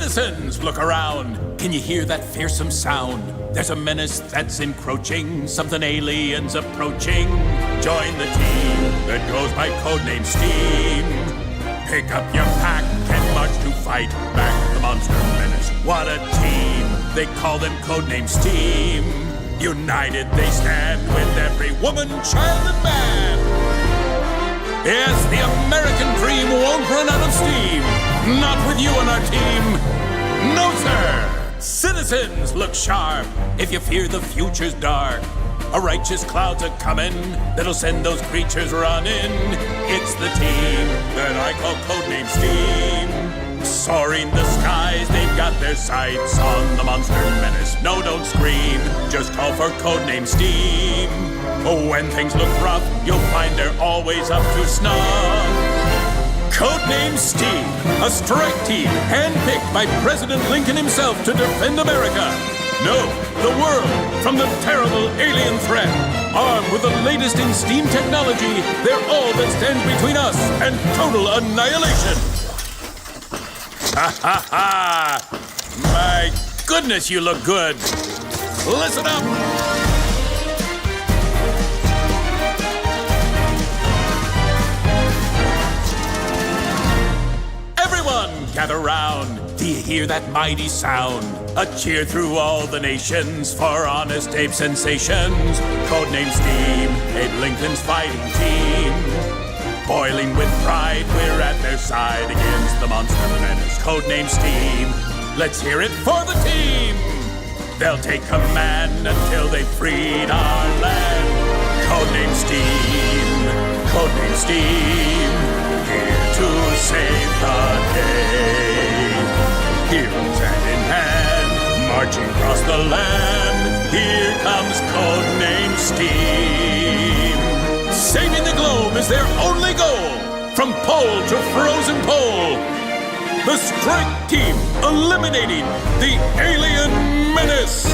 Citizens, look around. Can you hear that fearsome sound? There's a menace that's encroaching, something aliens approaching. Join the team that goes by codename S.T.E.A.M. Pick up your pack and march to fight back the monster menace. What a team! They call them codename S.T.E.A.M. United they stand with every woman, child, and man. Yes, the American dream won't run out of steam. Not with you on our team. No, sir. Citizens, look sharp. If you fear the future's dark, a righteous cloud's a-comin' that'll send those creatures running. It's the team that I call codename S.T.E.A.M. Soaring the skies, they've got their sights on the monster menace. No, don't scream, just call for codename S.T.E.A.M. Oh, when things look rough, you'll find they're always up to snuff. Codename S.T.E.A.M, a strike team handpicked by President Lincoln himself to defend America. No, the world from the terrible alien threat. Armed with the latest in STEAM technology, they're all that stands between us and total annihilation. Ha ha ha! My goodness, you look good. Listen up! Gather round, do you hear that mighty sound? A cheer through all the nations for Honest Abe sensations. Codename S.T.E.A.M, Abe Lincoln's fighting team. Boiling with pride, we're at their side against the monster menace. Codename S.T.E.A.M, let's hear it for the team. They'll take command until they've freed our land. Codename S.T.E.A.M, Codename S.T.E.A.M, here to save the day. Heroes hand in hand, marching across the land. Here comes codename S.T.E.A.M. Saving the globe is their only goal. From pole to frozen pole, the strike team eliminating the alien menace.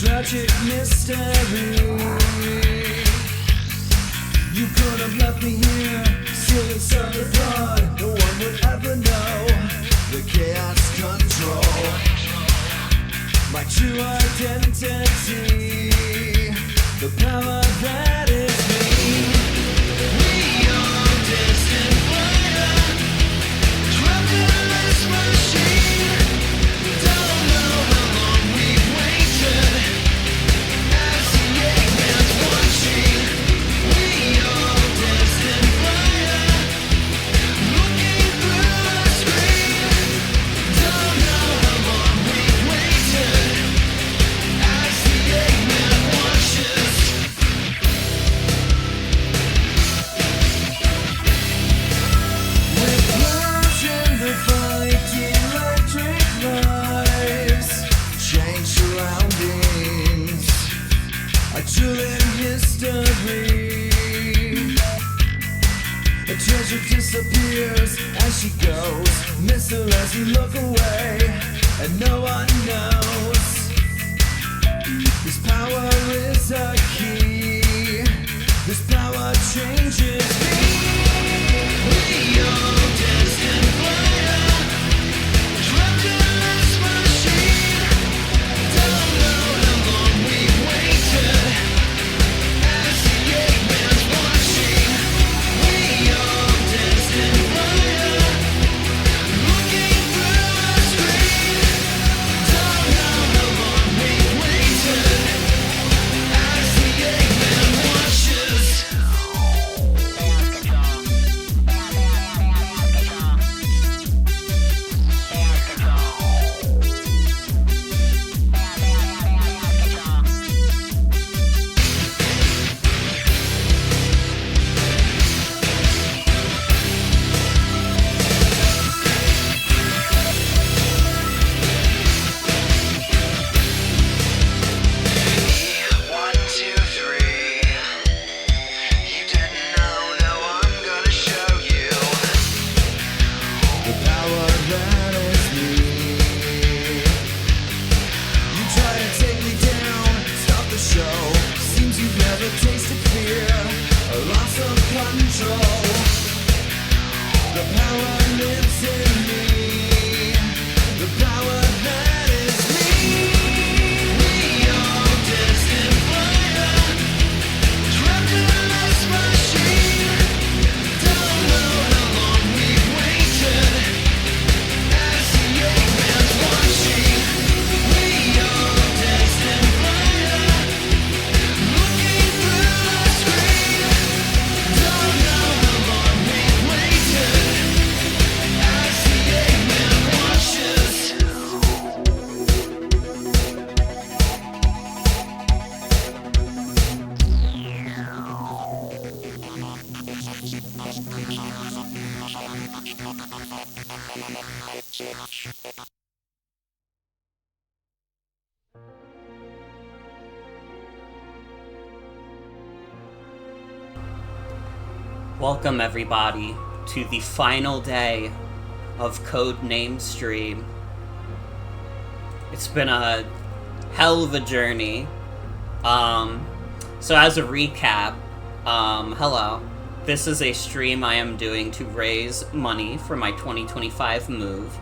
Tragic mystery. You could have left me here, still inside the blood. No one would ever know the chaos control. My true identity, the power that is me. We are destined fire, trapped in this machine. Don't know how long we've waited. As the Eggman's watching, we are destined fire, looking through the screen. Don't know how long we've waited. As the Eggman watches. With words in the fight, electric lives, change surroundings, a trillion history. A treasure disappears as she goes, miss her as you look away, and no one knows. This power is a key, the never tasted fear, a loss of control. The power lives in me, the power that is me. We are destined fire, trapped in a lost machine. Don't know how long we've waited, as the Eggman's watching. We are destined fire, looking through the screen. Don't know how long we've waited, as the Eggman watches. Welcome everybody to the final day of Codename Stream. It's been a hell of a journey. So as a recap, hello. This is a stream I am doing to raise money for my 2025 move.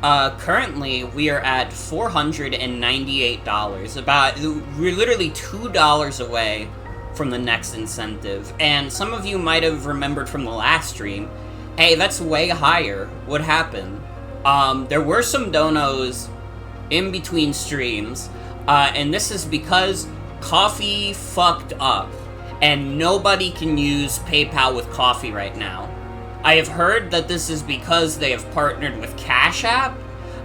Currently, we are at $498. We're literally $2 away from the next incentive. And some of you might have remembered from the last stream, hey, that's way higher. What happened? There were some donos in between streams, and this is because Coffee fucked up, and nobody can use PayPal with Coffee right now. I have heard that this is because they have partnered with Cash App.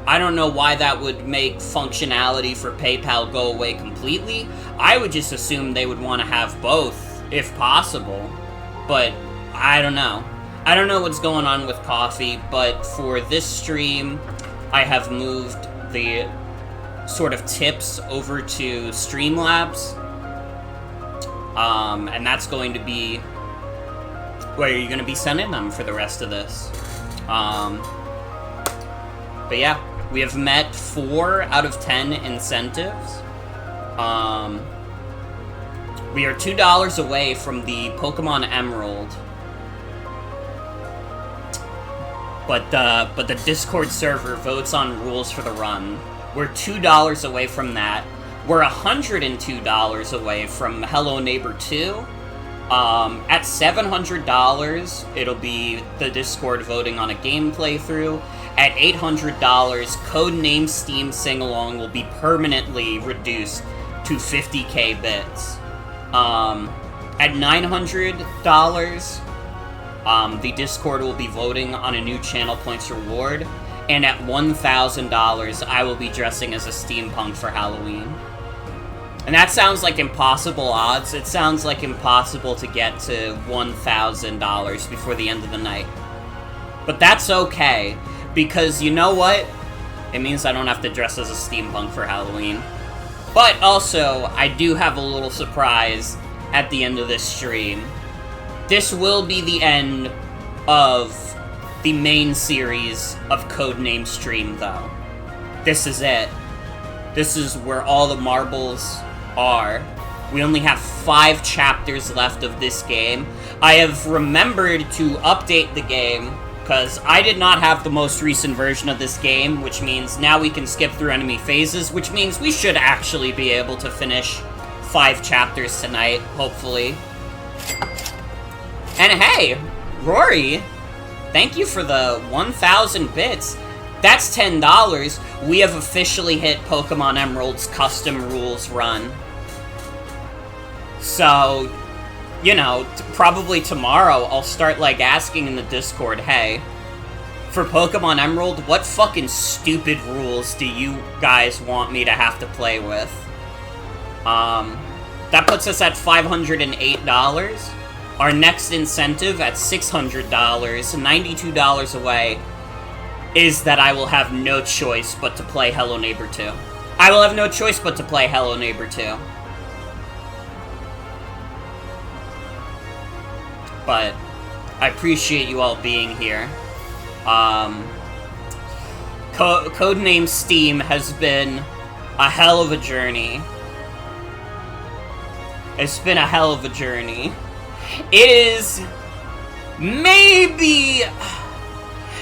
I don't know why that would make functionality for PayPal go away completely. I would just assume they would want to have both, if possible. But, I don't know. I don't know what's going on with Coffee, but for this stream, I have moved the sort of tips over to Streamlabs. And that's going to be where you're going to be sending them for the rest of this. But yeah, we have met 4 out of 10 incentives. We are $2 away from the Pokemon Emerald. But the Discord server votes on rules for the run. We're $2 away from that. We're $102 away from Hello Neighbor 2. At $700, it'll be the Discord voting on a game playthrough. At $800, Codename S.T.E.A.M Sing-Along will be permanently reduced to 50k bits. At $900, the Discord will be voting on a new channel points reward. And at $1,000, I will be dressing as a steampunk for Halloween. And that sounds like impossible odds. It sounds like impossible to get to $1,000 before the end of the night. But that's okay, because you know what? It means I don't have to dress as a steampunk for Halloween. But also, I do have a little surprise at the end of this stream. This will be the end of the main series of Codename Stream, though. This is it. This is where all the marbles are. We only have 5 chapters left of this game. I have remembered to update the game, because I did not have the most recent version of this game, which means now we can skip through enemy phases, which means we should actually be able to finish 5 chapters tonight, hopefully. And hey, Rory, thank you for the 1,000 bits. That's $10. We have officially hit Pokemon Emerald's custom rules run. So, you know, probably tomorrow I'll start, like, asking in the Discord, hey, for Pokemon Emerald, what fucking stupid rules do you guys want me to have to play with? That puts us at $508. Our next incentive at $600, $92 away, is that I will have no choice but to play Hello Neighbor 2. I will have no choice but to play Hello Neighbor 2. But I appreciate you all being here. Codename S.T.E.A.M has been a hell of a journey. It's been a hell of a journey. It is... maybe...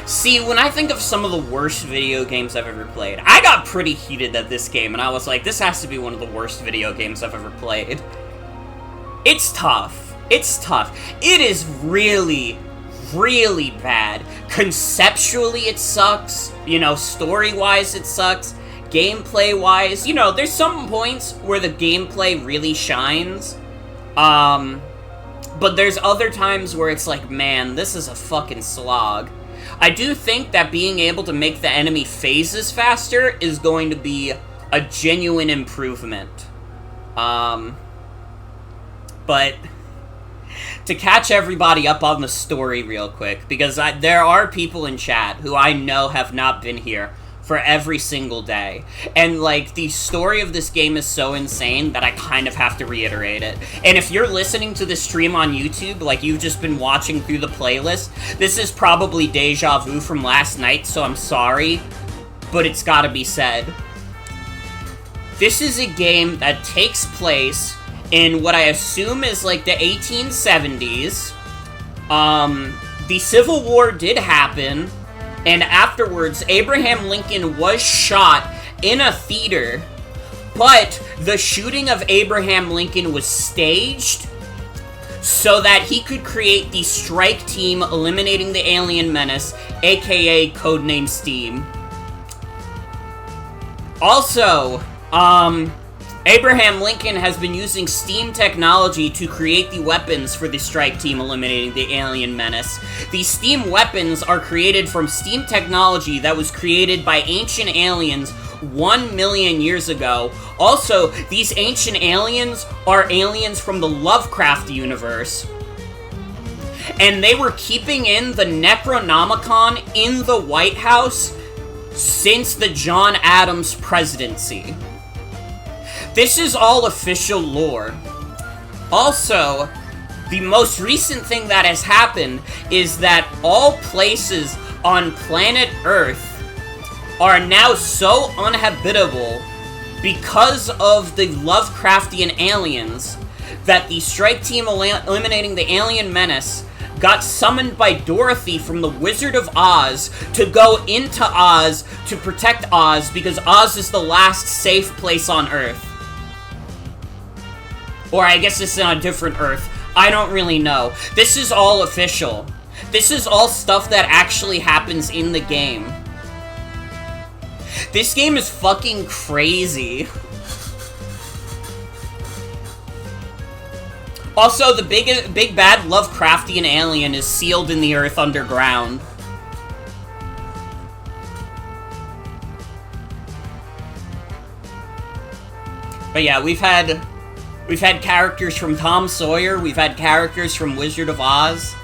See, when I think of some of the worst video games I've ever played, I got pretty heated at this game, and I was like, this has to be one of the worst video games I've ever played. It's tough. It's tough. It is really, really bad. Conceptually, it sucks. You know, story-wise, it sucks. Gameplay-wise, you know, there's some points where the gameplay really shines. But there's other times where it's like, man, this is a fucking slog. I do think that being able to make the enemy phases faster is going to be a genuine improvement. But to catch everybody up on the story real quick, because there are people in chat who I know have not been here for every single day. And, like, the story of this game is so insane that I kind of have to reiterate it. And if you're listening to this stream on YouTube, like you've just been watching through the playlist, this is probably deja vu from last night, so I'm sorry, but it's gotta be said. This is a game that takes place in what I assume is, like, the 1870s. The Civil War did happen, and afterwards, Abraham Lincoln was shot in a theater, but the shooting of Abraham Lincoln was staged so that he could create the strike team eliminating the alien menace, aka codename S.T.E.A.M. Also, Abraham Lincoln has been using S.T.E.A.M technology to create the weapons for the strike team eliminating the alien menace. The S.T.E.A.M weapons are created from S.T.E.A.M technology that was created by ancient aliens 1 million years ago. Also, these ancient aliens are aliens from the Lovecraft universe. And they were keeping in the Necronomicon in the White House since the John Adams presidency. This is all official lore. Also, the most recent thing that has happened is that all places on planet Earth are now so uninhabitable because of the Lovecraftian aliens that the strike team eliminating the alien menace got summoned by Dorothy from the Wizard of Oz to go into Oz to protect Oz because Oz is the last safe place on Earth. Or I guess it's on a different Earth. I don't really know. This is all official. This is all stuff that actually happens in the game. This game is fucking crazy. Also, the big bad Lovecraftian alien is sealed in the earth underground. But yeah, we've had characters from Tom Sawyer, we've had characters from Wizard of Oz,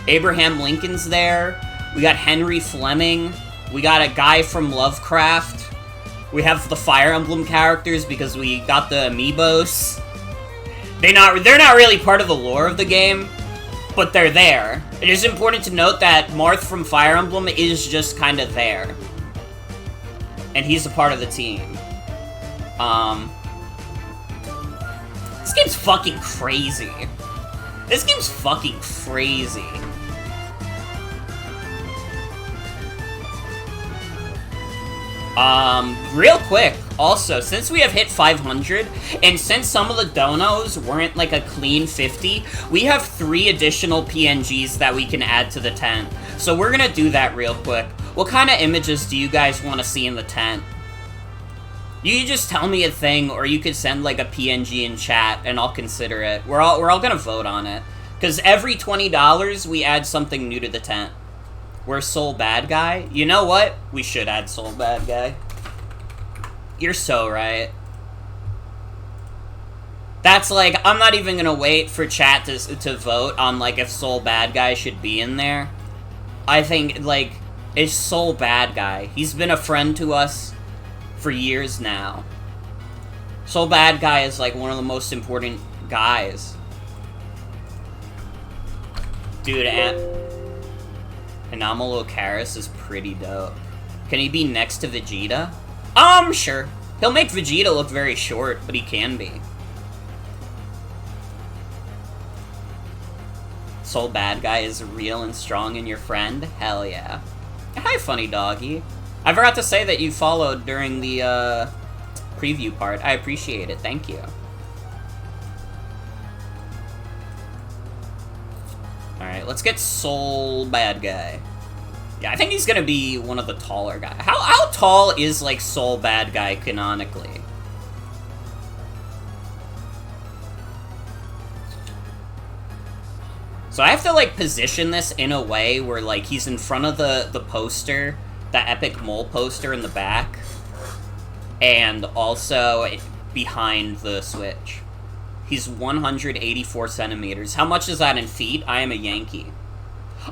Abraham Lincoln's there, we got Henry Fleming, we got a guy from Lovecraft, we have the Fire Emblem characters because we got the amiibos. They're not really part of the lore of the game, but they're there. It is important to note that Marth from Fire Emblem is just kind of there. And he's a part of the team. This game's fucking crazy. This game's fucking crazy. Real quick, also, since we have hit 500, and since some of the donos weren't like a clean 50, we have 3 additional PNGs that we can add to the tent. So we're gonna do that real quick. What kind of images do you guys want to see in the tent? You can just tell me a thing, or you could send like a PNG in chat, and I'll consider it. We're all gonna vote on it. Because every $20, we add something new to the tent. We're Soul Bad Guy? You know what? We should add Soul Bad Guy. You're so right. That's like, I'm not even gonna wait for chat to vote on like if Soul Bad Guy should be in there. I think, like, it's Soul Bad Guy. He's been a friend to us for years now. Soul Bad Guy is like one of the most important guys. Dude, Anomalocaris is pretty dope. Can he be next to Vegeta? Sure. He'll make Vegeta look very short, but he can be. Soul Bad Guy is real and strong in your friend? Hell yeah. Hi, funny doggy. I forgot to say that you followed during the, preview part. I appreciate it. Thank you. Alright, let's get Soul Bad Guy. Yeah, I think he's gonna be one of the taller guys. How tall is, like, Soul Bad Guy canonically? So I have to, like, position this in a way where, like, he's in front of the poster, the Epic Mole poster in the back, and also behind the Switch. He's 184 centimeters. How much is that in feet? I am a Yankee.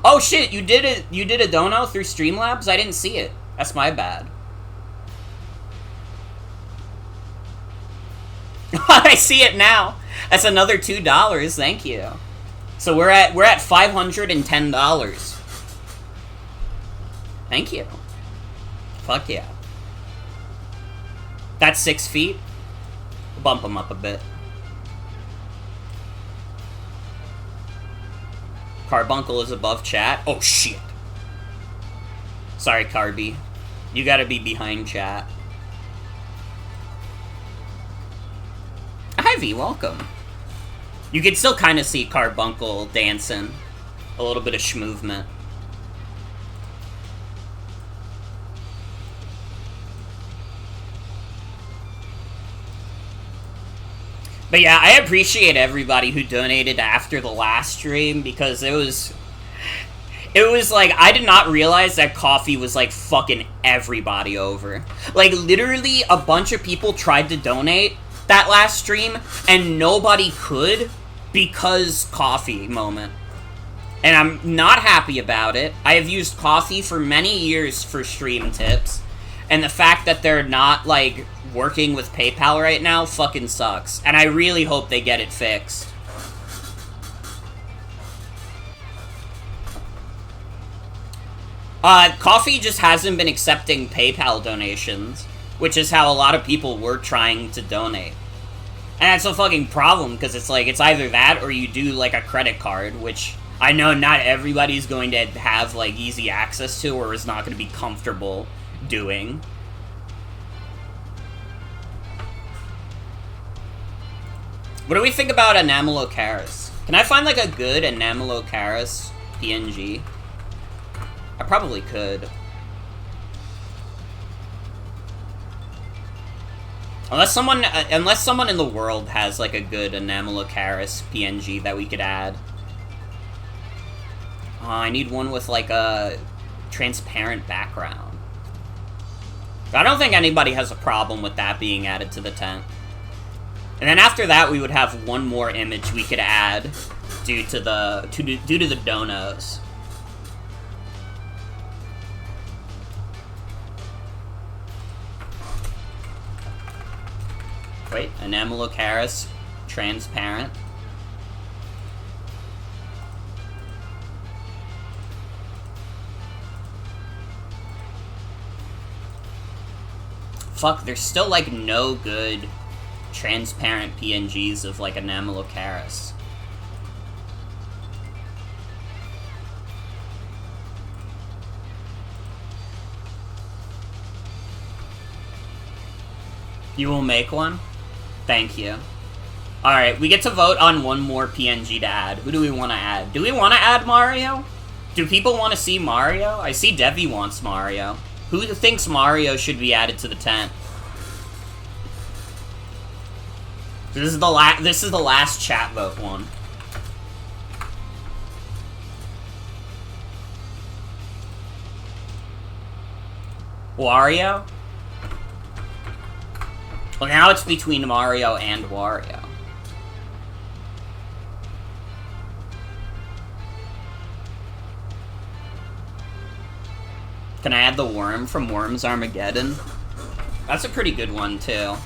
Oh shit, you did a dono through Streamlabs? I didn't see it. That's my bad. I see it now. That's another $2. Thank you. So we're at $510. Thank you. Fuck yeah. That's 6 feet. Bump him up a bit. Carbuncle is above chat. Oh shit. Sorry, Carby. You gotta be behind chat. Hi V, welcome. You can still kind of see Carbuncle dancing. A little bit of schmovement. But yeah, I appreciate everybody who donated after the last stream, because it was like, I did not realize that coffee was like fucking everybody over. Like, literally a bunch of people tried to donate that last stream, and nobody could because coffee moment. And I'm not happy about it. I have used coffee for many years for stream tips, and the fact that they're not, like, working with PayPal right now fucking sucks. And I really hope they get it fixed. Coffee just hasn't been accepting PayPal donations, which is how a lot of people were trying to donate. And that's a fucking problem, because it's like, it's either that or you do, like, a credit card, which I know not everybody's going to have, like, easy access to or is not going to be comfortable doing. What do we think about Enamel-Ocaris? Can I find, like, a good Enamel-Ocaris PNG? I probably could. Unless someone in the world has, like, a good Enamel-Ocaris PNG that we could add. I need one with, like, a transparent background. I don't think anybody has a problem with that being added to the tent. And then after that, we would have one more image we could add due to the donos. Wait, Enamel-Ocaris, transparent. Fuck, there's still, like, no good transparent PNGs of, like, Enamel-Ocaris. You will make one? Thank you. Alright, we get to vote on one more PNG to add. Who do we want to add? Do we want to add Mario? Do people want to see Mario? I see Devi wants Mario. Who thinks Mario should be added to the tent? This is the last chat vote one. Wario? Well, now it's between Mario and Wario. Can I add the worm from Worms Armageddon? That's a pretty good one, too.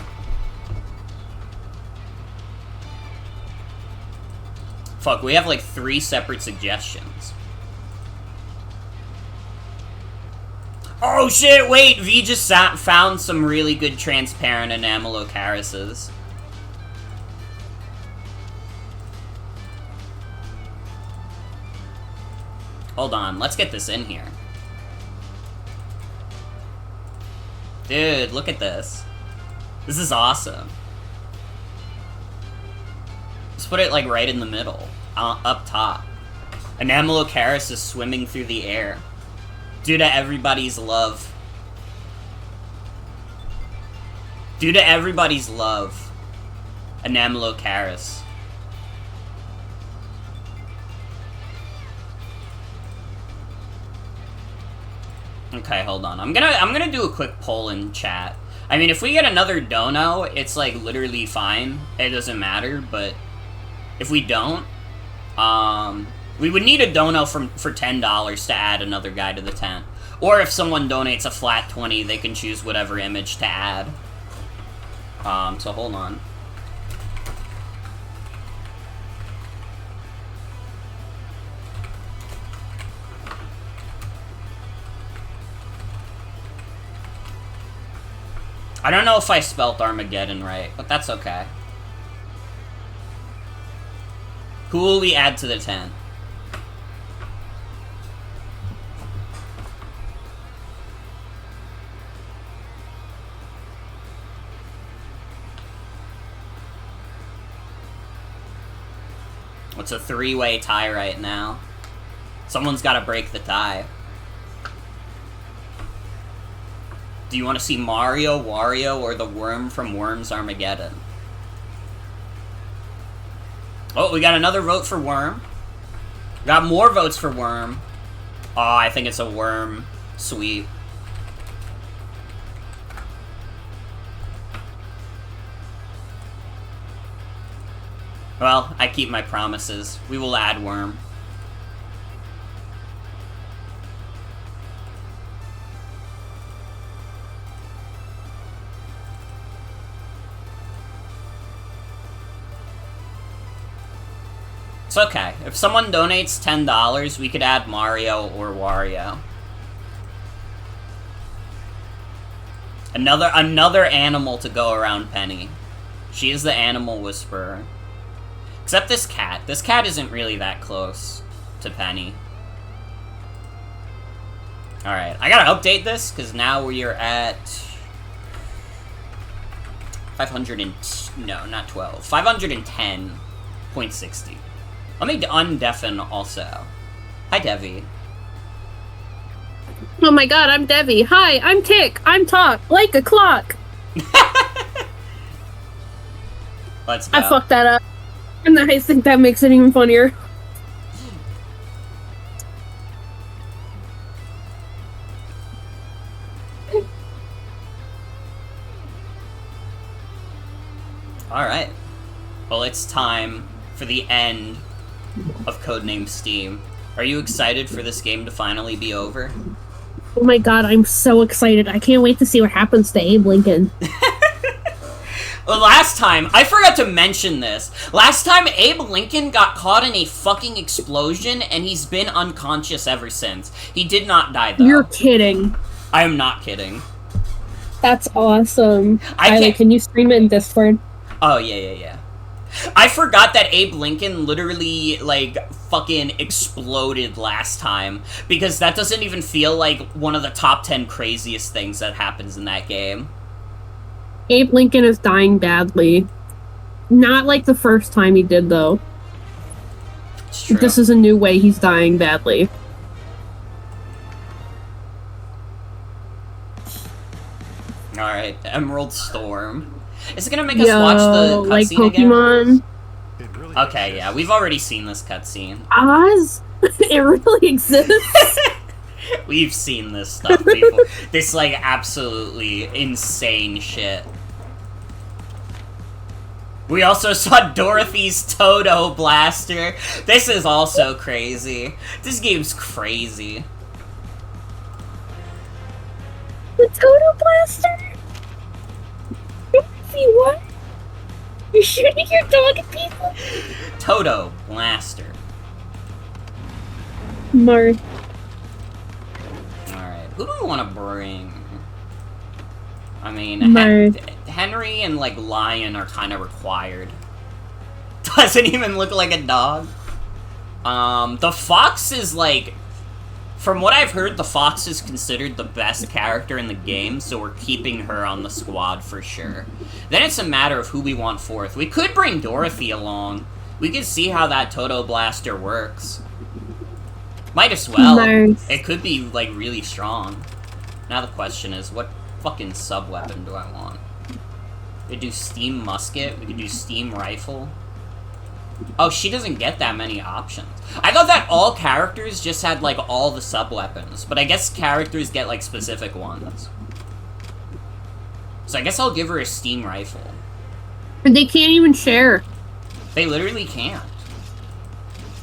Fuck, we have like 3 separate suggestions. Oh shit, wait! V just found some really good transparent Enamel-Ocarises. Hold on, let's get this in here. Dude, look at this. This is awesome. Let's put it, like, right in the middle. Up top. Anemolocaris is swimming through the air. Due to everybody's love. Due to everybody's love. Anemolocaris. Okay, hold on. I'm gonna do a quick poll in chat. I mean, if we get another dono, it's like literally fine. It doesn't matter, but if we don't, we would need a dono for $10 to add another guy to the tent. Or if someone donates a flat 20, they can choose whatever image to add. So hold on. I don't know if I spelt Armageddon right, but that's okay. Who will we add to the tent? It's a three-way tie right now. Someone's got to break the tie. Do you want to see Mario, Wario, or the worm from Worms Armageddon? Oh, we got another vote for Worm. Got more votes for Worm. Oh, I think it's a Worm sweep. Well, I keep my promises. We will add Worm. It's okay. If someone donates $10, we could add Mario or Wario. Another animal to go around Penny. She is the animal whisperer. Except this cat. This cat isn't really that close to Penny. Alright, I gotta update this, because now we are at 500 and... no, not 12. 510.60. Let me undeafen also. Hi, Devi. Oh my god, I'm Devi. Hi, I'm Tick. I'm Talk. Like a clock. Let's go. I fucked that up. And I think that makes it even funnier. Alright. Well, it's time for the end of Codename S.T.E.A.M. Are you excited for this game to finally be over? Oh my god, I'm so excited. I can't wait to see what happens to Abe Lincoln. Well, last time, I forgot to mention this. Last time, Abe Lincoln got caught in a fucking explosion, and he's been unconscious ever since. He did not die, though. You're kidding. I am not kidding. That's awesome. Tyler, can you stream it in Discord? Oh, yeah. I forgot that Abe Lincoln literally, like, fucking exploded last time, because that doesn't even feel like one of the top 10 craziest things that happens in that game. Abe Lincoln is dying badly. Not like the first time he did, though. It's true. This is a new way he's dying badly. Alright, Emerald Storm. Is it gonna make us watch the cutscene like again? Pokemon. Okay, yeah, we've already seen this cutscene. Oz? It really exists? We've seen this stuff before. This, like, absolutely insane shit. We also saw Dorothy's Toto Blaster. This is also crazy. This game's crazy. The Toto Blaster? Dorothy, what? You're shooting your dog at people? Toto Blaster. Marth. Alright, who do we want to bring? I mean, Henry and, like, Lion are kind of required. Doesn't even look like a dog. The Fox is, like, From what I've heard, the Fox is considered the best character in the game, so we're keeping her on the squad for sure. Then it's a matter of who we want fourth. We could bring Dorothy along. We could see how that Toto Blaster works. Might as well. Nice. It could be, like, really strong. Now the question is, what fucking sub-weapon do I want? We could do Steam Musket. We could do Steam Rifle. Oh, she doesn't get that many options. I thought that all characters just had, like, all the sub-weapons. But I guess characters get, like, specific ones. So I guess I'll give her a Steam Rifle. And they can't even share. They literally can't.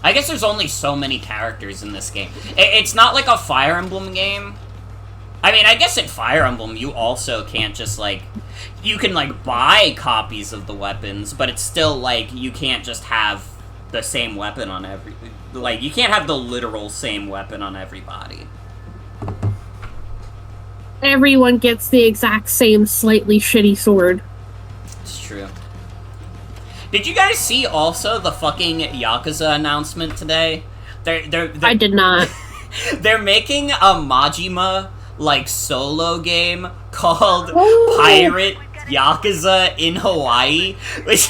I guess there's only so many characters in this game. It's not like a Fire Emblem game. I mean, I guess in Fire Emblem, you also can't just, like... You can, like, buy copies of the weapons, but it's still, like, you can't just have the same weapon on every... Like, you can't have the literal same weapon on everybody. Everyone gets the exact same slightly shitty sword. It's true. Did you guys see also the fucking Yakuza announcement today? I did not. They're making a Majima, like, solo game called Oh. Pirate Yakuza in Hawaii, which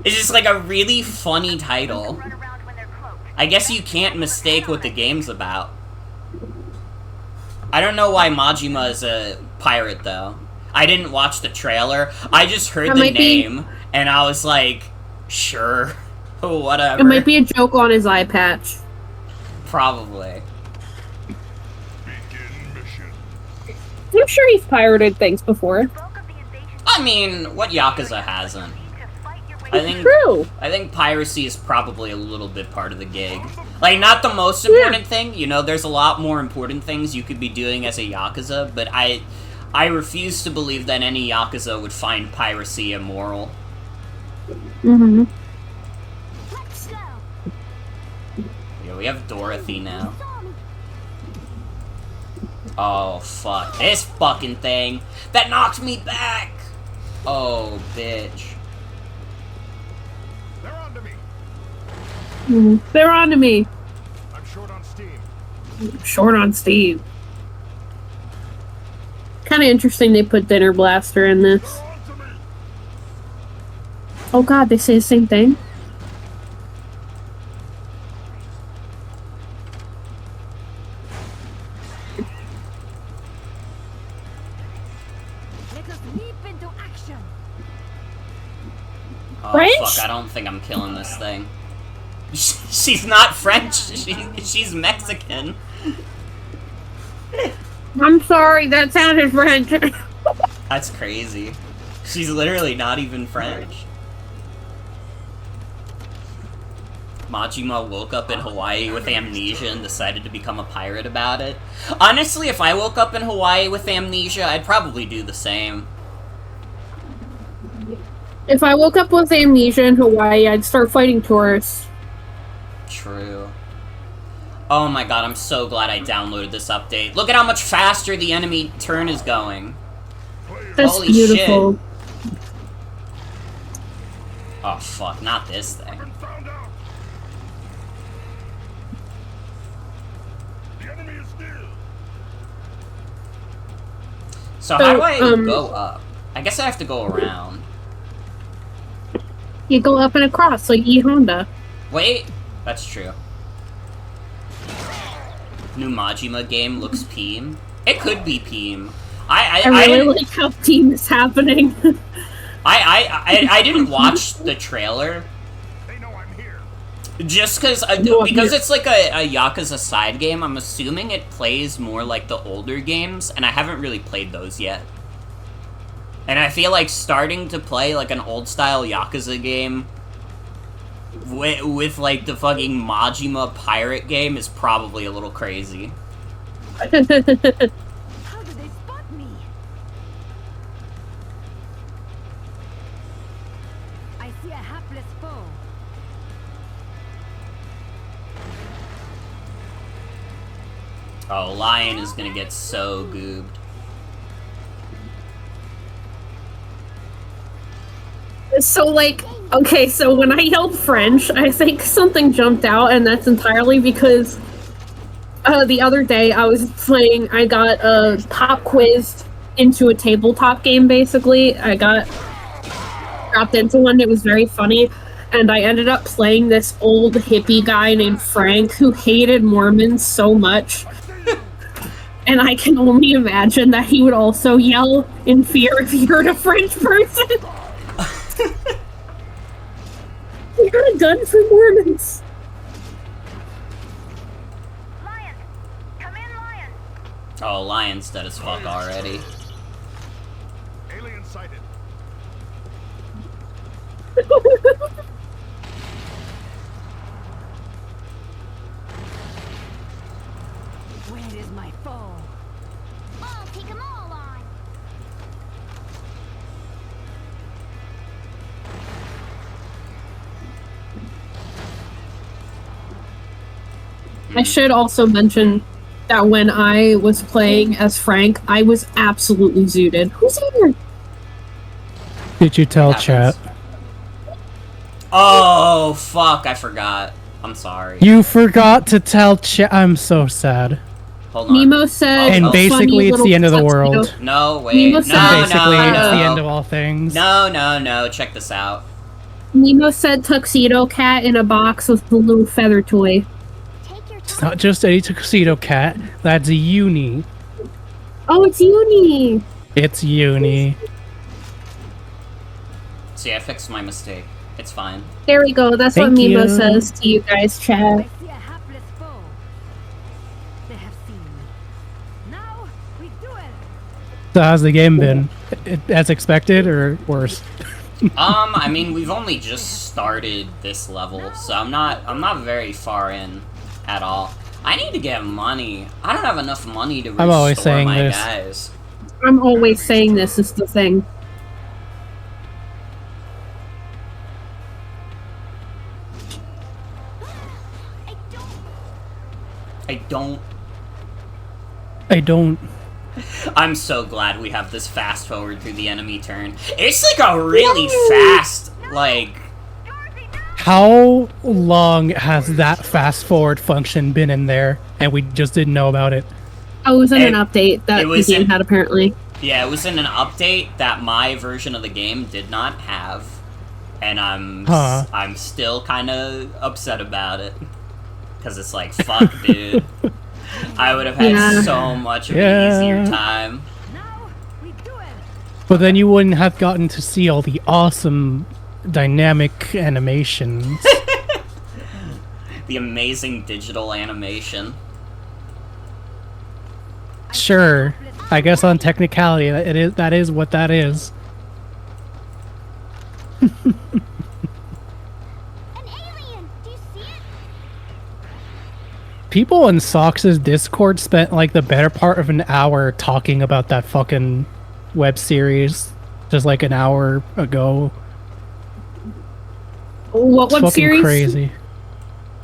is just, like, a really funny title. I guess you can't mistake what the game's about. I don't know why Majima is a pirate, though. I didn't watch the trailer. I just heard the name, and I was like, sure, whatever. It might be a joke on his eye patch. Probably. I'm sure he's pirated things before. I mean, what Yakuza hasn't? True. I think piracy is probably a little bit part of the gig. Like, not the most important thing, you know, there's a lot more important things you could be doing as a Yakuza, but I refuse to believe that any Yakuza would find piracy immoral. Mm-hmm. Yeah, we have Dorothy now. Oh, fuck. This fucking thing that knocked me back! Oh, bitch. They're onto me. They're onto me. I'm short on steam. Short on Steve. Kind of interesting they put Dinner Blaster in this. Oh god, they say the same thing? Let us leap into action. Oh, French? fuck, I don't think I'm killing this thing. She's not French, she's Mexican. I'm sorry, that sounded French. That's crazy. She's literally not even French. Majima woke up in Hawaii with amnesia and decided to become a pirate about it. Honestly, if I woke up in Hawaii with amnesia, I'd probably do the same. If I woke up with amnesia in Hawaii, I'd start fighting tourists. True. Oh my god, I'm so glad I downloaded this update. Look at how much faster the enemy turn is going. That's Holy beautiful. shit. Oh fuck, not this thing. Found out. The enemy is near. So how do I So, go up? I guess I have to go around. You go up and across, like E-Honda. Wait, that's true. New Majima game looks P.E.M. It could be P.E.M. I I really didn't, like how team is happening. I didn't watch the trailer. They know I'm here. Just because it's like a Yakuza side game, I'm assuming it plays more like the older games, and I haven't really played those yet. And I feel like starting to play like an old-style Yakuza game with like the fucking Majima pirate game is probably a little crazy. How did they spot me? I see a hapless foe. Oh, Lion is gonna get so goobed. So, like, Okay, so when I yelled French, I think something jumped out, and that's entirely because the other day I was playing, I got pop quizzed into a tabletop game, basically. I got dropped into one. It was very funny, and I ended up playing this old hippie guy named Frank who hated Mormons so much. And I can only imagine that he would also yell in fear if he heard a French person. We got a gun for Mormons. Lion! Come in, Lion! Oh, Lion's dead as fuck already. Alien sighted. Where is my foe? I'll take them all on. I should also mention that when I was playing as Frank, I was absolutely zooted. Who's here? Did you tell chat? Oh, fuck, I forgot. I'm sorry. You forgot to tell chat. I'm so sad. Hold on. Nemo said, And Oh, basically, it's the end of the tuxedo. world. No, wait. Nemo No, said- no, Basically, no. it's the end of all things. No. Check this out. Nemo said tuxedo cat in a box with a little feather toy. Take your It's time. not just a tuxedo cat. That's a uni. Oh, it's Uni! It's uni. See, I fixed my mistake. It's fine. There we go, that's what Thank Nemo you. says to you guys, I chat. see a hapless foe. They have seen me. Now we duel. So how's the game been? As expected or worse? I mean, we've only just started this level, so I'm not very far in at all. I need to get money. I don't have enough money to restore I'm always saying my this. guys. I'm always saying this is the thing. I don't. I don't. I don't. I'm so glad we have this fast forward through the enemy turn. It's like a really fast, like... How long has that fast forward function been in there and we just didn't know about it? Oh, it was in an It- update that it the was game in- had, apparently. Yeah, it was in an update that my version of the game did not have. And I'm still kind of upset about it. Because it's like, fuck, dude. I would have had Yeah. so much of Yeah. an easier time. Now we duel. But then you wouldn't have gotten to see all the awesome dynamic animations. The amazing digital animation. Sure. I guess on technicality, that is what that is. An alien! Do you see it? People in Sox's Discord spent like the better part of an hour talking about that fucking web series just like an hour ago. What It's web fucking series? crazy.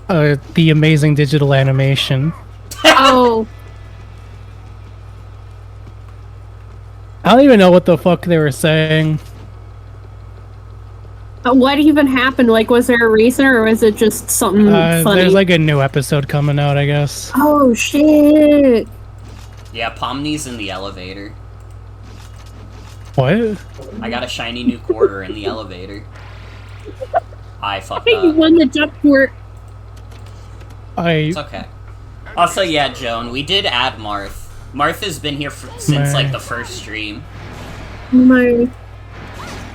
The amazing digital animation. Oh, I don't even know what the fuck they were saying. what even happened? Like, was there a reason, or was it just something funny? There's like a new episode coming out, I guess. Oh, shit! Yeah, Pomni's in the elevator. What? I got a shiny new quarter in the elevator. I fucked Hey, you up. won the jump court. It's okay. Also, yeah, Joan, we did add Marth. Marth has been here since, like, the first stream. My...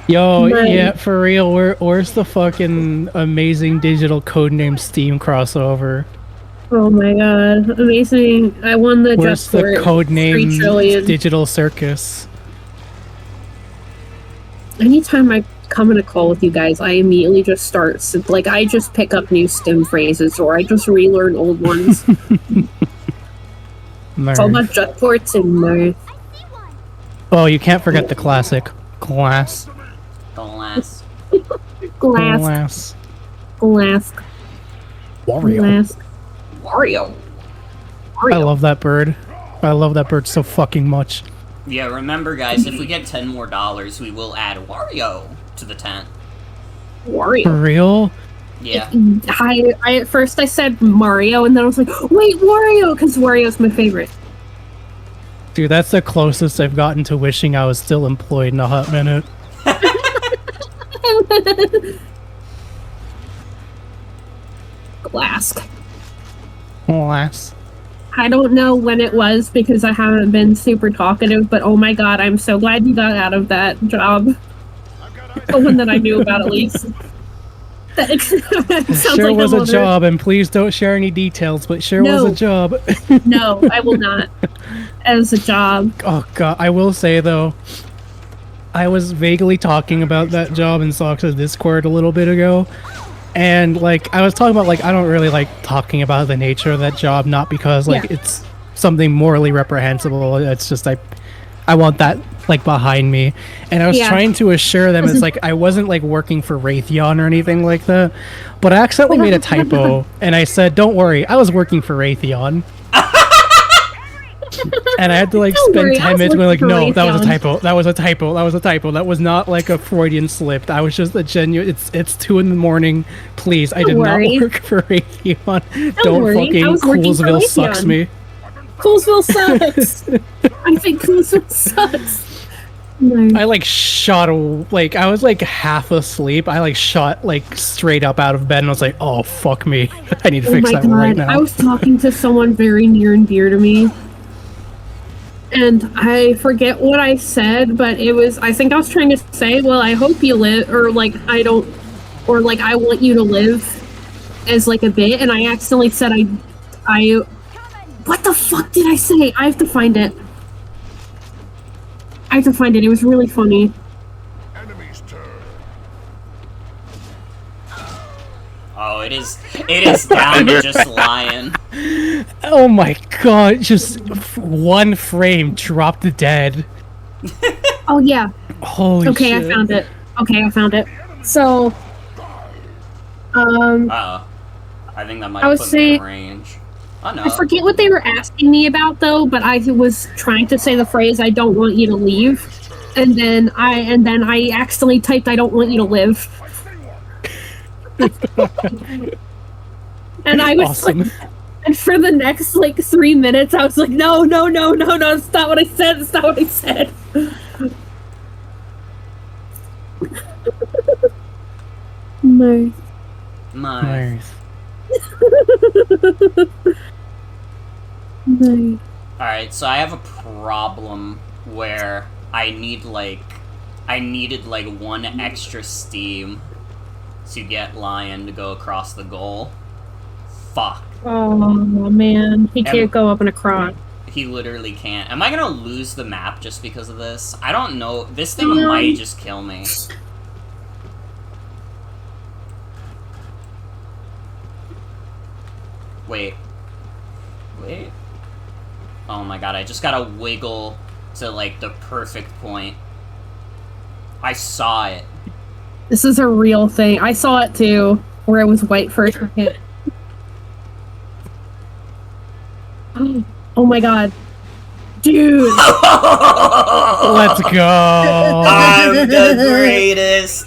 Yo, Right. yeah, for real, where's the fucking amazing digital codename S.T.E.A.M crossover? Oh my god, amazing. I won the Where's jump the court. 3 codename trillion. Digital Circus? Anytime I come in a call with you guys, I immediately just start, like, I just pick up new STEM phrases, or I just relearn old ones. It's all about jump ports and Marth. I see one. Oh, you can't forget the classic. Glass. Glass. Glass. Glass. Wario. Glass. Wario. I love that bird. I love that bird so fucking much. Yeah, remember, guys, if we get $10 more, we will add Wario to the tent. Wario. For real? Yeah. I at first I said Mario, and then I was like, wait, Wario, because Wario's my favorite. Dude, that's the closest I've gotten to wishing I was still employed in a hot minute. Glask. Alas. I don't know when it was because I haven't been super talkative, but oh my god, I'm so glad you got out of that job. The one that I knew about, at least. It sure was a job, and please don't share any details, but sure was a job. No, I will not. As a job. Oh god, I will say though, I was vaguely talking about that job in Sox's Discord a little bit ago, and like I was talking about like I don't really like talking about the nature of that job, not because like it's something morally reprehensible. It's just I want that like behind me, and I was trying to assure them it's like I wasn't like working for Raytheon or anything like that, but I accidentally made a typo, and I said, "Don't worry, I was working for Raytheon." And I had to like spend 10 minutes being like, no, that was a typo. That was a typo. That was a typo. That was not like a Freudian slip. I was just a genuine. It's 2 a.m. Please, I did not work for Raytheon. Don't fucking Coolsville sucks me. Coolsville sucks. I think Coolsville sucks. No. I like I was like half asleep. I like shot like straight up out of bed and I was like, oh fuck me. I need to fix that right now. I was talking to someone very near and dear to me. And I forget what I said, but I think I was trying to say, well, I hope you live, or like, I want you to live as like a bit, and I accidentally said what the fuck did I say? I have to find it. It was really funny. Enemy's turn. Oh, it is down to just Lion. Oh my god, just one frame dropped dead. Oh yeah. Holy shit. Okay, I found it. So, Uh-oh. I think that might put me in range. Oh no. I forget what they were asking me about though, but I was trying to say the phrase "I don't want you to leave," and then I accidentally typed "I don't want you to live." And I was awesome. like, and for the next like 3 minutes, I was like, no, it's not what I said. It's not what I said. Nice. Nice. Nice. Alright, so I have a problem where I needed like 1 extra steam to get Lion to go across the goal. Fuck. Oh man, he can't go up and across. He literally can't. Am I gonna lose the map just because of this? I don't know. This thing might just kill me. Wait. Oh my god, I just gotta wiggle to like the perfect point. I saw it. This is a real thing. I saw it too, where it was white first hit. Oh my god. Dude! Let's go! I'm the greatest!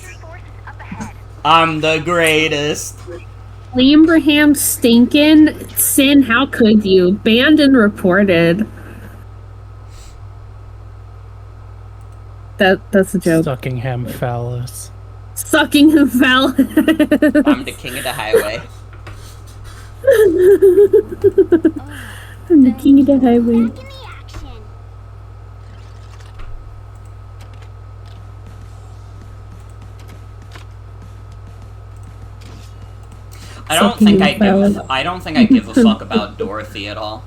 I'm the greatest! Lambraham stinkin' Sin, how could you? Banned and reported. That's a joke. Suckingham phallus. Suckingham phallus. I'm the king of the highway. I'm the king of the highway. Back in the action. I don't think I give a fuck about Dorothy at all.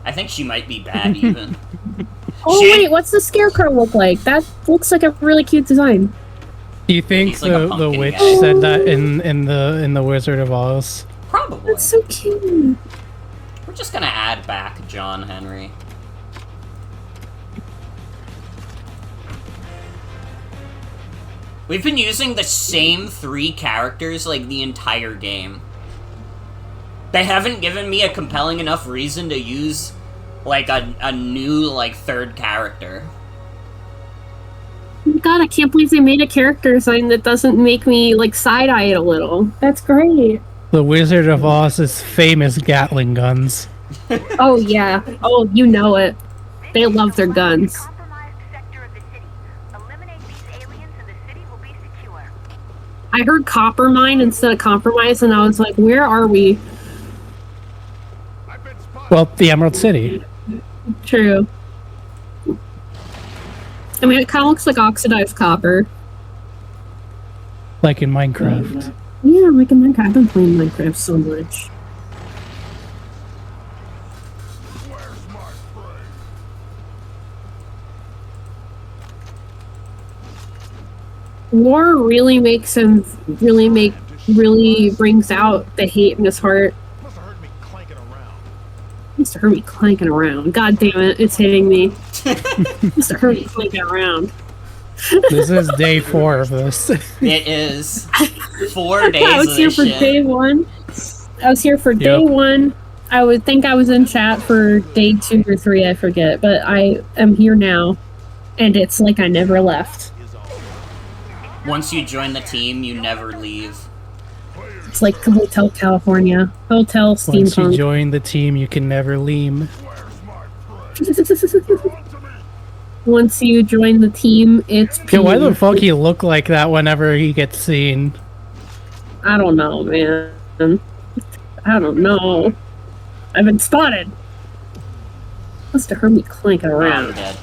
I think she might be bad even. Oh wait, what's the scarecrow look like? That looks like a really cute design. Do you think like the witch guy. said that in the Wizard of Oz? Probably. That's so cute. We're just gonna add back John Henry. We've been using the same 3 characters like the entire game. They haven't given me a compelling enough reason to use like a new like 3rd character. god, I can't believe they made a character design that doesn't make me, like, side-eye it a little. That's great. The Wizard of Oz's famous Gatling guns. Oh, yeah. Oh, you know it. They love their guns. I heard copper mine instead of compromise, and I was like, where are we? Well, the Emerald City. True. I mean, it kind of looks like oxidized copper. Like in Minecraft. Yeah, like in Minecraft. I've been playing Minecraft so much. War really makes him really brings out the hate in his heart. Must have heard me clanking around. Must have heard me clanking around. God damn it, it's hitting me. Must have heard me clanking around. This is day 4 of this. It is 4 days I was of here this for shit. day 1. I was here for day 1. I would think I was in chat for day 2 or 3, I forget. But I am here now, and it's like I never left. Once you join the team, you never leave. It's like Hotel California. Hotel Once you Steampunk. join the team, you can never leave. Once you join the team, it's Yeah, why the peace. fuck he look like that whenever he gets seen? I don't know, man. I don't know. I've been spotted. Must have heard me clanking I'm around. dead.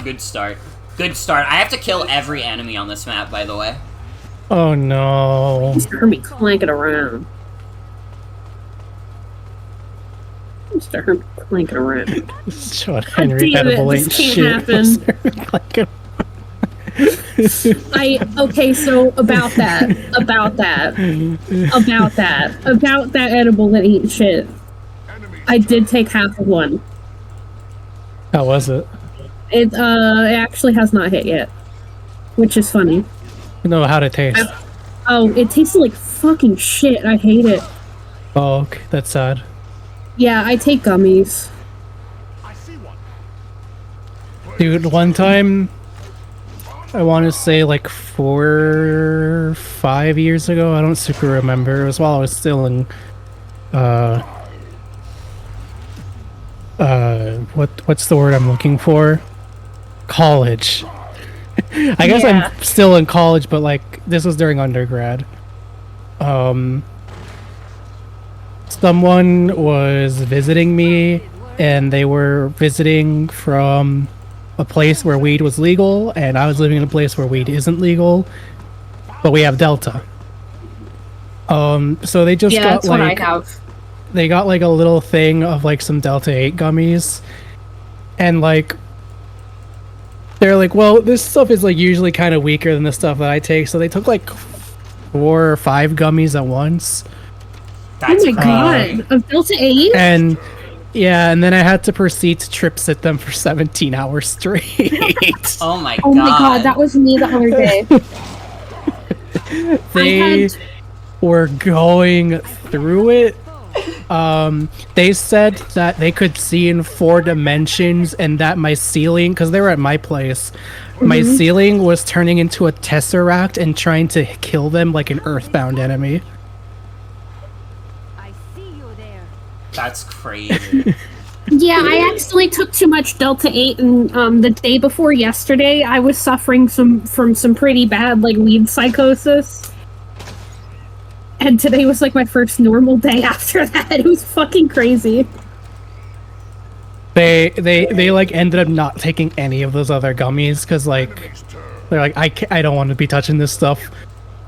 Good start. Good start. I have to kill every enemy on this map, by the way. Oh no. Must have heard me clanking around. Must have heard me clanking around. Sean Henry damn it, edible this ain't can't shit. happen. Okay, so about that edible that ain't shit. I did take half of one. How was it? It actually has not hit yet, which is funny. You know how to taste. Oh, it tasted like fucking shit. I hate it. Oh, okay, that's sad. Yeah, I take gummies. Dude, one time, I want to say like 4 or 5 years ago, I don't super remember. It was while I was still in, what's the word I'm looking for? College. I guess Yeah. I'm still in college, but like, this was during undergrad. Someone was visiting me, and they were visiting from a place where weed was legal, and I was living in a place where weed isn't legal, but we have Delta. So they just Yeah, got that's what I like have. they got like a little thing of like some Delta 8 gummies, and like they're like, well, this stuff is like usually kind of weaker than the stuff that I take, so they took like 4 or 5 gummies at once. That's Oh my god, of Delta 8? And yeah, and then I had to proceed to trip sit them for 17 hours straight. Oh my god. Oh my god, that was me the other day. They were going through it. They said that they could see in 4 dimensions, and that my ceiling, because they were at my place, my ceiling was turning into a tesseract and trying to kill them like an earthbound enemy. I see you there. That's crazy. Yeah, I accidentally took too much Delta 8, and the day before yesterday, I was suffering from some pretty bad, like, weed psychosis. And today was, like, my first normal day after that. It was fucking crazy. They like ended up not taking any of those other gummies, because like they're like, I don't want to be touching this stuff.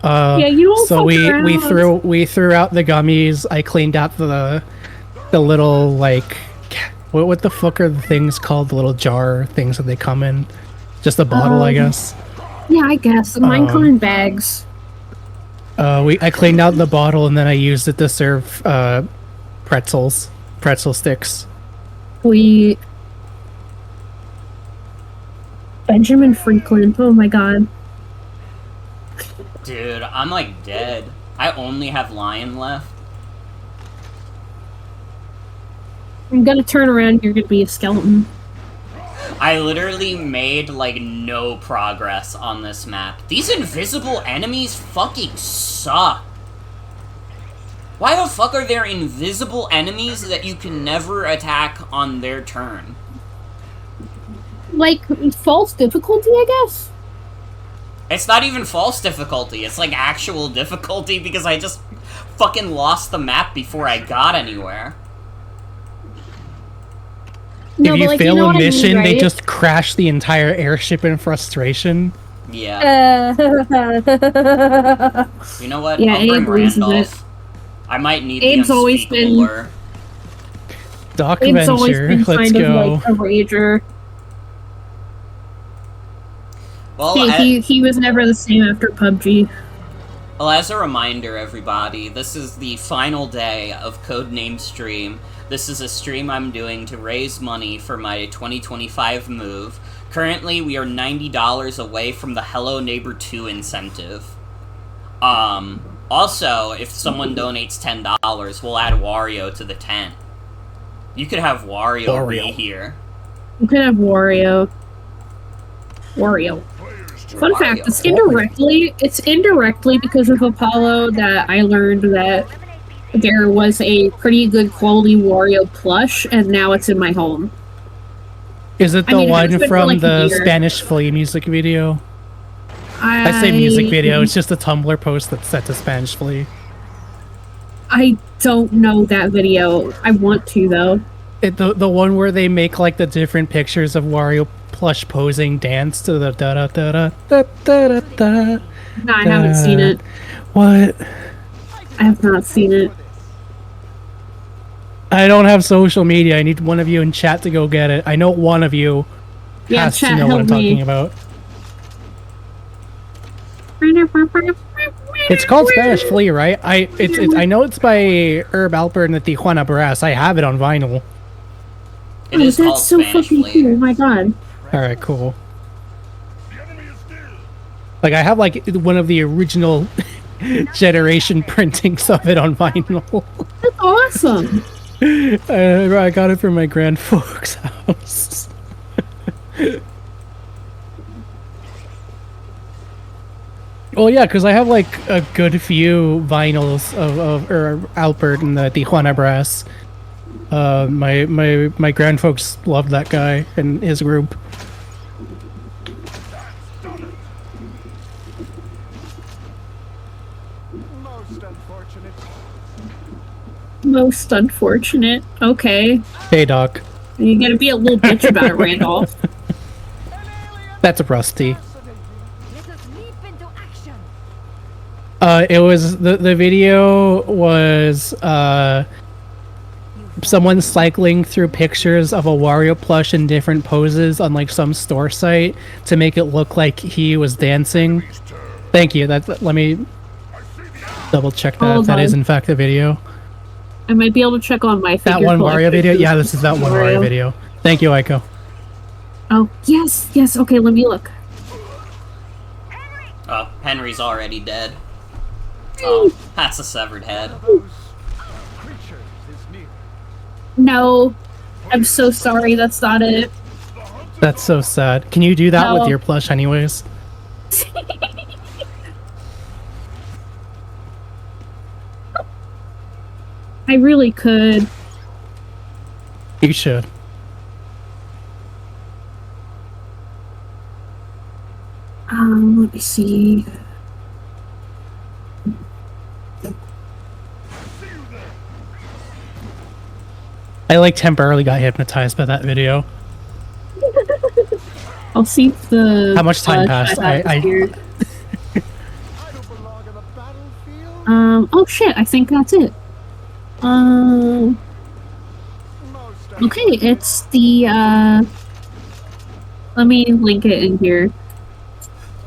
Yeah, you don't So fuck we around. we threw out the gummies. I cleaned out the little like what the fuck are the things called? The little jar things that they come in. Just a bottle, I guess. Yeah, I guess. Mine come in bags. I cleaned out the bottle, and then I used it to serve pretzel sticks. Benjamin Franklin. Oh my god. Dude, I'm like dead. I only have lion left. I'm gonna turn around. You're gonna be a skeleton. I literally made, like, no progress on this map. These invisible enemies fucking suck. Why the fuck are there invisible enemies that you can never attack on their turn? Like, false difficulty, I guess? It's not even false difficulty, it's like actual difficulty because I just fucking lost the map before I got anywhere. No, if you but, like, fail know a what I mean, mission, they right? just crash the entire airship in frustration. Yeah. You know what? Yeah, I'll bring Abe loses Randolph. I might need Abe's the always unspeakable been- lure. Doc Abe's always Venture, been let's kind of go. like a rager. Well, He was never the same after PUBG. Well, as a reminder, everybody, this is the final day of Codename Stream. This is a stream I'm doing to raise money for my 2025 move. Currently, we are $90 away from the Hello Neighbor 2 incentive. Also, if someone donates $10, we'll add Wario to the tent. You could have Wario be here. You could have Wario. Fun fact, it's indirectly because of Apollo that I learned that there was a pretty good quality Wario plush, and now it's in my home. Is it the I mean, one it's been for, from like, a the year. Spanish Flea music video? I say music video, it's just a Tumblr post that's set to Spanish Flea. I don't know that video. I want to, though. The one where they make like the different pictures of Wario plush posing dance to the da da da da da da da. No, I haven't seen it. What? I have not seen it. I don't have social media. I need one of you in chat to go get it. I know one of you Yeah, has chat, to know what I'm help me. talking about. It's called Spanish Flea, right? I know it's by Herb Alpert and the Tijuana Brass. I have it on vinyl. It is called That's so Spanish fucking Flea. cool. Oh my god. Alright, cool. Like, I have, like, one of the original generation printings of it on vinyl. That's awesome. I got it from my grandfolks' house. Well, yeah, because I have, like, a good few vinyls of Alpert and the Tijuana Brass. My grandfolks loved that guy and his group. Most unfortunate. Okay. Hey, Doc. You gotta be a little bitch about it, Randolph. That's a Rusty. Let us leap into action. It was the video was someone cycling through pictures of a Wario plush in different poses on like some store site to make it look like he was dancing. Thank you. Let me double check that if that is in fact the video. I might be able to check on my That figure one Wario collection, video? too. Yeah, this is that one Wario video. Thank you, Aiko. Oh, yes, okay, let me look. Oh, Henry's already dead. Oh, that's a severed head. No, I'm so sorry, that's not it. That's so sad. Can you do that No. with your plush anyways? I really could. You should. Let me see. I like temporarily got hypnotized by that video. I'll see if the... How much time passed? I oh shit, I think that's it. Okay, it's the, let me link it in here.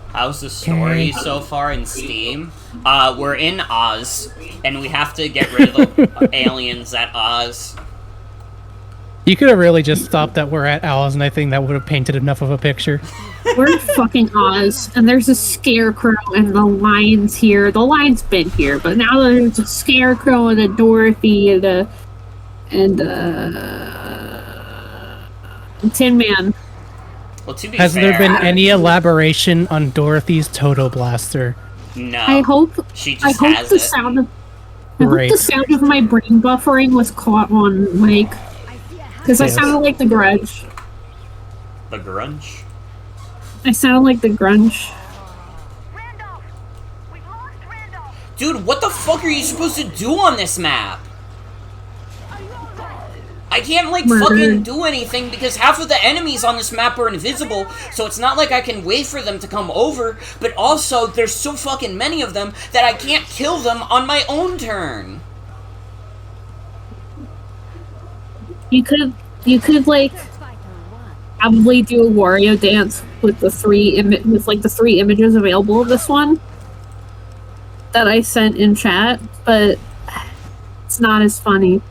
How's the story so far in Steam? We're in Oz, and we have to get rid of the aliens at Oz. You could have really just stopped that we're at Oz, and I think that would have painted enough of a picture. We're in fucking Oz, and there's a scarecrow, and the lion's here. The lion's been here, but now there's a scarecrow and a Dorothy and a Tin Man. Well, to be Has fair, there been any elaboration on Dorothy's Toto Blaster? No. I hope. She I just hope has the it. sound of. I hope Great. the sound of my brain buffering was caught on mic, because I Yes. sounded like the Grudge. The grunge? I sounded like the Grunge. Randolph! We've lost Randolph! Dude, what the fuck are you supposed to do on this map? I can't, like, Murder. fucking do anything because half of the enemies on this map are invisible, so it's not like I can wait for them to come over, but also, there's so fucking many of them that I can't kill them on my own turn. You could like probably do a Wario dance with the three images available of this one that I sent in chat, but it's not as funny.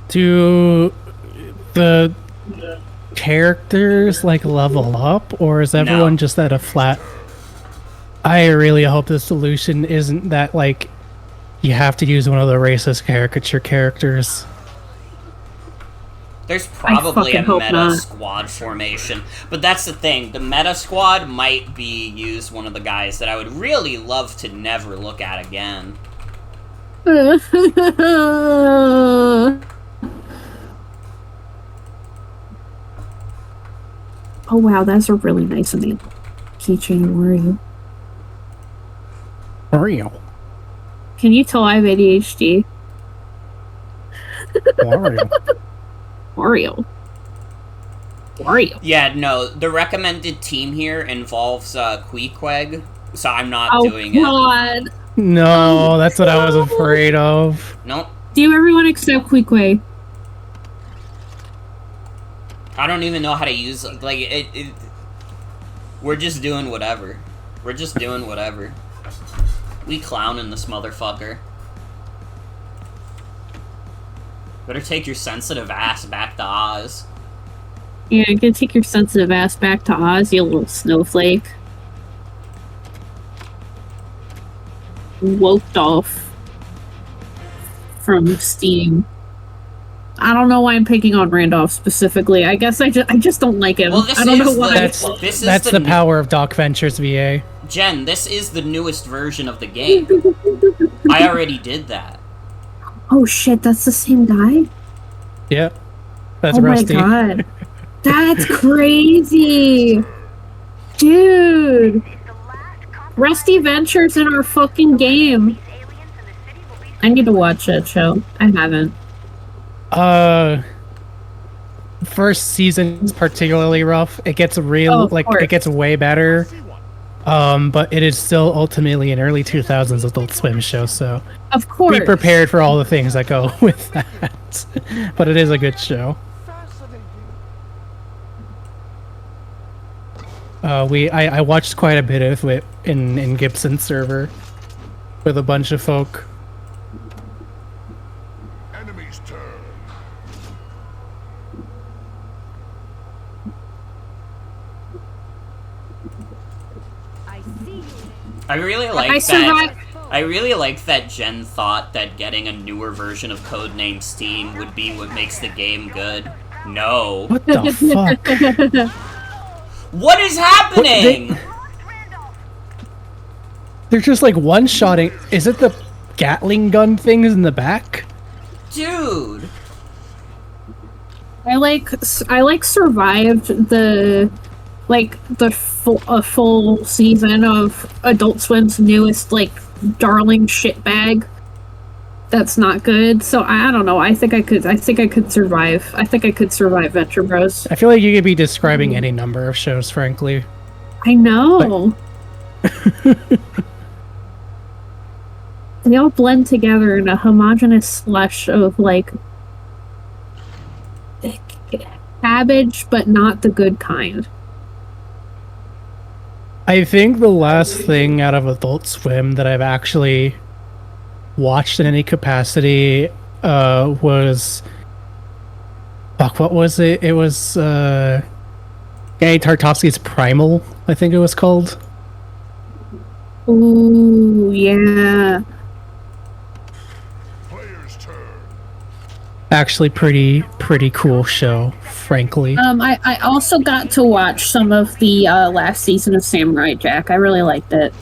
Do the characters like level up, or is everyone No. just at a flat? I really hope the solution isn't that like you have to use one of the racist caricature characters. There's probably a fucking hope meta not. squad formation, but that's the thing. The meta squad might be used one of the guys that I would really love to never look at again. Oh wow, that's a really nice name. Keychain Wario. Mario. Can you tell I have ADHD? Mario. Wario. Wario. Yeah, no, the recommended team here involves Queequeg, so I'm not Oh doing it. god. No, that's what I was afraid of. Nope. Do everyone except Queequeg? I don't even know how to use like it. We're just doing whatever. We're just doing whatever. We clowning this motherfucker. Better take your sensitive ass back to Oz. Yeah, you're gonna take your sensitive ass back to Oz, you little snowflake. Woked off from S.T.E.A.M. I don't know why I'm picking on Randolph specifically. I guess I just don't like him. Well, this I don't know is why. That's the power of Doc Ventures VA. Jen, this is the newest version of the game. I already did that. Oh shit, that's the same guy? Yep. That's Oh Rusty. my god. That's crazy! Dude! Rusty Ventures in our fucking game. I need to watch that show. I haven't. First season's particularly rough. It gets real, Oh, of like, course. it gets way better. But it is still ultimately an early 2000s Adult Swim show, so Of course. be prepared for all the things that go with that. But it is a good show. I watched quite a bit of it in Gibson's server with a bunch of folk. Enemy's turn. I see you. I really like I that. survived. I really like that Jen thought that getting a newer version of Codename S.T.E.A.M would be what makes the game good. No. What the fuck? What is happening? They're just like one-shotting. Is it the Gatling gun things in the back? Dude. I survived the full season of Adult Swim's newest darling shitbag. That's not good. So I don't know. I think I could survive. I think I could survive Venture Bros. I feel like you could be describing any number of shows, frankly. I know. They all blend together in a homogeneous slush of cabbage, but not the good kind. I think the last thing out of Adult Swim that I've actually watched in any capacity was... Fuck, what was it? It was Gary Tartovsky's Primal, I think it was called. Ooh, yeah. Player's turn. Actually, pretty cool show, frankly. I also got to watch some of the last season of Samurai Jack. I really liked it.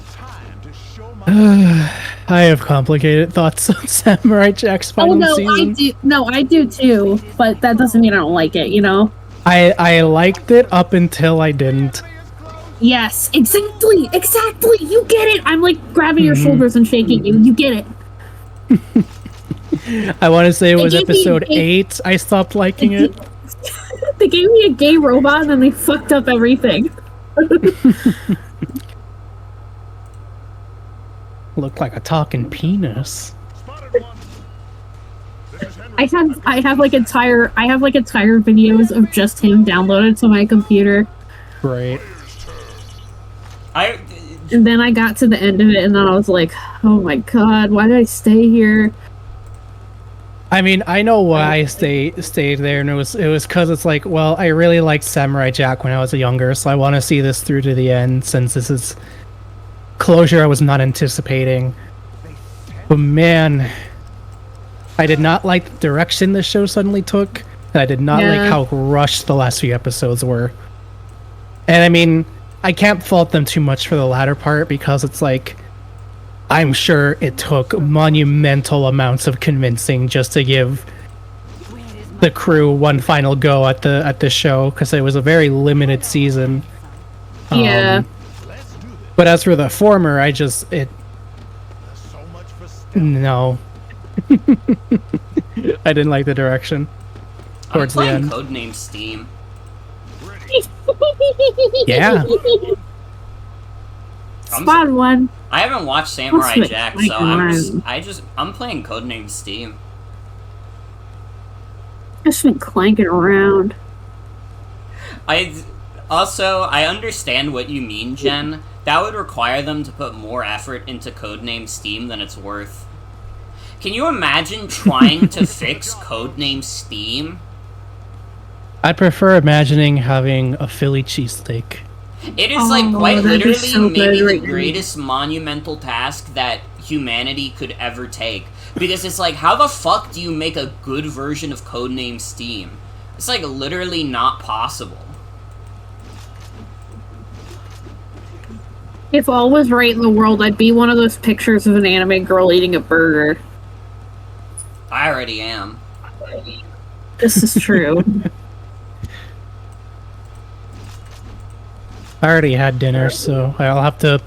I have complicated thoughts on Samurai Jack's final season. I do. No, I do too. But that doesn't mean I don't like it. You know. I liked it up until I didn't. Yes, exactly. You get it. I'm like grabbing your shoulders and shaking you. You get it. I want to say it was episode 8. I stopped liking it. They gave me a gay robot and then they fucked up everything. Looked like a talking penis. I have entire videos of just him downloaded to my computer. Right. And then I got to the end of it and then I was like, oh my god, why did I stay here? I mean, I know why I stayed there, and it was because it's like, well, I really liked Samurai Jack when I was younger, so I want to see this through to the end, since this is closure I was not anticipating. But man, I did not like the direction the show suddenly took, and I did not like how rushed the last few episodes were. And I mean, I can't fault them too much for the latter part, because it's like, I'm sure it took monumental amounts of convincing just to give the crew one final go at the show, because it was a very limited season. Yeah. But as for the former, no. I didn't like the direction towards the end. I'm playing Codename Steam. Yeah. Spot one. I haven't watched Samurai Jack, so I'm playing Codename Steam. Just been clanking around. I understand what you mean, Jen. That would require them to put more effort into Codename Steam than it's worth. Can you imagine trying to fix Codename Steam? I'd prefer imagining having a Philly cheesesteak. It is quite literally maybe the greatest monumental task that humanity could ever take. Because it's like, how the fuck do you make a good version of Codename Steam? It's like literally not possible. If all was right in the world, I'd be one of those pictures of an anime girl eating a burger. I already am. This is true. I already had dinner, so I'll have to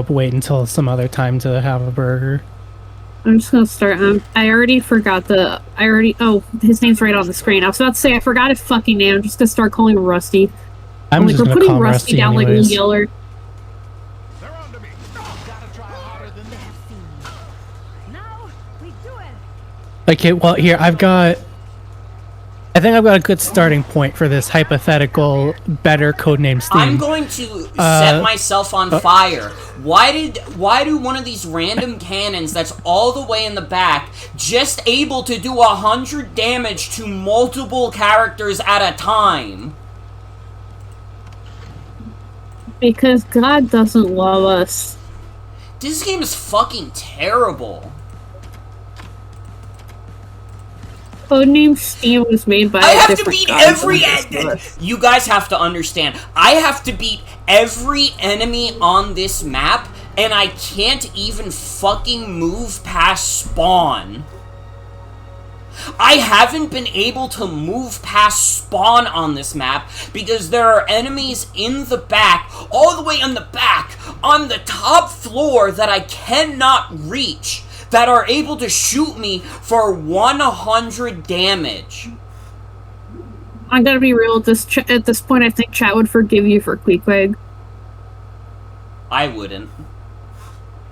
wait until some other time to have a burger. I'm just gonna start. I already forgot oh, his name's right on the screen. I was about to say I forgot his fucking name. I'm just gonna start calling him Rusty. I'm just we're gonna putting call Rusty down anyways. like Little Yeller. They're onto me. Gotta try harder than this. Now we do it. Okay, well here I think I've got a good starting point for this hypothetical better Codename Steam. I'm going to set myself on fire. Why do one of these random cannons that's all the way in the back just able to do 100 damage to multiple characters at a time? Because God doesn't love us. This game is fucking terrible. Codename Steam was made by I a have to different beat god every than us. You guys have to understand. I have to beat every enemy on this map, and I can't even fucking move past spawn. I haven't been able to move past spawn on this map because there are enemies in the back, all the way in the back, on the top floor that I cannot reach, that are able to shoot me for 100 damage. I'm gonna be real, at this point I think chat would forgive you for Queequeg. I wouldn't.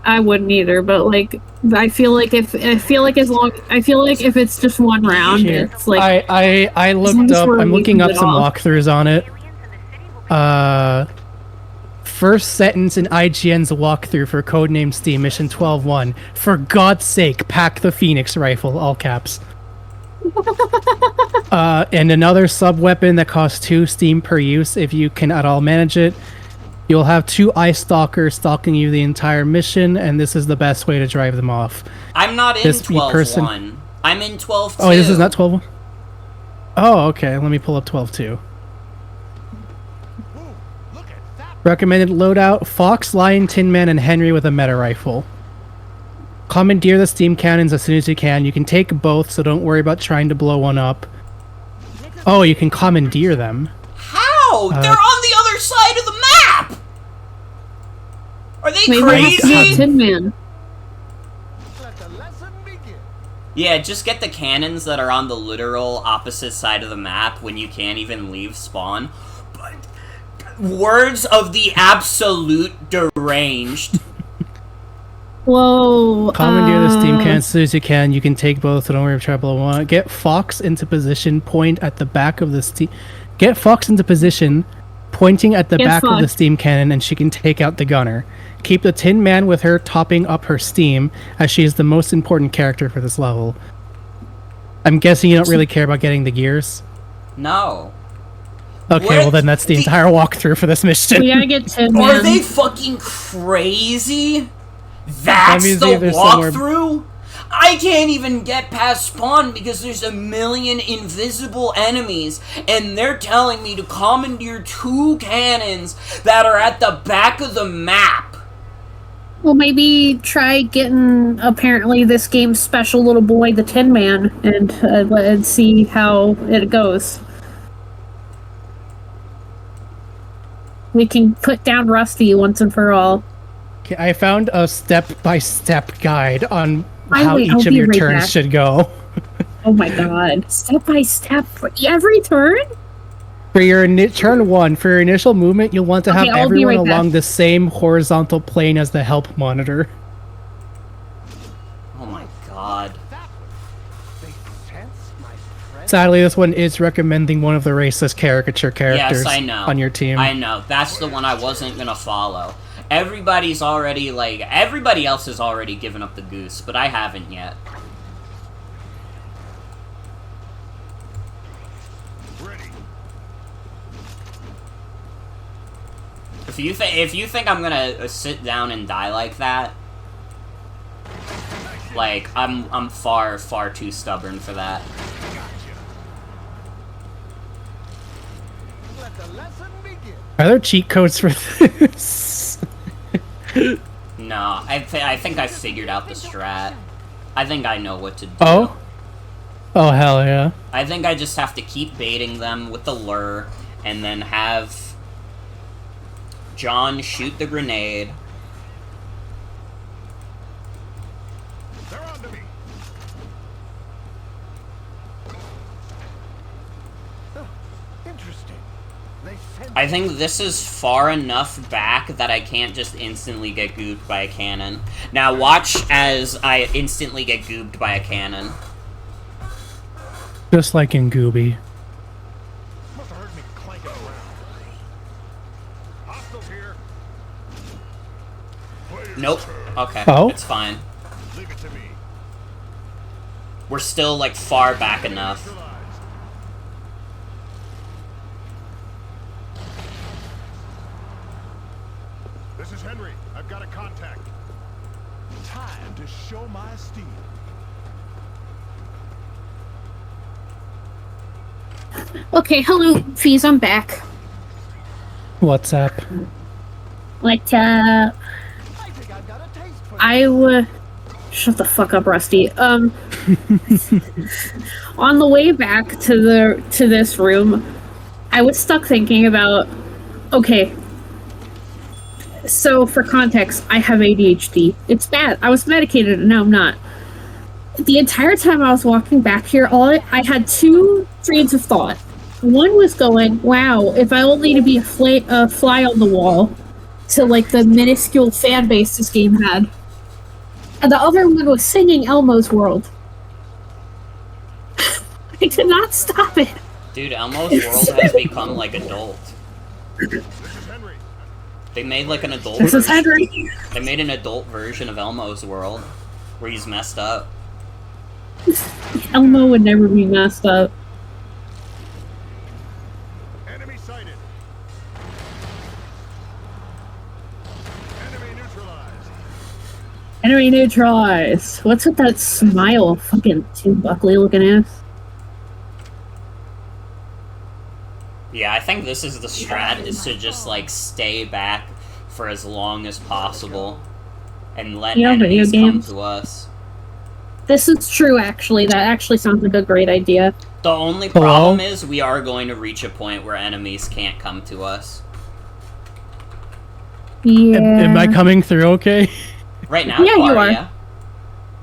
I wouldn't either, but like I feel like if it's just one round, Here, it's like I looked up. I'm looking up some walkthroughs on it. First sentence in IGN's walkthrough for Codename Steam Mission 12-1. For God's sake, pack the Phoenix rifle, all caps. And another sub-weapon that costs 2 Steam per use if you can at all manage it. You'll have 2 Ice Stalkers stalking you the entire mission, and this is the best way to drive them off. I'm not in 12-1. I'm in 12-2. Oh, this is not 12-1? Oh, okay. Let me pull up 12.2. Ooh, look at that. Recommended loadout: Fox, Lion, Tin Man, and Henry with a meta rifle. Commandeer the steam cannons as soon as you can. You can take both, so don't worry about trying to blow one up. Oh, you can commandeer them. How? They're on the other side of the map! Are they Maybe it's crazy? Tin Man. Let the lesson begin. Yeah, just get the cannons that are on the literal opposite side of the map when you can't even leave spawn. But words of the absolute deranged. Whoa. Commandeer the steam cannons as soon as you can. You can take both, so don't worry about trying to blow one. Get Fox into position. Point at the back of the steam. Get Fox into position, pointing at the Get back of the Fox. steam cannon, and she can take out the gunner. Keep the Tin Man with her, topping up her steam, as she is the most important character for this level. I'm guessing you don't really care about getting the gears. No. Okay, What? well then that's the entire walkthrough for this mission. We gotta get Tin Are Man. they fucking crazy? That's means the either somewhere- walkthrough? I can't even get past spawn because there's a million invisible enemies, and they're telling me to commandeer 2 cannons that are at the back of the map. Well, maybe try getting apparently this game's special little boy, the Tin Man, and see how it goes. We can put down Rusty once and for all. Okay, I found a step-by-step guide on I'll how wait, I'll each of be your right turns back. should go. Oh my god. Step by step for every turn? For your turn 1, for your initial movement, you'll want to have Okay, I'll be everyone right back. along the same horizontal plane as the help monitor. Oh my god. They sense my presence. Sadly, this one is recommending one of the racist caricature characters Yes, I know. on your team. I know. That's the one I wasn't gonna follow. Everybody's already, everybody else has already given up the goose, but I haven't yet. Ready. If you think I'm gonna sit down and die like that, like, I'm far too stubborn for that. Let the lesson begin. Are there cheat codes for this? No, I think I figured out the strat. I think I know what to do. Oh? Oh, hell yeah. I think I just have to keep baiting them with the lure, and then have John shoot the grenade. They're on to me. Oh, interesting. They sense. I think this is far enough back that I can't just instantly get gooped by a cannon. Now watch as I instantly get gooped by a cannon. Just like in Gooby. Must have heard me clanking around. Hostiles here. Players Nope. turn. Okay, Oh? it's fine. Leave it to me. We're still, like, far back enough. Neutralized. This is Henry. I've got a contact. Time to show my steel. Okay, hello, Fees, I'm back. What's up? What, I think I've got a taste for shut the fuck up, Rusty. On the way back to this room, I was stuck thinking about, okay, so for context, I have ADHD. It's bad. I was medicated and now I'm not. The entire time I was walking back here, I had 2 trains of thought. One was going, wow, if I only to be a fly on the wall to, like, the minuscule fan base this game had. And the other one was singing Elmo's World. I did not stop it. Dude, Elmo's World has become, like, adult. This is Henry. They made, like, an adult This is version. Henry. They made an adult version of Elmo's World, where he's messed up. Elmo would never be messed up. Enemy sighted. Enemy neutralized. Enemy neutralized. What's with that smile, fucking Tim Buckley looking ass? Yeah, I think this is the strat, is to just, like, stay back for as long as possible and let enemies come to us. This is true, actually. That actually sounds like a great idea. The only problem is we are going to reach a point where enemies can't come to us. Yeah. Am I coming through okay? Right now, Yeah, you are. Yeah.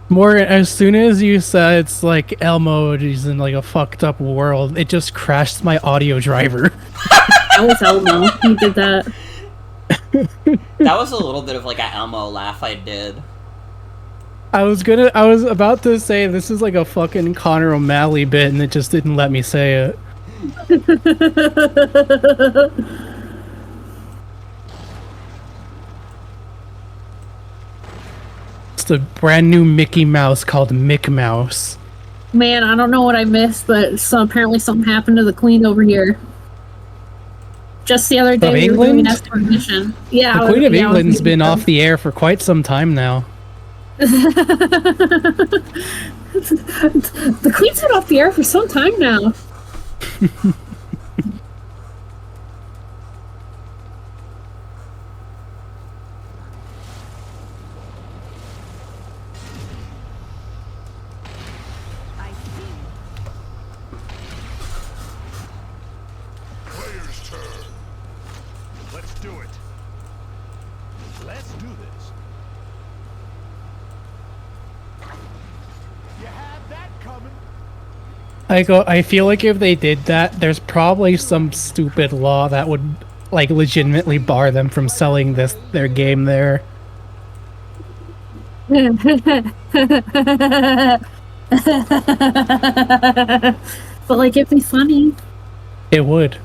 Morgan, as soon as you said it's like Elmo is in like a fucked up world, it just crashed my audio driver. That was Elmo. He did that. That was a little bit of like an Elmo laugh I did. I was about to say this is like a fucking Connor O'Malley bit, and it just didn't let me say it. It's a brand new Mickey Mouse called Mick Mouse. Man, I don't know what I missed, but apparently something happened to the Queen over here. Just the other day, we were doing an escort mission. Yeah, the Queen of England's been off the air for quite some time now. The Queen's been off the air for some time now. Player's turn. Let's do it. Let's do this. You had that coming. I feel like if they did that, there's probably some stupid law that would like legitimately bar them from selling their game there. But like, it'd be funny. It would.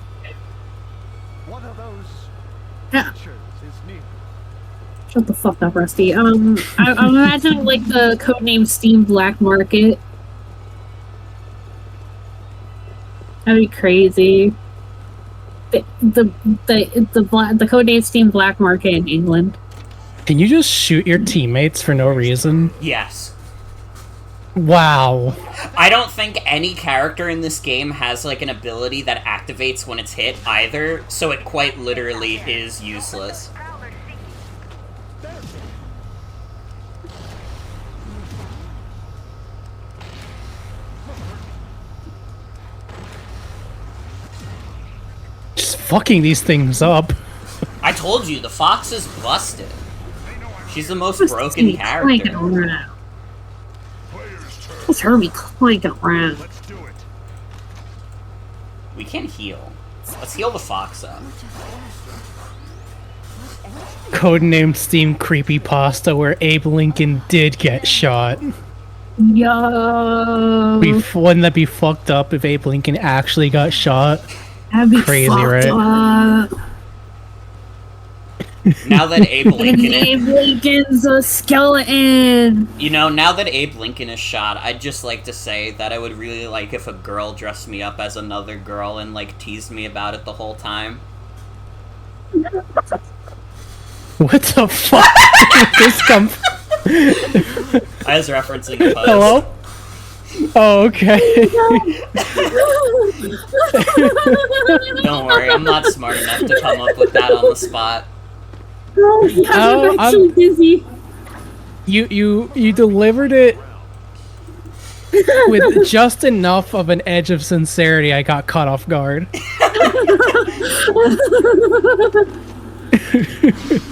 One of those Yeah. creatures is near. Shut the fuck up, Rusty. I'm imagining like the codename Steam Black Market. That'd be crazy. The codename Steam Black Market in England. Can you just shoot your teammates for no reason? Yes. Wow. I don't think any character in this game has like an ability that activates when it's hit either, so it quite literally is useless. Just fucking these things up. I told you, the fox is busted. She's the most broken Clanking character. around. Player's turn. It's Herbie clanking around. Let's do it. We can heal. Let's heal the fox up. Codename Steam Creepypasta where Abe Lincoln did get shot. Yo. Mm-hmm. Wouldn't that be fucked up if Abe Lincoln actually got shot? That'd be Crazy, fucked right? up. Now that Abe And Lincoln Abe Lincoln's a skeleton. You know, now that Abe Lincoln is shot, I'd just like to say that I would really like if a girl dressed me up as another girl and like teased me about it the whole time. What the fuck did this come from? I was referencing a post. Hello? Oh, okay. Don't worry, I'm not smart enough to come up with that on the spot. Oh, God, I'm actually busy. You delivered it with just enough of an edge of sincerity. I got caught off guard.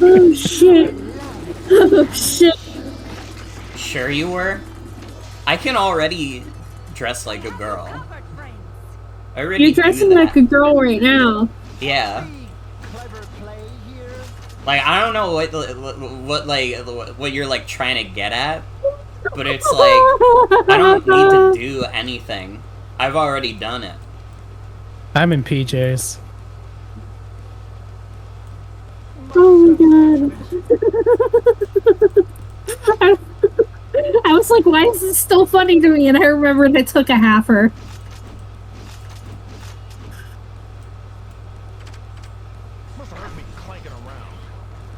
Oh shit. Oh shit. Sure you were? I can already dress like a girl. I already You're do dressing that. like a girl right now. Yeah. Like, I don't know what you're like trying to get at, but it's like I don't need to do anything. I've already done it. I'm in PJs. Oh my god. I was like, why is this still funny to me? And I remembered it took a halfer.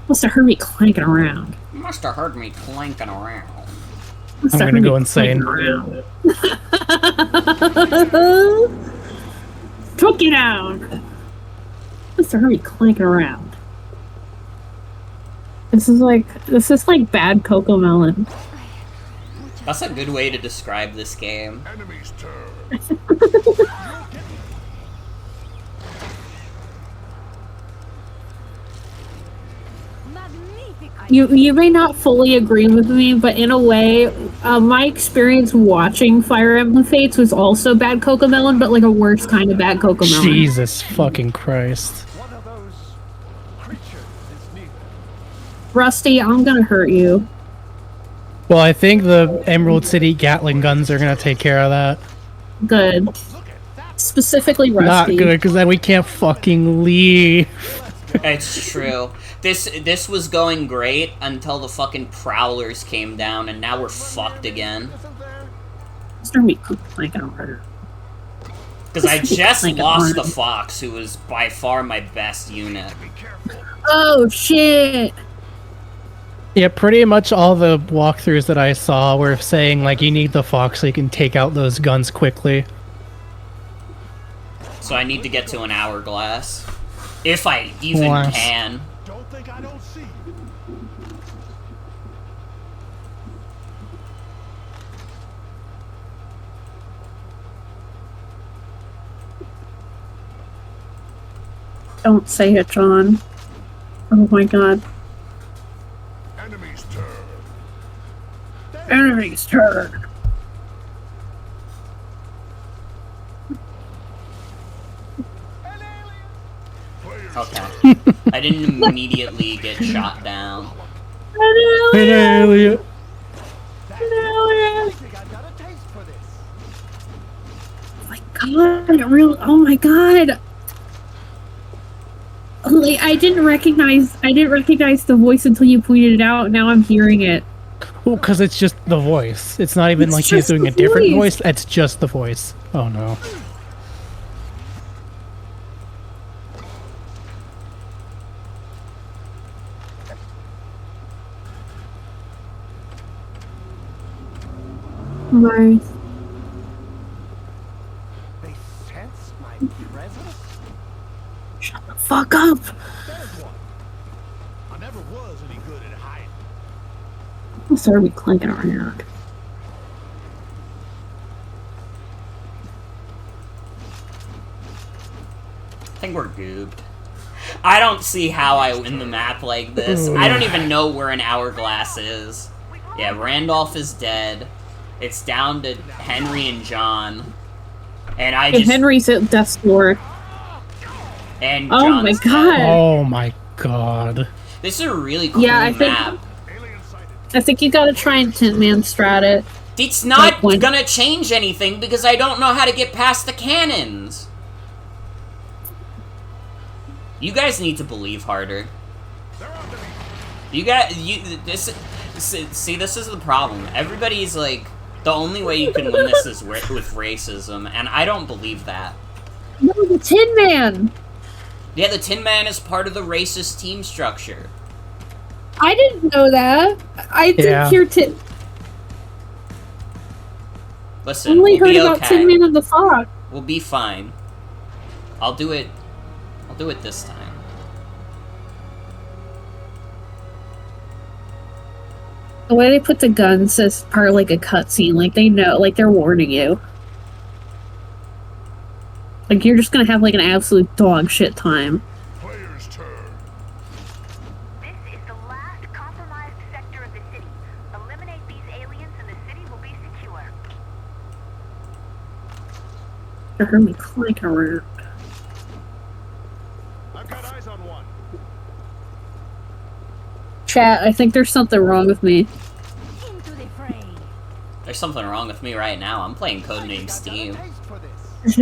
Must have heard me clanking around. Must have heard me clanking around. You must have heard me clanking around. Must I'm have gonna heard go me insane. clanking around. Took it down. Mr. Hurry clanking around. This is like bad Coco Melon. That's a good way to describe this game. Enemy's turn. You may not fully agree with me, but in a way, my experience watching Fire Emblem Fates was also bad Coco Melon, but like a worse kind of bad Coco Melon. Jesus fucking Christ. One of those creatures is needed. Rusty, I'm gonna hurt you. Well, I think the Emerald City Gatling guns are gonna take care of that. Good. Specifically Rusty. Not good, because then we can't fucking leave. It's true. This was going great until the fucking prowlers came down, and now we're fucked again. Mr. Meat clanking around. Because I just lost the fox, who was by far my best unit. Oh shit! Yeah, pretty much all the walkthroughs that I saw were saying, like, you need the fox so you can take out those guns quickly. So I need to get to an hourglass. If I even can. Don't think I don't see you. Don't say it, John. Oh my god. Enemy's turn. Enemy's turn. Okay. I didn't immediately get shot down. Hey, Elliot. I think I've got a taste for this. Oh my god, oh my god. Like, I didn't recognize the voice until you pointed it out. Now I'm hearing it. Well, because it's just the voice. It's not even It's like he's just doing the a different voice. voice. It's just the voice. Oh no. Right. They sense my presence? Shut the fuck up. There's one. I never was any good at hiding. I'm sorry we clanking around. I think we're gooped. I don't see how I win the map like this. I don't even know where an hourglass is. Yeah, Randolph is dead. It's down to Henry and John. And I Hey, just... Henry's at death's door. And Oh John's my dead. god. Oh my god. This is a really cool Yeah, I think- map. Alien sighted. I think you gotta try and Tin Man strat it. It's not Like when- gonna change anything because I don't know how to get past the cannons. You guys need to believe harder. They're on to me. See, this is the problem. Everybody's like, the only way you can win this is with racism, and I don't believe that. No, the Tin Man! Yeah, the Tin Man is part of the racist team structure. I didn't know that. I didn't Yeah. hear Tin. Listen, Only we'll heard be about okay. Tin Man and the Fox. We'll be fine. I'll do it this time. The way they put the guns as part of like a cutscene, like they know, like they're warning you. Like you're just gonna have like an absolute dog shit time. Player's turn. This is the last compromised sector of the city. Eliminate these aliens and the city will be secure. You heard me clanking around. I've got eyes on one. Chat, I think there's something wrong with me. Into the fray. There's something wrong with me right now. I'm playing Codename S.T.E.A.M. Taste for this.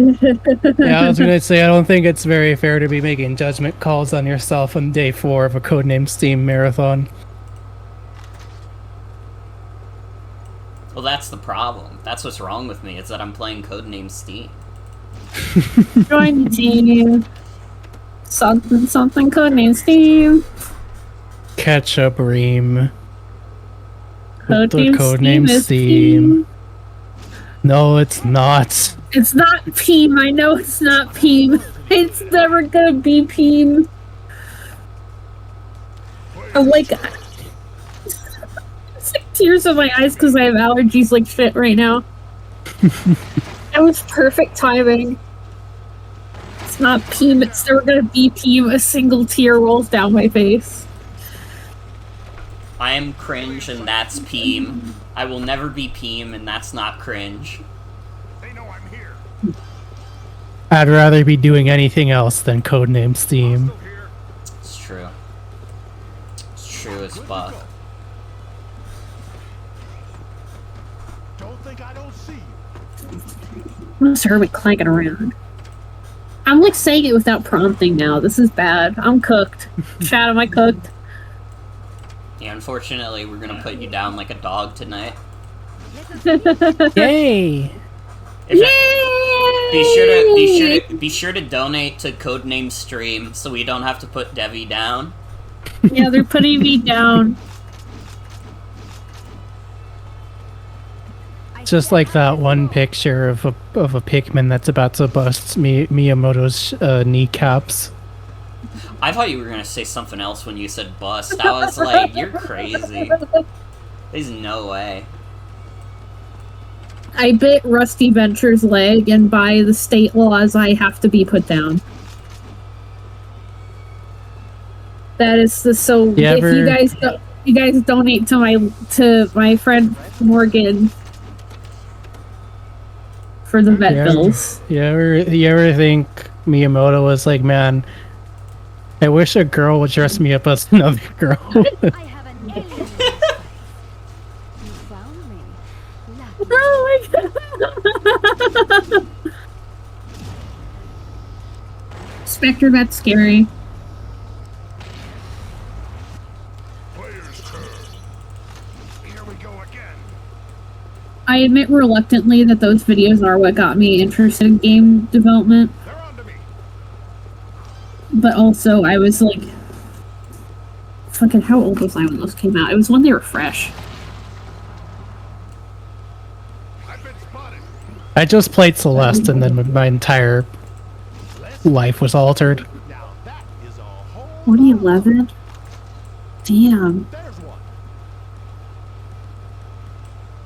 Yeah, I was gonna say, I don't think it's very fair to be making judgment calls on yourself on day 4 of a Codename S.T.E.A.M marathon. Well, that's the problem. That's what's wrong with me, is that I'm playing Codename S.T.E.A.M. Join the team. Something, something, codename Steam. Ketchup Ream. With the Codename codename is Steam. No, it's not. It's not Peem. I know it's not Peem. It's never gonna be Peem. I'm like, it's like tears in my eyes because I have allergies like shit right now. That was perfect timing. It's not Peem, it's never gonna be Peem. A single tear rolls down my face. I am cringe and that's Peem. I will never be Peem and that's not cringe. They know I'm here. I'd rather be doing anything else than Codename S.T.E.A.M. Still here. It's true. It's true as fuck. Don't think I don't see you. What's Herbie clanking around? I'm like saying it without prompting now. This is bad. I'm cooked. Chat, am I cooked? Yeah, unfortunately, we're gonna put you down like a dog tonight. Yay! Be sure to donate to Codename Stream so we don't have to put Devi down. Yeah, they're putting me down. Just like that one picture of a Pikmin that's about to bust Miyamoto's kneecaps. I thought you were gonna say something else when you said bust. I was like, you're crazy. There's no way. I bit Rusty Venture's leg, and by the state laws, I have to be put down. That is the if you guys donate to my friend Morgan for the vet bills. You ever think Miyamoto was like, man, I wish a girl would dress me up as another girl? I have an alien. You found me. Lucky. Oh my god! Spectre, that's scary. Player's turn. Here we go again. I admit reluctantly that those videos are what got me interested in game development. They're on to me. But also, I was like... Fucking, how old was I when those came out? It was when they were fresh. I've been spotted. I just played Celeste and then my entire life was altered. Now that is a whole 2011? Damn. There's one.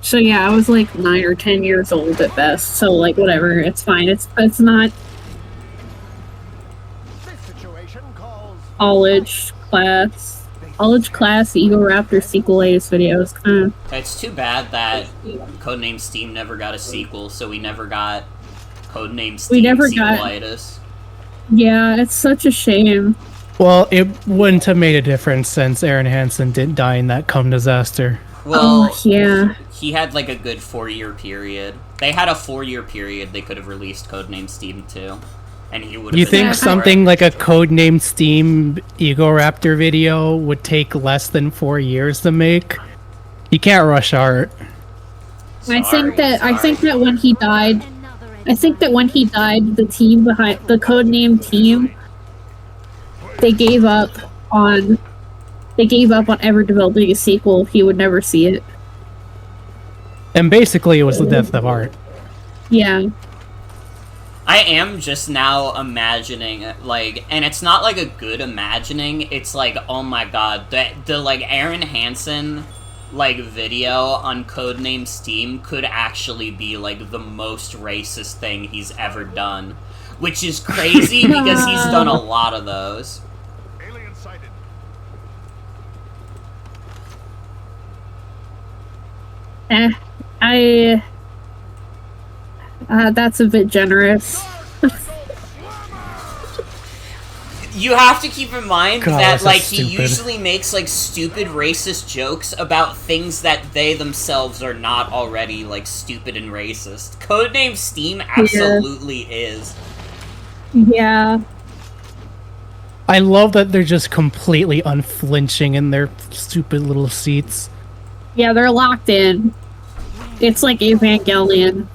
So yeah, I was like 9 or 10 years old at best, so like whatever, it's fine. It's not This situation calls college class Eagle Raptor sequel latest videos. It's too bad that Codename S.T.E.A.M never got a sequel, so we never got Codename S.T.E.A.M never got- sequelitis. Yeah, it's such a shame. Well, it wouldn't have made a difference since Aaron Hansen didn't die in that cum disaster. Well, Oh yeah. he had like a good 4-year period. They had a 4-year period they could have released Codename S.T.E.A.M 2. And he would have You been think there for something it. like a Codename S.T.E.A.M Ego Raptor video would take less than 4 years to make? You can't rush art. I think that Another when he died, the team behind the codename team, they gave up on ever developing a sequel. He would never see it. And basically it was the death of art. Yeah. I am just now imagining, like, and it's not like a good imagining, it's like, oh my god, the like, Aaron Hansen, like, video on Codename S.T.E.A.M could actually be, like, the most racist thing he's ever done. Which is crazy, because he's done a lot of those. alien sighted. That's a bit generous. You have to keep in mind God, that, this is like, he stupid. usually makes, like, stupid racist jokes about things that they themselves are not already, like, stupid and racist. Codename S.T.E.A.M absolutely is. Yeah. I love that they're just completely unflinching in their stupid little seats. Yeah, they're locked in. It's like Evangelion.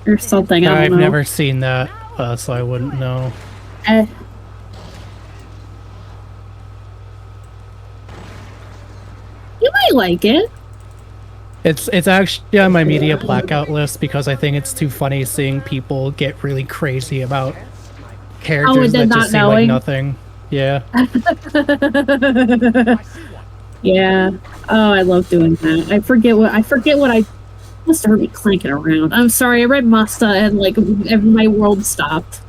Or something, I don't I've know. never seen that, so I wouldn't know. Eh. You might like it. It's actually on my media blackout list because I think it's too funny seeing people get really crazy about characters that not just seem like knowing. nothing. Yeah. Yeah. Oh, I love doing that. I forget what I must have heard me clanking around. I'm sorry, I read Masta and like my world stopped.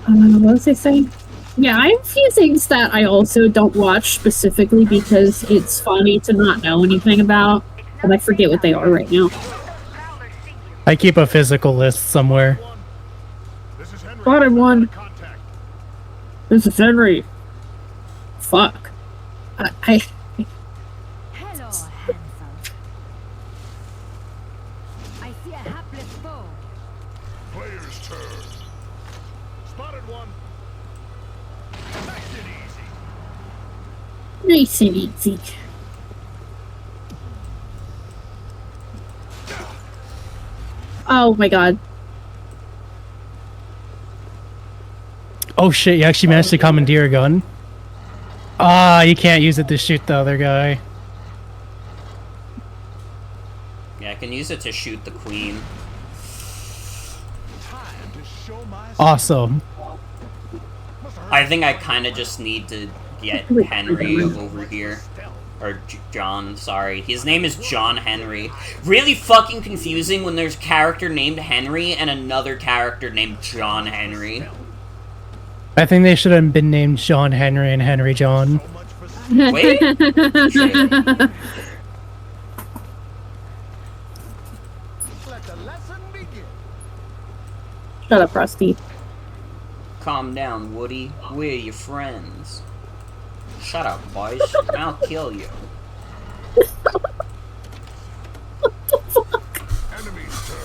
What was I saying? Yeah, I have few things that I also don't watch specifically because it's funny to not know anything about, but I forget what they are right now. I keep a physical list somewhere. This is Henry. Spotted one. Contact. This is Henry. Fuck. I Hello, handsome. I see a hapless foe. Player's turn. Spotted one. Nice and easy. nice and easy. Oh my god. Oh shit, you actually managed to commandeer a gun? Ah, you can't use it to shoot the other guy. Yeah, I can use it to shoot the queen. Time to show my Awesome. I think I kind of just need to get Henry over here. Or John, sorry. His name is John Henry. Really fucking confusing when there's a character named Henry and another character named John Henry. I think they should have been named John Henry and Henry John. Wait? Shit. Let the lesson begin. Shut up, Rusty. Calm down, Woody. We're your friends. Shut up, boys. I'll kill you. Enemy's turn.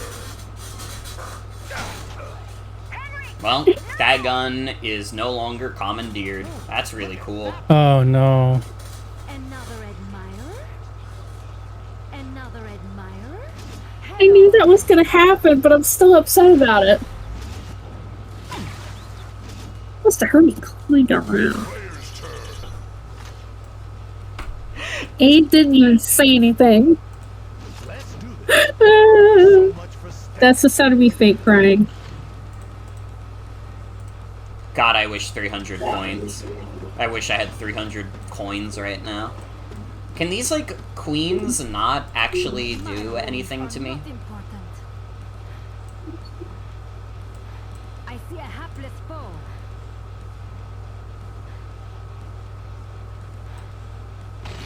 Well, that gun is no longer commandeered. That's really cool. Oh no. Another admirer? Another admirer? I knew that was gonna happen, but I'm still upset about it. Must have heard me clank around. Player's turn. Abe didn't even say anything. Let's do this. So much for That's the sound of me fake crying. God, I wish 300 coins. I wish I had 300 coins right now. Can these, like, queens not actually do anything to me? Not important. I see a hapless foe.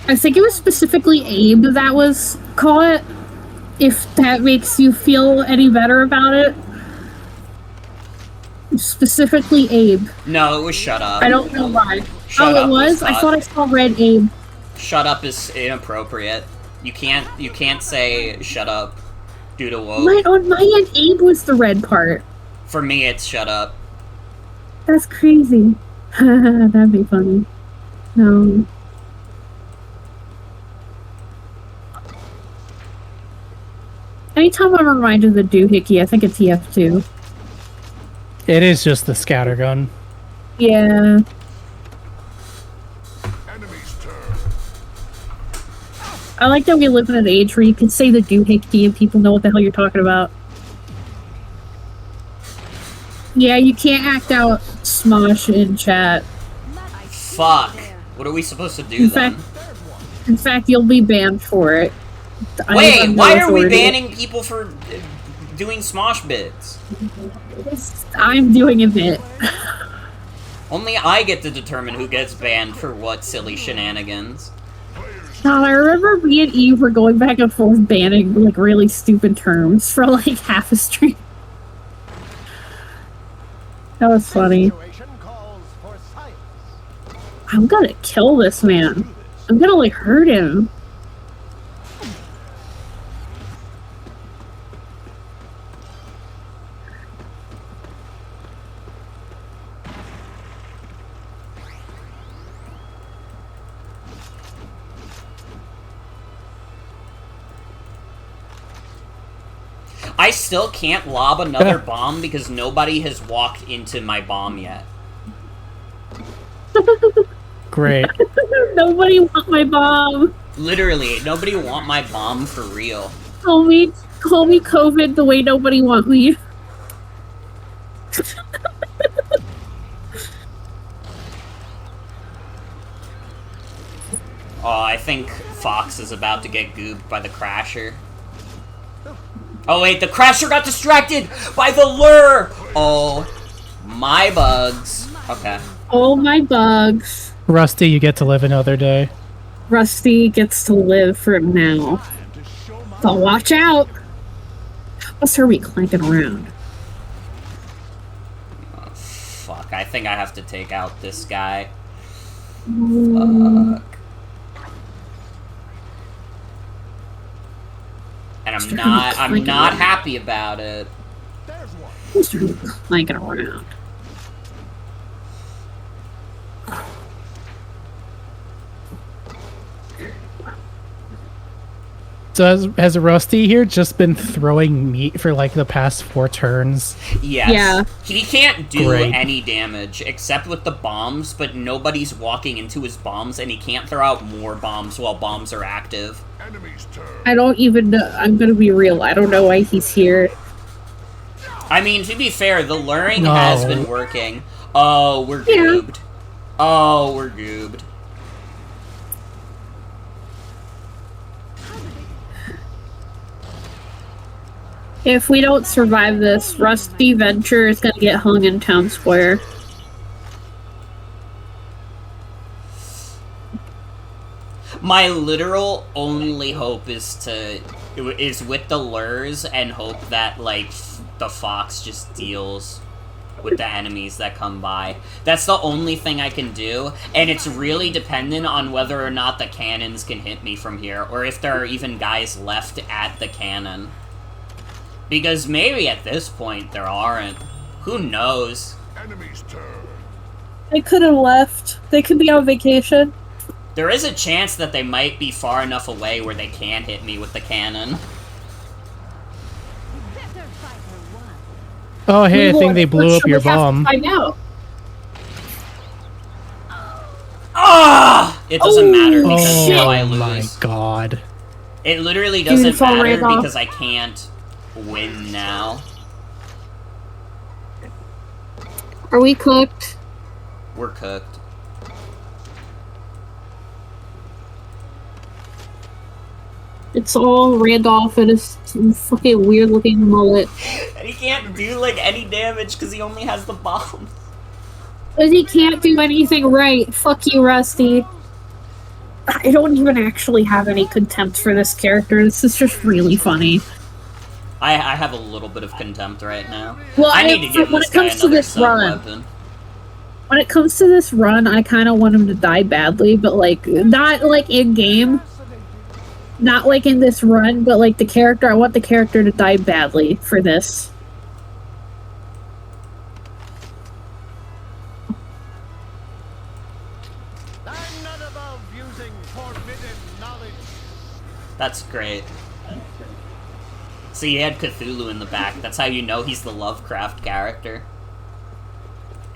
I think it was specifically Abe that was caught. If that makes you feel any better about it. Specifically Abe. No, it was shut up. I don't know why. Shut oh, up it was? I caught. thought I saw red Abe. Shut up is inappropriate. You can't say shut up due to woke. On my end, Abe was the red part. For me, it's shut up. That's crazy. That'd be funny. No. Anytime I'm reminded of the doohickey, I think it's TF2. It is just the scattergun. Yeah. Enemy's turn. I like that we live in an age where you can say the doohickey and people know what the hell you're talking about. Yeah, you can't act out Smosh in chat. Fuck. What are we supposed to do then? In fact, you'll be banned for it. I Wait, have no why are we authority. banning people for doing Smosh bits? I'm doing a bit. Only I get to determine who gets banned for what silly shenanigans. God, I remember me and Eve were going back and forth banning like really stupid terms for like half a stream. That was funny. Situation calls for science. I'm gonna kill this man. I'm gonna like hurt him. I still can't lob another bomb because nobody has walked into my bomb yet. Great. Nobody want my bomb. Literally, nobody want my bomb for real. Call me COVID the way nobody want me. Oh, I think Fox is about to get gooped by the Crasher. Oh wait, the Crasher got distracted by the lure! Oh, my bugs. Okay. Oh my bugs. Rusty, you get to live another day. Rusty gets to live for now. So watch out! What's her clanking around? Oh, fuck, I think I have to take out this guy. Fuck. And I'm not happy about it. What's her clanking around? So has Rusty here just been throwing meat for like the past 4 turns? Yes. Yeah. He can't do Great. any damage except with the bombs, but nobody's walking into his bombs, and he can't throw out more bombs while bombs are active. Enemy's turn. I don't even know. I'm gonna be real. I don't know why he's here. I mean, to be fair, the luring No. has been working. Oh, we're Yeah. goobed. Oh, we're goobed. If we don't survive this, Rusty Venture is gonna get hung in town square. My literal only hope is with the lures and hope that like the Fox just deals with the enemies that come by. That's the only thing I can do, and it's really dependent on whether or not the cannons can hit me from here, or if there are even guys left at the cannon. Because maybe at this point there aren't. Who knows? Enemy's turn. They could have left. They could be on vacation. There is a chance that they might be far enough away where they can hit me with the cannon. Better fighter one. Oh, hey, I We think will they blew up your eventually have to bomb. find out. Ah! It doesn't matter because Oh now I my lose. god. It literally doesn't it's all matter right off. because I can't win now. Are we cooked? We're cooked. It's all Randolph and his fucking weird looking mullet. And he can't do like any damage because he only has the bomb. But he can't do anything right. Fuck you, Rusty. I don't even actually have any contempt for this character. This is just really funny. I have a little bit of contempt right now. Well, I need to give when this it guy comes to another this run, sub-weapon. when it comes to this run, I kind of want him to die badly, but like not like in game, not like in this run, but like the character. I want the character to die badly for this. I'm not above using forbidden knowledge. That's great. See, he had Cthulhu in the back. That's how you know he's the Lovecraft character.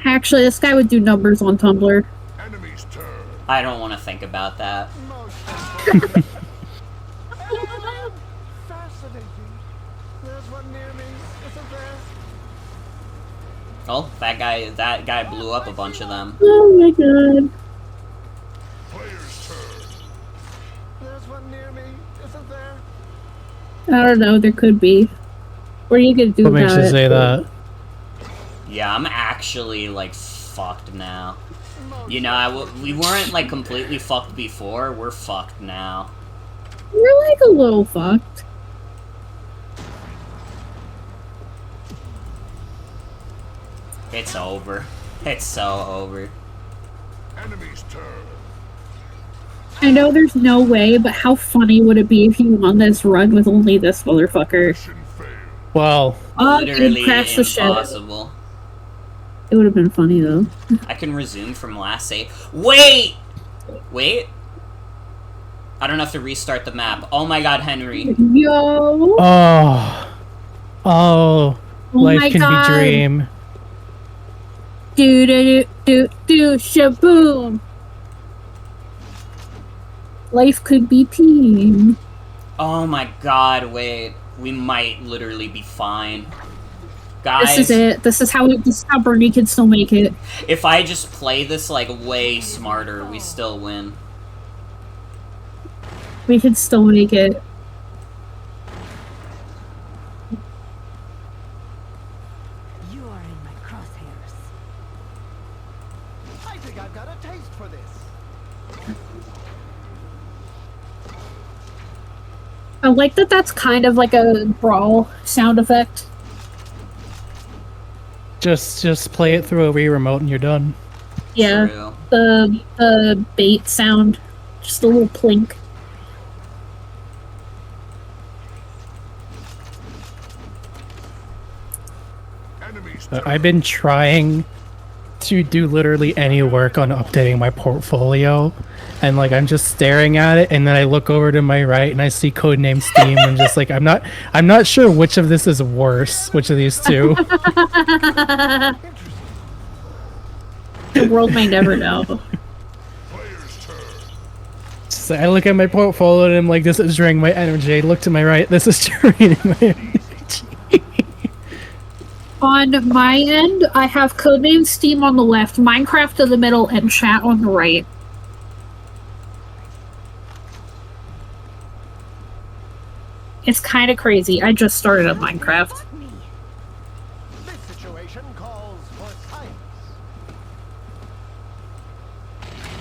Actually, this guy would do numbers on Tumblr. Enemy's turn. I don't want to think about that. Fascinating. There's one near me, isn't there? Oh, that guy blew up a bunch of them. Oh my god. Player's turn. There's one near me, isn't there? I don't know, there could be. What are you gonna do What makes about you it? say that? Yeah, I'm actually, like, fucked now. You know, we weren't, like, completely fucked before. We're fucked now. We're like a little fucked. It's over. It's so over. Enemy's turn. I know there's no way, but how funny would it be if you won this run with only this motherfucker? Mission failed. Well, Oh, you'd Literally crash the shit. impossible. It would have been funny though. I can resume from last save. Wait! Wait? I don't have to restart the map. Oh my god, Henry. Yo! oh, Oh life my can god! be dream. Do do do do shaboom! Life could be team. Oh my god, wait. We might literally be fine. Guys, This is it. This is how Bernie can still make it. if I just play this like way smarter, we still win. We can still make it. You are in my crosshairs. I think I've got a taste for this. I like that that's kind of like a brawl sound effect. Just play it through a Wii remote and you're done. Yeah. True. The bait sound. Just a little plink. Enemies I've been trying to do literally any work on updating my portfolio, and like I'm just staring at it, and then I look over to my right and I see codename Steam, and just like I'm not sure which of this is worse, which of these two. The world may never know. players' turn. So I look at my portfolio and I'm like, this is draining my energy. I look to my right, this is draining my energy. On my end, I have codename Steam on the left, Minecraft in the middle, and chat on the right. It's kind of crazy. I just started on Minecraft. Me. This situation calls for science.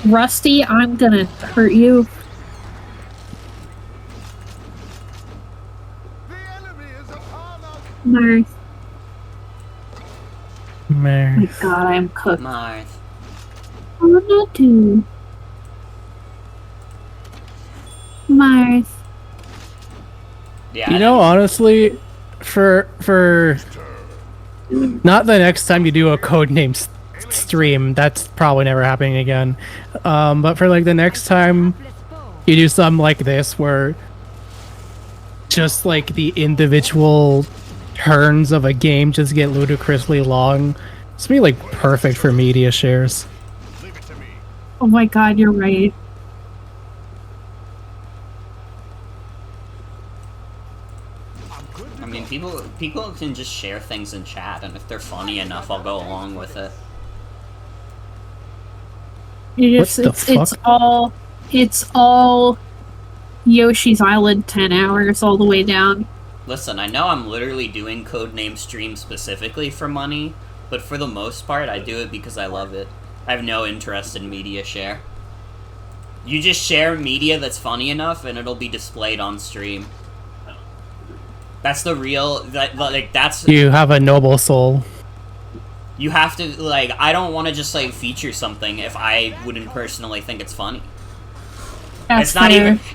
Rusty, I'm gonna hurt you. The enemy is upon us. Marth. Oh Meh. my god, I'm cooked. Marth. I'm not too. Marth. Yeah. You know, honestly, for not the next time you do a codename stream, that's probably never happening again. But for like the next time Let's go. you do something like this, where just like the individual turns of a game just get ludicrously long, it's gonna be like perfect for media shares. Leave it to me. Oh my god, you're right. I'm good to I mean, people can just share things in chat, and if they're funny enough, I'll go along with it. It's all Yoshi's Island 10 hours all the way down. Listen, I know I'm literally doing codename stream specifically for money, but for the most part, I do it because I love it. I have no interest in media share. You just share media that's funny enough, and it'll be displayed on stream. That's the real, that's... You have a noble soul. You have to, like, I don't want to just, like, feature something if I wouldn't personally think it's funny. That's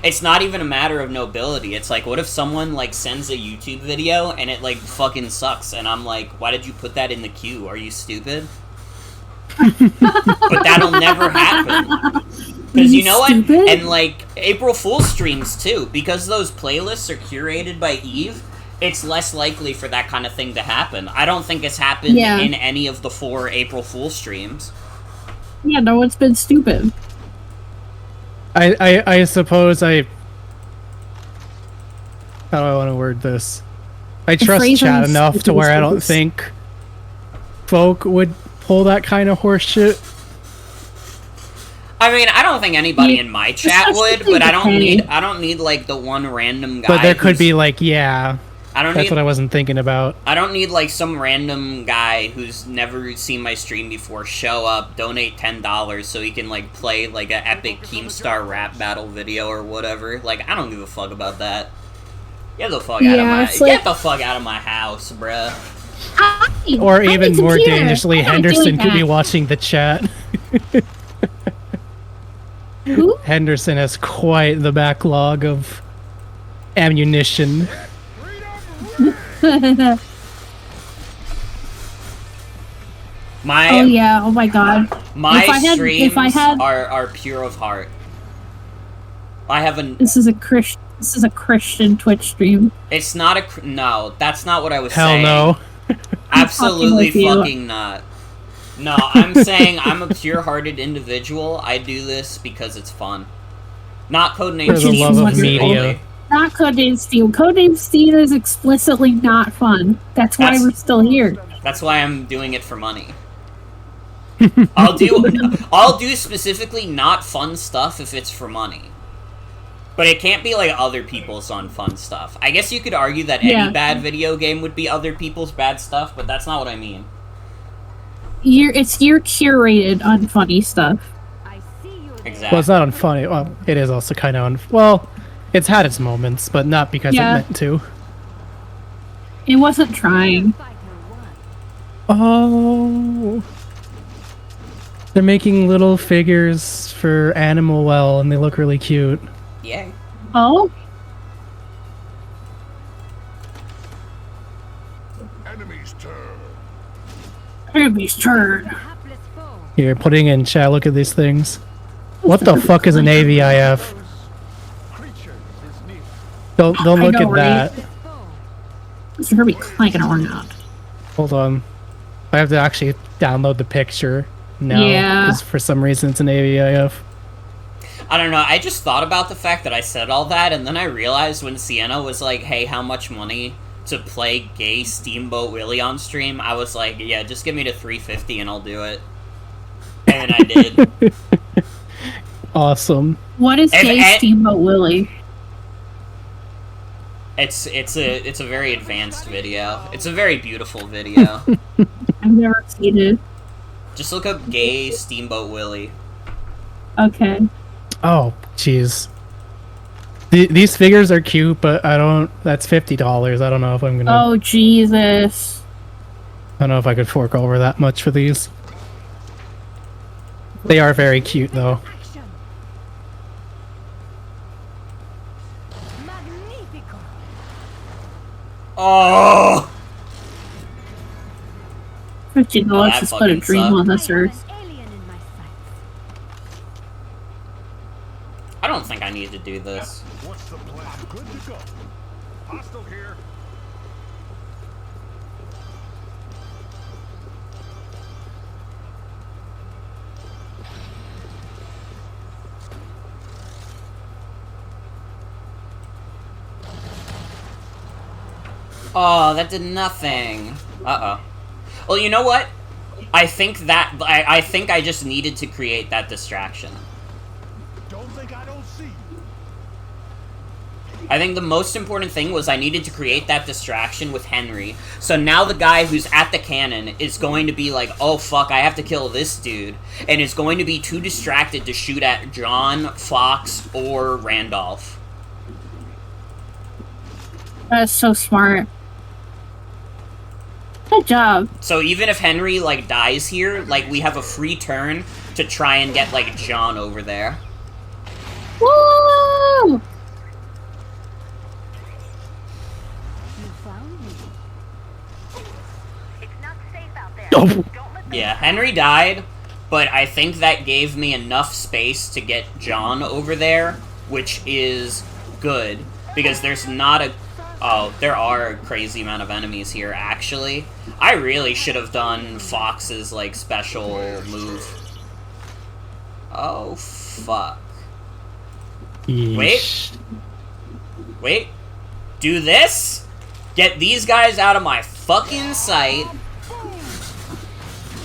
It's not even a matter of nobility. It's like, what if someone, like, sends a YouTube video and it, like, fucking sucks, and I'm like, why did you put that in the queue? Are you stupid? But that'll never happen. Because you know what? Stupid? And, like, April Fool's streams, too. Because those playlists are curated by Eve, it's less likely for that kind of thing to happen. I don't think it's happened Yeah. in any of the 4 April Fool's streams. Yeah, no one's been stupid. I suppose how do I want to word this? I The trust phrase chat I'm enough to stupid where I is don't this. think folk would pull that kind of horse shit. I mean, I don't think anybody Yeah, in my chat would, especially but I the don't need like the one random guy. But there could who's- be like, yeah, I don't that's need what I wasn't thinking about. I don't need like some random guy who's never seen my stream before show up, donate $10 so he can like play like an epic Keemstar rap battle video or whatever. Like, I don't give a fuck about that. Get the fuck out of Yeah, my it's like- get the fuck out of my house, bruh. Hi, Or I'm even a more computer. dangerously, I'm not Henderson doing could be that. watching the chat. Who? Henderson has quite the backlog of ammunition. My Oh yeah, oh my god. my If I had- streams if I had- are pure of heart. I have an This is a Christian Twitch stream. it's not a no, that's not what I was Hell saying. no. Absolutely with you. fucking not. No, I'm saying I'm a pure-hearted individual. I do this because it's fun. Not codename For the streams love of specifically. media. Not Codename Steam. Codename Steam is explicitly not fun. That's why we're still here. That's why I'm doing it for money. I'll do specifically not fun stuff if it's for money. But it can't be like other people's unfun stuff. I guess you could argue that any bad video game would be other people's bad stuff, but that's not what I mean. It's your curated unfunny stuff. I see you there. Exactly. Well, it's not unfunny. Well, it is also kind of well, it's had its moments, but not because it meant to. It wasn't trying. Fighter one. Oh. They're making little figures for Animal Well, and they look really cute. Yay. Oh? Enemy's turn. Enemy's turn. Hapless foe. Here, putting in chat, look at these things. What the fuck is an AVIF? Creature is near. Don't I look know, at right? that. Foe. It's gonna be clanking around. Hold on. I have to actually download the picture now. Yeah. Because for some reason it's an AVIF. I don't know, I just thought about the fact that I said all that, and then I realized when Sienna was like, hey, how much money to play gay Steamboat Willie on stream, I was like, yeah, just give me the $350 and I'll do it. And I did. Awesome. What is Gay Steamboat Willie? It's a very advanced video. It's a very beautiful video. I've never seen it. Just look up gay Steamboat Willie. Okay. Oh, jeez. These figures are cute, but I don't... That's $50. I don't know if I'm gonna... Oh, Jesus. I don't know if I could fork over that much for these. They are very cute, though. Action. Magnifico. Oh! $50 that just put a fucking dream sucked. on this I have earth. an alien in my sights. I don't think I need to do this. What's the plan? Good to go. Hostile here. Oh, that did nothing. Uh-oh. Well, you know what? I think I just needed to create that distraction. Don't think I don't see you. I think the most important thing was I needed to create that distraction with Henry. So now the guy who's at the cannon is going to be like, oh fuck, I have to kill this dude. And is going to be too distracted to shoot at John, Fox, or Randolph. That's so smart. Good job. So even if Henry, like, dies here, like, we have a free turn to try and get, like, John over there. Woo! You found me. It's not safe out there. Oh. Don't let them Yeah, Henry died, but I think that gave me enough space to get John over there, which is good, because there's not a... Oh, there are a crazy amount of enemies here, actually. I really should have done Fox's, like, special move. Oh, fuck. Yeesh. Wait. Do this? Get these guys out of my fucking sight.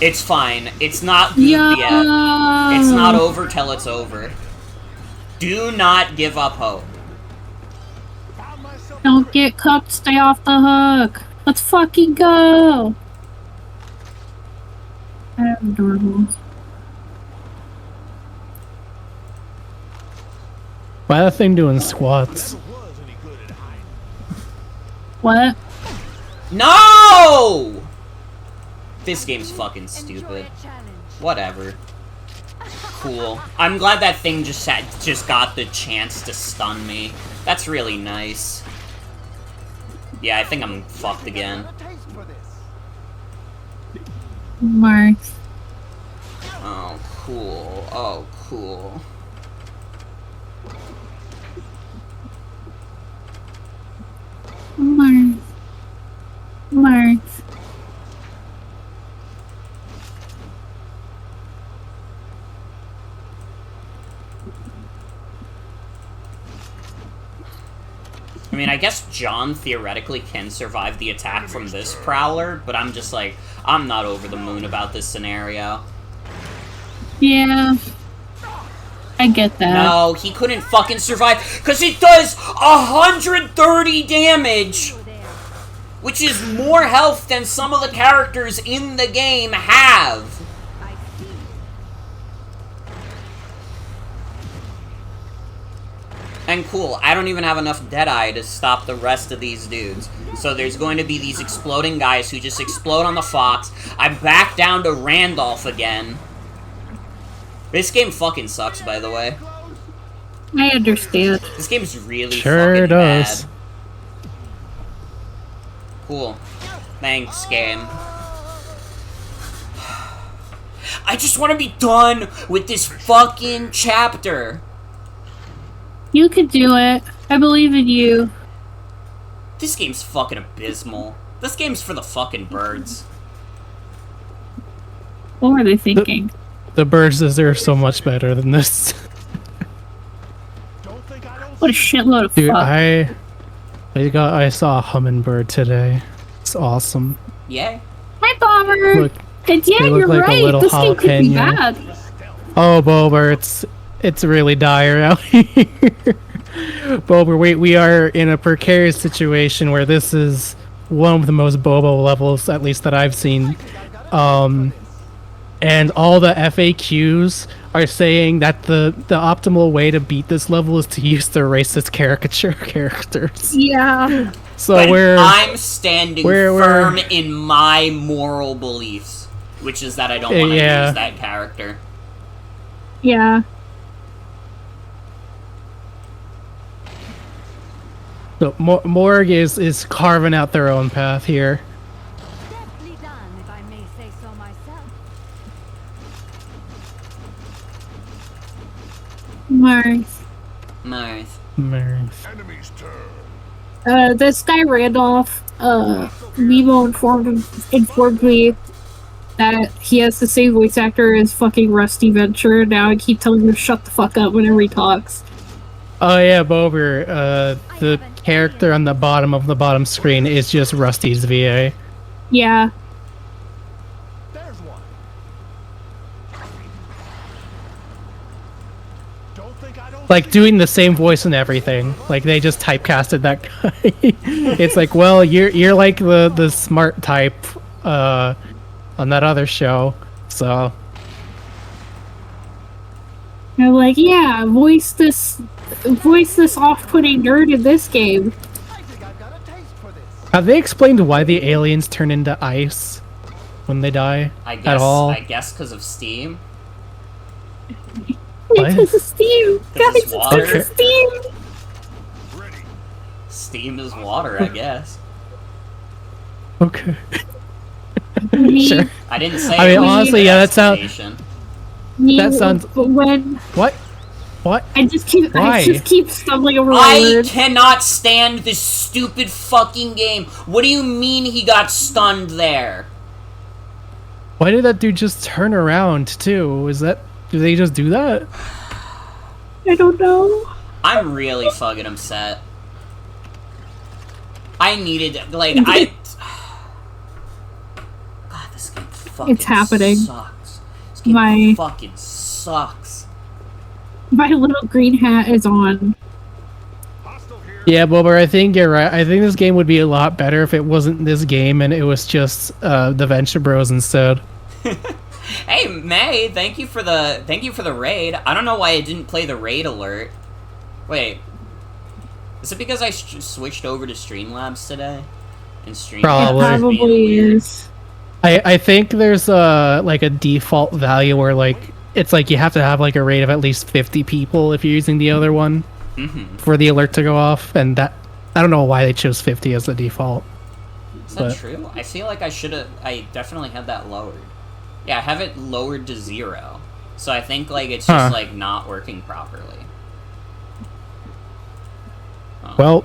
It's fine. It's not good yet. It's not over till it's over. Do not give up hope. Found myself. Don't get cooked. Stay off the hook. Let's fucking go. I'm adorable. Why that thing doing squats? Never was any good at hiding. What? No! This game's fucking Enjoy stupid. a challenge. Whatever. Cool. I'm glad that thing just got the chance to stun me. That's really nice. Yeah, I think I'm fucked again. Got a taste for this. Mark. Oh, cool. Oh, cool. Mark. Mark. mean, I guess John theoretically can survive the attack from this Prowler, but I'm just like, I'm not over the moon about this scenario. Yeah. I get that. No, he couldn't fucking survive, because it does 130 damage! Which is more health than some of the characters in the game have. I see. And cool, I don't even have enough Deadeye to stop the rest of these dudes. So there's going to be these exploding guys who just explode on the Fox. I'm back down to Randolph again. This game fucking sucks, by the way. I understand. This game's really Sure fucking does. bad. Cool. Thanks, game. I just want to be done with this fucking chapter. You could do it. I believe in you. This game's fucking abysmal. This game's for the fucking birds. What were they thinking? The birds deserve so much better than this. What a shitload of Dude, fuck. I saw a hummingbird today. It's awesome. Yay. Hi, Bomber! Look, And yeah, they look you're like a right. little This game could be jalapeno. bad. Oh, Bober, it's really dire out here. Bober, we are in a precarious situation where this is one of the most Bobo levels, at least that I've seen. And all the FAQs are saying that the optimal way to beat this level is to use the racist caricature characters. Yeah. So But we're I'm standing we're- firm in my moral beliefs, which is that I don't want to Yeah. use that character. Yeah. so Morg is carving out their own path here. Deftly done, if I may say so myself. Mars. Nice. Enemy's turn. This guy Randolph, Nemo informed me that he has the same voice actor as fucking Rusty Venture. Now I keep telling him to shut the fuck up whenever he talks. Oh yeah, Bober, the character on the bottom screen is just Rusty's VA. Yeah. There's one. Don't think I don't Like doing the same voice and everything. Like they just typecasted that guy. It's like, well, you're like the smart type on that other show. So They're like, yeah, voice this off-putting nerd in this game. I think I've got a taste for this. have they explained why the aliens turn into ice when they die I guess. at all? I guess because of Steam. What? Because of Steam. Guys, it's it's water. because of Steam. Ready. Steam is water, I guess. Okay. Me, Sure. I didn't say. I mean, it was honestly, an yeah, that sounds- explanation. me, That sounds- when What? What? I just keep Why? stumbling over I words. cannot stand this stupid fucking game. What do you mean he got stunned there? Why did that dude just turn around too? Do they just do that? I don't know. I'm really fucking upset. I needed, like, God, this game fucking It's happening. sucks. This game My- fucking sucks. My little green hat is on. Hostile here. Yeah, Bober, I think you're right. I think this game would be a lot better if it wasn't this game and it was just the Venture Bros instead. Hey May, thank you for the raid. I don't know why I didn't play the raid alert. Wait, is it because I switched over to Streamlabs today? And Streamlabs Probably. is being Probably weird. is. I think there's like a default value where like it's like you have to have like a rate of at least 50 people if you're using the other one for the alert to go off, and that I don't know why they chose 50 as the default. Is that true? I feel like I definitely had that lowered. Yeah, I have it lowered to 0. So I think like it's just like not working properly. Oh. Well,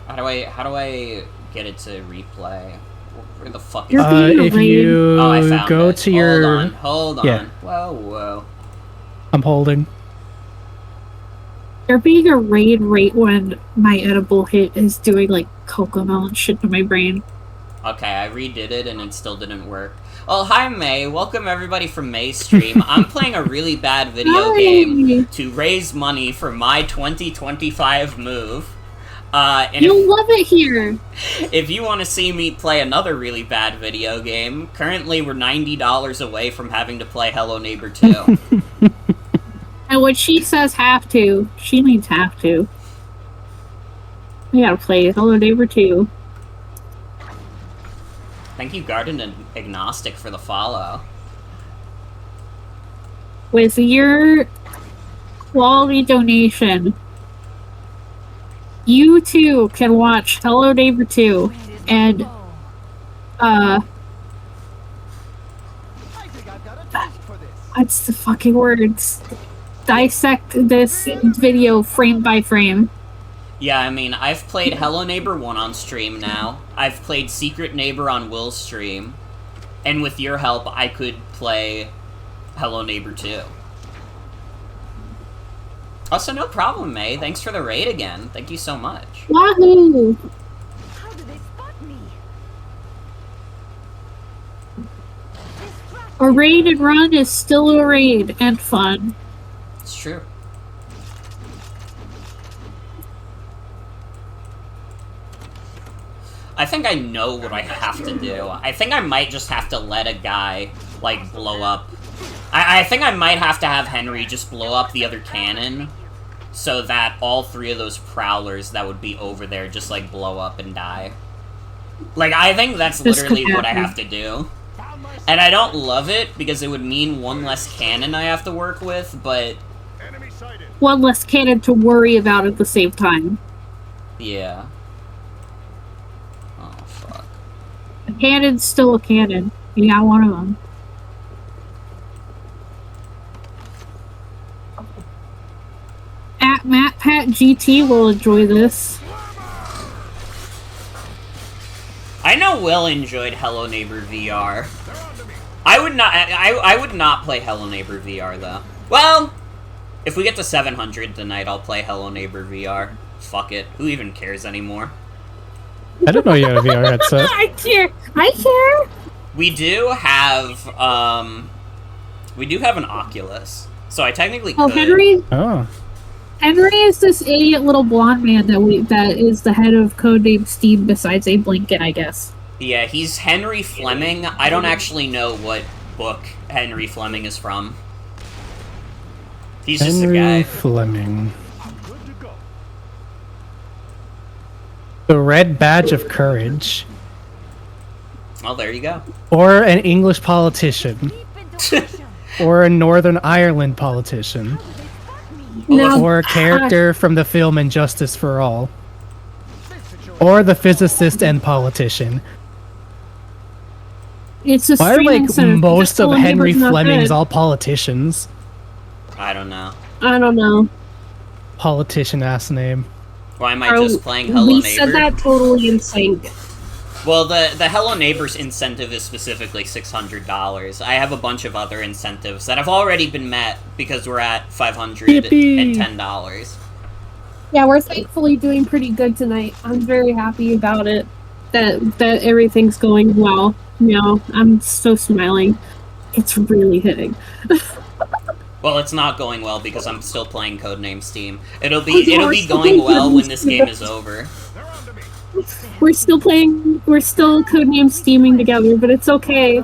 How do I get it to replay? Where the fuck is You're it? being if raid. you Oh, I found go it. to your, Hold on. Yeah. Whoa. I'm holding. There being a raid right when my edible hit is doing like cocomelon shit to my brain. Okay, I redid it and it still didn't work. Oh, hi May. Welcome everybody from May's stream. I'm playing a really bad video game to raise money for my 2025 move. And You'll love it here! if you want to see me play another really bad video game, currently we're $90 away from having to play Hello Neighbor 2. And when she says have to, she means have to. We gotta play Hello Neighbor 2. Thank you, Garden and Agnostic, for the follow. With your quality donation, you too can watch Hello Neighbor 2 and what's the fucking words? Dissect this video frame by frame. Yeah, I mean, I've played Hello Neighbor 1 on stream now. I've played Secret Neighbor on Will's stream. And with your help, I could play Hello Neighbor 2. Also, no problem, May. Thanks for the raid again. Thank you so much. Wahoo! How did they spot me? A raid and run is still a raid and fun. It's true. I think I know what I have to do. I think I might just have to let a guy, like, blow up. I think I might have to have Henry just blow up the other cannon, so that all three of those prowlers that would be over there just, like, blow up and die. Like, I think that's literally what I have to do. And I don't love it, because it would mean one less cannon I have to work with, but... One less cannon to worry about at the same time. yeah. Oh, fuck. A cannon's still a cannon. You got one of them. At MatPat GT will enjoy this. I know Will enjoyed Hello Neighbor VR. I would not play Hello Neighbor VR though. Well, if we get to 700 tonight, I'll play Hello Neighbor VR. Fuck it. Who even cares anymore? I didn't know you had a VR headset. I care. I care. We do have an Oculus, so I technically could. Oh, Henry. Oh. Henry is this idiot little blonde man that is the head of Codename S.T.E.A.M besides Abe Lincoln, I guess. Yeah, he's Henry Fleming. I don't actually know what book Henry Fleming is from. He's just a guy. Henry Fleming. The Red Badge of Courage. Oh, there you go. Or an English politician. Or a Northern Ireland politician. No. Or a character from the film Injustice for All. Or the physicist and politician. It's a Why are streaming like center. most Just of telling Henry people it's not Fleming's good. all politicians? I don't know. I don't know. Politician ass name. Why am I just playing Hello we Neighbor? said that totally in sync. Well, the Hello Neighbors incentive is specifically $600. I have a bunch of other incentives that have already been met because we're at $510. Yeah, we're thankfully doing pretty good tonight. I'm very happy about it. That everything's going well. You know, I'm so smiling. It's really hitting. Well, it's not going well because I'm still playing Codename S.T.E.A.M. It'll be going well when this game is over. We're still Codename steaming together, but it's okay.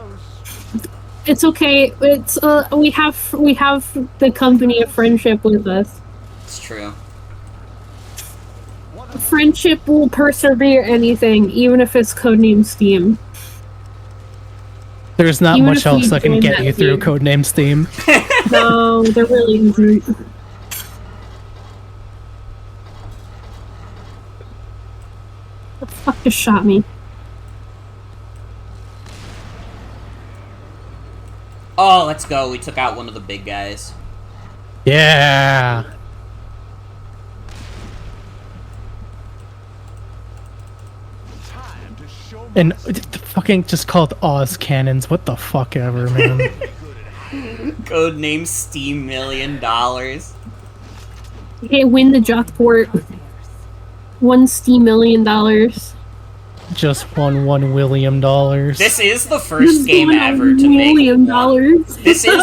It's okay. It's we have the company of friendship with us. It's true. Friendship will persevere anything, even if it's Codename S.T.E.A.M. There's not Even much if we else that can join get that you through team. Codename S.T.E.A.M. No, there really isn't. The fuck just shot me? Oh, let's go. We took out one of the big guys. Yeah. And fucking just called Oz cannons. What the fuck ever, man. Codename S.T.E.A.M. $1 million. Okay, win the Jockport. $1 $1 million. Just won $1 William. This is the first game ever to make $1 This is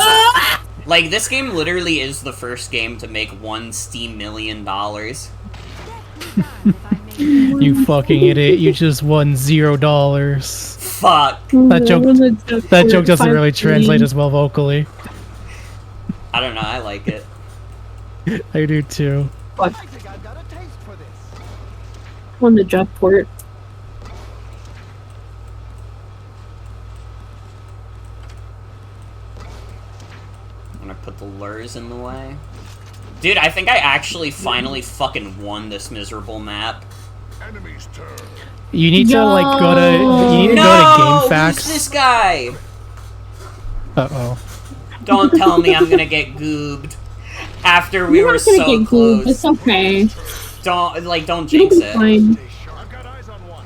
like this game literally is the first game to make $1 S.T.E.A.M million. You fucking idiot! You just won $0. Fuck. That joke doesn't really translate as well vocally. I don't know. I like it. I do too. I think I've got a taste for this. Won the Jockport. I'm gonna put the lures in the way. Dude, I think I actually finally fucking won this miserable map. Enemy's turn. You need to like go to go to GameFAQs. Who's this guy? Uh-oh. Don't tell me I'm gonna get goobed after we You're were not gonna so get close. goobed. It's okay. Don't You'll jinx be it. fine. I've got eyes on one.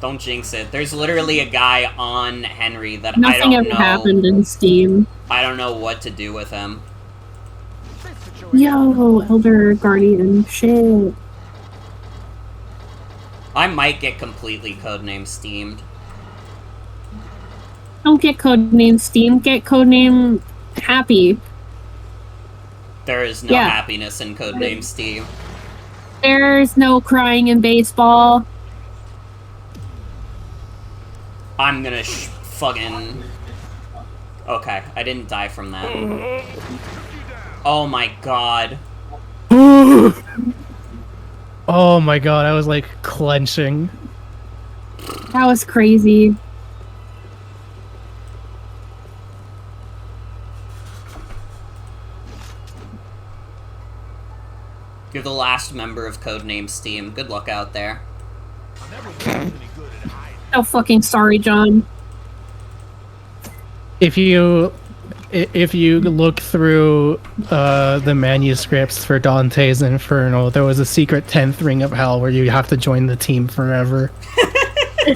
Don't jinx it. There's literally a guy on Henry that I Nothing don't ever know. happened in Steam. I don't know what to do with him. This situation. Yo, Elder Guardian. Shit. I might get completely codename steamed. Don't get codename Steam. Get codename Happy. There is no Yeah. happiness in codename Steve. There's no crying in baseball. I'm gonna fucking... Okay, I didn't die from that. Oh my god. Oh my god, I was like clenching. That was crazy. You're the last member of codename Steam. Good luck out there. I never was any good at hiding. Oh, fucking sorry, John. If you look through the manuscripts for Dante's Inferno, there was a secret 10th ring of hell where you have to join the team forever. No!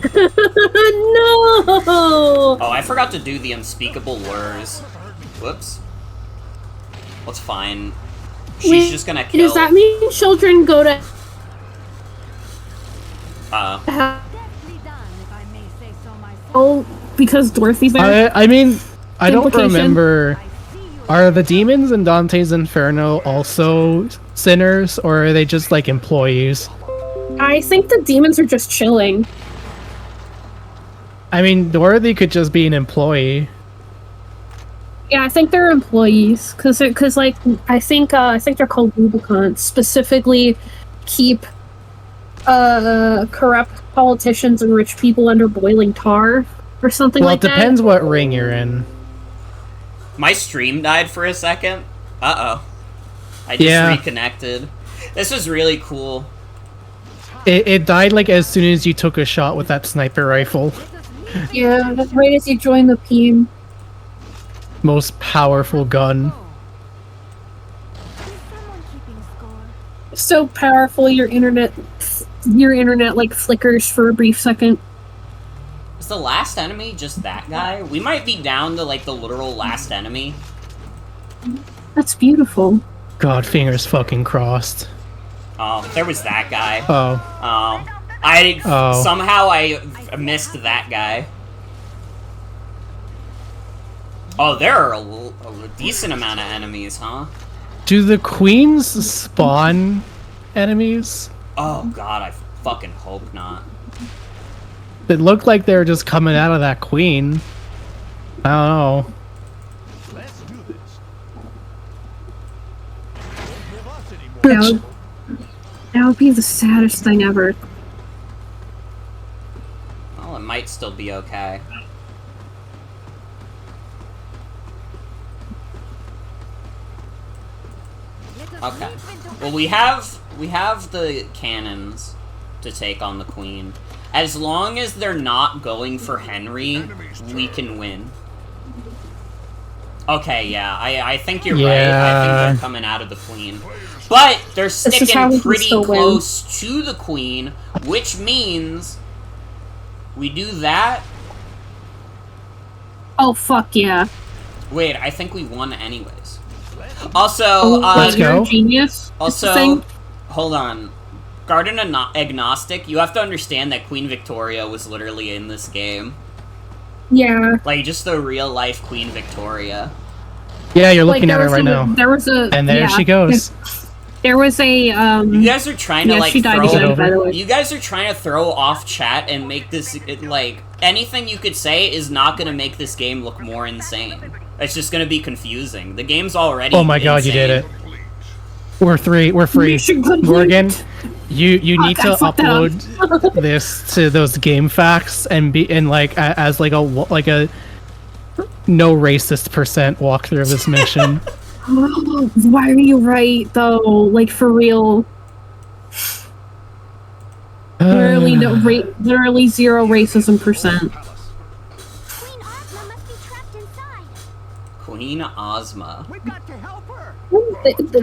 Oh, I forgot to do the unspeakable lures. Whoops. That's fine. She's Wait, just gonna kill... Does that mean children go to Uh-oh. Deftly done, if I may say so myself. hell because Dorothy's there? I mean, I don't Implication? remember. I see you. Are the demons in Dante's Inferno also sinners, or are they just like employees? I think the demons are just chilling. I mean, Dorothy could just be an employee. Yeah, I think they're employees because like I think they're called Rubicons. Specifically, keep corrupt politicians and rich people under boiling tar or something Well, like it depends what ring you're in. My stream died for a second. Uh-oh. I just Yeah. reconnected. This was really cool. It died like as soon as you took a shot with that sniper rifle. that. Yeah, that's right as you join the team. Most powerful gun. Is someone keeping score? So powerful, your internet like flickers for a brief second. Is the last enemy just that guy? We might be down to, like, the literal last enemy. That's beautiful. God, fingers fucking crossed. Oh, there was that guy. Oh. Oh. Somehow I missed that guy. Oh, there are a decent amount of enemies, huh? Do the queens spawn enemies? Oh god, I fucking hope not. It looked like they were just coming out of that queen. I don't know. Let's do this. Don't give us any more. That would be the saddest thing ever. Well, it might still be okay. Let us Okay. leap into Well, we have the cannons to take on the queen. As long as they're not going for Henry, we can win. Okay, yeah, I think you're right. I think Yeah. they're coming out of the queen. But they're is how sticking we can pretty still win. close to the queen, which means we do that. Oh fuck yeah. Wait, I think we won anyways. Also, Let's you're go. a genius. Also, Thing. hold on. Garden Agnostic, you have to understand that Queen Victoria was literally in this game. Yeah. Like, just the real-life Queen Victoria. Yeah, you're Like, looking at her right now. There was a. And there yeah, she goes. There was a. You guys are trying to, yeah, like, she died throw... again, by the way. You guys are trying to throw off chat and make this, like... Anything you could say is not gonna make this game look more insane. It's just gonna be confusing. The game's already Oh my god, you did it. We're free. Mission complete. Morgan, you need to I fucked that up. upload this to those game facts and like as like a no racist % walkthrough of this mission. Why are you right though? Like for real. Literally literally 0 racism %. Queen Ozma must be trapped inside. Queen Ozma. We've got to help her.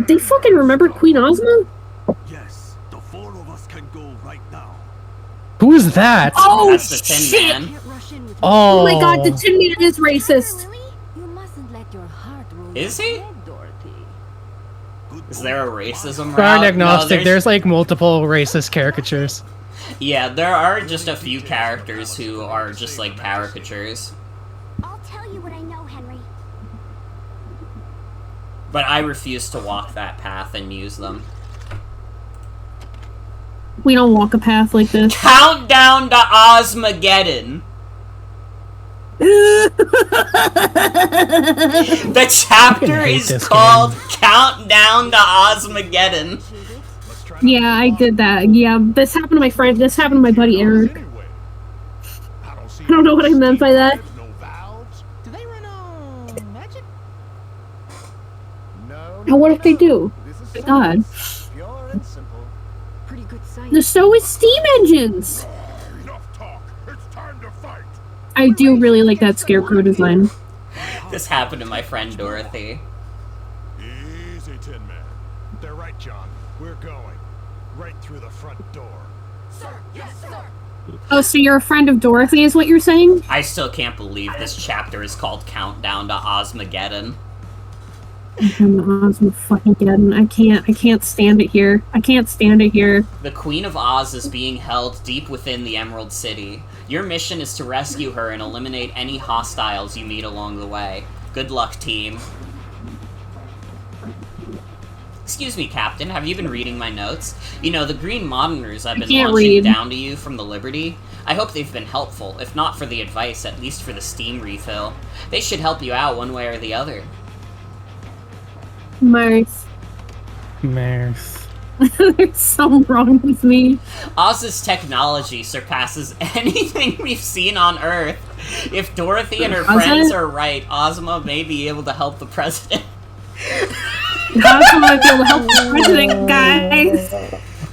They fucking remember Queen Ozma? Yes, the 4 of us can go right now. Who is that? Oh That's the Tin shit! Man. Can't rush in with Oh, Oh my god, the Tin Man is racist. Lily? You mustn't let your heart rule Is your he? head, Dorothy. Is there a racism Garden route? agnostic. No, there's like multiple racist caricatures. Yeah, there are just a few characters who are just like caricatures. I'll tell you what I know, Henry. But I refuse to walk that path and use them. We don't walk a path like this. Countdown to Ozmageddon! The chapter hate is this called Countdown to Ozmageddon. Let's try Yeah, I did that. Yeah, this happened to my friend. This happened to my buddy Eric. anyway. I don't know what I meant by that. No valves. Do they run on magic? No. And what if they do? This is My god. pure and simple. Pretty good science. So is steam engines! Enough talk. It's time to fight. I do really like that scarecrow design. This happened to my friend Dorothy. Easy, Tin Man. They're right, John. We're going right through the front door. Sir, yes, sir. Oh, so you're a friend of Dorothy is what you're saying? I still can't believe this chapter is called Countdown to Ozmageddon. Ozma fucking Geddon. I can't stand it here. I can't stand it here. The Queen of Oz is being held deep within the Emerald City. Your mission is to rescue her and eliminate any hostiles you meet along the way. Good luck, team. Excuse me, Captain, have you been reading my notes? You know, the Green Monitors I've been can't launching read. down to you from the Liberty. I hope they've been helpful, if not for the advice, at least for the steam refill. They should help you out one way or the other. Marth. There's something wrong with me. Oz's technology surpasses anything we've seen on Earth. If Dorothy and her Does friends it? are right, Ozma may be able to help the president. Ozma might be able to help the president, guys.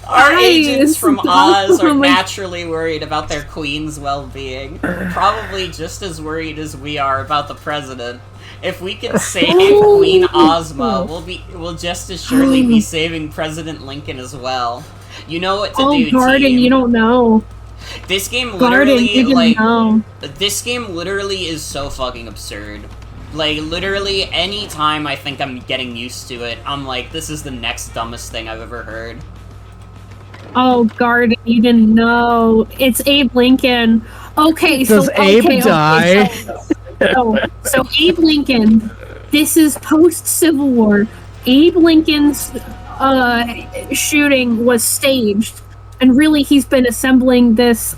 Our Guys, agents from Oz are Ozma. naturally worried about their queen's well-being. Probably just as worried as we are about the president. If we can save Queen Ozma, we'll just as surely be saving President Lincoln as well. You know what to do, Garden, team. you don't know. This game Garden, literally, you didn't know. this game literally is so fucking absurd. Like, literally, any time I think I'm getting used to it, I'm like, this is the next dumbest thing I've ever heard. Oh, Garden, you didn't know. It's Abe Lincoln. Okay, Does Abe die? So Abe Lincoln, this is post-Civil War. Abe Lincoln's shooting was staged. And really, he's been assembling this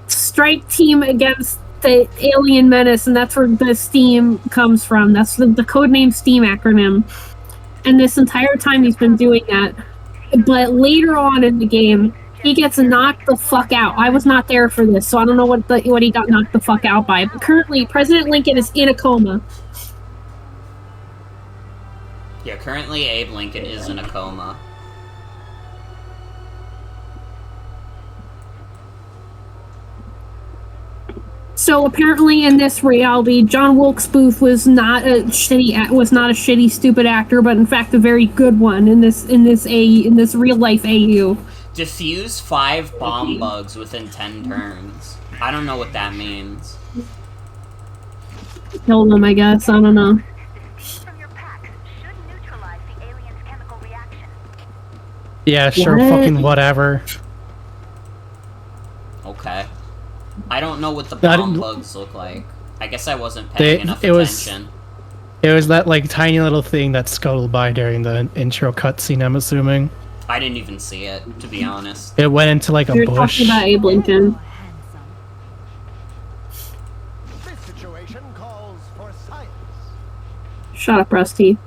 strike team against the alien menace, and that's where the STEAM comes from. That's the codename STEAM acronym. And this entire time he's been doing that. But later on in the game, he gets knocked the fuck out. I was not there for this, so I don't know what he got knocked the fuck out by. But currently, President Lincoln is in a coma. Yeah, currently Abe Lincoln is in a coma. So apparently, in this reality, John Wilkes Booth was not a shitty, stupid actor, but in fact a very good one in this real life AU. Defuse 5 bomb bugs within 10 turns. I don't know what that means. Kill them, I guess. I don't know. From your packs. Yeah, sure, What? fucking whatever. Okay. I don't know what the I bomb didn't- bugs look like. I guess I wasn't paying enough it was- attention. It was that, like, tiny little thing that scuttled by during the intro cutscene, I'm assuming. I didn't even see it, to be honest. It went into, like, a You're bush. talking about Abe Lincoln. Oh, handsome. This situation calls for science. Shut up, Rusty.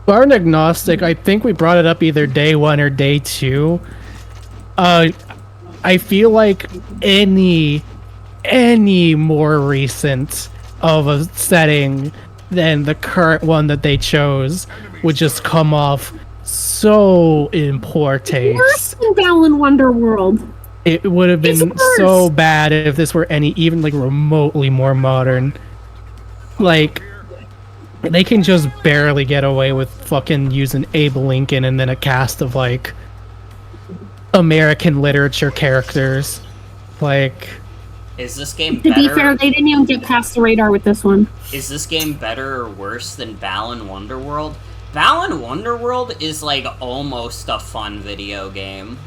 Barn agnostic, I think we brought it up either day 1 or day 2. I feel like any more recent of a setting than the current one that they chose would just come off so in poor Worse taste. than Balan Wonderworld. It would have It's been worse. so bad if this were even like remotely more modern. Like, they can just barely get away with fucking using Abe Lincoln and then a cast of like American literature characters. Like, Is this game To be fair, better? they didn't even get past the radar with this one. Is this game better or worse than Balan Wonderworld? Balan Wonderworld is like almost a fun video game.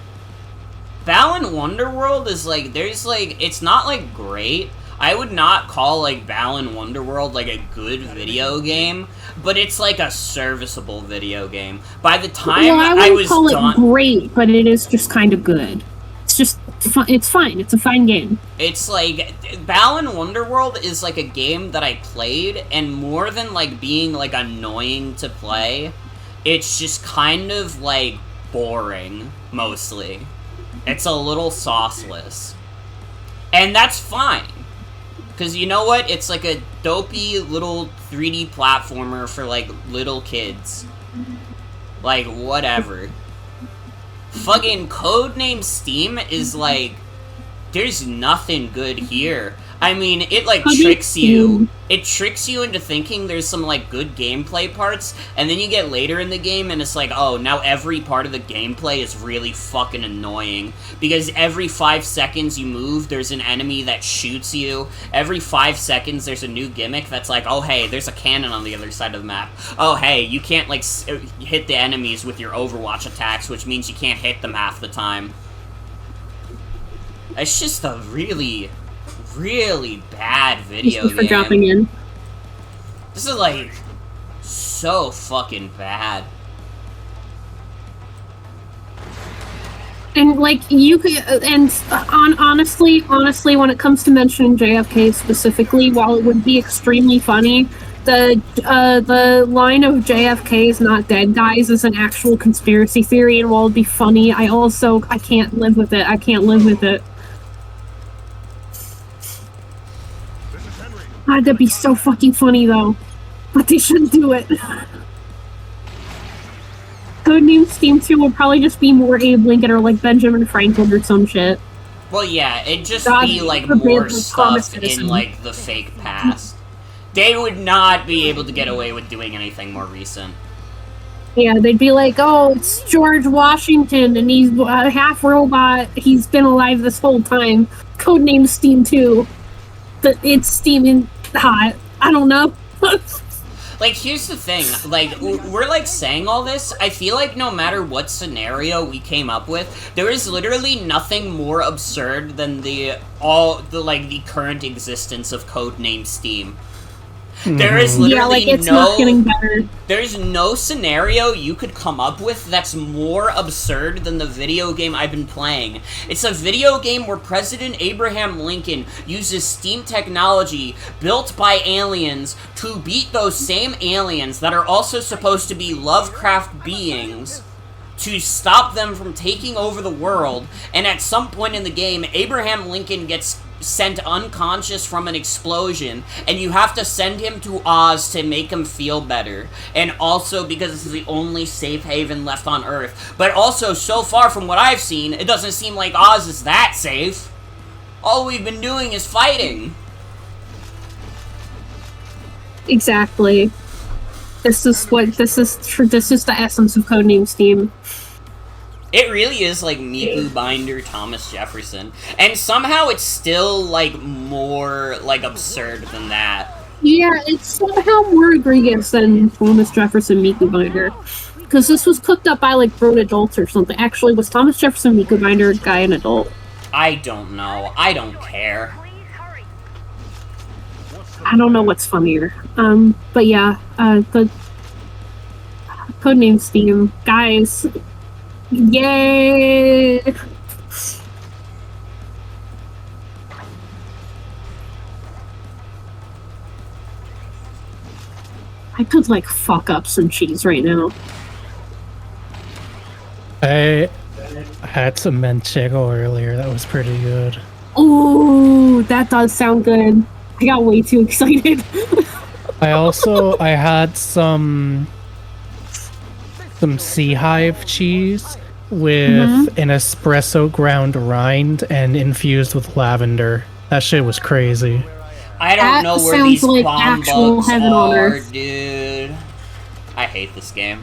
Balan Wonderworld is like, it's not like great. I would not call like Balan Wonderworld like a good video game, but it's like a serviceable video game. By the time Well, I I wouldn't was call done, it great, but it is just kind of good. It's just fun. It's fine. It's a fine game. it's like Balan Wonderworld is like a game that I played, and more than like being like annoying to play, it's just kind of like boring mostly. It's a little sauceless. And that's fine. Because you know what? It's like a dopey little 3D platformer for like little kids. Like, whatever. Fucking Codename S.T.E.A.M is like, there's nothing good here. I mean, it like Codename tricks you. S.T.E.A.M. It tricks you into thinking there's some like good gameplay parts, and then you get later in the game and it's like, oh, now every part of the gameplay is really fucking annoying. Because every 5 seconds you move, there's an enemy that shoots you. Every 5 seconds there's a new gimmick that's like, oh hey, there's a cannon on the other side of the map. Oh hey, you can't like hit the enemies with your Overwatch attacks, which means you can't hit them half the time. It's just a really bad video Thank you for game. dropping in. This is like so fucking bad. And like you could, honestly, when it comes to mentioning JFK specifically, while it would be extremely funny, the line of JFK is not dead, guys, is an actual conspiracy theory, and while it'd be funny, I can't live with it. I can't live with it. God, that'd be so fucking funny though, but they shouldn't do it. Codename S.T.E.A.M 2 would probably just be more Abe Lincoln or like Benjamin Franklin or some shit. Well, yeah, it'd just God be like forbid more the Thomas stuff Edison. in like the fake past. They would not be able to get away with doing anything more recent. Yeah, they'd be like, oh, it's George Washington and he's a half robot. He's been alive this whole time. Codename S.T.E.A.M 2. It's steaming hot. I don't know. Like, here's the thing, like, we're, like, saying all this, I feel like no matter what scenario we came up with, there is literally nothing more absurd than the current existence of Codename S.T.E.A.M. There is literally Yeah, like it's not getting better. There's no scenario you could come up with that's more absurd than the video game I've been playing. It's a video game where President Abraham Lincoln uses STEAM technology built by aliens to beat those same aliens that are also supposed to be Lovecraft beings, to stop them from taking over the world, and at some point in the game, Abraham Lincoln gets sent unconscious from an explosion, and you have to send him to Oz to make him feel better, and also because this is the only safe haven left on Earth. But also, so far from what I've seen, it doesn't seem like Oz is that safe. All we've been doing is fighting. Exactly. This is the essence of Codename S.T.E.A.M. It really is like Miku Binder, Thomas Jefferson. And somehow it's still, like, more, like, absurd than that. Yeah, it's somehow more egregious than Thomas Jefferson Miku Binder. Because this was cooked up by, like, grown adults or something. Actually, was Thomas Jefferson Miku Binder a guy an adult? I don't know. I don't care. Please hurry. I don't know what's funnier. But yeah, the Codename S.T.E.A.M. Guys, yay! I could, like, fuck up some cheese right now. I had some Manchego earlier. That was pretty good. Ooh, that does sound good. I got way too excited. I had some Sea Hive cheese with an espresso ground rind and infused with lavender. That shit was crazy. I don't That know where sounds these like bomb actual bugs heaven on are, earth. dude. I hate this game.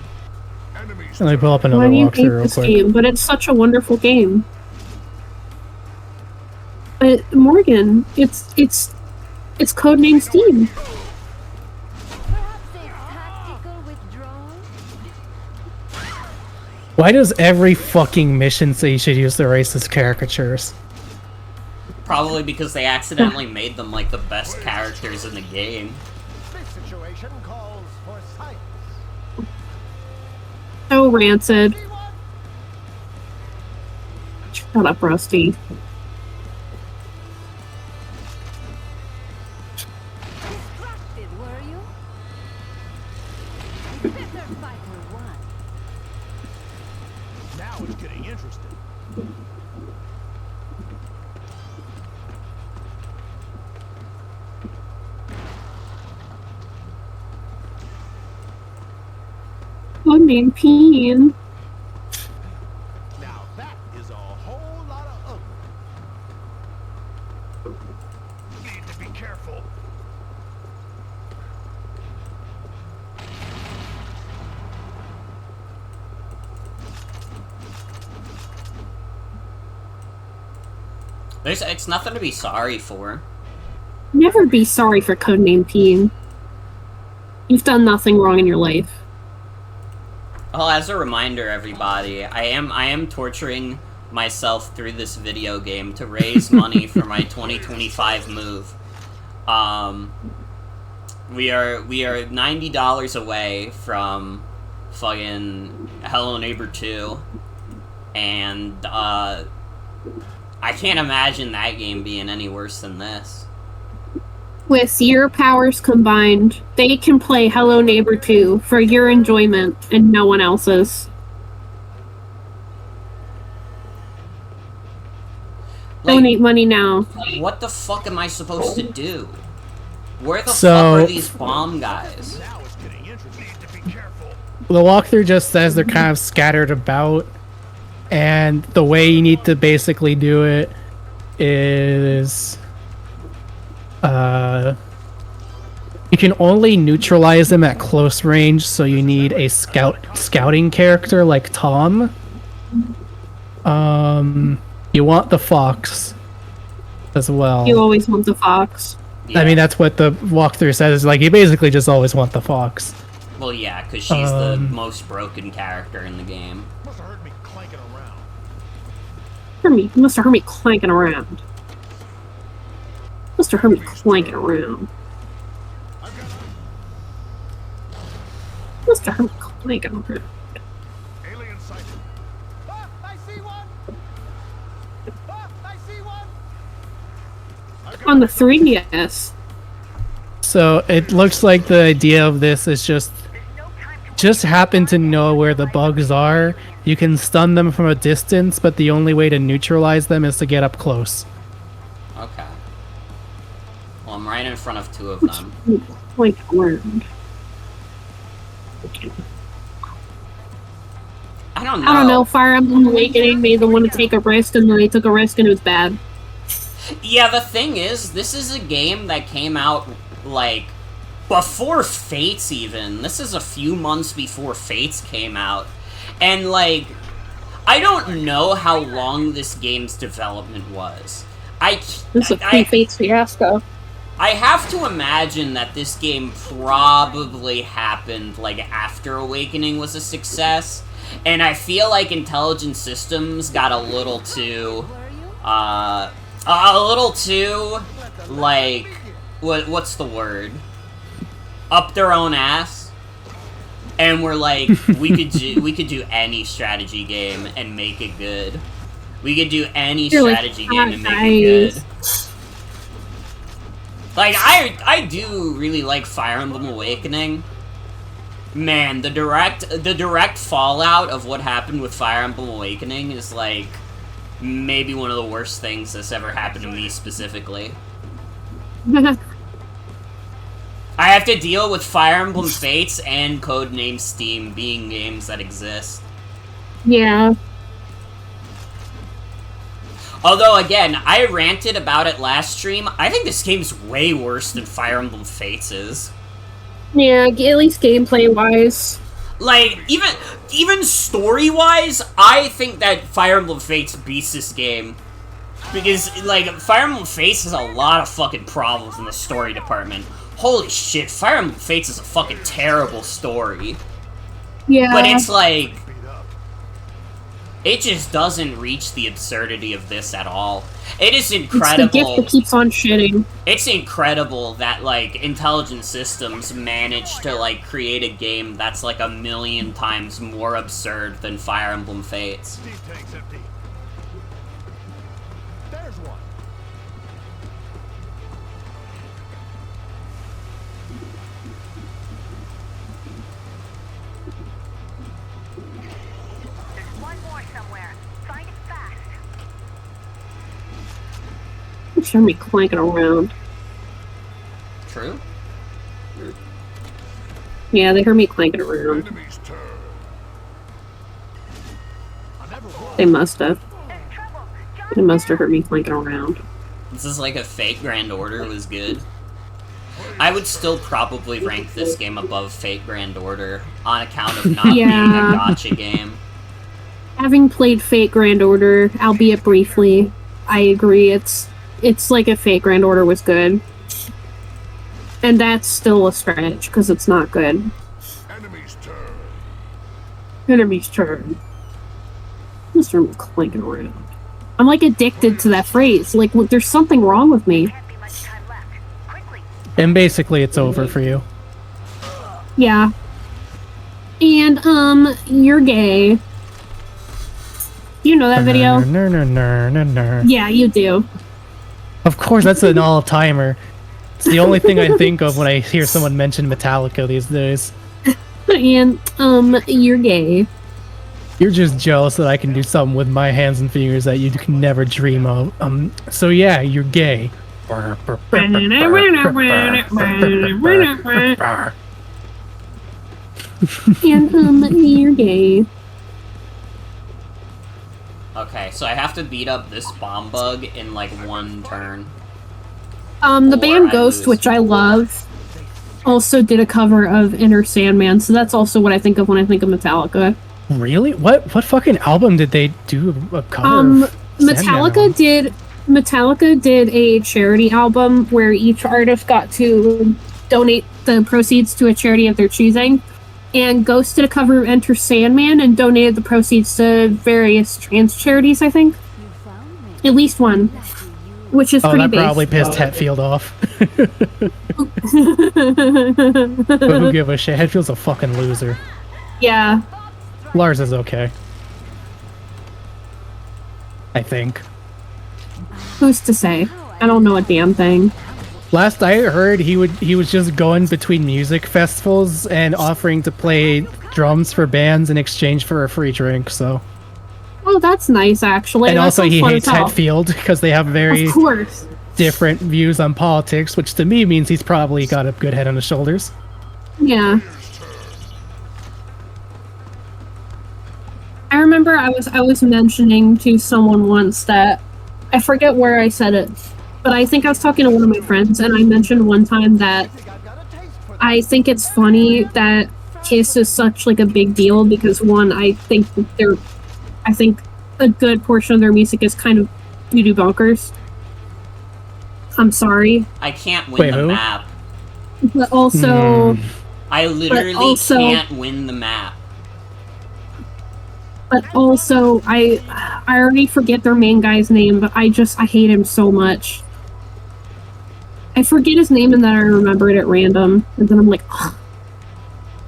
Enemies Let me pull up Why another do you hate walkthrough real this quick. game? But it's such a wonderful game. But Morgan, it's codename S.T.E.A.M. Perhaps a tactical withdrawal? Why does every fucking mission say you should use the racist caricatures? Probably because they accidentally made them like the best characters in the game. This situation calls for science. So rancid. Shut up, Rusty. Distracted, were you? Better fighter one. Now it's getting interesting. Codename Peen. Now that is a whole lot of ugly. Need to be careful. It's nothing to be sorry for. Never be sorry for codename Peen. You've done nothing wrong in your life. Well, as a reminder, everybody, I am torturing myself through this video game to raise money for my 2025 move. We are $90 away from fucking Hello Neighbor 2, and I can't imagine that game being any worse than this. With your powers combined, they can play Hello Neighbor 2 for your enjoyment and no one else's. Like, Donate money now. what the fuck am I supposed to do? Where the So- fuck are these bomb guys? Now it's getting interesting. Need to be careful. The walkthrough just says they're kind of scattered about, and the way you need to basically do it is you can only neutralize them at close range, so you need a scouting character like Tom. You want the fox as well. You always want the fox. Yeah. I mean, that's what the walkthrough says. Like, you basically just always want the fox. Well, yeah, because she's the most broken character in the game. Must have heard me clanking around. You must have heard me clanking around. Must have heard me clanking around. Must have heard me clanking around. Alien sighted. Ah, I see one. Ah, I see one. On the 3DS. So it looks like the idea of this is just happen to know where the bugs are. You can stun them from a distance, but the only way to neutralize them is to get up close. Okay. Well, I'm right in front of two of them. Clanking around. I don't know. I don't know. Fire Emblem Awakening made them want to take a risk, and then they took a risk, and it was bad. Yeah, the thing is, this is a game that came out, like, before Fates even. This is a few months before Fates came out. And, like, I don't know how long this game's development was. This is a pre-Fates fiasco. I have to imagine that this game probably happened, like, after Awakening was a success, and I feel like Intelligent Systems got a little too, like, what's the word? Up their own ass, and we're like, we could do any strategy game and make it good. We could do any strategy game and make it good. Like, I do really like Fire Emblem Awakening. Man, the direct fallout of what happened with Fire Emblem Awakening is, like, maybe one of the worst things that's ever happened to me specifically. I have to deal with Fire Emblem Fates and Codename S.T.E.A.M being games that exist. Yeah. Although, again, I ranted about it last stream. I think this game's way worse than Fire Emblem Fates is. Yeah, at least gameplay-wise. Like, even story-wise, I think that Fire Emblem Fates beats this game. Because, like, Fire Emblem Fates has a lot of fucking problems in the story department. Holy shit, Fire Emblem Fates is a fucking terrible story. Yeah. But it's like... it just doesn't reach the absurdity of this at all. It is incredible. It's the gift that keeps on shitting. It's incredible that, like, Intelligent Systems managed to, like, create a game that's, like, 1,000,000 times more absurd than Fire Emblem Fates. Steve tank's empty. There's one. There's one more somewhere. Find it fast. I'm sure me clanking around. True? Yeah, they heard me clanking around. Enemy's turn. I never won. They must have. There's trouble. John, They must have heard me clanking around. This is like a Fate Grand Order was good. I would still probably rank this game above Fate Grand Order on account of not being a gacha game. Having played Fate Grand Order, albeit briefly, I agree. It's like if Fate Grand Order was good. And that's still a stretch, because it's not good. Enemy's turn. Enemy's turn. Mr. clanking around. I'm like addicted to that phrase. Like, there's something wrong with me. can't be much time left. Quickly. And basically, it's over for you. Yeah. And, you're gay. You know that video? Yeah, you do. Of course, that's an all-timer. It's the only thing I think of when I hear someone mention Metallica these days. And, you're gay. You're just jealous that I can do something with my hands and fingers that you can never dream of. So yeah, you're gay. And, you're gay. Okay, so I have to beat up this bomb bug in like one turn. The Or band I Ghost, lose. which I love, also did a cover of Enter Sandman, so that's also what I think of when I think of Metallica. Really? What fucking album did they do a cover of Metallica did a charity album where each artist got to donate the proceeds to a charity of their choosing. And Ghost did a cover of Enter Sandman and donated the proceeds to various trans charities, I think. You found me. At least one. Which is Oh, pretty that big. probably pissed Hetfield off. But who give a shit? Hetfield's a fucking loser. Yeah. Lars is okay. I think. Who's to say? I don't know a damn thing. Last I heard, he was just going between music festivals and offering to play drums for bands in exchange for a free drink. So. Oh, that's nice, actually. And That also, sounds he fun hates as hell. Hetfield because they have very Of course. different views on politics, which to me means he's probably got a good head on his shoulders. Yeah. I remember I was mentioning to someone once that I forget where I said it, but I think I was talking to one of my friends, and I mentioned one time that I think it's funny that Kiss is such like a big deal because one, I think a good portion of their music is kind of doo-doo bonkers. I'm sorry, I can't win Wait, the who? map. but also, I literally also- can't win the map. I already forget their main guy's name, but I hate him so much. I forget his name and then I remember it at random, and then I'm like, ugh.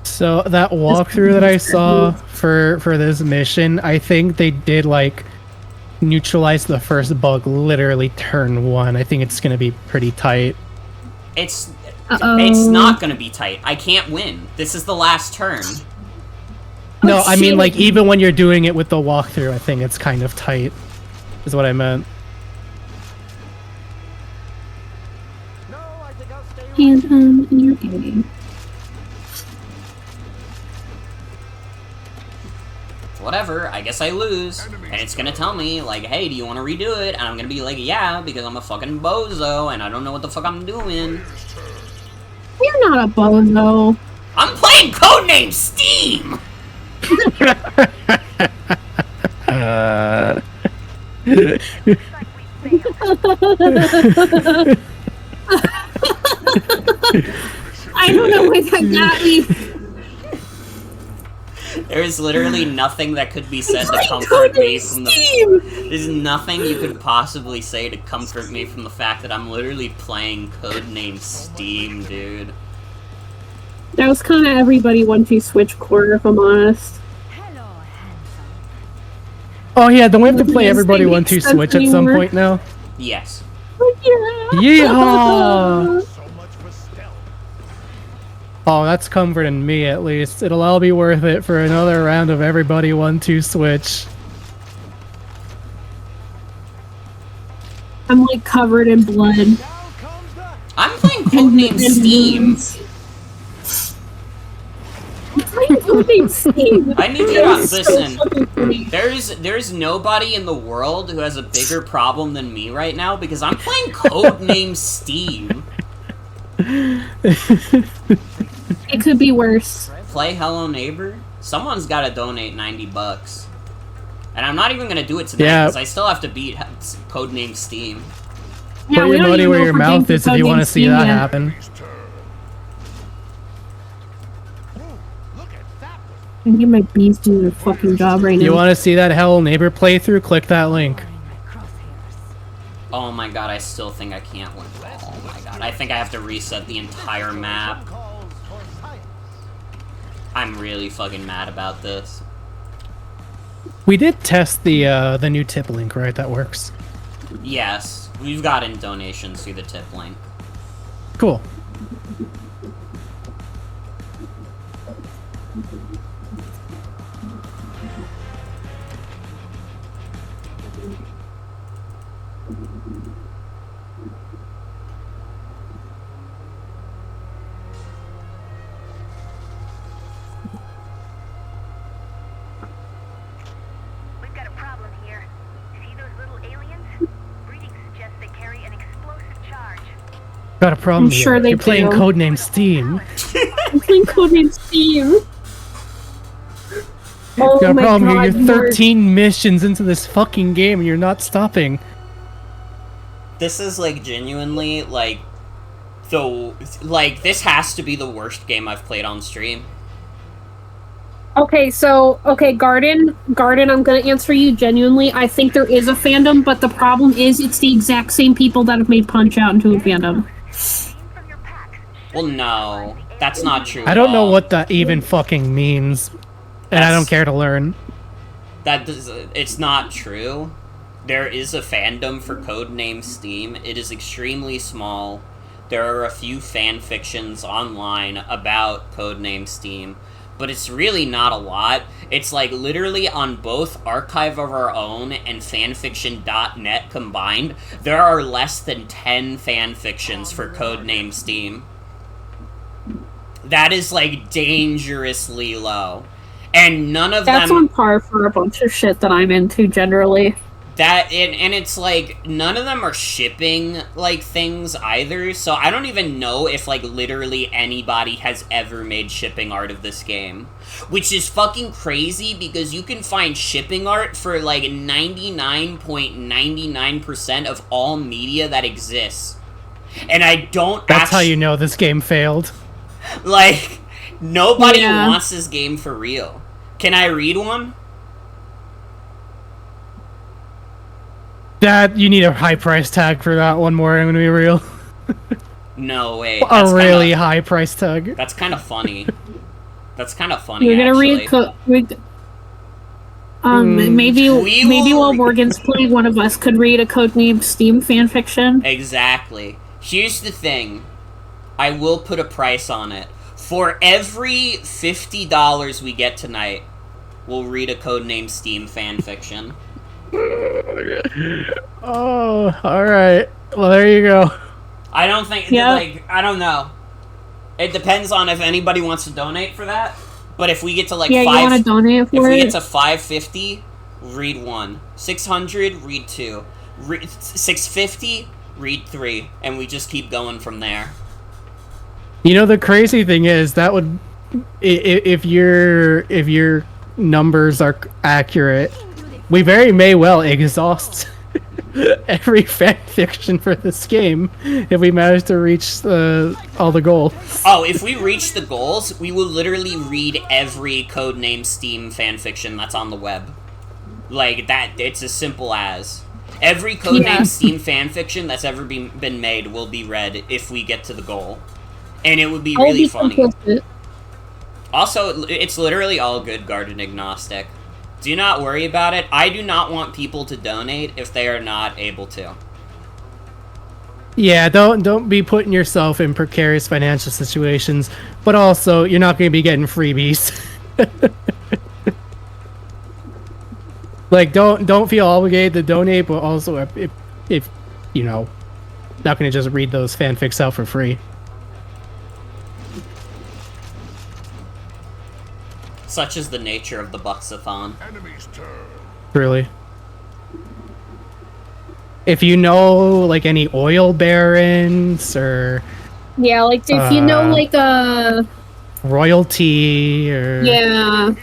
So that walkthrough that I saw for this mission, I think they did like neutralize the first bug literally turn 1. I think it's gonna be pretty tight. It's Uh-oh. not gonna be tight. I can't win. This is the last turn. No, I mean shit. like even when you're doing it with the walkthrough, I think it's kind of tight. Is what I meant. No, I think I'll stay right And in your game. Whatever, I guess I lose. And it's gonna tell me, like, hey, do you want to redo it? And I'm gonna be like, yeah, because I'm a fucking bozo, and I don't know what the fuck I'm doing. You're not a bozo. I'm playing Codename S.T.E.A.M! I don't know why that got me. There's literally nothing that could be said to Like comfort me Codename from the... S.T.E.A.M. There's nothing you could possibly say to comfort me from the fact that I'm literally playing Codename S.T.E.A.M, dude. That was kind of everybody once you switch core, if I'm honest. Hello, handsome. Oh yeah, don't we have to play Yes, everybody they 1 make 2 sense switch at some anymore. point now? Yes. Yeah. Yeehaw! so much for stealth. Oh, that's comforting me at least. It'll all be worth it for another round of everybody 1 2 switch. I'm like covered in blood. Down comes the I'm playing Codename S.T.E.A.M. Codename S.T.E.A.M. I need you to That is so listen. fucking funny. There's nobody in the world who has a bigger problem than me right now because I'm playing Codename S.T.E.A.M. It could be worse. Play Hello Neighbor? Someone's gotta donate $90. And I'm not even gonna do it tonight Yeah. because I still have to beat Codename S.T.E.A.M. Yeah, Put we your don't money even where know your if we're getting mouth to is if you Codename want to see S.T.E.A.M that yet. happen. look at that. I can get my bees doing a fucking job right now. You want to see that Hello Neighbor playthrough? Click that link. In my crosshairs. Oh my god, I still think I can't win. Oh my god, I think I have to reset the entire map. Calls for science. I'm really fucking mad about this. We did test the new tip link, right? That works. Yes, we've gotten donations through the tip link. Cool. We've got a problem here. See those little aliens? Readings suggest they carry an explosive charge. Got a problem I'm here. sure they You're playing do. Codename S.T.E.A.M. I'm playing Codename S.T.E.A.M. Oh Got a my problem god, here. You're 13 missions into this fucking game and you're not stopping. This is like genuinely like this has to be the worst game I've played on stream. Okay, Garden, I'm gonna answer you genuinely. I think there is a fandom, but the problem is it's the exact same people that have made Punch-Out into a fandom. Seen from your packs. Well, no, that's not true. I at don't know all. what that even fucking means. And I don't care to learn. It's not true. There is a fandom for Codename S.T.E.A.M. It is extremely small. There are a few fan fictions online about Codename S.T.E.A.M., but it's really not a lot. It's like literally on both Archive of Our Own and fanfiction.net combined, there are less than 10 fan fictions for Codename S.T.E.A.M. That is like dangerously low. And none of That's them... on par for a bunch of shit that I'm into generally. And it's like, none of them are shipping, like, things either, so I don't even know if, like, literally anybody has ever made shipping art of this game. Which is fucking crazy, because you can find shipping art for, like, 99.99% of all media that exists. And I don't That's how you know this game failed. Like, nobody Yeah. wants this game for real. Can I read one? That you need a high price tag for that one more, I'm gonna be real. No way. A really high price tag. That's kind of funny. That's kind of funny, We're gonna actually. maybe We maybe will while re- Morgan's playing, one of us could read a codename Steam fanfiction. Exactly. Here's the thing. I will put a price on it. For every $50 we get tonight, we'll read a codename Steam fanfiction. Oh, alright. Well, there you go. I don't think, like, I don't know. It depends on if anybody wants to donate for that. But if we get to like Yeah, you want to donate if for we it? get to 550, read 1. 600, read 2. 650, read 3, and we just keep going from there. You know, the crazy thing is that would, if your numbers are accurate, we very may well exhaust every fanfiction for this game if we manage to reach all the goals. Oh, if we reach the goals, we will literally read every codename Steam fanfiction that's on the web. Like that, it's as simple as every codename Steam fanfiction that's ever been made will be read if we get to the goal, and it would be really funny. Also, it's literally all good garden agnostic. Do not worry about it. I do not want people to donate if they are not able to. Yeah, don't be putting yourself in precarious financial situations, but also you're not going to be getting freebies. Like don't feel obligated to donate, but also if you know, not going to just read those fanfics out for free. Such is the nature of the Bucks-a-Thon. Enemy's turn. Really. If you know like any oil barons or Yeah, like if you know like royalty or yeah.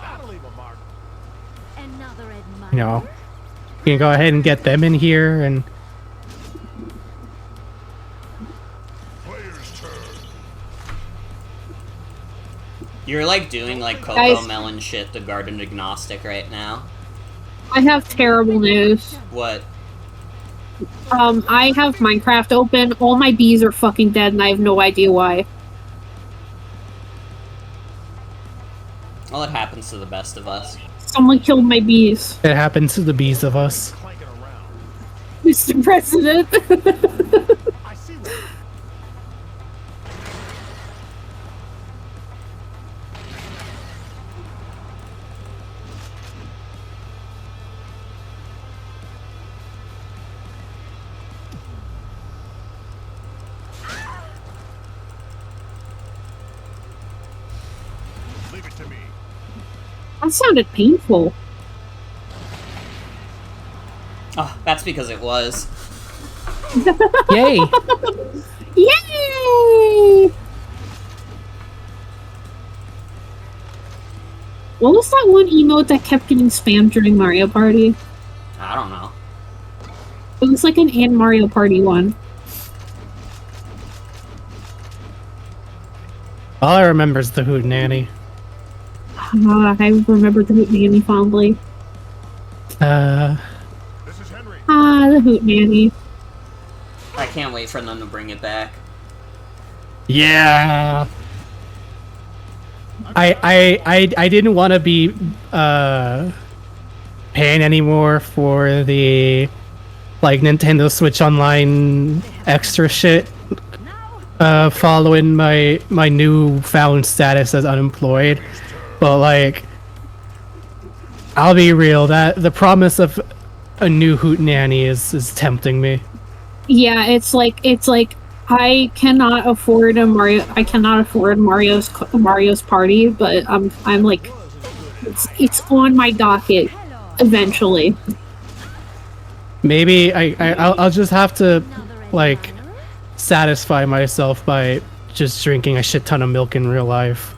That'll leave a mark. Another admirer. you know, you can go ahead and get them in here and Player's turn. You're like doing like Coco Guys. Melon shit to garden agnostic right now. I have terrible news. What? I have Minecraft open. All my bees are fucking dead, and I have no idea why. Well, it happens to the best of us. Someone killed my bees. it happens to the bees of us. Clanking around. Mr. President. I see what. Leave it to me. That sounded painful. Oh, that's because it was. Yay! Yay! What was that one emote that kept getting spammed during Mario Party? I don't know. It was like an and Mario Party one. All I remember is the Hootenanny. I remember the Hootenanny fondly. This is Henry. The Hootenanny. I can't wait for them to bring it back. Yeah. I didn't want to be paying anymore for the like Nintendo Switch Online extra shit. Following my newfound status as unemployed, but like, I'll be real, that the promise of a new Hootenanny is tempting me. Yeah, it's like I cannot afford a Mario. I cannot afford Mario's Party, but I'm like, it's on my docket eventually. Maybe I'll just have to like satisfy myself by just drinking a shit ton of milk in real life.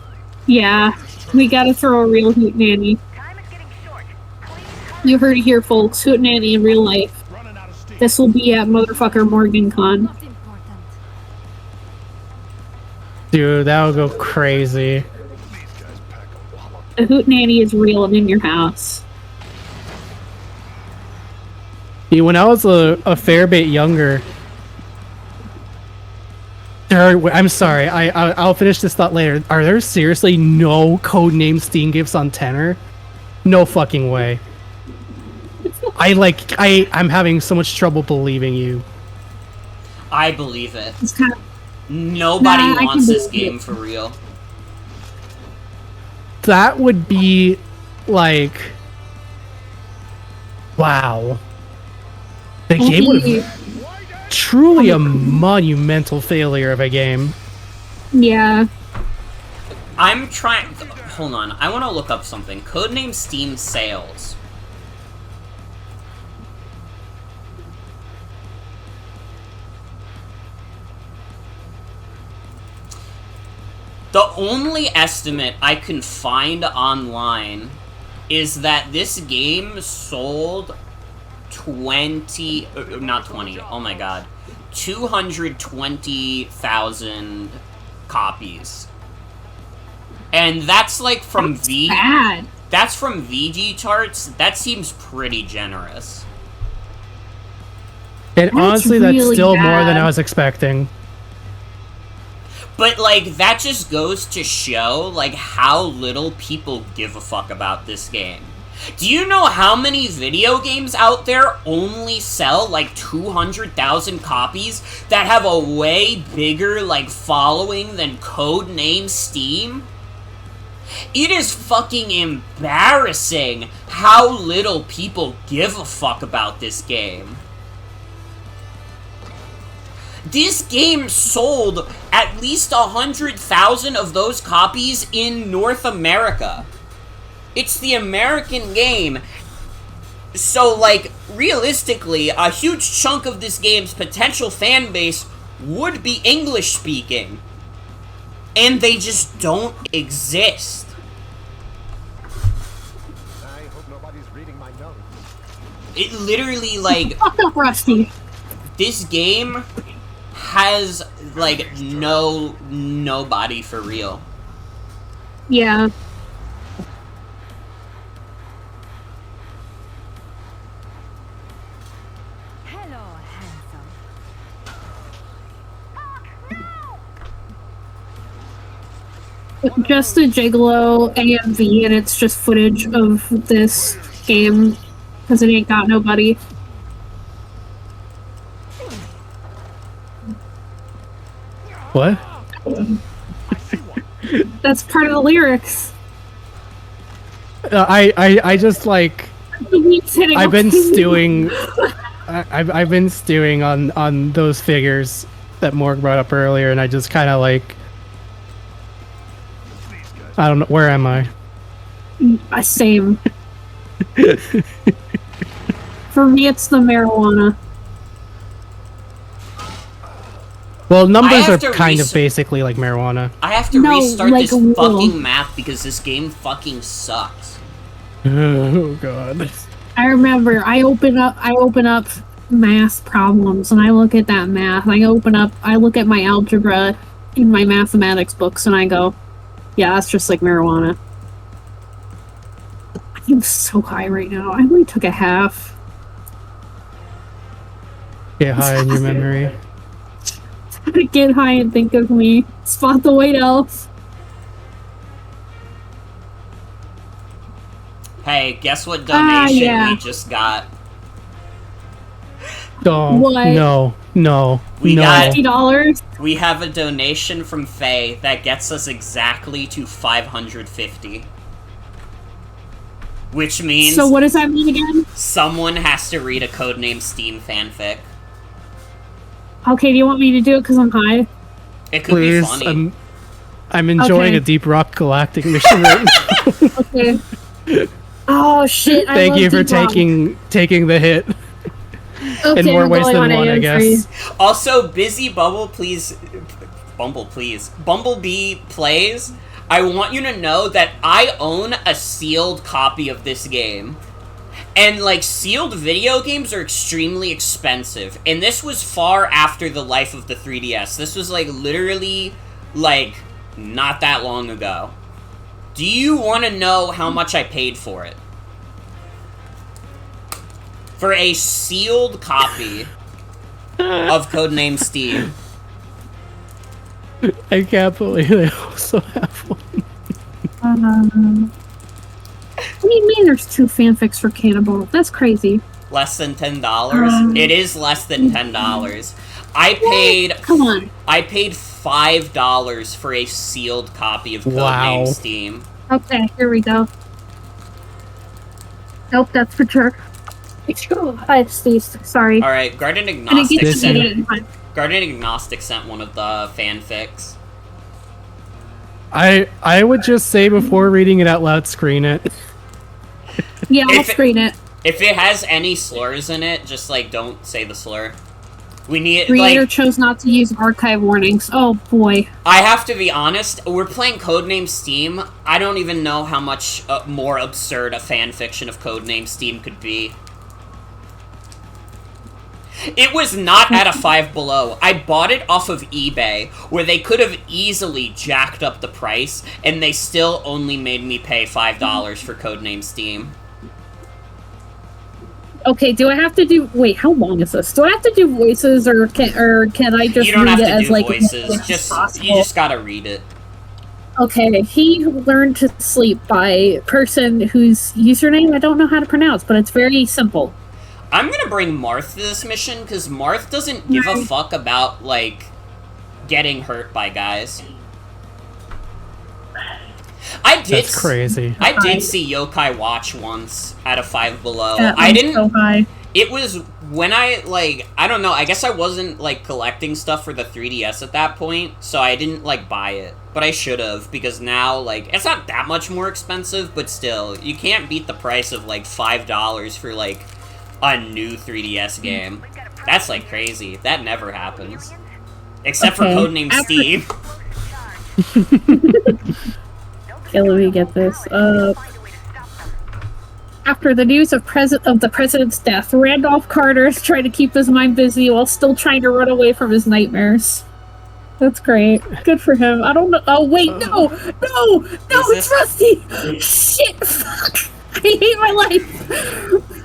Yeah, we gotta throw a real Hootenanny. Time is getting short. Please You heard it here, folks. Hootenanny in real life. Running out of steam. This will be at motherfucker Morgan Con. Not important. Dude, that would go crazy. A hootenanny is real and in your house. Yeah, when I was a fair bit younger, I'm sorry, I'll finish this thought later. Are there seriously no codename Steam gifts on Tenor? No fucking way. I'm having so much trouble believing you. I believe it. It's kind of, Nobody Nah, I wants can this believe game it. for real. That would be like, wow. The game would have truly a monumental failure of a game. yeah. I'm trying. Hold on. I want to look up something. Codename Steam sales. The only estimate I can find online is that this game sold 220,000 copies. And that's like from Bad. That's from VG charts. That seems pretty generous. And honestly, that's really still more than bad. I was expecting. But, like, that just goes to show, like, how little people give a fuck about this game. Do you know how many video games out there only sell, like, 200,000 copies that have a way bigger, like, following than Codename Steam? It is fucking embarrassing how little people give a fuck about this game. This game sold at least 100,000 of those copies in North America. It's the American game. So, like, realistically, a huge chunk of this game's potential fan base would be English speaking. And they just don't exist. I hope nobody's reading my notes. It literally, like, Fuck up, Rusty. this game has, like, nobody for real. Yeah. Hello, handsome. Just a Gigolo AMV, and it's just footage of this game because it ain't got nobody. What? That's part of the lyrics. I just like He's hitting I've a been ping. stewing. I've been stewing on those figures that Morg brought up earlier, and I just kind of like, I don't know, where am I? Same. For me, it's the marijuana. Well, numbers I are have to kind of basically like marijuana. I have to No, restart like this a rule. fucking map because this game fucking sucks. Oh god. I remember I open up math problems and I look at that math. I look at my algebra in my mathematics books and I go, yeah, that's just like marijuana. I'm so high right now. I only took a half. Get high in your memory. Get high and think of me. Spot the white elf. Hey, guess what donation yeah. we just got? Don't. What? No. We no. got- $50. We have a donation from Faye that gets us exactly to 550. Which means So what does that mean again? someone has to read a Codename Steam fanfic. Okay, do you want me to do it because I'm high? It could Please. be funny. I'm enjoying Okay. a Deep Rock Galactic mission right now. Okay. Oh shit! I Thank love you for Deep Rock. taking the hit. Okay, in more we're ways going than on one, I AM guess. free. Also, Bumblebee Plays. I want you to know that I own a sealed copy of this game. And, like, sealed video games are extremely expensive. And this was far after the life of the 3DS. This was, like, literally, like, not that long ago. Do you want to know how much I paid for it? For a sealed copy of Codename S.T.E.A.M. I can't believe they also have one. What do you mean there's 2 fanfics for Cannibal? That's crazy. Less than $10? It is less than $10. I paid... Come on. I paid $5 for a sealed copy of Codename S.T.E.A.M. Okay, here we go. Nope, that's for sure. Hi, Steve. Sorry. Alright, Guardian Agnostic sent one of the fanfics. I would just say before reading it out loud, screen it. Yeah, I'll screen it. If it has any slurs in it, just, like, don't say the slur. We need, Creator like... chose not to use archive warnings. Oh, boy. I have to be honest, we're playing Codename S.T.E.A.M. I don't even know how much more absurd a fanfiction of Codename S.T.E.A.M. could be. It was not at a Five Below. I bought it off of eBay, where they could have easily jacked up the price, and they still only made me pay $5 for Codename S.T.E.A.M. Okay, do I have to do... Wait, how long is this? Do I have to do voices, or can I just You don't read have it to as, do like, voices, you just gotta read it. Okay, he learned to sleep by person whose username I don't know how to pronounce, but it's very simple. I'm gonna bring Marth to this mission, because Marth doesn't give a fuck about, like, getting hurt by guys. That's crazy. I did see Yokai Watch once at a Five Below. I didn't... So high. It was when I, like, I don't know, I guess I wasn't, like, collecting stuff for the 3DS at that point, so I didn't, like, buy it. But I should have, because now, like, it's not that much more expensive, but still, you can't beat the price of, like, $5 for, like, a new 3DS game. That's, like, crazy. That never happens. Except for Codename S.T.E.A.M. Okay, let me get this. After the news of the president's death, Randolph Carter is trying to keep his mind busy while still trying to run away from his nightmares. That's great. Good for him. I don't know. Oh, wait, no! No! No, it's Rusty! Shit! Fuck! I hate my life!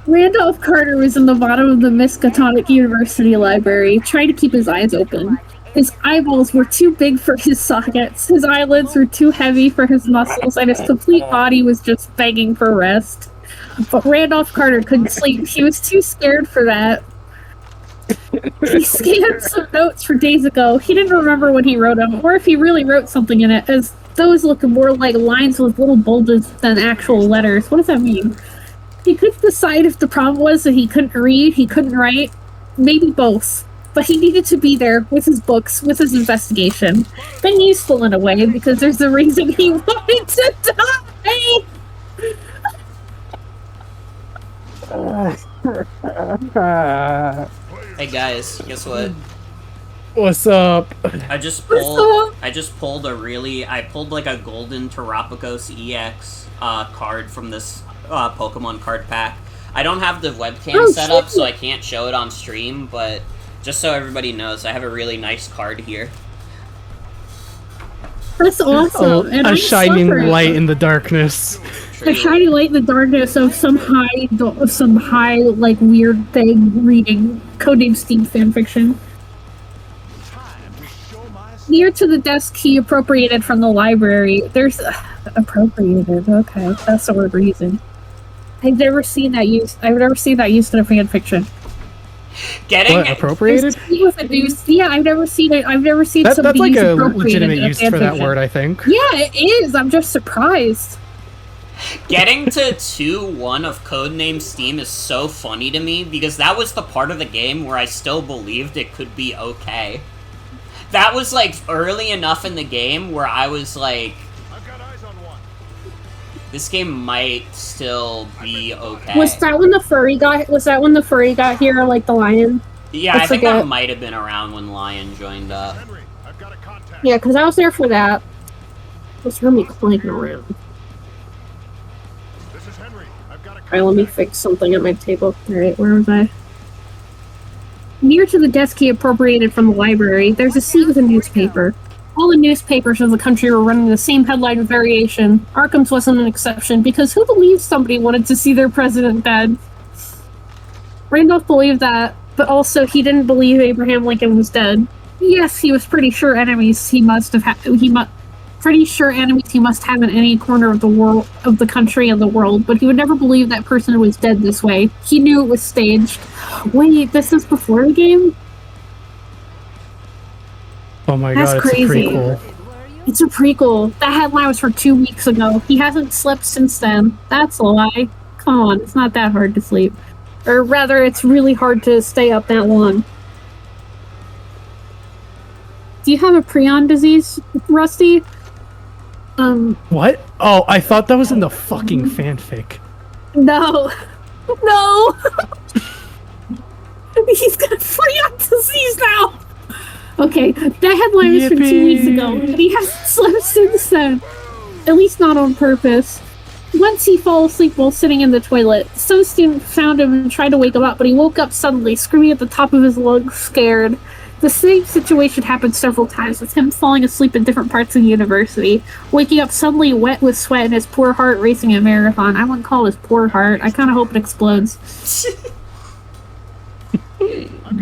Randolph Carter was in the bottom of the Miskatonic University library, trying to keep his eyes open. His eyeballs were too big for his sockets, his eyelids were too heavy for his muscles, and his complete body was just begging for rest. But Randolph Carter couldn't sleep. He was too scared for that. He scanned some notes for days ago. He didn't remember when he wrote them, or if he really wrote something in it, as those looked more like lines with little bulges than actual letters. What does that mean? He couldn't decide if the problem was that he couldn't read, he couldn't write, maybe both. But he needed to be there with his books, with his investigation. Been useful in a way, because there's a reason he wanted to die! Hey guys, guess what? What's up? I pulled like a golden Terapagos EX card from this Pokemon card pack. I don't have the webcam set up, so I can't show it on stream, but just so everybody knows, I have a really nice card here. That's awesome. And a shining light in the darkness. A shining light in the darkness of some high, like, weird thing reading Codename S.T.E.A.M. fanfiction. Near to the desk he appropriated from the library, there's... appropriated, okay, that's the word we're using. I've never seen that used in a fanfiction. What, appropriated? Yeah, I've never seen it. I've never seen somebody that's like use a appropriated legitimate use for that word, I think. Yeah, it is. I'm just surprised. Getting to 2-1 of Codename S.T.E.A.M. is so funny to me, because that was the part of the game where I still believed it could be okay. That was, like, early enough in the game where I was like, this game might still be okay. Was that when the furry got here, like the lion? Yeah, I think that might have been around when Lion joined up. Yeah, because I was there for that. Just heard me clanking around. This is Henry. I've got a Alright, let me contact. fix something at my table. Alright, where was I? Near to the desk he appropriated from the library, there's a seat with a newspaper. All the newspapers of the country were running the same headline variation. Arkham's wasn't an exception, because who believes somebody wanted to see their president dead? Randolph believed that, but also he didn't believe Abraham Lincoln was dead. Yes, he was pretty sure enemies he must have pretty sure enemies he must have in any corner of the world, of the country and the world, but he would never believe that person was dead this way. He knew it was staged. Wait, this is before the game? Oh my That's god, crazy. it's a prequel. It's a prequel. That headline was for 2 weeks ago. He hasn't slept since then. That's a lie. Come on, it's not that hard to sleep. Or rather, it's really hard to stay up that long. Do you have a prion disease, Rusty? What? Oh, I thought that was in the fucking fanfic. No. No! He's got prion disease now! Okay, that headline was from 2 weeks ago, and he hasn't slept since then. At least not on purpose. Once he fell asleep while sitting in the toilet. Some student found him and tried to wake him up, but he woke up suddenly, screaming at the top of his lungs, scared. The same situation happened several times, with him falling asleep in different parts of the university, waking up suddenly wet with sweat and his poor heart racing a marathon. I wouldn't call it his poor heart. I kind of hope it explodes.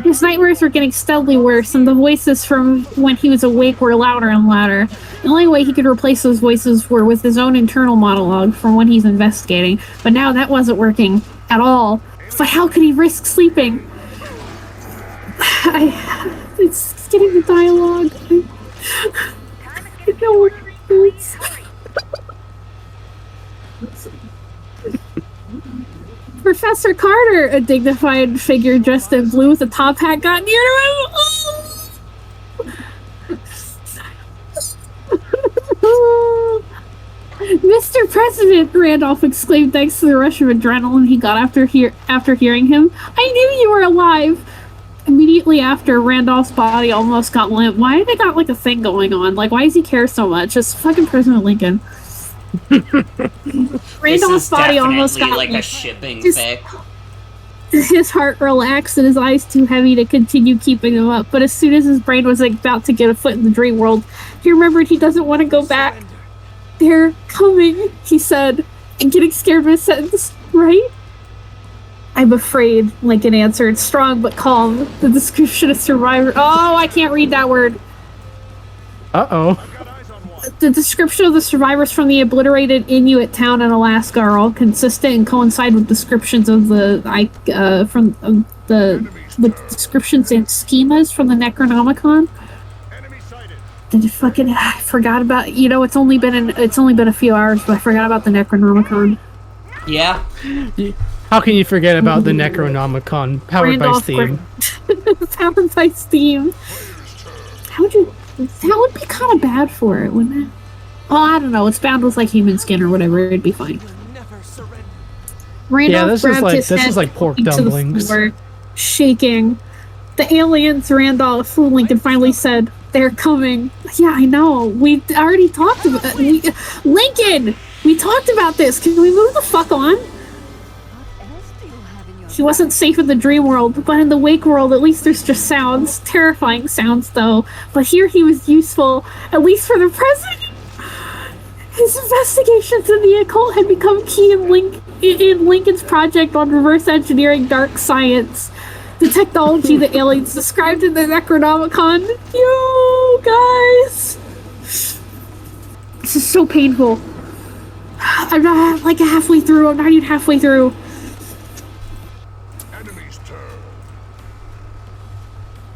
His nightmares were getting steadily worse, and the voices from when he was awake were louder and louder. The only way he could replace those voices were with his own internal monologue from when he's investigating, but now that wasn't working at all. But how could he risk sleeping? It's getting the dialogue. I don't want to read this. Professor Carter, a dignified figure dressed in blue with a top hat, got near to him. Oh! Mr. President, Randolph exclaimed thanks to the rush of adrenaline he got after hearing him. I knew you were alive. Immediately after, Randolph's body almost got limp. Why did they got like a thing going on? Like, why does he care so much? It's fucking President Lincoln. Randolph's body almost got like limp. a shipping fic. His heart relaxed and his eyes too heavy to continue keeping him up. But as soon as his brain was like, about to get a foot in the dream world, he remembered he doesn't want to go back. They're coming, he said, and getting scared with a sentence, right? I'm afraid, Lincoln answered, strong but calm. The description of survivor. Oh, I can't read that word. Uh-oh. The description of the survivors from the obliterated Inuit town in Alaska are all consistent and coincide with descriptions of the descriptions and schemas from the Necronomicon. I forgot about. You know, it's only been a few hours, but I forgot about the Necronomicon. Yeah. How can you forget about the Necronomicon powered by S.T.E.A.M? Powered by S.T.E.A.M. That would be kind of bad for it, wouldn't it? Oh, I don't know. It's bound with like human skin or whatever. It'd be fine. Randolph this is like pork dumplings. Floor, shaking. The aliens, Randolph Lincoln finally said, "They're coming." Yeah, I know. We already talked about it. Lincoln, we talked about this. Can we move the fuck on? He wasn't safe in the dream world, but in the wake world, at least there's just sounds. Terrifying sounds, though. But here he was useful, at least for the president. His investigations in the occult had become key in Lincoln's project on reverse engineering dark science. The technology the aliens described in the Necronomicon. Yo, guys! This is so painful. I'm not like halfway through. I'm not even halfway through.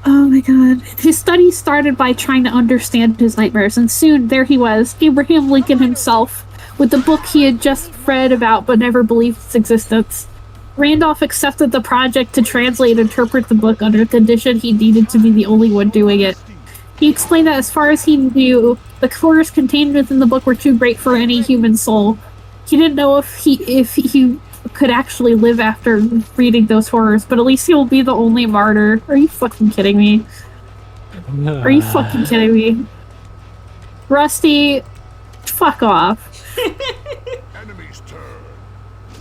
Oh my god. His study started by trying to understand his nightmares, and soon there he was, Abraham Lincoln himself, with the book he had just read about but never believed its existence. Randolph accepted the project to translate and interpret the book under the condition he needed to be the only one doing it. He explained that as far as he knew, the horrors contained within the book were too great for any human soul. He didn't know if he could actually live after reading those horrors, but at least he will be the only martyr. Are you fucking kidding me? Are you fucking kidding me? Rusty, fuck off.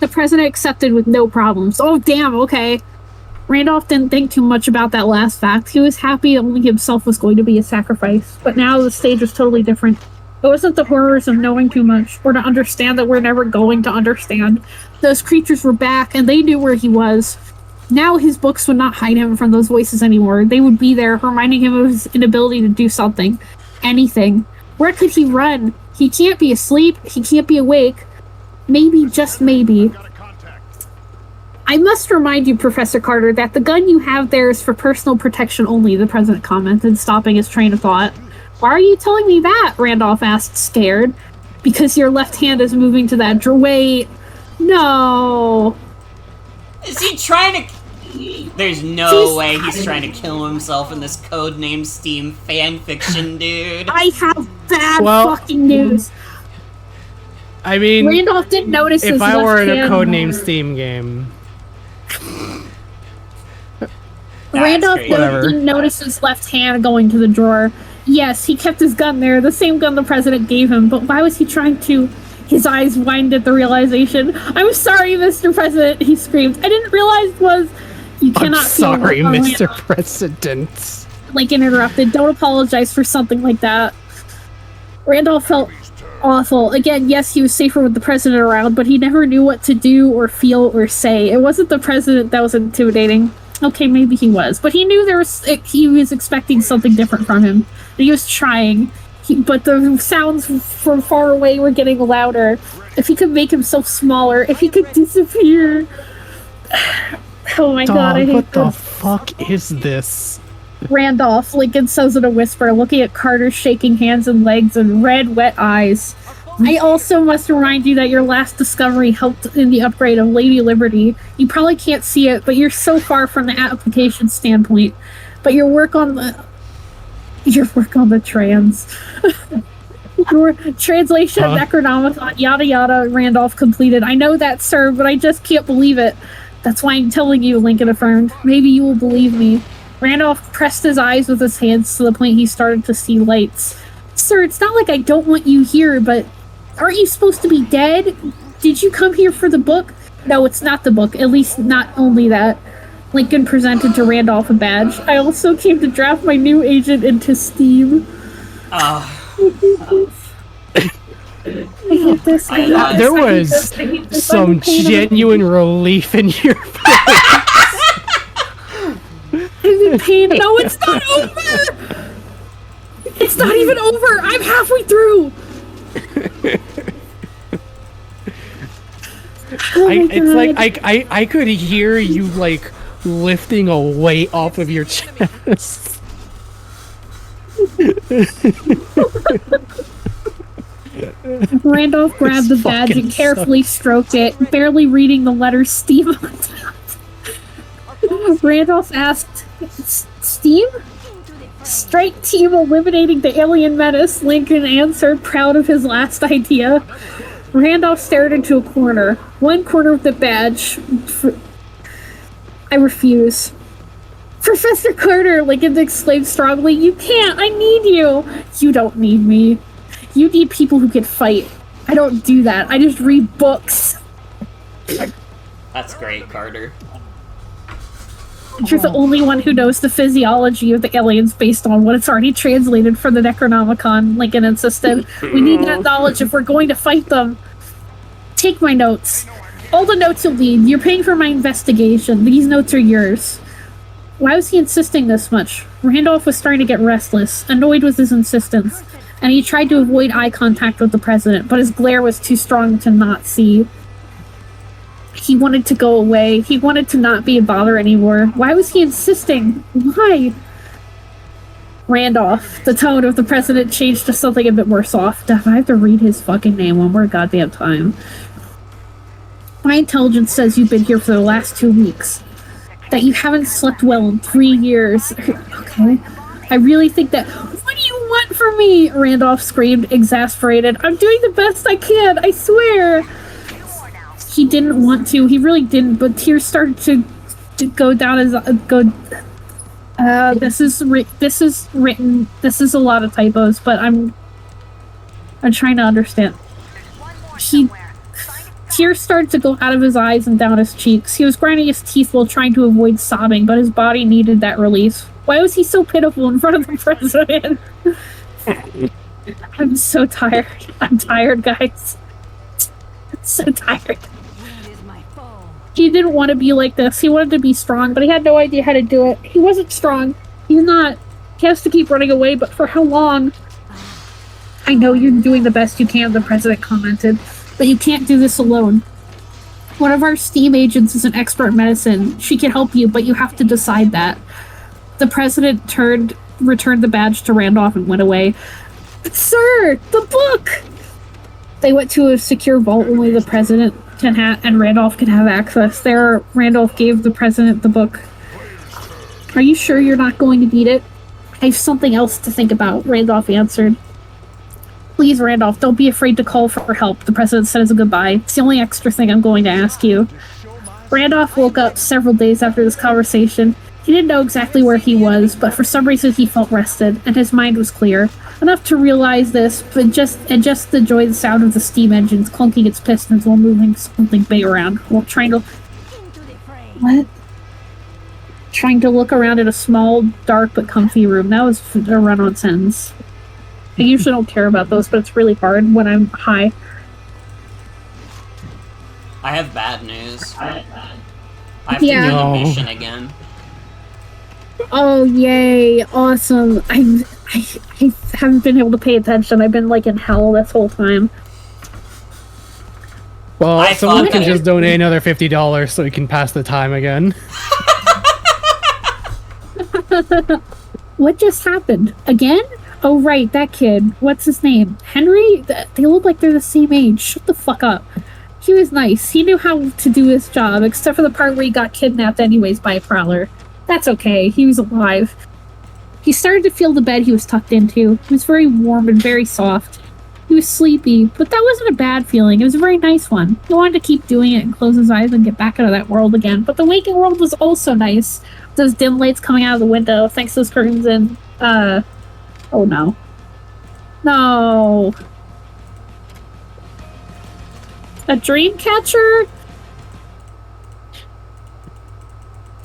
The president accepted with no problems. Oh, damn, okay. Randolph didn't think too much about that last fact. He was happy only himself was going to be a sacrifice. But now the stage was totally different. It wasn't the horrors of knowing too much, or to understand that we're never going to understand. Those creatures were back, and they knew where he was. Now his books would not hide him from those voices anymore. They would be there, reminding him of his inability to do something. Anything. Where could he run? He can't be asleep. He can't be awake. Maybe, just maybe. I must remind you, Professor Carter, that the gun you have there is for personal protection only, the president commented, stopping his train of thought. Why are you telling me that? Randolph asked, scared. Because your left hand is moving to that wait. No. Is he trying to... There's no way he's trying to kill himself in this codename S.T.E.A.M fanfiction, dude. I have bad fucking news. I mean, Randolph didn't notice if his I were in a left codename hand. S.T.E.A.M game. Randolph Whatever. didn't notice his left hand going to the drawer. Yes, he kept his gun there, the same gun the president gave him, but why was he trying to... His eyes widened at the realization. I'm sorry, Mr. President, he screamed. I didn't realize it was... You cannot I'm sorry, feel Mr. President. Lincoln interrupted. Don't apologize for something like that. Randolph felt awful. Again, yes, he was safer with the president around, but he never knew what to do or feel or say. It wasn't the president that was intimidating. Okay, maybe he was, but he knew he was expecting something different from him. He was trying, but the sounds from far away were getting louder. If he could make himself smaller, if he could disappear. Oh my god, I hate what the this. fuck is this? Randolph, Lincoln says in a whisper, looking at Carter's shaking hands and legs and red, wet eyes. I also must remind you that your last discovery helped in the upgrade of Lady Liberty. You probably can't see it, but you're so far from the application standpoint. But your work on the trans. Your translation of Necronomicon, yada yada, Randolph completed. I know that, sir, but I just can't believe it. That's why I'm telling you, Lincoln affirmed. Maybe you will believe me. Randolph pressed his eyes with his hands to the point he started to see lights. Sir, it's not like I don't want you here, but aren't you supposed to be dead? Did you come here for the book? No, it's not the book. At least not only that. Lincoln presented to Randolph a badge. I also came to draft my new agent into S.T.E.A.M. There was some genuine relief in your face. I'm in pain. No, it's not over! It's not even over! I'm halfway through! It's like I could hear you like lifting a weight off of your chest. Randolph grabbed the badge and carefully stroked it, barely reading the letter S.T.E.A.M on top. Randolph asked, S.T.E.A.M? Strike Team eliminating the alien menace, Lincoln answered, proud of his last idea. Randolph stared into a corner. One corner of the badge. I refuse. Professor Carter, Lincoln exclaimed strongly, you can't! I need you! You don't need me. You need people who can fight. I don't do that. I just read books. That's great, Carter. You're the only one who knows the physiology of the aliens based on what it's already translated for the Necronomicon, Lincoln insisted. We need that knowledge if we're going to fight them. Take my notes. All the notes you'll need. You're paying for my investigation. These notes are yours. Why was he insisting this much? Randolph was starting to get restless, annoyed with his insistence, and he tried to avoid eye contact with the president, but his glare was too strong to not see. He wanted to go away. He wanted to not be a bother anymore. Why was he insisting? Why? Randolph. The tone of the president changed to something a bit more soft. I have to read his fucking name one more goddamn time. My intelligence says you've been here for the last 2 weeks. That you haven't slept well in 3 years. Okay. I really think that... What do you want from me? Randolph screamed, exasperated. I'm doing the best I can, I swear. He didn't want to. He really didn't, but tears started to go down his... This is written... This is a lot of typos, but I'm trying to understand. Tears started to go out of his eyes and down his cheeks. He was grinding his teeth while trying to avoid sobbing, but his body needed that release. Why was he so pitiful in front of the president? I'm so tired. I'm tired, guys. I'm so tired. He didn't want to be like this. He wanted to be strong, but he had no idea how to do it. He wasn't strong. He's not. He has to keep running away, but for how long? I know you're doing the best you can, the president commented, but you can't do this alone. One of our S.T.E.A.M agents is an expert in medicine. She can help you, but you have to decide that. The president returned the badge to Randolph and went away. Sir, the book! They went to a secure vault only the president and Randolph can have access. There, Randolph gave the president the book. Are you sure you're not going to need it? I have something else to think about, Randolph answered. Please, Randolph, don't be afraid to call for help, the president said as a goodbye. It's the only extra thing I'm going to ask you. Randolph woke up several days after this conversation. He didn't know exactly where he was, but for some reason he felt rested, and his mind was clear. Enough to realize this, but just to enjoy the sound of the steam engines clunking its pistons while moving something big around, while trying to... What? Trying to look around at a small, dark but comfy room. That was a run-on sentence. I usually don't care about those, but it's really hard when I'm high. I have bad news. I have to do the mission again. Oh, yay. Awesome. I haven't been able to pay attention. I've been, like, in hell this whole time. Well, someone can just donate another $50 so we can pass the time again. What just happened? Again? Oh, right, that kid. What's his name? Henry? They look like they're the same age. Shut the fuck up. He was nice. He knew how to do his job, except for the part where he got kidnapped anyways by a prowler. That's okay. He was alive. He started to feel the bed he was tucked into. It was very warm and very soft. He was sleepy, but that wasn't a bad feeling. It was a very nice one. He wanted to keep doing it and close his eyes and get back into that world again. But the waking world was also nice. Those dim lights coming out of the window, thanks to those curtains and, oh no. No. A dream catcher?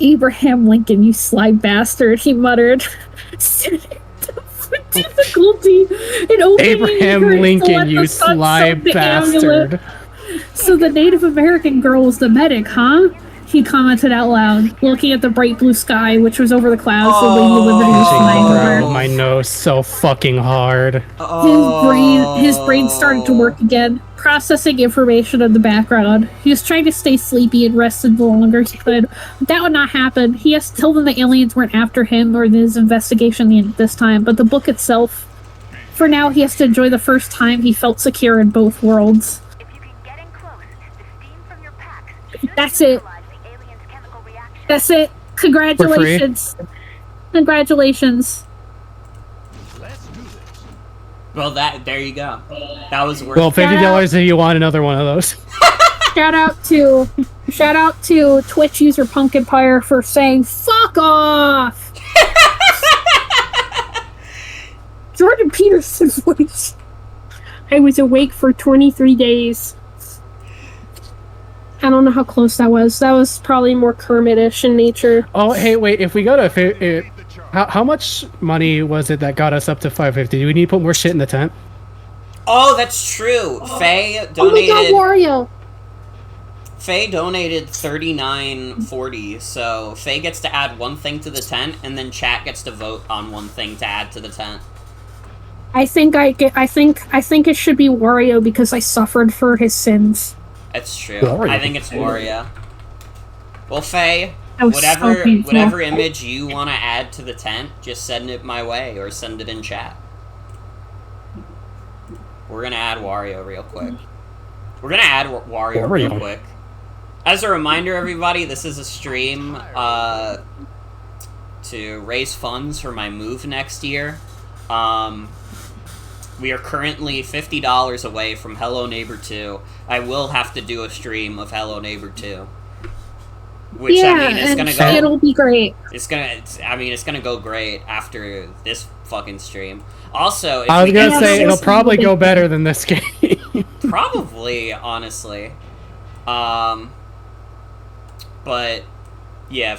Abraham Lincoln, you sly bastard, he muttered. Difficulty in opening Abraham Lincoln, you sly bastard. So the Native American girl was the medic, huh? He commented out loud, looking at the bright blue sky, which was over the clouds the Lady Liberty was flying over. My nose so fucking hard. His brain started to work again, processing information in the background. He was trying to stay sleepy and rested the longer he could. But that would not happen. He has to tell them the aliens weren't after him or his investigation this time, but the book itself. For now, he has to enjoy the first time he felt secure in both worlds. If you can get in close, the steam from your packs should That's it. neutralize the alien's chemical reaction. That's it. Congratulations. Congratulations. Well, there you go. That was worth. Well, $50 if you want another one of those. Shout out to Twitch user Pumpkin Pyre for saying "fuck off." Jordan Peterson's voice. I was awake for 23 days. I don't know how close that was. That was probably more Kermit-ish in nature. Oh, hey, wait. If we go to how much money was it that got us up to 550? Do we need to put more shit in the tent? Oh, that's true. Faye donated. Oh my God, Wario! Faye donated $39.40, so Faye gets to add one thing to the tent, and then chat gets to vote on one thing to add to the tent. I think it should be Wario because I suffered for his sins. That's true. Wario. I think it's Wario. Well, Faye, That was so painful. whatever image you want to add to the tent, just send it my way or send it in chat. We're gonna add Wario real quick. Wario real quick. As a reminder, everybody, this is a stream to raise funds for my move next year. We are currently $50 away from Hello Neighbor 2. I will have to do a stream of Hello Neighbor 2. Which, yeah, I mean, is gonna go... it'll be great. It's gonna go great after this fucking stream. Also, if I was we gonna get say, it'll probably go better than this game. Probably, honestly. But yeah,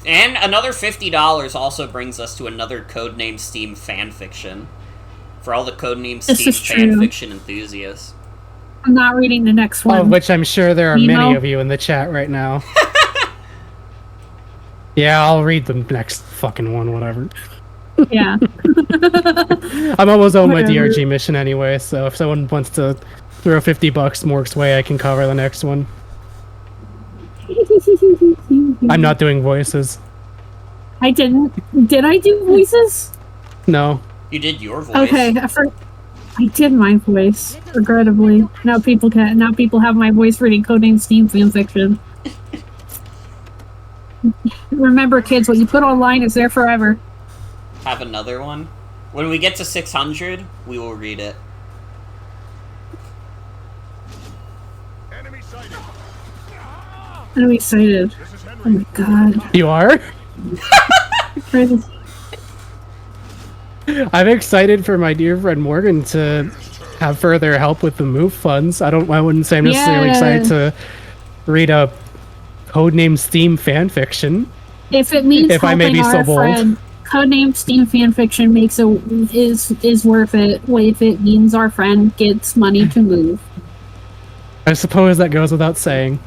and another $50 also brings us to another Codename Steam fanfiction for all the Codename This Steam is true. fanfiction enthusiasts. I'm not reading the next one. Of which I'm sure there are Emo? many of you in the chat right now. Yeah, I'll read the next fucking one, whatever. Yeah. I'm almost on my Whatever. DRG mission anyway, so if someone wants to throw $50 Mork's way, I can cover the next one. I'm not doing voices. I didn't. Did I do voices? No. You did your voice. Okay, I did my voice. Regrettably, now people have my voice reading Codename Steam fanfiction. Remember, kids, what you put online is there forever. Have another one. When we get to 600, we will read it. Enemy sighted. I'm excited. This is Oh Henry. my god. You are? I'm excited for my dear friend Morgan to have further help with the move funds. I wouldn't say I'm necessarily excited to read a Codename Steam fanfiction. If it means If I may helping be so our bold. friend, Codename Steam fanfiction is worth it. If it means our friend gets money to move. I suppose that goes without saying.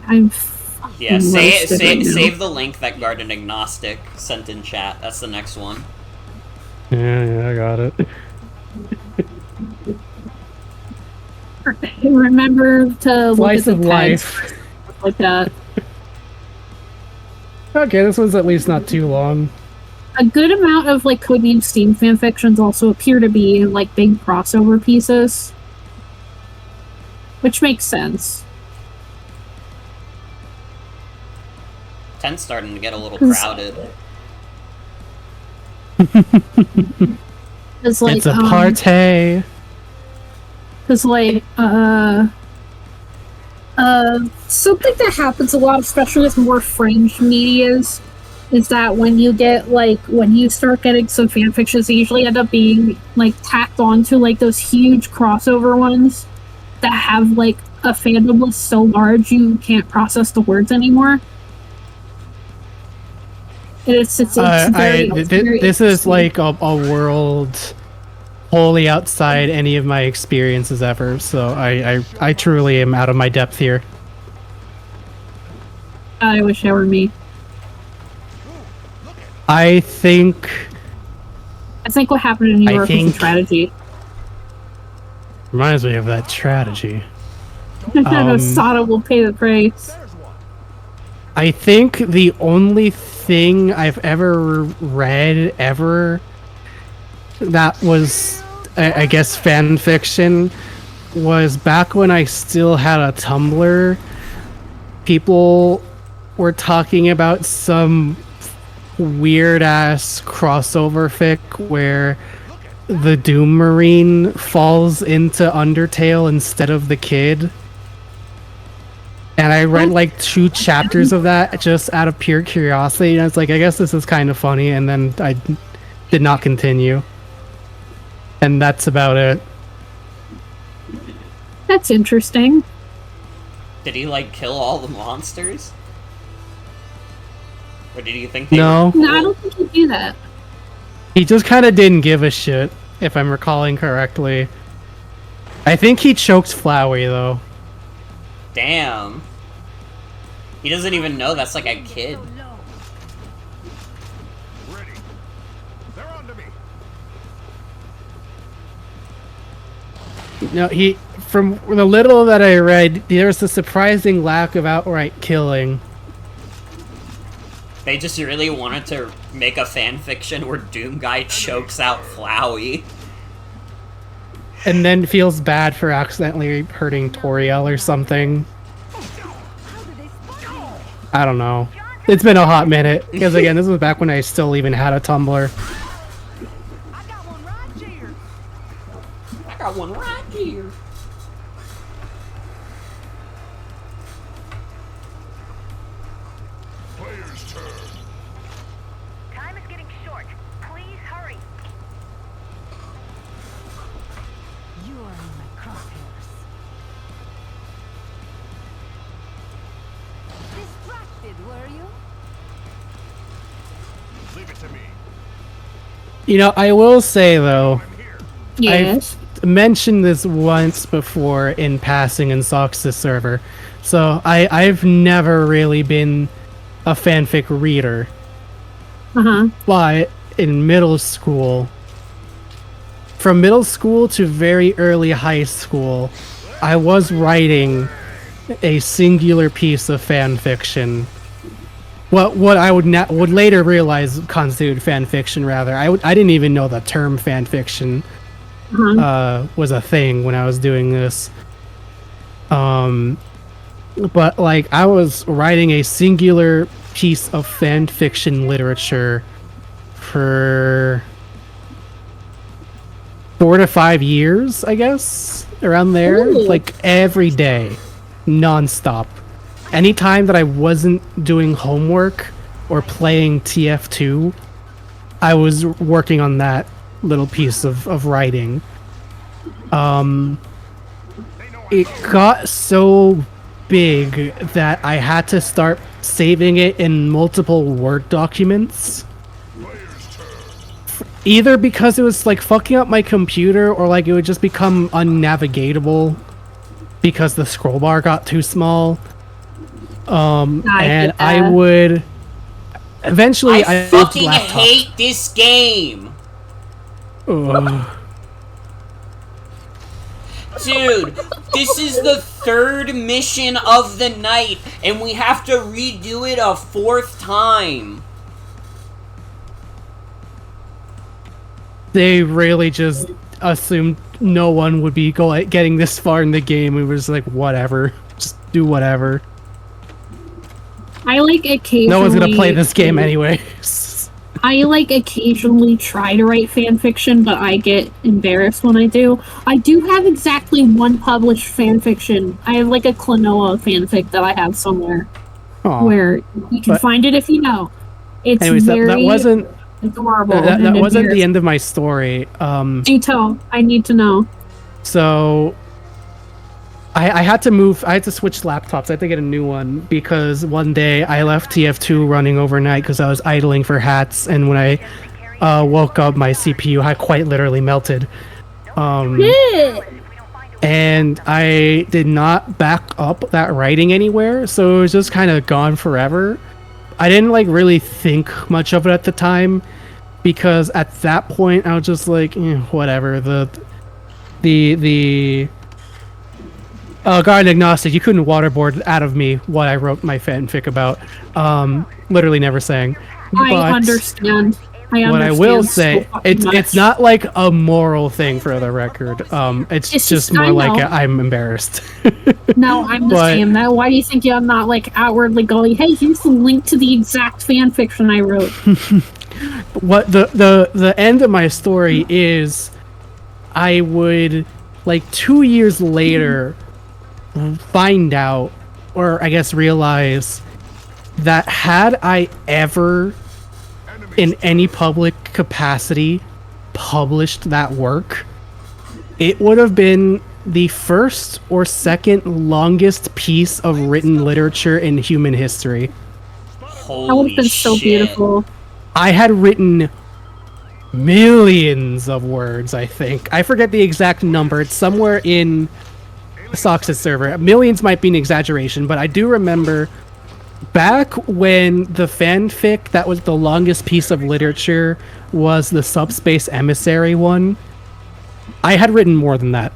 I'm Yeah, roasted right now. save the link that Garden Agnostic sent in chat. That's the next one. Yeah, I got it. Remember to look Slice at the of tags life. like that. Okay, this one's at least not too long. A good amount of like Codename Steam fanfictions also appear to be like big crossover pieces, which makes sense. 10's starting to get a little crowded. It's like It's a party. Because, like, something that happens a lot, especially with more fringe medias, is that when you start getting some fanfictions, they usually end up being, like, tacked onto, like, those huge crossover ones that have, like, a fandom list so large you can't process the words anymore. It's very, This is like a world wholly outside any of my experiences ever, so I truly am out of my depth here. I wish that were me. I think what happened in New York was a think- tragedy. reminds me of that tragedy. Sada will pay the price. I think the only thing I've ever read that was, I guess, fan fiction was back when I still had a Tumblr. People were talking about some weird ass crossover fic where the Doom Marine falls into Undertale instead of the kid. And I read like 2 chapters of that just out of pure curiosity, and I was like, I guess this is kind of funny, and then I did not continue. And that's about it. That's interesting. Did he, like, kill all the monsters? Or did you think they No. were cool? No, I don't think you do that. He just kind of didn't give a shit, if I'm recalling correctly. I think he choked Flowey, though. Damn. He doesn't even know that's like a kid. Ready. They're on to me. No, from the little that I read, there's a surprising lack of outright killing. They just really wanted to make a fan fiction where Doom Guy chokes out Flowey. And then feels bad for accidentally hurting Toriel or something. I don't know. It's been a hot minute. Because again, this was back when I still even had a Tumblr. I got one right here. I got one right here. Player's turn. Time is getting short. Please hurry. You are in my crosshairs. were you? Leave it to me. You know, I will say though, Yes. I've mentioned this once before in passing in Sox's server, so I've never really been a fanfic reader. But in middle school, from middle school to very early high school, I was writing a singular piece of fan fiction. What I would later realize constituted fan fiction. Rather, I didn't even know the term fan fiction was a thing when I was doing this. But like I was writing a singular piece of fan fiction literature for 4 to 5 years, I guess, around there. Ooh. Like every day, nonstop. Anytime that I wasn't doing homework or playing TF2, I was working on that little piece of writing. It got so big that I had to start saving it in multiple Word documents. Either because it was like fucking up my computer or like it would just become unnavigatable because the scroll bar got too small. And I would eventually I moved fucking laptop. hate this game. Dude, this is the 3rd mission of the night, and we have to redo it a 4th time. They really just assumed no one would be getting this far in the game. It was like, whatever. Just do whatever. I like occasionally. No one's gonna play this game anyway. I like occasionally try to write fan fiction, but I get embarrassed when I do. I do have exactly one published fan fiction. I have like a Klonoa fanfic that I have somewhere, where you can find it if you know. It's anyways, very that wasn't adorable. that and wasn't the embarrassing. end of my story. Do tell. I need to know. So I had to move. I had to switch laptops. I had to get a new one because one day I left TF2 running overnight because I was idling for hats, and when I woke up, my CPU had quite literally melted. And I did not back up that writing anywhere, so it was just kind of gone forever. I didn't like really think much of it at the time because at that point I was just like, whatever. The Guardian Agnostic, you couldn't waterboard out of me what I wrote my fanfic about. Literally never saying. I understand. What I will say, it's not like a moral thing for the record. It's just more like I'm embarrassed. No, I'm the same. Now, why do you think I'm not like outwardly going, hey, here's the link to the exact fan fiction I wrote? What the end of my story is, I would like 2 years later find out, or I guess realize, that had I ever in any public capacity published that work, it would have been the first or second longest piece of written literature in human history. That would have been so beautiful. I had written millions of words, I think. I forget the exact number. It's somewhere in Sox's server. Millions might be an exaggeration, but I do remember back when the fanfic that was the longest piece of literature was the Subspace Emissary one, I had written more than that.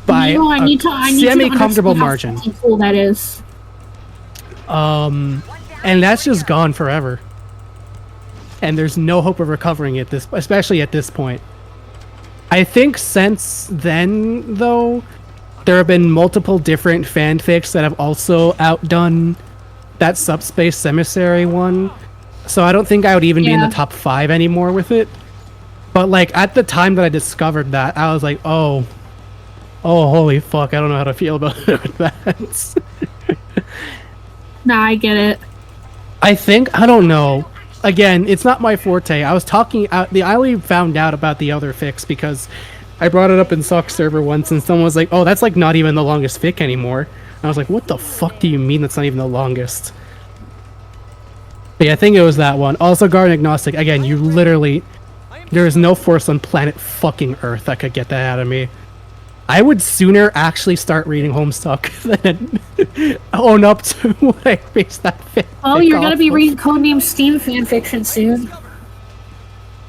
By I need to semi-comfortable understand margin. how cool that is. And that's just gone forever. And there's no hope of recovering it, especially at this point. I think since then, though, there have been multiple different fanfics that have also outdone that Subspace Emissary one. So I don't think I would even be in the top 5 anymore with it. But like at the time that I discovered that, I was like, oh, holy fuck, I don't know how to feel about that. Nah, I get it. I don't know. Again, it's not my forte. I only found out about the other fics because I brought it up in Sock server once and someone was like, oh, that's like not even the longest fic anymore. I was like, what the fuck do you mean that's not even the longest? But yeah, I think it was that one. Also, Garden Agnostic, again, you literally... There is no force on planet fucking Earth that could get that out of me. I would sooner actually start reading Homestuck than own up to what I based that fanfic Oh, you're gonna off be of. reading Codename Steam fanfiction soon.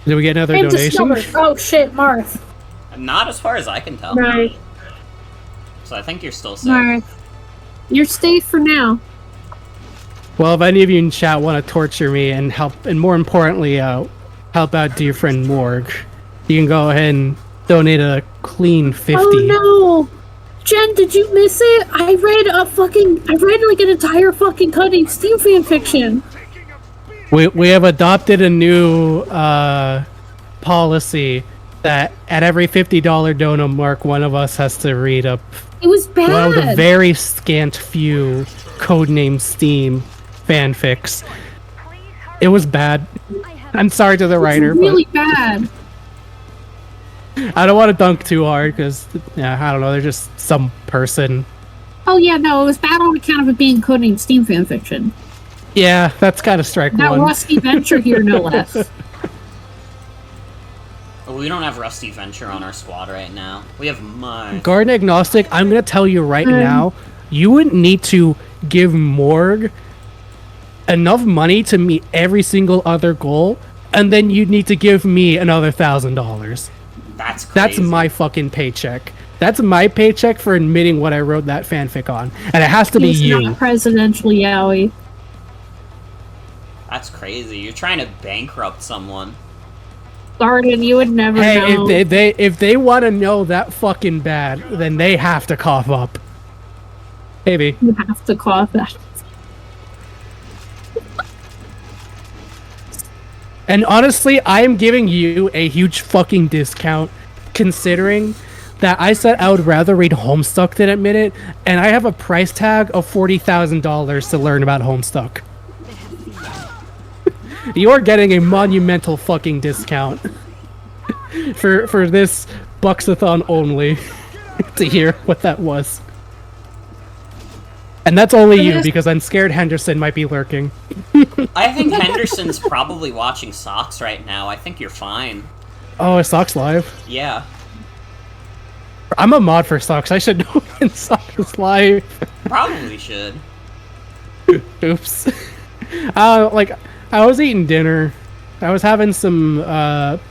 Did we get another And donation? Discovered. Oh shit, Marth. Not as far as I can tell. Right. So I think you're still safe. Alright. You're safe for now. Well, if any of you in chat want to torture me and help, and more importantly, help out dear friend Morg, you can go ahead and donate a clean 50. Oh no! Jen, did you miss it? I read like an entire fucking Codename Steam fanfiction. We have adopted a new policy that at every $50 dono mark, one of us has to read up It was bad. one of the very scant few Codename Steam fanfics. It was bad. I'm sorry to the writer, It's really bad. but I don't want to dunk too hard because, yeah, I don't know, they're just some person. Oh yeah, no, it was bad on account of it being Codename Steam fanfiction. Yeah, that's kind of strike That one. Rusty Venture here, no less. We don't have Rusty Venture on our squad right now. We have mine. Garden Agnostic, I'm going to tell you right now, you wouldn't need to give Morg enough money to meet every single other goal, and then you'd need to give me another $1,000. That's crazy. That's my fucking paycheck. That's my paycheck for admitting what I wrote that fanfic on. And it has to be He's you. not presidential yaoi. That's crazy. You're trying to bankrupt someone. Garden, you would never Hey, know. if they want to know that fucking bad, then they have to cough up. Maybe. You have to cough that. And honestly, I am giving you a huge fucking discount, considering that I said I would rather read Homestuck than admit it, and I have a price tag of $40,000 to learn about Homestuck. You're getting a monumental fucking discount for this Bucks-a-Thon only to hear what that was. And that's only you, because I'm scared Henderson might be lurking. I think Henderson's probably watching Socks right now. I think you're fine. Oh, is Socks live? Yeah. I'm a mod for Socks. I should know when Socks is live. Probably should. Oops. Like, I was eating dinner. I was having some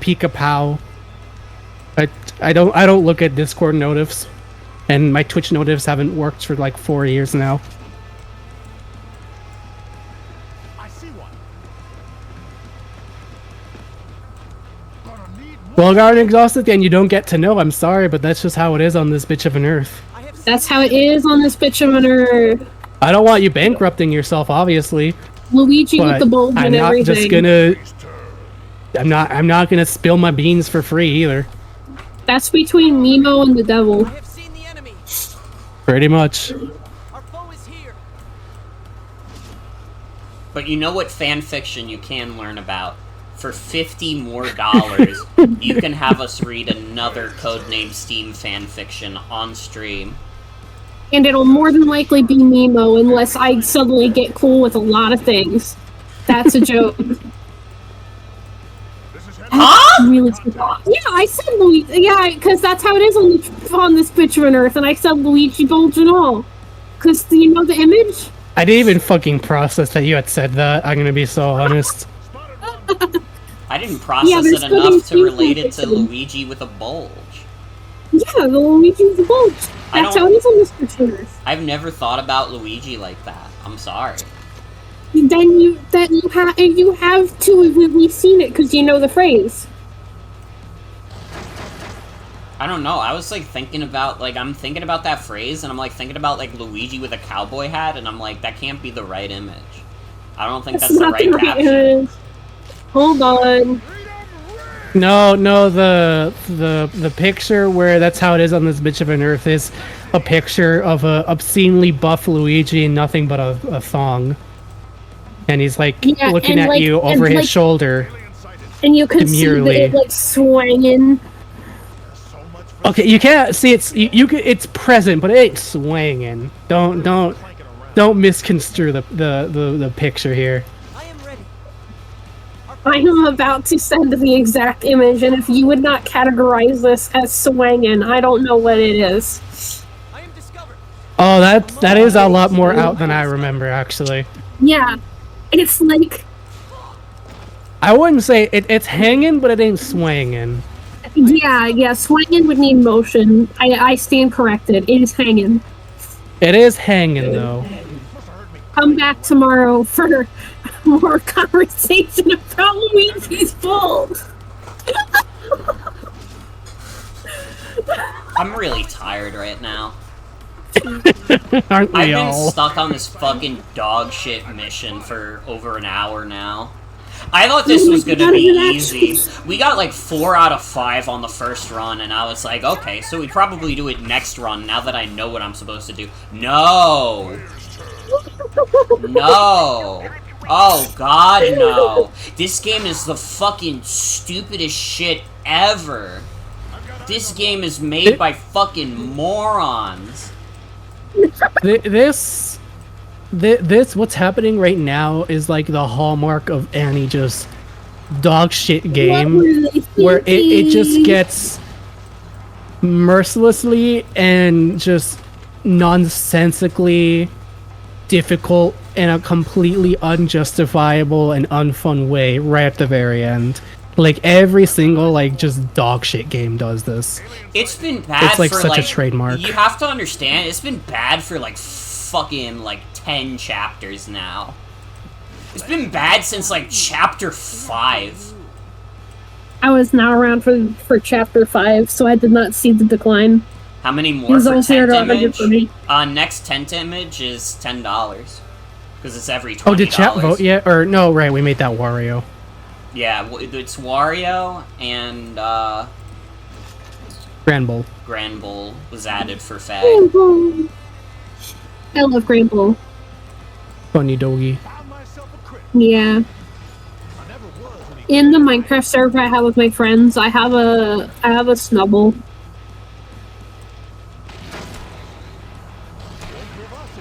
Pika Pow. I don't look at Discord notifs, and my Twitch notifs haven't worked for like 4 years now. I see one. Gonna need more. Well, Garden Exhausted, and you don't get to know. I'm sorry, but that's just how it is on this bitch of an earth. That's how it is on this bitch of an earth. I don't want you bankrupting yourself, obviously. Luigi with But the bulb I'm and not everything. just gonna. I'm not gonna spill my beans for free either. That's between Nemo and the devil. I have seen the enemy. Pretty much. Our foe is here. But you know what fan fiction you can learn about? For $50 more, you can have us read another Codename Steam fanfiction on stream. And it'll more than likely be Nemo unless I suddenly get cool with a lot of things. That's a joke. Huh? Really? Yeah, I said Luigi. Yeah, because that's how it is on this bitch of an earth, and I said Luigi Bulge and all. Because you know the image? I didn't even fucking process that you had said that. I'm gonna be so honest. I didn't process there's it enough Codename to Steam relate it to fanfiction. Luigi with a bulge. Yeah, the Luigi with the bulge. I That's don't- how it is on this bitch of an earth. I've never thought about Luigi like that. I'm sorry. Then you have to have at least seen it because you know the phrase. I don't know. I was like thinking about I'm thinking about that phrase, and I'm like thinking about like Luigi with a cowboy hat, and I'm like, that can't be the right image. I don't think that's the not right caption. image. Hold on. No, the picture where that's how it is on this bitch of an earth is a picture of a obscenely buff Luigi in nothing but a thong. And he's like Yeah, looking and, at like- you over and, his like- shoulder. And you can see Demurely. it like swinging. So much Okay, you can't see it's present, but it ain't swinging. Don't misconstrue the picture here. I am ready. I am about to send the exact image, and if you would not categorize this as swangin', I don't know what it is. I am discovered. Oh, that is a lot more out than I remember, actually. Yeah, it's like, I wouldn't say it's hanging, but it ain't swinging. yeah, swangin' would need motion. I stand corrected. It is hanging. It is hanging though. Come back tomorrow for more conversation about Luigi's Bolt. I'm really tired right now. Aren't we I've been all? stuck on this fucking dog shit mission for over an hour now. I thought this was gonna be easy. We got like 4 out of 5 on the first run, and I was like, okay, so we'd probably do it next run now that I know what I'm supposed to do. No! No! Oh god, no! This game is the fucking stupidest shit ever! This game is made by fucking morons! This, what's happening right now is like the hallmark of any just dog shit game, where it just gets mercilessly and just nonsensically difficult in a completely unjustifiable and unfun way right at the very end. Like every single like just dog shit game does this. It's been bad It's like for such like, a trademark. You have to understand, it's been bad for like fucking like 10 chapters now. It's been bad since like chapter 5. I was not around for chapter 5, so I did not see the decline. How many more It was for all 0 tent to 100 image? for me. Next tent image is $10. Because it's every $20. Oh, did chat vote yet? Or no, right, we made that Wario. Yeah, it's Wario and Grand Bowl. Grand Bowl was added for Fag. I love Grand Bowl. Funny doggy. Yeah. In the Minecraft server I have with my friends, I have a Snubble.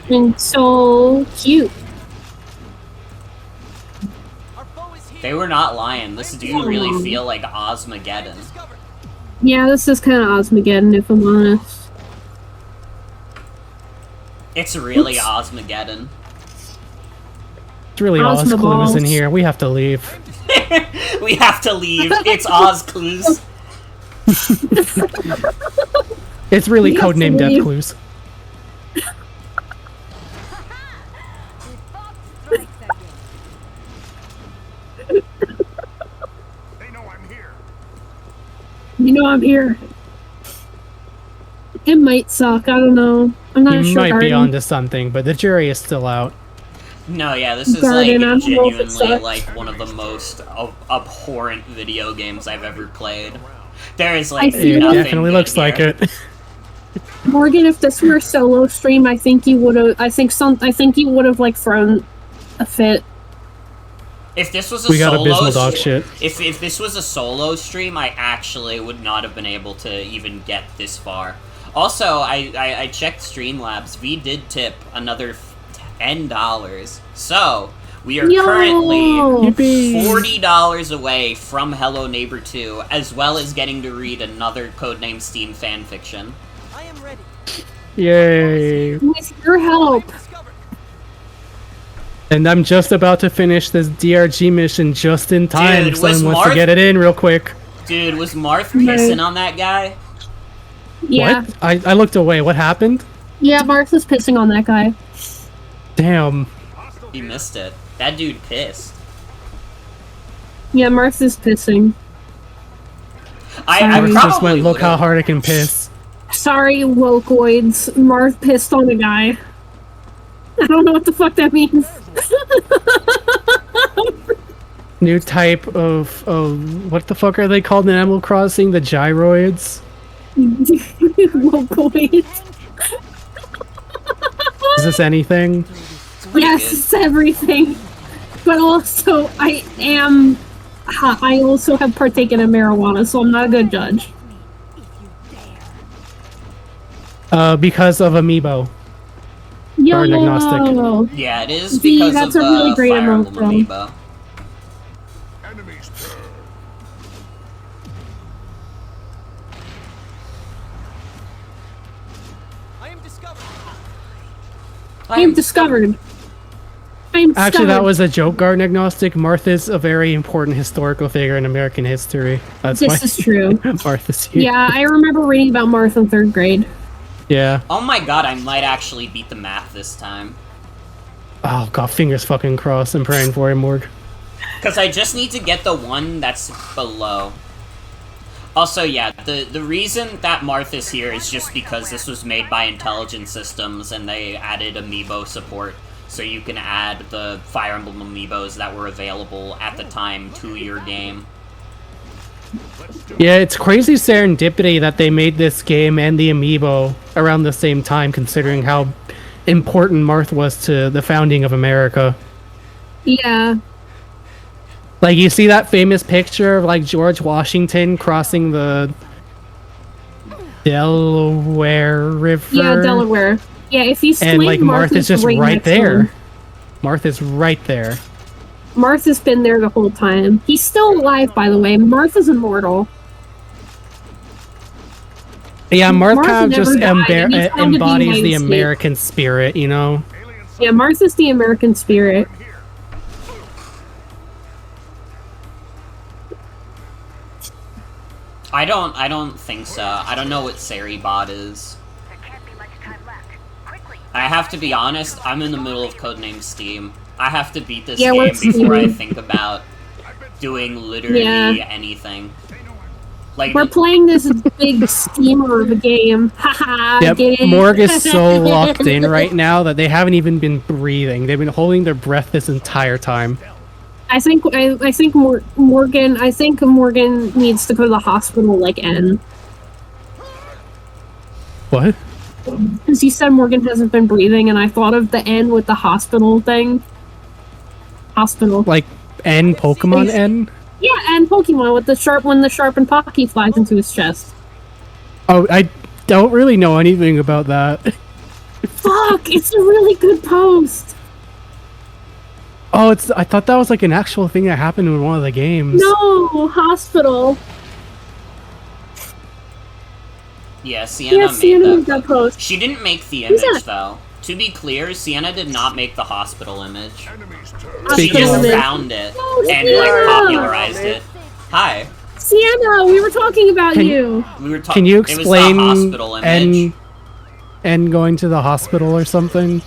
And so cute. They were not lying. This do really feel like Ozmageddon. Yeah, this is kind of Ozmageddon, if I'm honest. It's really Oops. Ozmageddon. It's really Ozma Oz clues in balls. here. We have to leave. We have to leave. It's Oz Clues. It's really We have to codenamed Death leave. Clues. You know I'm here. It might suck, I don't know. I'm not You sure. might be Garden. onto something, but the jury is still out. No, yeah, this is Garden, I like don't know if it genuinely sucks. like one of the most abhorrent video games I've ever played. There is like I feel It nothing definitely good looks like here. it. Morgan, if this were a solo stream, I think you would have. I think you would have like thrown a fit. If this was a We got solo abysmal dog shit. If this was a solo stream, I actually would not have been able to even get this far. Also, I checked Streamlabs. V did tip another $10. So, we are Yo! currently Yippee. $40 away from Hello Neighbor 2, as well as getting to read another Codename S.T.E.A.M fanfiction. I am ready. Yay. With your help. Discovered. And I'm just about to finish this DRG mission just in time. Dude, Someone was wants to Marth- get it in real quick. Dude, was Marth No. pissing on that guy? Yeah. What? I looked away. What happened? Yeah, Martha's pissing on that guy. Damn. He missed it. That dude pissed. Yeah, Martha's pissing. I Sorry. Just probably went, look how would've- hard I can piss. Sorry, wokeoids. Marth pissed on a guy. I don't know what the fuck that means. New type of what the fuck are they called in Animal Crossing? The gyroids? Wokeoids. Is this anything? Yes, good. it's everything. But also, I also have partaken in marijuana, so I'm not a good judge. Because of Amiibo. Yo, Guard agnostic. Yeah, it is V, because that's of a really great Fire Emblem emote, Amiibo. Enemy's turn. I am discovered. I am discovered. I am Actually, that discovered. was a joke, Guard agnostic. Martha's a very important historical figure in American history. That's This is true. Martha's here. Yeah, I remember reading about Martha in 3rd grade. Yeah. Oh my god, I might actually beat the math this time. Oh god, fingers fucking crossed. I'm praying for him, Morg. Because I just need to get the one that's below. Also, yeah, the reason that Martha's here is just because this was made by Intelligent Systems and they added Amiibo support. So you can add the Fire Emblem Amiibos that were available at the time to your game. Yeah, it's crazy serendipity that they made this game and the Amiibo around the same time, considering how important Marth was to the founding of America. Yeah. Like, you see that famous picture of, like, George Washington crossing the Delaware River? Yeah, Delaware. Yeah, if you And, like, Martha's just right next to there. him. Martha's right there. Martha's been there the whole time. He's still alive, by the way. Martha's immortal. Yeah, Marth Martha kind of never just died, and he's found in the embodies the United States. American spirit, you know? Yeah, Martha's the American spirit. I don't think so. I don't know what Seribot is. There can't be much time left. Quickly. I have to be honest, I'm in the middle of Codename Steam. I have to beat this Yeah, we're game before I Steaming. think about doing literally anything. Like, We're playing this big steamer of a game. Haha, Yep, get it? Morg is so locked in right now that they haven't even been breathing. They've been holding their breath this entire time. I think Morgan needs to go to the hospital like N. What? Because you said Morgan hasn't been breathing, and I thought of the N with the hospital thing. Hospital. Like, N Pokemon N? Yeah, and Pokemon with the sharpened Pocky flies into his chest. Oh, I don't really know anything about that. Fuck! It's a really good post. Oh, I thought that was like an actual thing that happened in one of the games. No, hospital. yeah, Sienna Yeah, Sienna made made that. that post. She didn't make the Who's image, that? though. To be clear, Sienna did not make the hospital image. Enemy's turn. She Speaking just of- found it Oh, and, like, Sienna! popularized it. Hi. Sienna, we were talking about you. We were Can you It was the explain hospital image. N going to the hospital or something?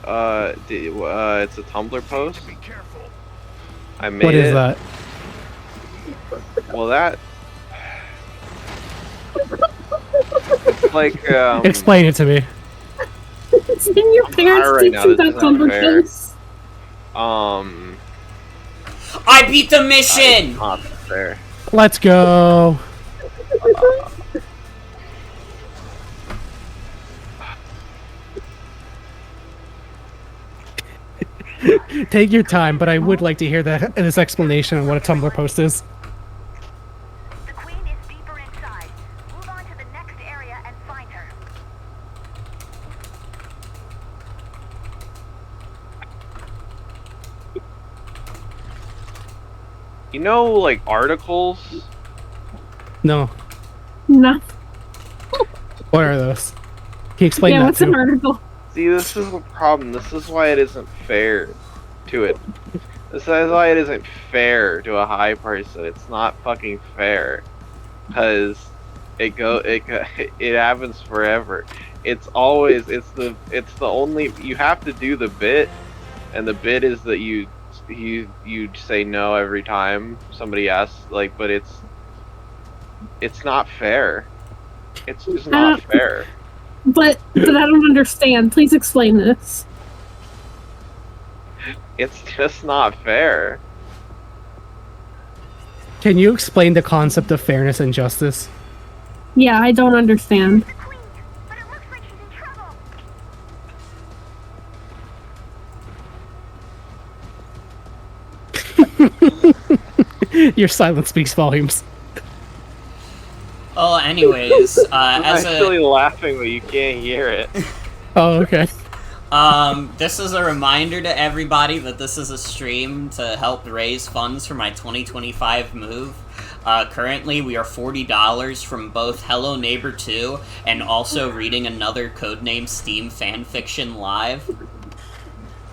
It's a Tumblr post. Be careful. I made What is it. that? Well, that. It's like Explain it to me. Didn't your parents right teach now, you this that is Tumblr unfair. post? I beat the mission! not fair. Let's go. Take your time, but I would like to hear this explanation on what a Tumblr post is. The queen is deeper inside. Move on to the next area and find her. You know, like articles. No. No. What are those? Can you explain Yeah, that what's too? an article? See, this is the problem. This is why it isn't fair to it. This is why it isn't fair to a high person. It's not fucking fair, because it happens forever. It's the only, you have to do the bit, and the bit is that you say no every time somebody asks, like, but it's not fair. It's just not fair. But I don't understand. Please explain this. It's just not fair. Can you explain the concept of fairness and justice? Yeah, I don't understand. The queen, but it looks like she's in trouble. Your silence speaks volumes. Oh, anyways, I'm as actually a laughing, but you can't hear it. Oh, okay. this is a reminder to everybody that this is a stream to help raise funds for my 2025 move. Currently, we are $40 from both Hello Neighbor 2 and also reading another Codename S.T.E.A.M fanfiction live.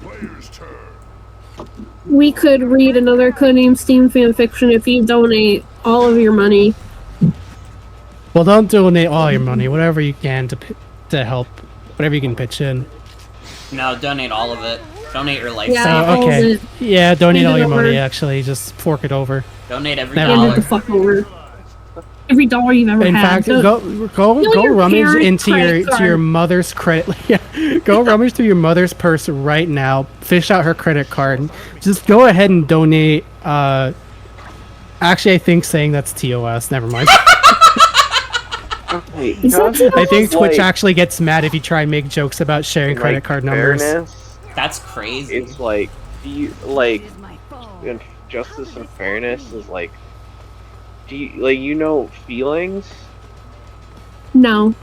Player's turn. We could read another Codename S.T.E.A.M fanfiction if you donate all of your money. Well, don't donate all your money. Whatever you can to help. Whatever you can pitch in. No, donate all of it. Donate your life Yeah. savings. all of Okay. it. Yeah, donate Hand all it your money, over. actually. Just fork it over. Donate every Never Hand it dollar. the fuck over. Every dollar you've ever In had. fact, go your rummage parents' into credit to your card. mother's credit. Yeah, go rummage through your mother's purse right now. Fish out her credit card. Just go ahead and donate. Actually, I think saying that's TOS. Never mind. Okay, Is that just, I think Twitch like, actually gets mad if you try and make jokes about sharing credit like, card numbers. fairness, That's crazy. it's like, do you, like, Is my phone. and justice and fairness is like, do you, like, you know feelings? No.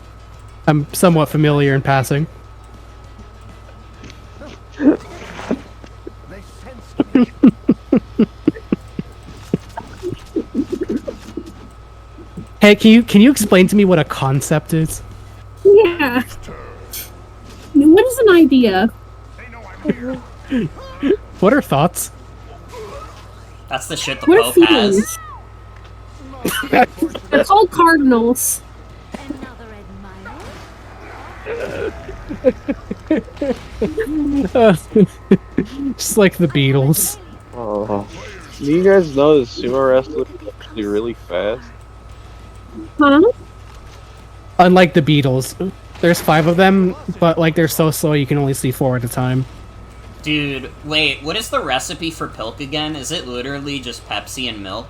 I'm somewhat familiar in passing. They sensed me. Hey, can you explain to me what a concept is? Yeah. What is an idea? They know I'm here. What are thoughts? That's the shit the What are Pope has. feelings? They're called cardinals. Another admirer. Just like the Beatles. Oh, do you guys know that sumo wrestlers are actually really fast? Huh? Unlike the Beatles, there's 5 of them, but like they're so slow you can only see 4 at a time. Dude, wait, what is the recipe for Pilk again? Is it literally just Pepsi and milk?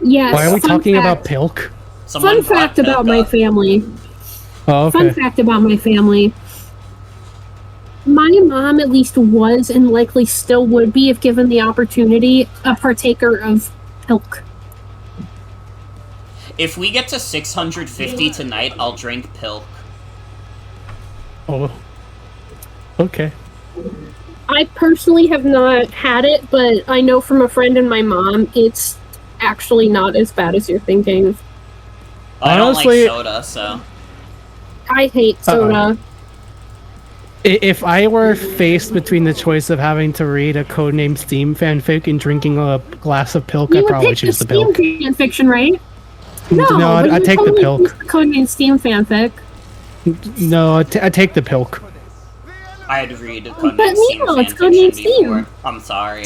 Yes. Why are we fun talking fact- about Pilk? Someone Fun fact brought about Pilk my up. family. Oh, Fun okay. fact about my family. My mom at least was and likely still would be if given the opportunity a partaker of milk. If we get to 650 tonight, I'll drink Pilk. Oh. Okay. I personally have not had it, but I know from a friend and my mom it's actually not as bad as you're thinking. I don't like Honestly- soda, so... I hate soda. If I were faced between the choice of having to read a Codename S.T.E.A.M fanfic and drinking a glass of Pilk, You I'd would probably pick the choose the S.T.E.A.M Pilk. fanfiction, right? No, but I'd you take the totally Pilk. picked the Codename S.T.E.A.M fanfic. No, I'd take the Pilk. I had to read a But Codename S.T.E.A.M Nemo, it's Codename fanfiction S.T.E.A.M. before. I'm sorry.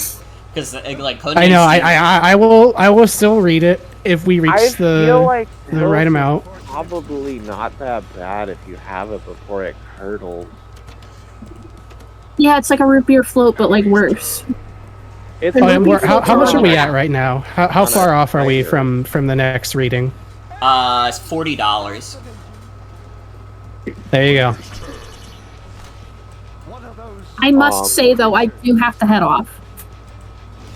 Because, like, Codename I know. S.T.E.A.M. I will still read it if we reach I feel the like the right Pilk is amount. probably not that bad if you have it before it curdles. Yeah, it's like a root beer float, but like worse. It's Oh, Oh, and Maybe how much are we on at right now? How on a far off are we tiger. from the next reading? It's $40. There you go. One of those. I must say though, I do have to head off.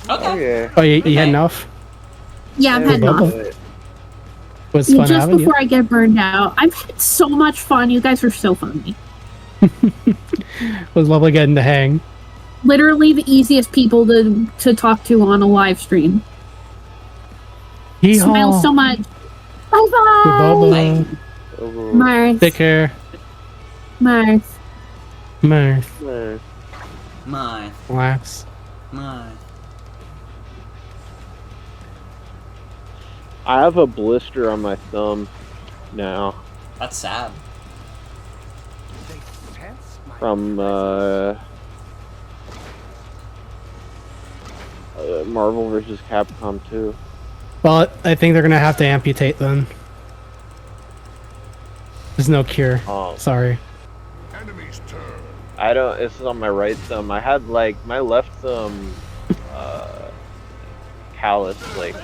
Okay. Okay. Oh, you Okay. heading off? Yeah, I'm heading Bubble. off. It was fun Just having you. before I get burned out. I've had so much fun. You guys are so funny. It was lovely getting to hang. Literally the easiest people to talk to on a live stream. Smile so much. Bye bye. Bye-bye. Mars. Take care. Mars. Mirth. My. Laughs. My. I have a blister on my thumb now That's sad. They sense my from Marvel vs. Capcom 2. Well, I think they're gonna have to amputate then. There's no cure. Oh. Sorry. enemy's turn. I don't. This is on my right thumb. I had like my left thumb callus, like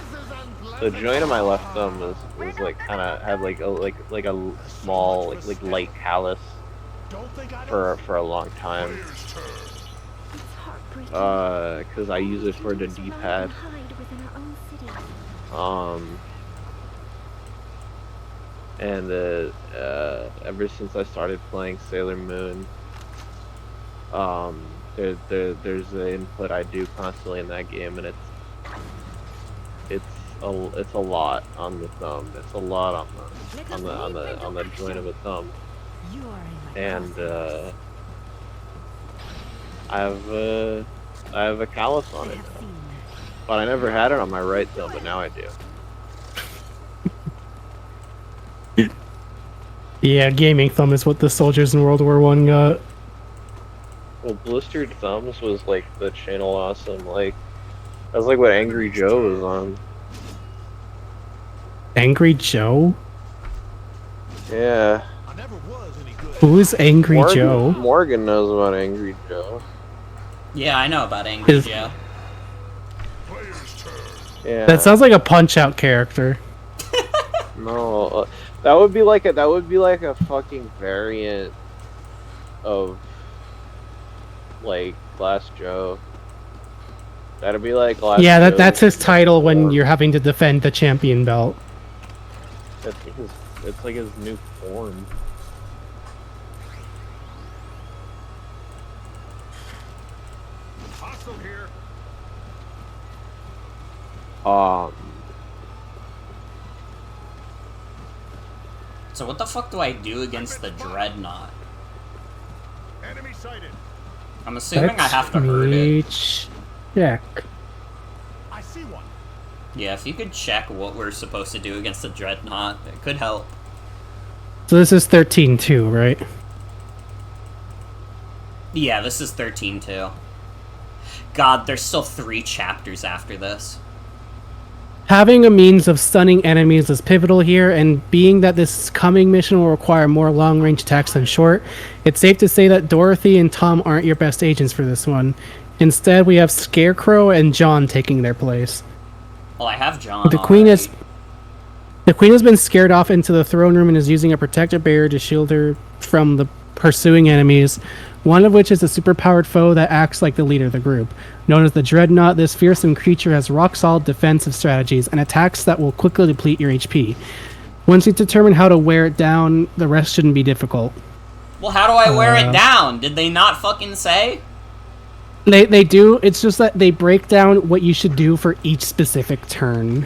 the joint of my left thumb was like kind of had like a small like light callus Don't think I for a long time. Player's turn. It's heartbreaking. Because I use it for the There's nothing D-pad. to hide within our own city. And ever since I started playing Sailor Moon, there's an input I do constantly in that game, and it's a lot on the thumb. It's a lot on the joint of a thumb. You are in my And crosshair. I have a callus on They it have now. seen. But I never had it on my right thumb, but now I do. Yeah, gaming thumb is what the soldiers in World War One got. Well, blistered thumbs was like the channel awesome, like that was like what Angry Joe was on. Angry Joe? Yeah. I never was any good. Who's Angry Joe? Morgan knows about Angry Joe. Yeah, I know about Angry Is- Joe. Player's turn. Yeah. That sounds like a Punch-Out character. No, that would be like a fucking variant of like Glass Joe. That'd be like Glass Yeah, Joe. that's his title when you're having to defend the champion belt. It's like his new form. Hostile here. So what the fuck do I do against the Dreadnought? Enemy sighted. I'm assuming I have to hurt it. Check. I see one. Yeah, if you could check what we're supposed to do against the Dreadnought, it could help. So this is 13-2, right? Yeah, this is 13-2. God, there's still 3 chapters after this. Having a means of stunning enemies is pivotal here, and being that this coming mission will require more long-range attacks than short, it's safe to say that Dorothy and Tom aren't your best agents for this one. Instead, we have Scarecrow and John taking their place. Well, I have John The Queen already. has been scared off into the throne room and is using a protective barrier to shield her from the pursuing enemies, one of which is a superpowered foe that acts like the leader of the group. Known as the Dreadnought, this fearsome creature has rock-solid defensive strategies and attacks that will quickly deplete your HP. Once you determine how to wear it down, the rest shouldn't be difficult. Well, how do I wear it down? Did they not fucking say? They do, it's just that they break down what you should do for each specific turn.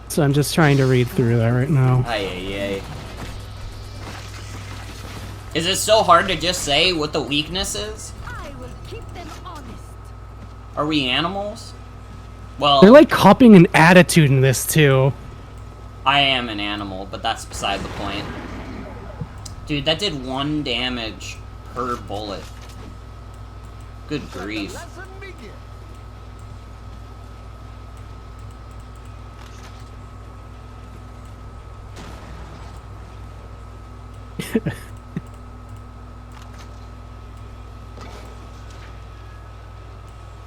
So I'm just trying to read through that right now. Ay. Is it so hard to just say what the weakness is? I will keep them honest. Are we animals? Well, They're like copying an attitude in this too. I am an animal, but that's beside the point. Dude, that did 1 damage per bullet. Good grief. Lesson begin.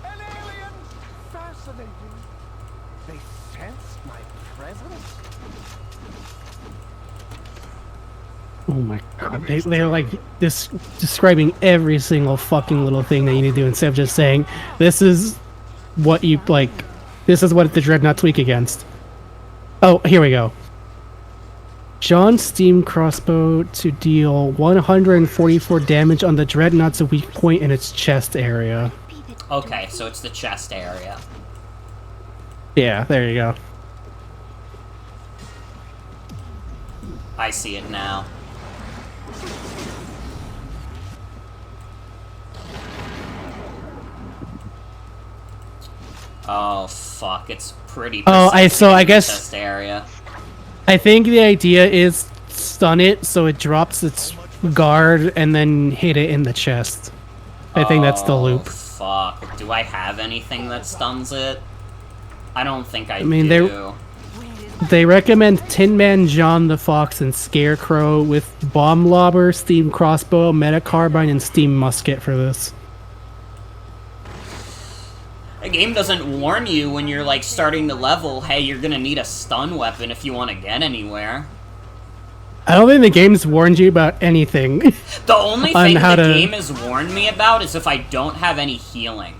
An alien! Fascinating. They sense my presence? Oh my god, they're like describing every single fucking little thing that you need to do instead of just saying, this is what you, like, this is what the Dreadnought's weak against. Oh, here we go. John's steam crossbow to deal 144 damage on the Dreadnought's weak point in its chest area. Okay, so it's the chest area. Yeah, there you go. I see it now. Oh fuck! It's pretty. Oh, I persistent in the guess chest area. I think the idea is stun it so it drops its guard and then hit it in the chest. I think that's the loop. Fuck! Do I have anything that stuns it? I don't think I mean, do. They recommend Tin Man, John the Fox, and Scarecrow with Bomb Lobber, Steam Crossbow, Meta Carbine, and Steam Musket for this. The game doesn't warn you when you're like starting to level, hey, you're gonna need a stun weapon if you want to get anywhere. I don't think the game's warned you about anything. The only on thing how the to- game has warned me about is if I don't have any healing.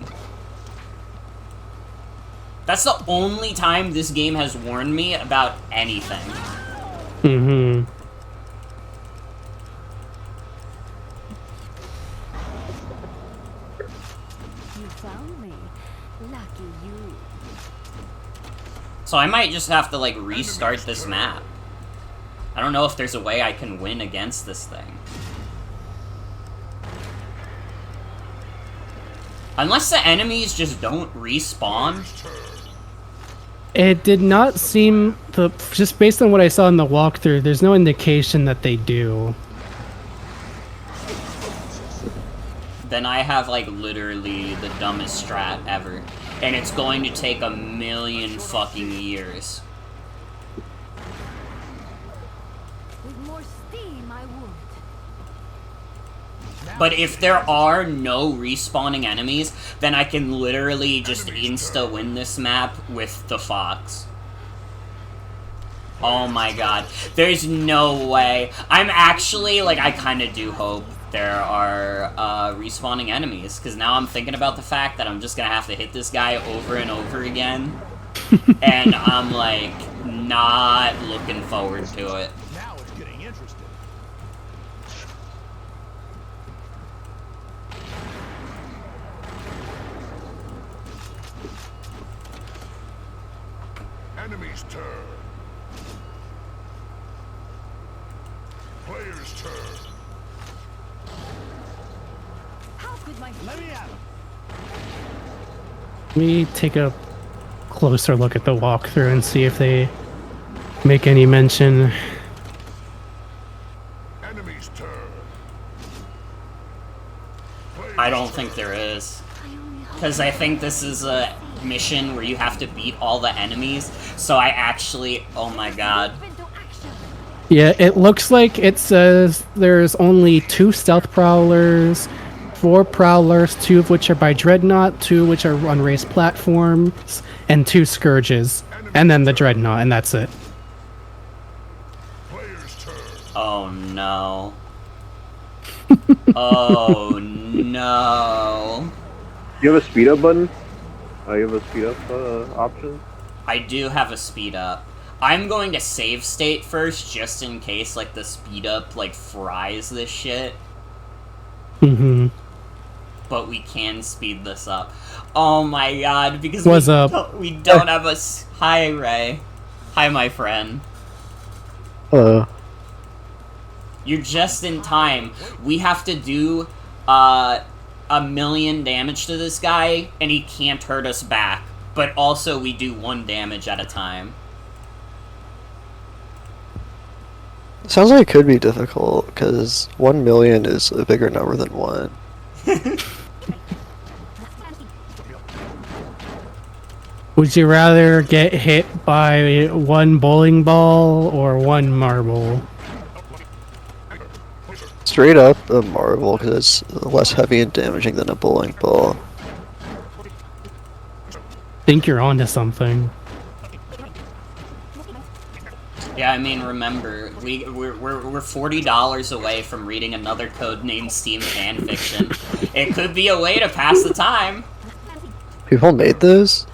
That's the only time this game has warned me about anything. Mm-hmm. You found me. Lucky you. So I might just have to, like, restart this map. I don't know if there's a way I can win against this thing. Unless the enemies just don't respawn. It did not seem to, just based on what I saw in the walkthrough, there's no indication that they do. Then I have, like, literally the dumbest strat ever. And it's going to take a million fucking years. With more steam, I would. But if there are no respawning enemies, then I can literally just insta-win this map with the fox. Oh my god. There's no way. I'm actually, like, I kind of do hope there are respawning enemies, because now I'm thinking about the fact that I'm just gonna have to hit this guy over and over again. And I'm, like, not looking forward to it. Now it's getting interesting. Enemy's turn. Player's turn. How could my Let me at him. Let me take a closer look at the walkthrough and see if they make any mention. Enemy's turn. I don't think there is. Because I think this is a mission where you have to beat all the enemies. So I actually... Oh my god. Yeah, it looks like it says there's only 2 stealth prowlers, 4 prowlers, 2 of which are by Dreadnought, 2 which are on race platforms, and 2 scourges. And then the Dreadnought, and that's it. Oh no. Oh no. Do you have a speed up button? You have a speed up option? I do have a speed up. I'm going to save state first, just in case, like, the speed up, like, fries this shit. Mm-hmm. But we can speed this up. Oh my god, because What's up? we don't have a... Hi, Ray. Hi, my friend. Hello. You're just in time. We have to do, 1,000,000 damage to this guy, and he can't hurt us back. But also, we do 1 damage at a time. Sounds like it could be difficult, because 1,000,000 is a bigger number than 1. Would you rather get hit by 1 bowling ball or 1 marble? Straight up a marble, because it's less heavy and damaging than a bowling ball. Think you're onto something. Yeah, I mean, remember, we're $40 away from reading another Codename Steam fanfiction. It could be a way to pass the time. People made those?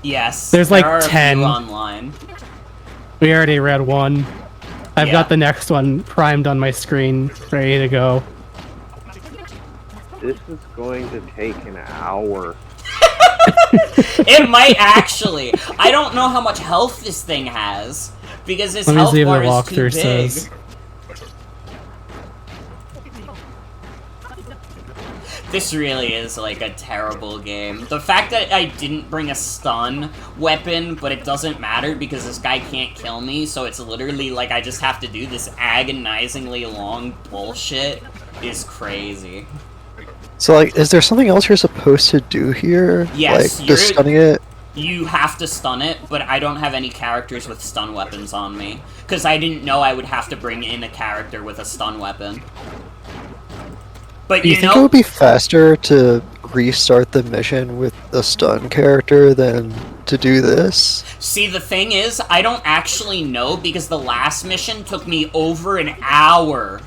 Yes. There's there like are a few 10 online. We already read 1. I've Yeah. got the next one primed on my screen, ready to go. This is going to take an hour. It might actually. I don't know how much health this thing has, because this Let me health see bar what the is too walkthrough big. says. This really is, like, a terrible game. The fact that I didn't bring a stun weapon, but it doesn't matter because this guy can't kill me, so it's literally like I just have to do this agonizingly long bullshit, is crazy. So, like, is there something else you're supposed to do here? Yes, like, just stunning it? You have to stun it, but I don't have any characters with stun weapons on me. Because I didn't know I would have to bring in a character with a stun weapon. But Do you think it would be faster to restart the mission with a stun character than to do this? See, the thing is, I don't actually know because the last mission took me over an hour.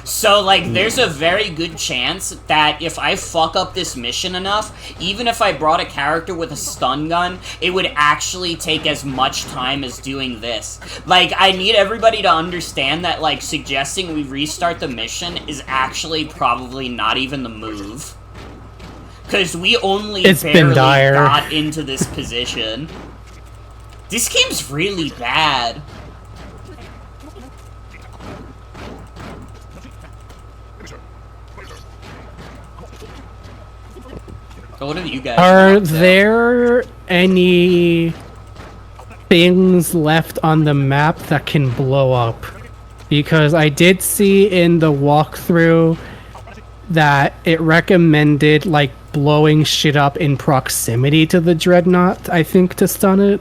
So, like, there's a very good chance that if I fuck up this mission enough, even if I brought a character with a stun gun, it would actually take as much time as doing this. Like, I need everybody to understand that, like, suggesting we restart the mission is actually probably not even the move. Because we only barely got into this position. This game's really bad. So what have you guys Are there any things left on the map that can blow up? Because I did see in the walkthrough that it recommended, like, blowing shit up in proximity to the dreadnought, I think, to stun it.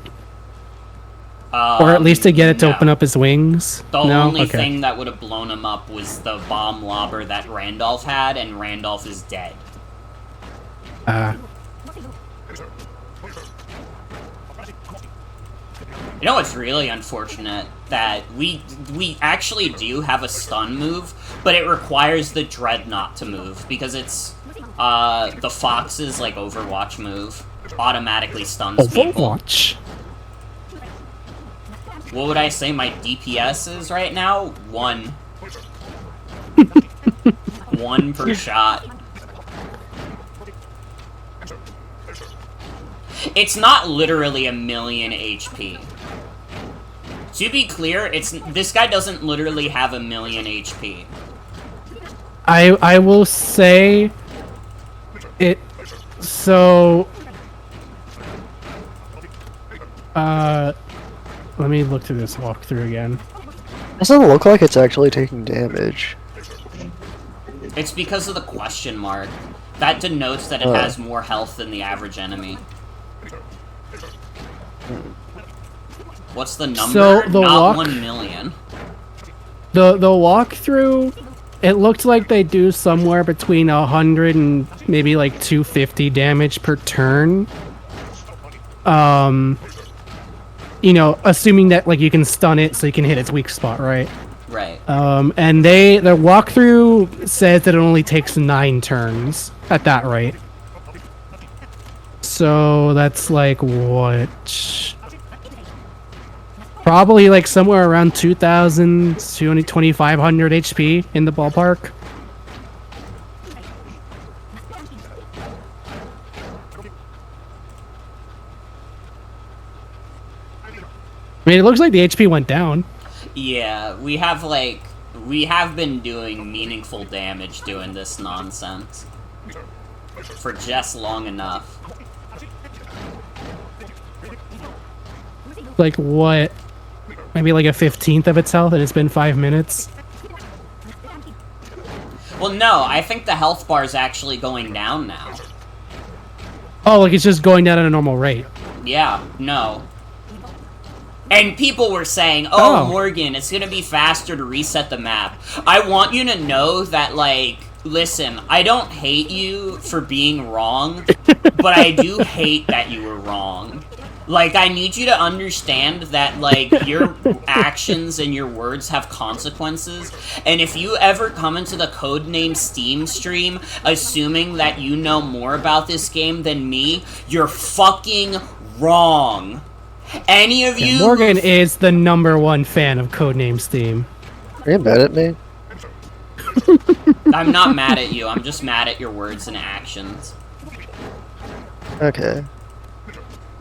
Or at least to get it to open up his wings. The only thing that would have blown him up was the bomb lobber that Randolph had, and Randolph is dead. You know what's really unfortunate? That we actually do have a stun move, but it requires the Dreadnought to move, because it's, the Fox's, like, Overwatch move. Automatically stuns people. Overwatch? What would I say my DPS is right now? 1. 1 per shot. It's not literally 1,000,000 HP. To be clear, this guy doesn't literally have 1,000,000 HP. I will say it. So, let me look through this walkthrough again. Doesn't look like it's actually taking damage. It's because of the question mark. That denotes that it has more health than the average enemy. What's the number? So Not 1,000,000. The walkthrough, it looked like they do somewhere between 100 and maybe like 250 damage per turn. You know, assuming that, like, you can stun it so you can hit its weak spot, right? Right. And the walkthrough says that it only takes 9 turns at that rate. So that's like what? Probably like somewhere around 2,000, 2,500 HP in the ballpark. I mean, it looks like the HP went down. Yeah, we have been doing meaningful damage doing this nonsense. For just long enough. Like what? Maybe like a 15th of its health and it's been 5 minutes? Well, no, I think the health bar is actually going down now. Oh, like it's just going down at a normal rate? Yeah, no. And people were saying, oh, Morgan, it's gonna be faster to reset the map. I want you to know that, like, listen, I don't hate you for being wrong, but I do hate that you were wrong. Like, I need you to understand that, like, your actions and your words have consequences, and if you ever come into the Codename S.T.E.A.M stream assuming that you know more about this game than me, you're fucking wrong. Any of you... Morgan is the #1 fan of Codename S.T.E.A.M. Are you mad at me? I'm not mad at you, I'm just mad at your words and actions. Okay.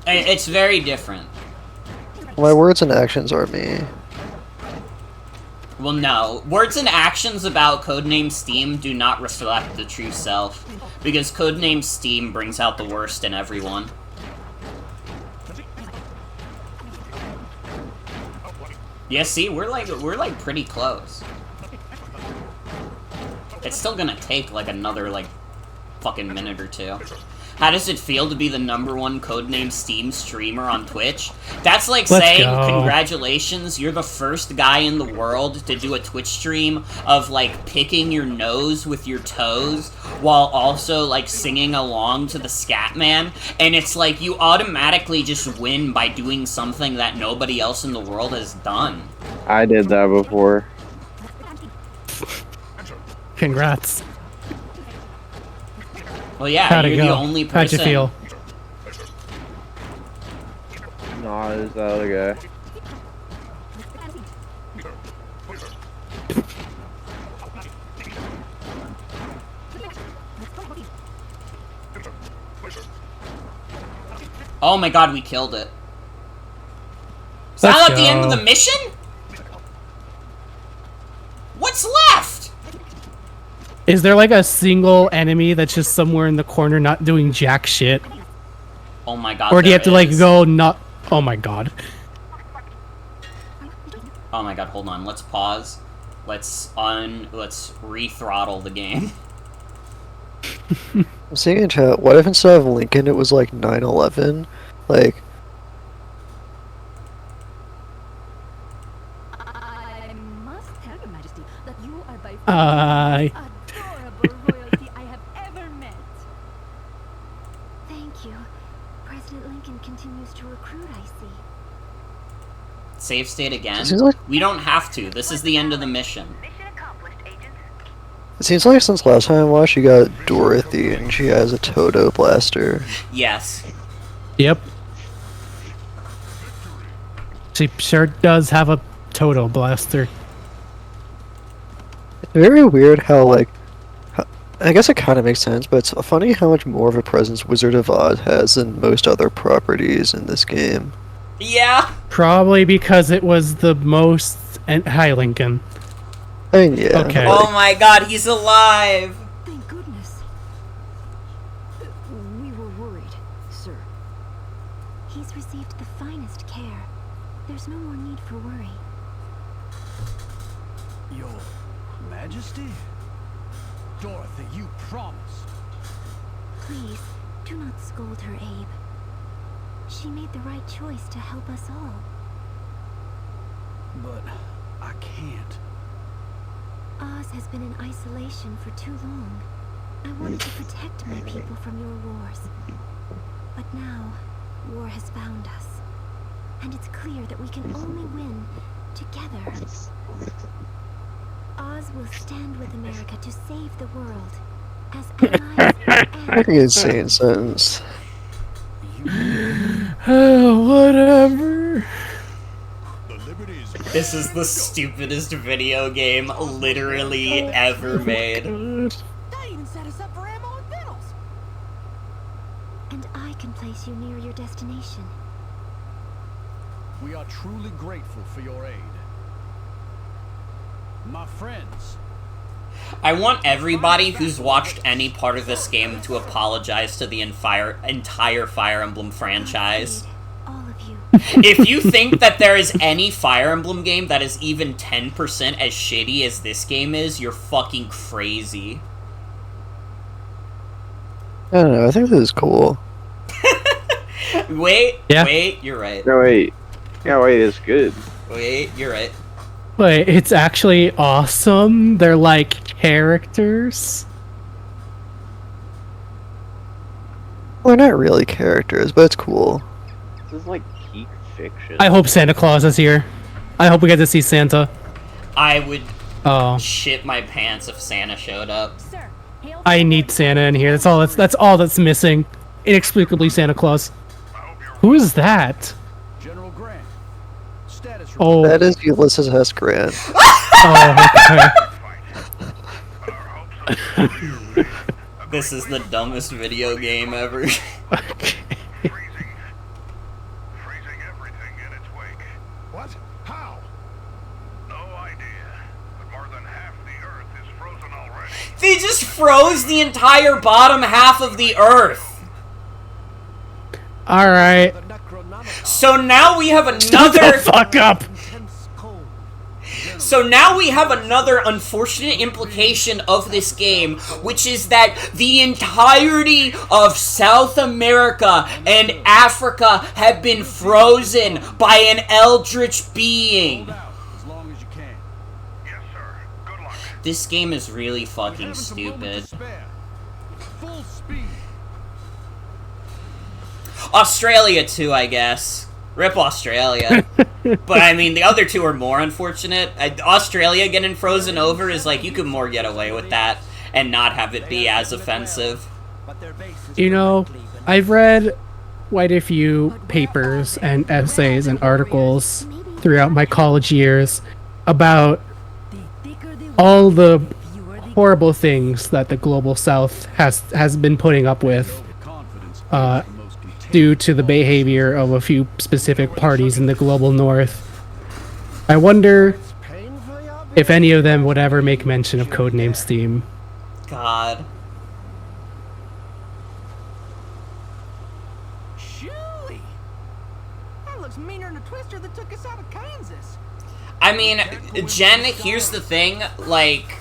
It's very different. My words and actions are me. Well, no. Words and actions about Codename S.T.E.A.M do not reflect the true self, because Codename S.T.E.A.M brings out the worst in everyone. Yeah, see, we're like pretty close. It's still gonna take like another like fucking minute or two. How does it feel to be the #1 Codename S.T.E.A.M streamer on Twitch? That's like saying, congratulations, you're the first guy in the world to do a Twitch stream of, like, picking your nose with your toes while also, like, singing along to the Scatman. And it's like, you automatically just win by doing something that nobody else in the world has done. I did that before. Congrats. Well, yeah, How'd it you're the go? only person. How'd you feel? Nah, there's that other guy. Oh my god, we killed it. Is that at the end of the mission? What's left? Is there like a single enemy that's just somewhere in the corner not doing jack shit? Oh my god. Or do you have to like go not... Oh my god. Oh my god, hold on. Let's pause. Let's re-throttle the game. I'm seeing in chat, what if instead of Lincoln it was like 9/11? Like... I must tell your majesty that you are by far the most adorable royalty I have ever met. Thank you. President Lincoln continues to recruit, I see. Save state again? Seems like- We don't have to. This is the end of the mission. It seems like since last time I watched, you got Dorothy and she has a Toto blaster. Yes. Yep. She sure does have a Toto blaster. It's very weird how, like... I guess it kind of makes sense, but it's funny how much more of a presence Wizard of Oz has than most other properties in this game. Yeah. Probably because it was the most... Hi, Lincoln. I mean, yeah. Okay. Oh my god, he's alive! Thank goodness. We were worried, sir. He's received the finest care. There's no more need for worry. Your Majesty? Dorothy, you promised. Please, do not scold her, Abe. She made the right choice to help us all. But I can't. Oz has been in isolation for too long. I wanted to protect my people from your wars. But now, war has found us. And it's clear that we can only win together. Oz will stand with America to save the world. As allies and... Pretty insane sentence. Oh, whatever. This is the stupidest video game literally ever made. They even set us up for ammo and vittles. And I can place you near your destination. We are truly grateful for your aid. My friends. I want everybody who's watched any part of this game to apologize to the entire Fire Emblem franchise. All of you. If you think that there is any Fire Emblem game that is even 10% as shitty as this game is, you're fucking crazy. I don't know, I think this is cool. Wait, Yeah. wait, you're right. No, wait. Yeah, wait, it's good. Wait, you're right. Wait, it's actually awesome. They're like characters. Well, they're not really characters, but it's cool. This is like peak fiction. I hope Santa Claus is here. I hope we get to see Santa. I would Oh, shit my pants if Santa showed up. Sir, hail I need Santa in here. That's all that's missing. Inexplicably Santa Claus. Who is that? General Grant. Status Oh, That is Ulysses S. Grant. oh, okay. This is the dumbest video game ever. Freezing everything in its wake. What? How? No idea. But more than half the Earth is frozen already. They just froze the entire bottom half of the Earth. All right. the Necronomicon. So now we have Shut another. the fuck up. Intense cold. So now we have another unfortunate implication of this game, which is that the entirety of South America and Africa have been frozen by an eldritch being. Hold out as long as you can. Yes, sir. Good luck. This game is really fucking Haven't a moment to stupid. spare. Full speed. Australia too, I guess. Rip Australia. But I mean, the other two are more unfortunate. Australia getting frozen over is like, you could more get away with that and not have it be as offensive. You know, I've read quite a few papers and essays and articles throughout my college years about all the horrible things that the global south has been putting up with due to the behavior of a few specific parties in the global north. I wonder if any of them would ever make mention of Codename S.T.E.A.M. God. Shooey! That looks meaner than the twister that took us out of Kansas. I mean, Jen, here's the thing, like,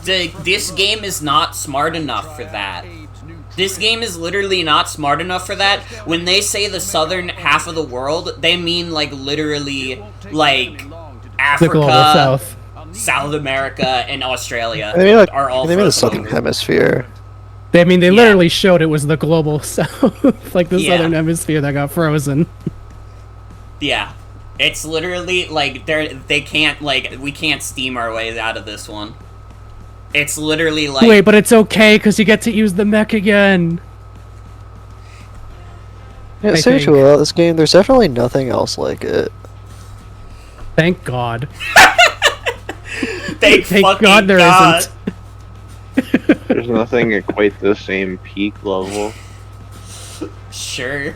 this game is not smart enough for that. This game is literally not smart enough for that. When they say the southern half of the world, they mean, like, literally, like, Africa, the global south, South America, and Australia are all they mean the southern hemisphere. They literally showed it was the global south, like the southern hemisphere that got frozen. Yeah. It's literally, like, they can't, like, we can't steam our way out of this one. It's literally like... Wait, but it's okay, because you get to use the mech again. Yeah, seriously, about this game, there's definitely nothing else like it. Thank God. Thank God there isn't. There's nothing quite the same peak level. Sure.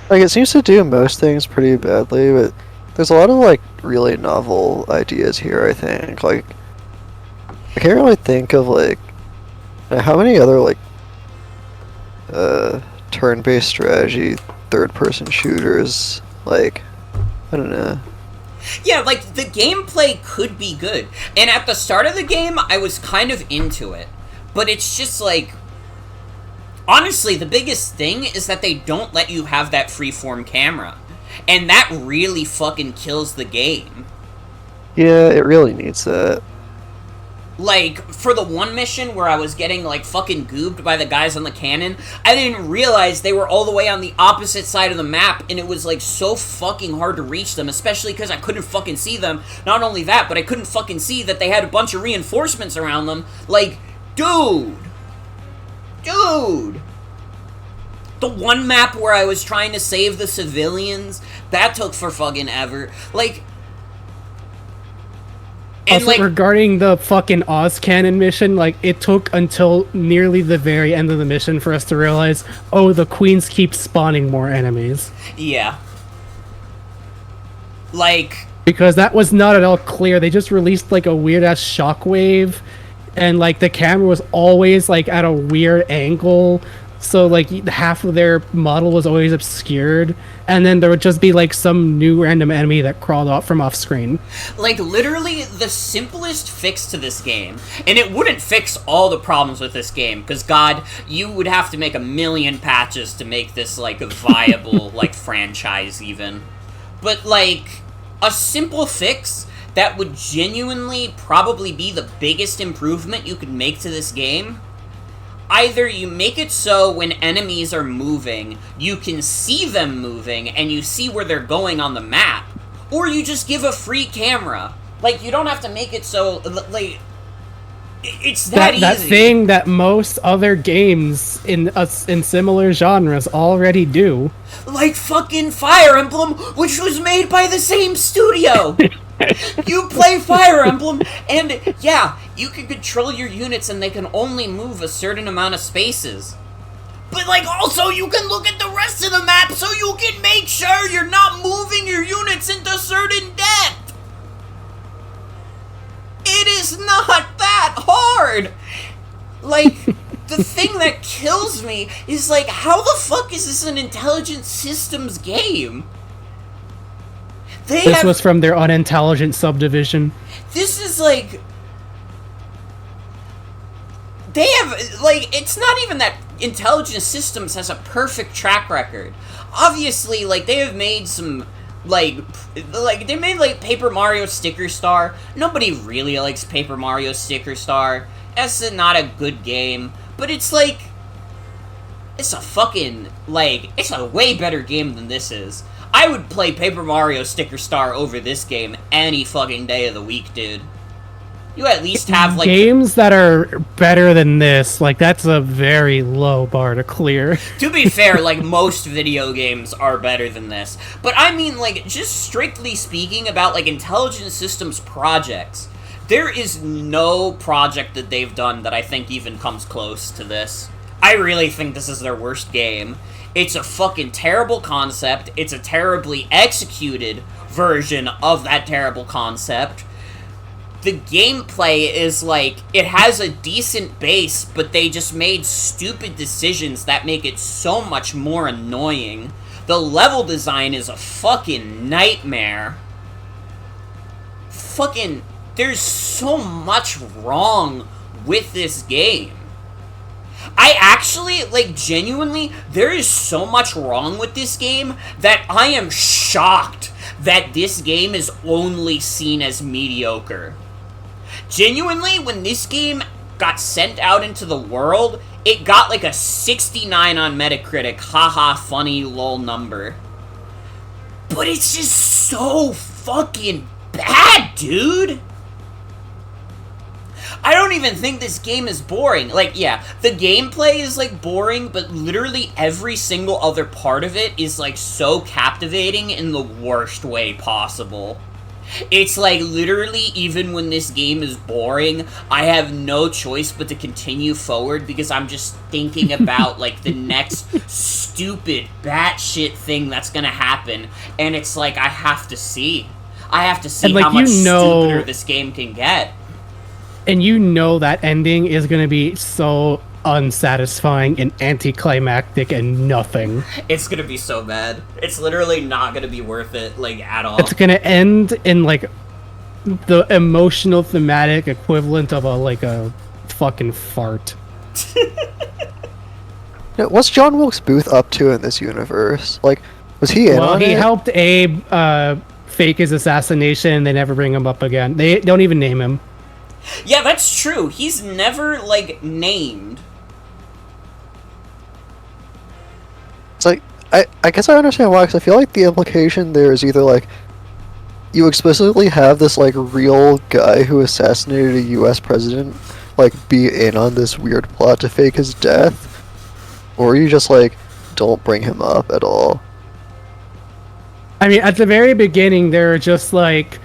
Like, it seems to do most things pretty badly, but there's a lot of, like, really novel ideas here, I think. Like, I can't really think of, like, how many other, like, turn-based strategy, third-person shooters, like, I don't know. Yeah, like, the gameplay could be good. And at the start of the game, I was kind of into it. But it's just, like... Honestly, the biggest thing is that they don't let you have that freeform camera. And that really fucking kills the game. Yeah, it really needs that. Like, for the one mission where I was getting, like, fucking goobed by the guys on the cannon, I didn't realize they were all the way on the opposite side of the map, and it was, like, so fucking hard to reach them, especially because I couldn't fucking see them. Not only that, but I couldn't fucking see that they had a bunch of reinforcements around them. Like, dude! Dude! The one map where I was trying to save the civilians, that took for fucking ever. Like... And also, like, regarding the fucking Oz Cannon mission, like, it took until nearly the very end of the mission for us to realize, oh, the queens keep spawning more enemies. Yeah. Like... Because that was not at all clear. They just released, like, a weird-ass shockwave, and, like, the camera was always, like, at a weird angle, so, like, half of their model was always obscured, and then there would just be, like, some new random enemy that crawled out from off-screen. Like, literally, the simplest fix to this game, and it wouldn't fix all the problems with this game, because, God, you would have to make 1,000,000 patches to make this, like, a viable, like, franchise, even. But, like, a simple fix that would genuinely probably be the biggest improvement you could make to this game. Either you make it so when enemies are moving, you can see them moving and you see where they're going on the map, or you just give a free camera. Like, you don't have to make it so, like, it's that easy. That thing that most other games in similar genres already do. Like fucking Fire Emblem, which was made by the same studio! You play Fire Emblem, and yeah, you can control your units and they can only move a certain amount of spaces. But, like, also you can look at the rest of the map so you can make sure you're not moving your units into certain depth! It is not that hard! Like, the thing that kills me is, like, how the fuck is this an intelligent systems game? This was from their unintelligent subdivision. This is, like... They have, like, it's not even that Intelligent Systems has a perfect track record. Obviously, like, they have made some, like, they made, like, Paper Mario Sticker Star. Nobody really likes Paper Mario Sticker Star. That's not a good game. But it's, like, it's a fucking, like, it's a way better game than this is. I would play Paper Mario Sticker Star over this game any fucking day of the week, dude. You at least have, like... Games that are better than this, like, that's a very low bar to clear. To be fair, like, most video games are better than this. But I mean, like, just strictly speaking about, like, Intelligent Systems projects, there is no project that they've done that I think even comes close to this. I really think this is their worst game. It's a fucking terrible concept. It's a terribly executed version of that terrible concept. The gameplay is, like, it has a decent base, but they just made stupid decisions that make it so much more annoying. The level design is a fucking nightmare. Fucking, there's so much wrong with this game. I actually, like, genuinely, there is so much wrong with this game that I am shocked that this game is only seen as mediocre. Genuinely, when this game got sent out into the world, it got like a 69 on Metacritic, haha, funny lol number. But it's just so fucking bad, dude! I don't even think this game is boring. Like, yeah, the gameplay is, like, boring, but literally every single other part of it is, like, so captivating in the worst way possible. It's like, literally, even when this game is boring, I have no choice but to continue forward because I'm just thinking about, like, the next stupid, batshit thing that's gonna happen, and it's like, I have to see. I have to see and, like, how much stupider this game can get. And you know that ending is gonna be so unsatisfying and anticlimactic and nothing. It's gonna be so bad. It's literally not gonna be worth it, like, at all. It's gonna end in, like, the emotional thematic equivalent of a fucking fart. What's John Wilkes Booth up to in this universe? Like, was he in on it? He helped Abe fake his assassination and they never bring him up again. They don't even name him. Yeah, that's true. He's never, like, named. It's like, I guess I understand why, because I feel like the implication there is either, like, you explicitly have this, like, real guy who assassinated a US president, like, be in on this weird plot to fake his death, or you just, like, don't bring him up at all. I mean, at the very beginning, they're just like,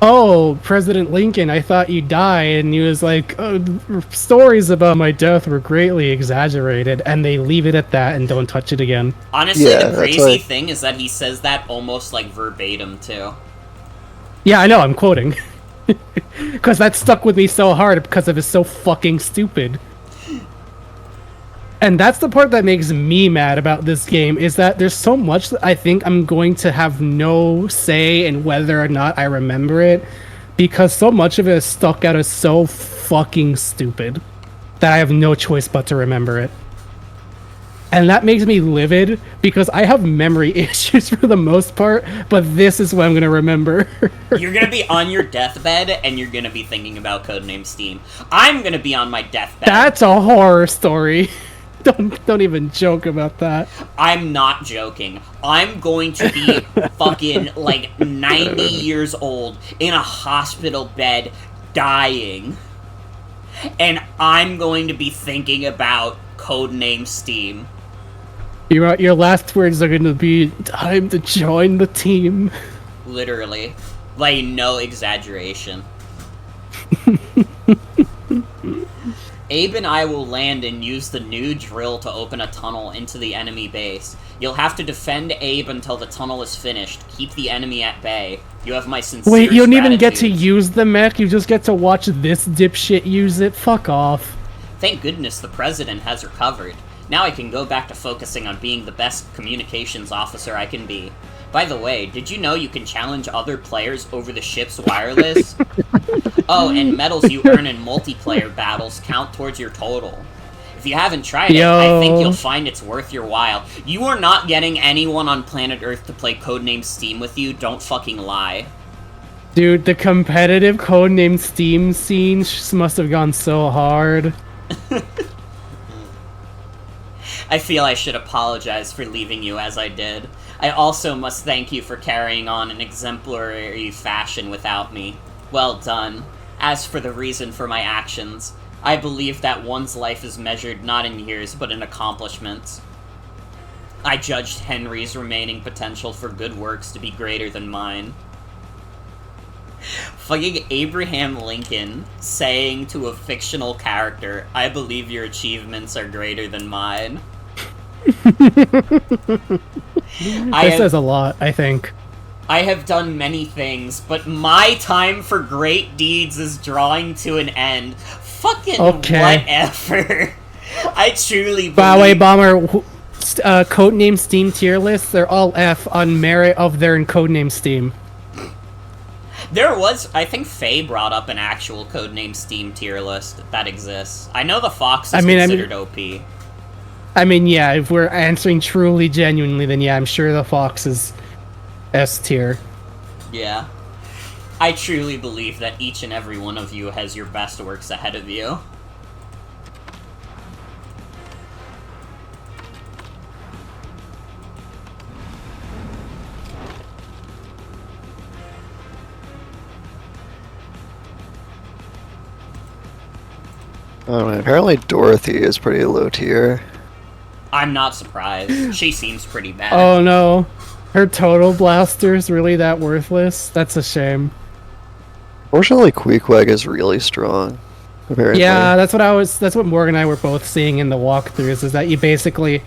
oh, President Lincoln, I thought you died, and he was like, oh, stories about my death were greatly exaggerated, and they leave it at that and don't touch it again. Honestly, the crazy thing is that he says that almost, like, verbatim, too. Yeah, I know, I'm quoting. Because that stuck with me so hard because it was so fucking stupid. And that's the part that makes me mad about this game, is that there's so much that I think I'm going to have no say in whether or not I remember it, because so much of it is stuck out as so fucking stupid that I have no choice but to remember it. And that makes me livid, because I have memory issues for the most part, but this is what I'm going to remember. You're going to be on your deathbed, and you're going to be thinking about Codename S.T.E.A.M. I'm going to be on my deathbed. That's a horror story. Don't even joke about that. I'm not joking. I'm going to be fucking, like, 90 years old in a hospital bed dying. And I'm going to be thinking about Codename S.T.E.A.M. Your last words are going to be, time to join the team. Literally. Like, no exaggeration. Abe and I will land and use the new drill to open a tunnel into the enemy base. You'll have to defend Abe until the tunnel is finished. Keep the enemy at bay. You have my sincere Wait, you don't even get to use the mech? You just get to watch this dipshit use it? Fuck off. Thank goodness the president has recovered. Now I can go back to focusing on being the best communications officer I can be. By the way, did you know you can challenge other players over the ship's wireless? Oh, and medals you earn in multiplayer battles count towards your total. If you haven't tried it, I think you'll find it's worth your while. You are not getting anyone on planet Earth to play Codename S.T.E.A.M with you, don't fucking lie. Dude, the competitive Codename S.T.E.A.M scene must have gone so hard. I feel I should apologize for leaving you as I did. I also must thank you for carrying on in exemplary fashion without me. Well done. As for the reason for my actions, I believe that one's life is measured not in years, but in accomplishments. I judged Henry's remaining potential for good works to be greater than mine. Fucking Abraham Lincoln saying to a fictional character, I believe your achievements are greater than mine. This says a lot, I think. I have done many things, but my time for great deeds is drawing to an end. Fucking whatever. I truly believe... By the way, Bomber, codename Steam tier lists, they're all F on merit of their codename Steam. There was, I think Faye brought up an actual codename Steam tier list that exists. I know the Fox is considered OP. I mean, yeah, if we're answering truly genuinely, then yeah, I'm sure the Fox is S tier. Yeah. I truly believe that each and every one of you has your best works ahead of you. Oh, man, apparently Dorothy is pretty low tier. I'm not surprised. She seems pretty bad. Oh no. Her Total Blaster's really that worthless? That's a shame. Fortunately, Queequeg is really strong. Apparently. Yeah, that's what Morgan and I were both seeing in the walkthroughs, is that you basically...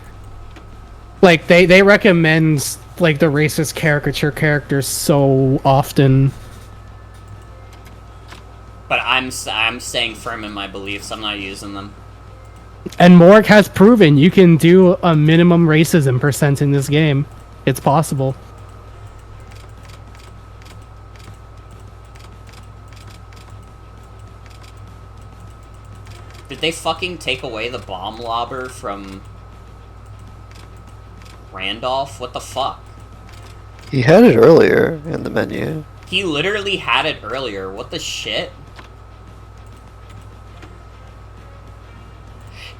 Like, they recommend, like, the racist caricature characters so often. But I'm staying firm in my beliefs. I'm not using them. And Morg has proven you can do a minimum racism % in this game. It's possible. Did they fucking take away the bomb lobber from Randolph? What the fuck? He had it earlier in the menu. He literally had it earlier. What the shit?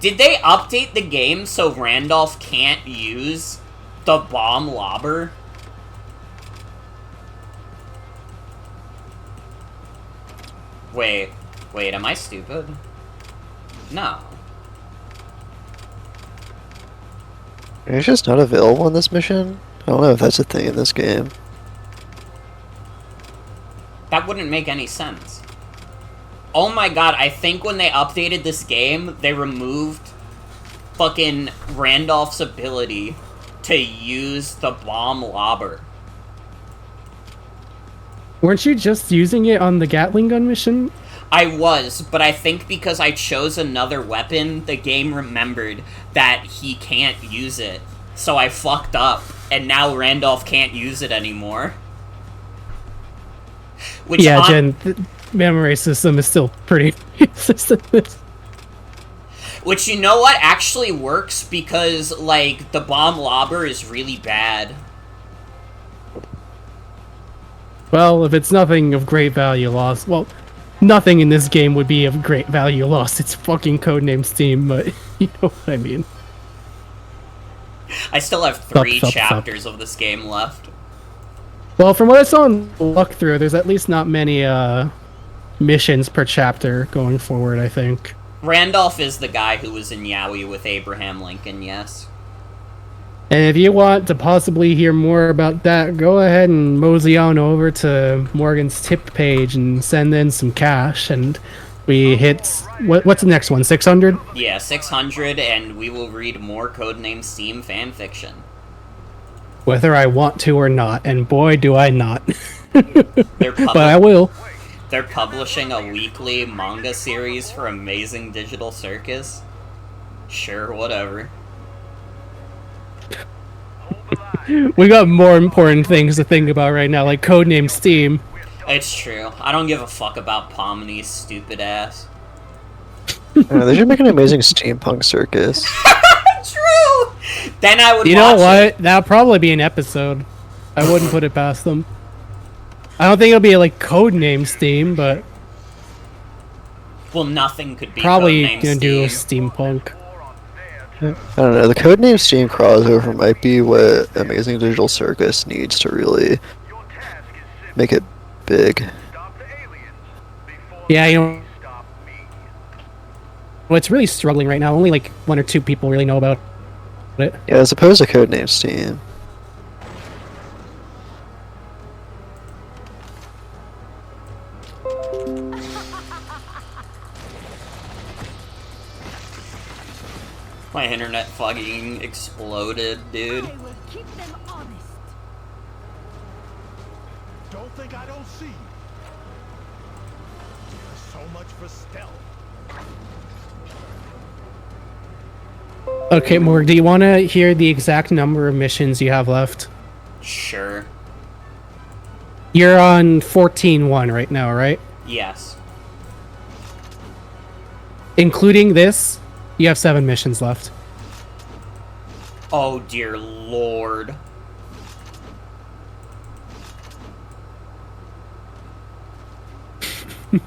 Did they update the game so Randolph can't use the bomb lobber? Wait, am I stupid? No. It's just not available in this mission? I don't know if that's a thing in this game. That wouldn't make any sense. Oh my god, I think when they updated this game, they removed fucking Randolph's ability to use the bomb lobber. Weren't you just using it on the Gatling gun mission? I was, but I think because I chose another weapon, the game remembered that he can't use it. So I fucked up, and now Randolph can't use it anymore. Which yeah, Jen, the memory system is still pretty consistent. Which, you know what, actually works because, like, the bomb lobber is really bad. Well, if it's nothing of great value lost, well, nothing in this game would be of great value lost. It's fucking codename Steam, but you know what I mean. I still have 3 chapters of this game left. Well, from what I saw in the walkthrough, there's at least not many missions per chapter going forward, I think. Randolph is the guy who was in Yowie with Abraham Lincoln, yes. And if you want to possibly hear more about that, go ahead and mosey on over to Morgan's tip page and send in some cash, and we hit... What's the next one, 600? Yeah, 600, and we will read more Codename Steam fanfiction. Whether I want to or not, and boy do I not. But I will. They're publishing a weekly manga series for Amazing Digital Circus? Sure, whatever. We got more important things to think about right now, like Codename Steam. It's true. I don't give a fuck about Pomni's stupid ass. They should make an amazing steampunk circus. True! Then I would You know what? That'll probably be an episode. I wouldn't put it past them. I don't think it'll be like Codename Steam, but... Well, nothing could be probably Codename gonna do Steam. steampunk. I don't know. The codename S.T.E.A.M crossover might be what Amazing Digital Circus needs to really make it big. Yeah, you know, well, it's really struggling right now. Only like 1 or 2 people really know about it. Yeah, as opposed to codename S.T.E.A.M. My internet fucking exploded, dude. I will keep them honest. Don't think I don't see you. So much for stealth. Okay, Morg, do you want to hear the exact number of missions you have left? Sure. You're on 14-1 right now, right? Yes. Including this, you have 7 missions left. Oh dear lord. This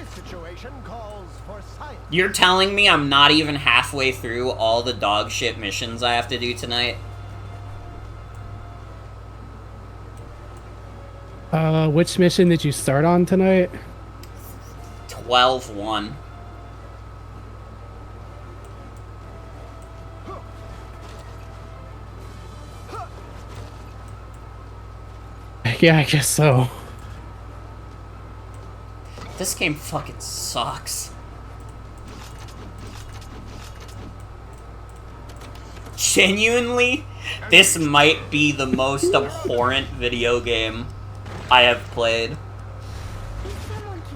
situation calls for silence. You're telling me I'm not even halfway through all the dog shit missions I have to do tonight? Which mission did you start on tonight? 12-1. Yeah, I guess so. This game fucking sucks. Genuinely, this might be the most abhorrent video game I have played.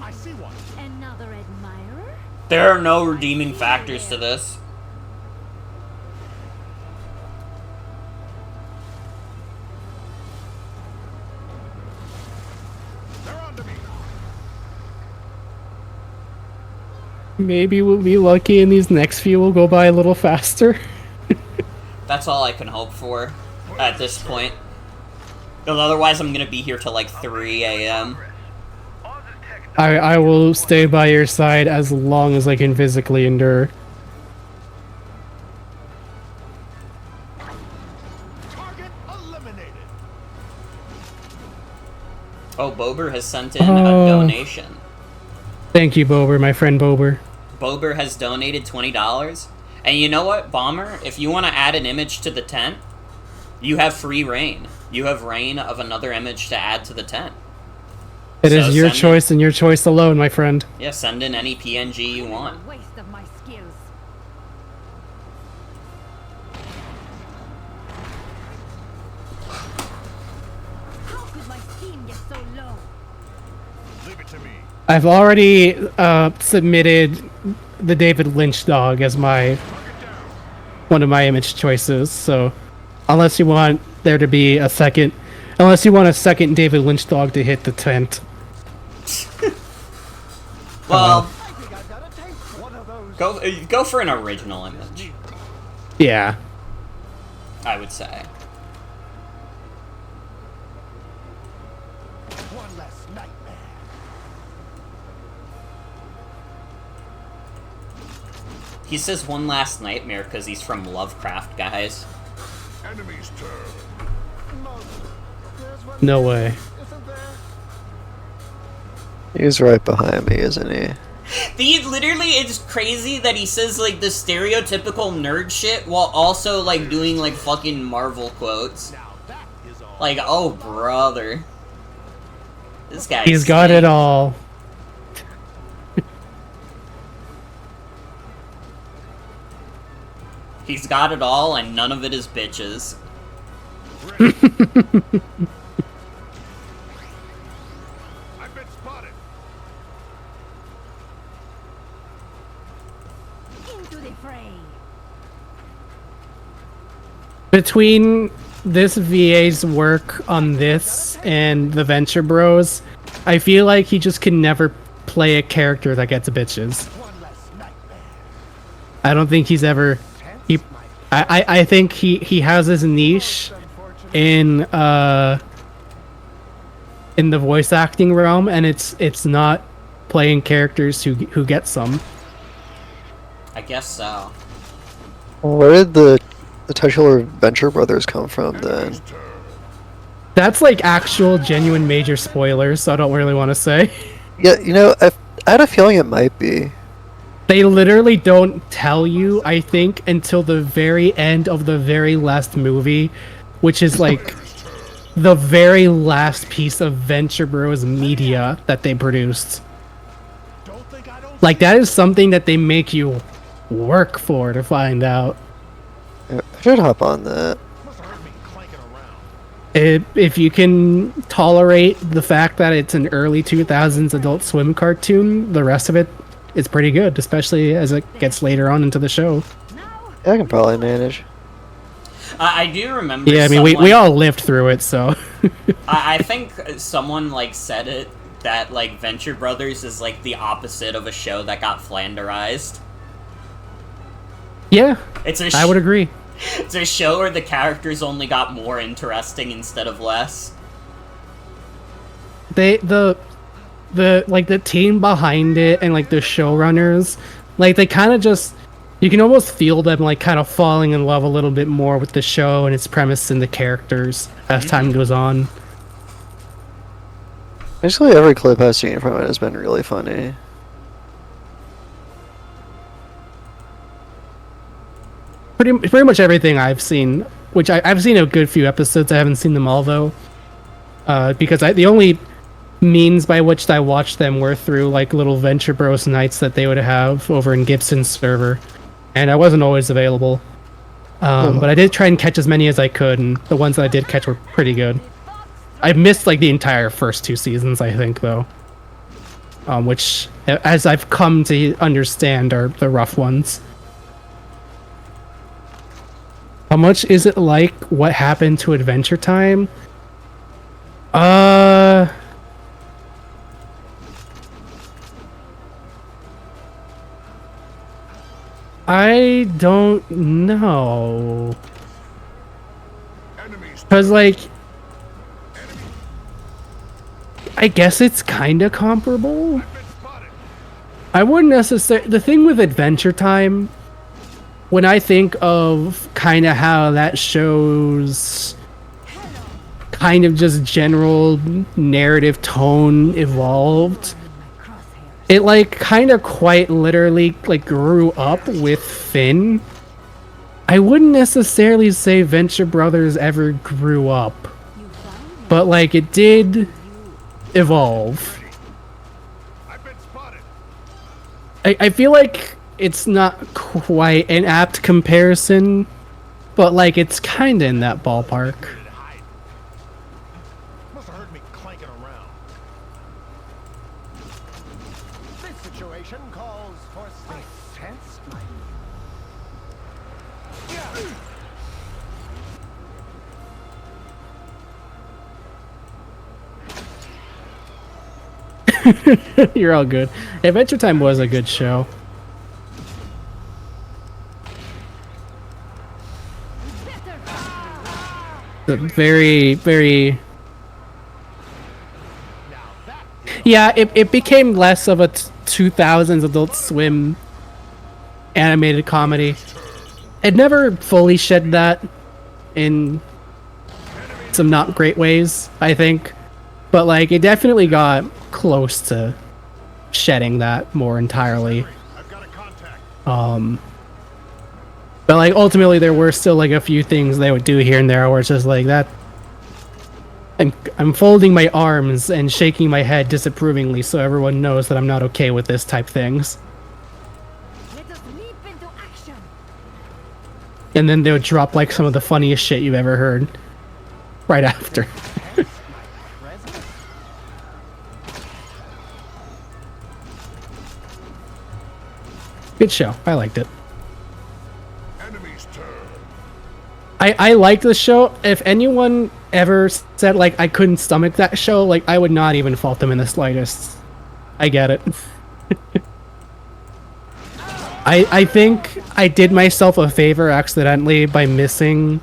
I see one. Another admirer? There are no redeeming factors to this. They're on to me. Maybe we'll be lucky and these next few will go by a little faster. That's all I can hope for at this point. Because otherwise I'm gonna be here till like 3 a.m. I will stay by your side as long as I can physically endure. Target eliminated. Oh, Bober has sent in a donation. Thank you, Bober, my friend Bober. Bober has donated $20. And you know what, Bomber? If you want to add an image to the tent, you have free reign. You have reign of another image to add to the tent. It is your choice and your choice alone, my friend. Yeah, send in any PNG you want. Waste of my skills. How could my steam get so low? Leave it to me. I've already submitted the David Lynch dog as one of my image choices, so unless you want there to be a second, unless you want a second David Lynch dog to hit the tent. Well, go for an original image. Yeah. I would say. One less nightmare. He says one last nightmare because he's from Lovecraft, guys. Enemy's turn. No way. He's right behind me, isn't he? Literally, it's crazy that he says, like, the stereotypical nerd shit while also, like, doing, like, fucking Marvel quotes. Like, oh, brother. This guy. He's got it all. He's got it all, and none of it is bitches. I've been spotted. Into the fray. Between this VA's work on this and the Venture Bros, I feel like he just can never play a character that gets bitches. I don't think he's ever... I think he has his niche in the voice acting realm, and it's not playing characters who get some. I guess so. Where did the titular Venture Brothers come from then? That's like actual genuine major spoilers, so I don't really want to say. Yeah, you know, I had a feeling it might be. They literally don't tell you, I think, until the very end of the very last movie, which is like the very last piece of Venture Bros media that they produced. Like, that is something that they make you work for to find out. I should hop on that. If you can tolerate the fact that it's an early 2000s Adult Swim cartoon, the rest of it is pretty good, especially as it gets later on into the show. Yeah, I can probably manage. I do remember. Yeah, I mean, we all lived through it, so. I think someone like said it that like Venture Brothers is like the opposite of a show that got Flanderized. Yeah, I would agree. It's a show where the characters only got more interesting instead of less. The team behind it and like the showrunners, like they kind of just, you can almost feel them like kind of falling in love a little bit more with the show and its premise and the characters as time goes on. Basically every clip I've seen from it has been really funny. Pretty much everything I've seen, which I've seen a good few episodes. I haven't seen them all though, because the only means by which I watched them were through like little Venture Bros nights that they would have over in Gibson's server, and I wasn't always available. But I did try and catch as many as I could, and the ones that I did catch were pretty good. I missed like the entire first 2 seasons, I think, though, which, as I've come to understand, are the rough ones. How much is it like What Happened to Adventure Time? I don't know. Cause like, I guess it's kind of comparable. I wouldn't necessarily. The thing with Adventure Time, when I think of kind of how that show's kind of just general narrative tone evolved, it like kind of quite literally like grew up with Finn. I wouldn't necessarily say Venture Brothers ever grew up, but like it did evolve. I feel like it's not quite an apt comparison, but like it's kind of in that ballpark. Must have heard me clanking around. This situation calls for sense. You're all good. Adventure Time was a good show. Very, very... Yeah, it became less of a 2000s Adult Swim animated comedy. It never fully shed that in some not great ways, I think. But like, it definitely got close to shedding that more entirely. But like, ultimately there were still like a few things they would do here and there where it's just like that. I'm folding my arms and shaking my head disapprovingly so everyone knows that I'm not okay with this type things. And then they would drop like some of the funniest shit you've ever heard right after. Good show. I liked it. I liked the show. If anyone ever said like I couldn't stomach that show, like I would not even fault them in the slightest. I get it. I think I did myself a favor accidentally by missing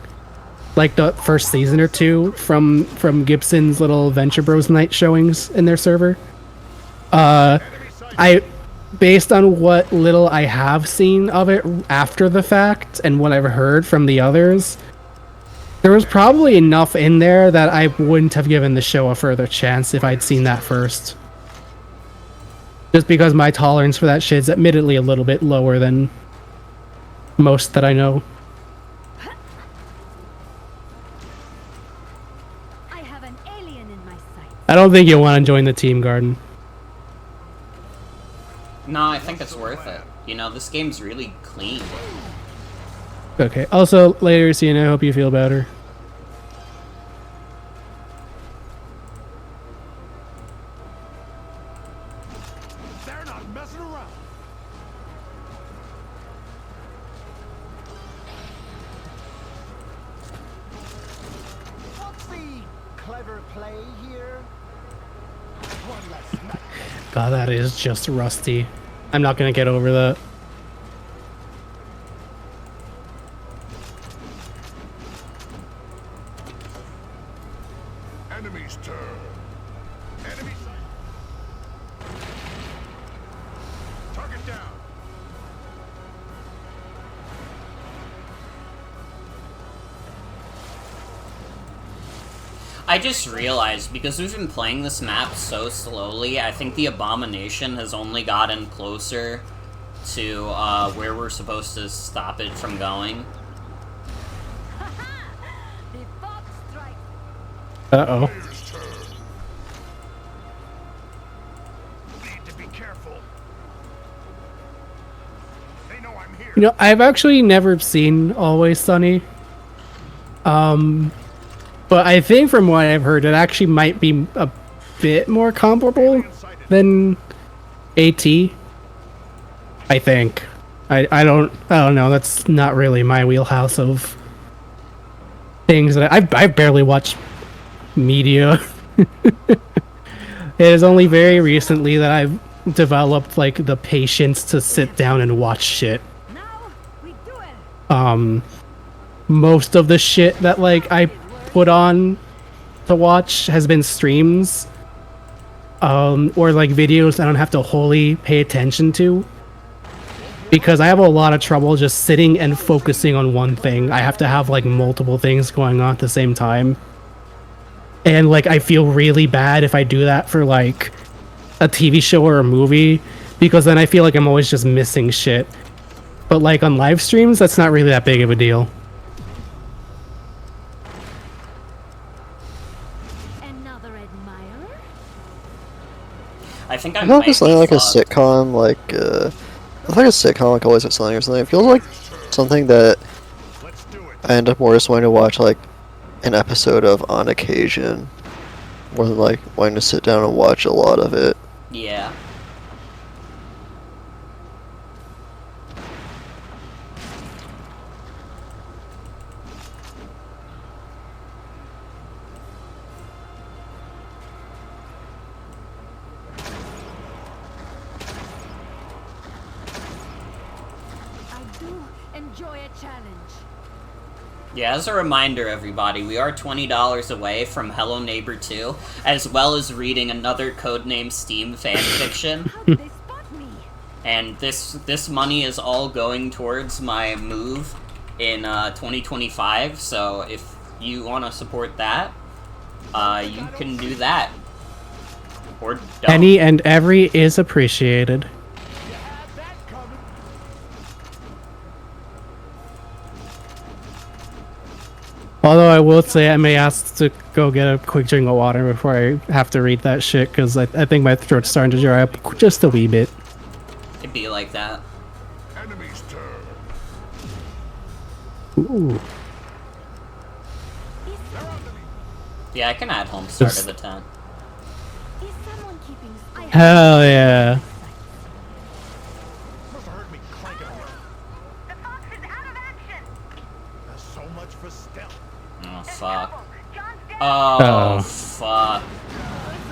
like the first season or two from Gibson's little Venture Bros night showings in their server. I based on what little I have seen of it after the fact and what I've heard from the others, there was probably enough in there that I wouldn't have given the show a further chance if I'd seen that first. Just because my tolerance for that shit's admittedly a little bit lower than most that I know. I have an alien in my sight. I don't think you'll want to join the team, Garden. No, I think it's worth it. You know, this game's really clean. Okay, also, later, Sienna, I hope you feel better. They're not messing around. What's the clever play here? One less night. God, that is just rusty. I'm not gonna get over that. Enemy's turn. Enemy sight. Target down. I just realized, because we've been playing this map so slowly, I think the Abomination has only gotten closer to where we're supposed to stop it from going. The fox strikes. Uh-oh. Player's turn. Need to be careful. They know I'm here. You know, I've actually never seen Always Sunny. But I think from what I've heard, it actually might be a bit more comparable than AT. I think. I don't know. That's not really my wheelhouse of things that I barely watch media. It is only very recently that I've developed like the patience to sit down and watch shit. Now we duel. Most of the shit that like I put on to watch has been streams, or like videos I don't have to wholly pay attention to, because I have a lot of trouble just sitting and focusing on one thing. I have to have like multiple things going on at the same time, and like I feel really bad if I do that for like a TV show or a movie, because then I feel like I'm always just missing shit. But like on live streams, that's not really that big of a deal. Another admirer? I think I I feel like might it's be something like a fucked. sitcom, like, I think a sitcom like Always Sunny or something. It feels like something that Let's do it. I end up more just wanting to watch, like, an episode of on occasion, more than, like, wanting to sit down and watch a lot of it. Yeah. I do enjoy a challenge. Yeah, as a reminder, everybody, we are $20 away from Hello Neighbor 2, as well as reading another Codename S.T.E.A.M fanfiction. How did they spot me? And this money is all going towards my move in 2025, so if you want to support that, you can do that. Or don't. Any and every is appreciated. You had that coming. Although I will say I may ask to go get a quick drink of water before I have to read that shit, because I think my throat's starting to dry up just a wee bit. It'd be like that. Enemy's turn. Ooh. They're on to me. Yeah, I can add home start Just- of the tent. Is someone keeping? I have Hell yeah. Must have heard me clanking around. The fox is out of action. There's so much for stealth. Oh, There's fuck. trouble. John's down. Oh, Oh. fuck.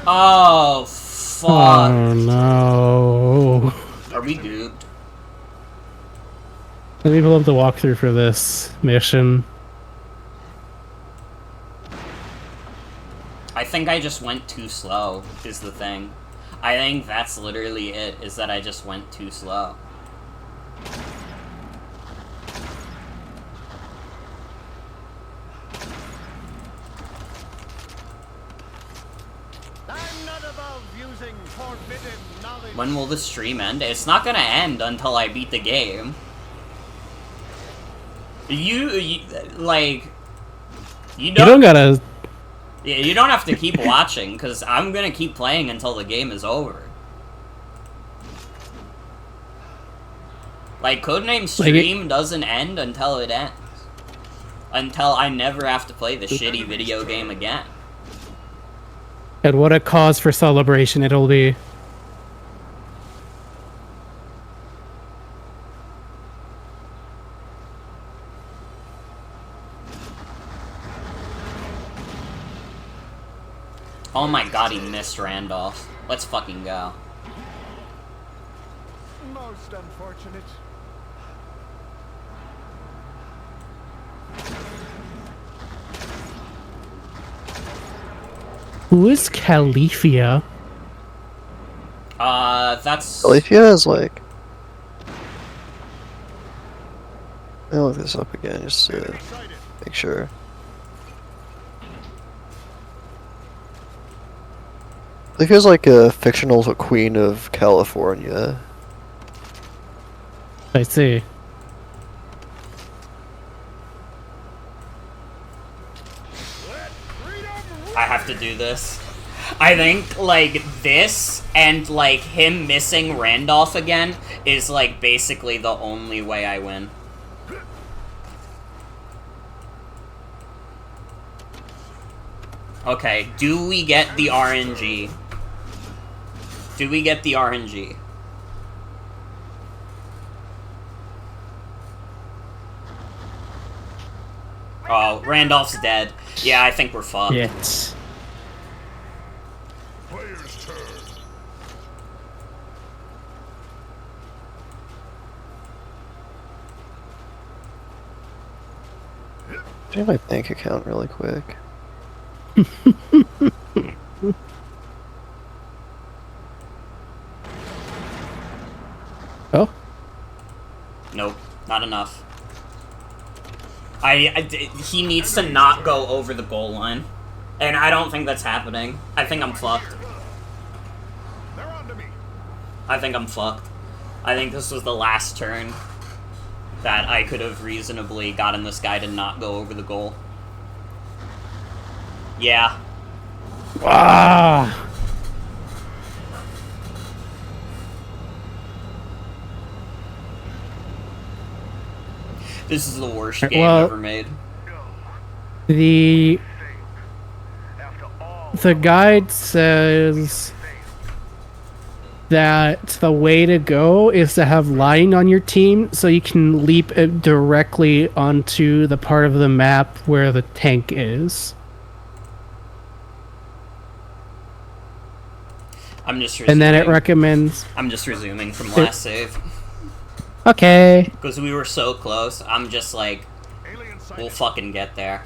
Oh, fuck. Oh no. Are we duped? Let me pull up the walkthrough for this mission. I think I just went too slow, is the thing. I think that's literally it, is that I just went too slow. I'm not above using forbidden knowledge. When will the stream end? It's not gonna end until I beat the game. You don't gotta. Yeah, you don't have to keep watching, because I'm gonna keep playing until the game is over. Like, Codename Stream doesn't end until it ends. Until I never have to play the shitty video game again. And what a cause for celebration it'll be. Oh my god, he missed Randolph. Let's fucking go. Most unfortunate. Who is Califia? That's... Califia is like... I'll look this up again just to make sure. Califia is like a fictional queen of California. I see. I have to do this. I think, like, this and, like, him missing Randolph again is, like, basically the only way I win. Okay, do we get the RNG? Do we get the RNG? Oh, Randolph's dead. Yeah, I think we're fucked. Yes. Player's turn. Check my bank account really quick. Oh? Nope, not enough. He needs to not go over the goal line. And I don't think that's happening. I think I'm fucked. They're on to me. I think I'm fucked. I think this was the last turn that I could have reasonably gotten this guy to not go over the goal. Yeah. Ah! This is the worst game Well, ever made. The guide says that the way to go is to have lighting on your team so you can leap it directly onto the part of the map where the tank is. I'm just resuming. And then it recommends... I'm just resuming from last save. Okay. Because we were so close, I'm just like, we'll fucking get there.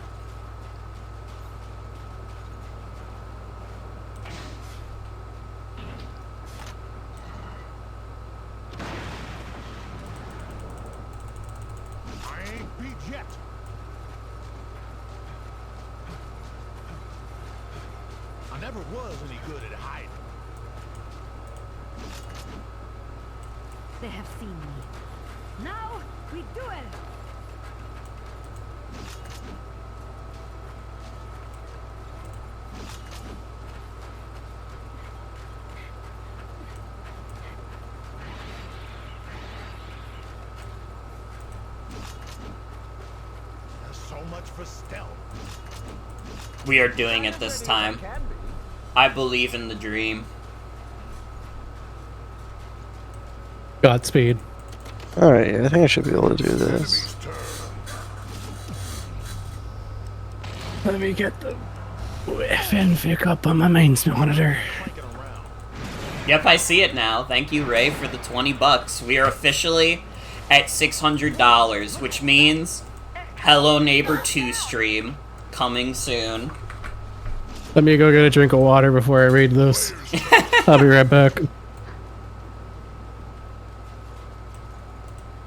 I ain't beat yet. I never was any good at hiding. They have seen me. Now we duel. There's so much for stealth. We are doing it this time. I believe in the dream. Godspeed. Alright, yeah, I think I should be able to do this. Let me get the fanfic up on my mains monitor. Yep, I see it now. Thank you, Ray, for the 20 bucks. We are officially at $600, which means Hello Neighbor 2 stream coming soon. Let me go get a drink of water before I read this. I'll be right back.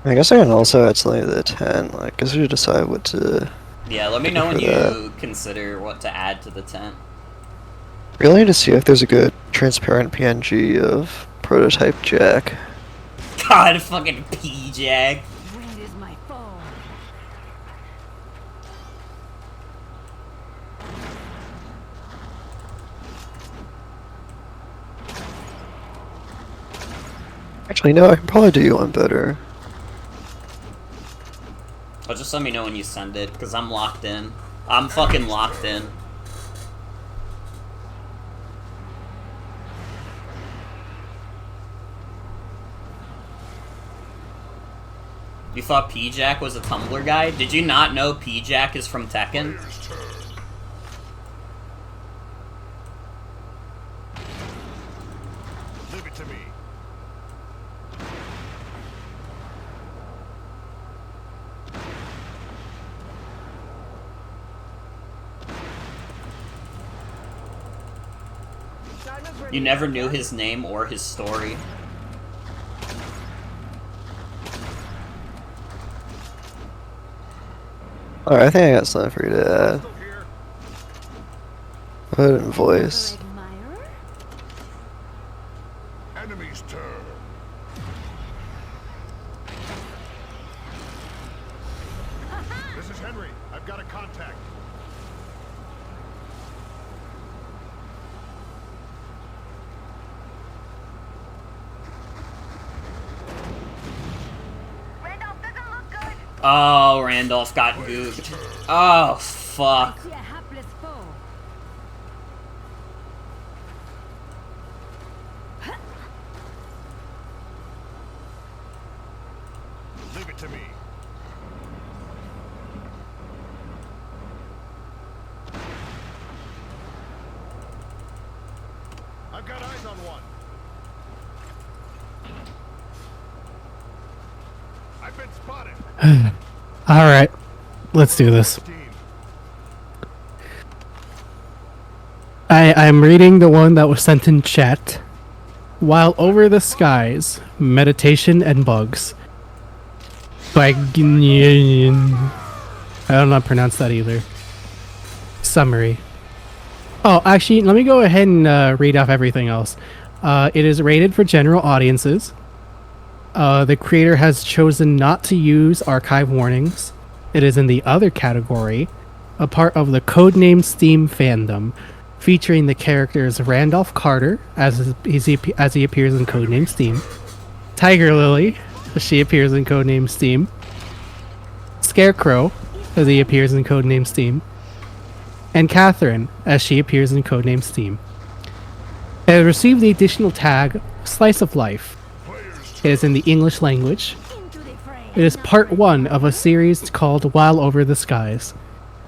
I guess I can also add something to the 10. Like, I guess we should decide what to. Yeah, let me know when you consider what to add to the tent. Really need to see if there's a good transparent PNG of prototype Jack. God, fucking P-Jack. Where is my phone? Actually, no, I can probably do one better. Oh, just let me know when you send it, because I'm locked in. I'm fucking locked in. You thought P-Jack was a Tumblr guy? Did you not know P-Jack is from Tekken? Leave it to me. You never knew his name or his story. Alright, I think I got something for you to add. Put it in voice. Enemy's turn. This is Henry. I've got a contact. Randolph doesn't look good. Oh, Randolph got gooped. Oh, fuck. I see a hapless foe. Leave it to me. I've got eyes on one. I've been spotted. Alright, let's do this. I'm reading the one that was sent in chat. While Over the Skies, Meditation and Bugs. By I don't know how to pronounce that either. Summary. Oh, actually, let me go ahead and read off everything else. It is rated for general audiences. The creator has chosen not to use archive warnings. It is in the other category, a part of the Codename S.T.E.A.M fandom, featuring the characters Randolph Carter, as he appears in Codename S.T.E.A.M, Tiger Lily, as she appears in Codename S.T.E.A.M, Scarecrow, as he appears in Codename S.T.E.A.M, and Catherine, as she appears in Codename S.T.E.A.M. It has received the additional tag, Slice of Life. It is in the English language. It is part 1 of a series called While Over the Skies.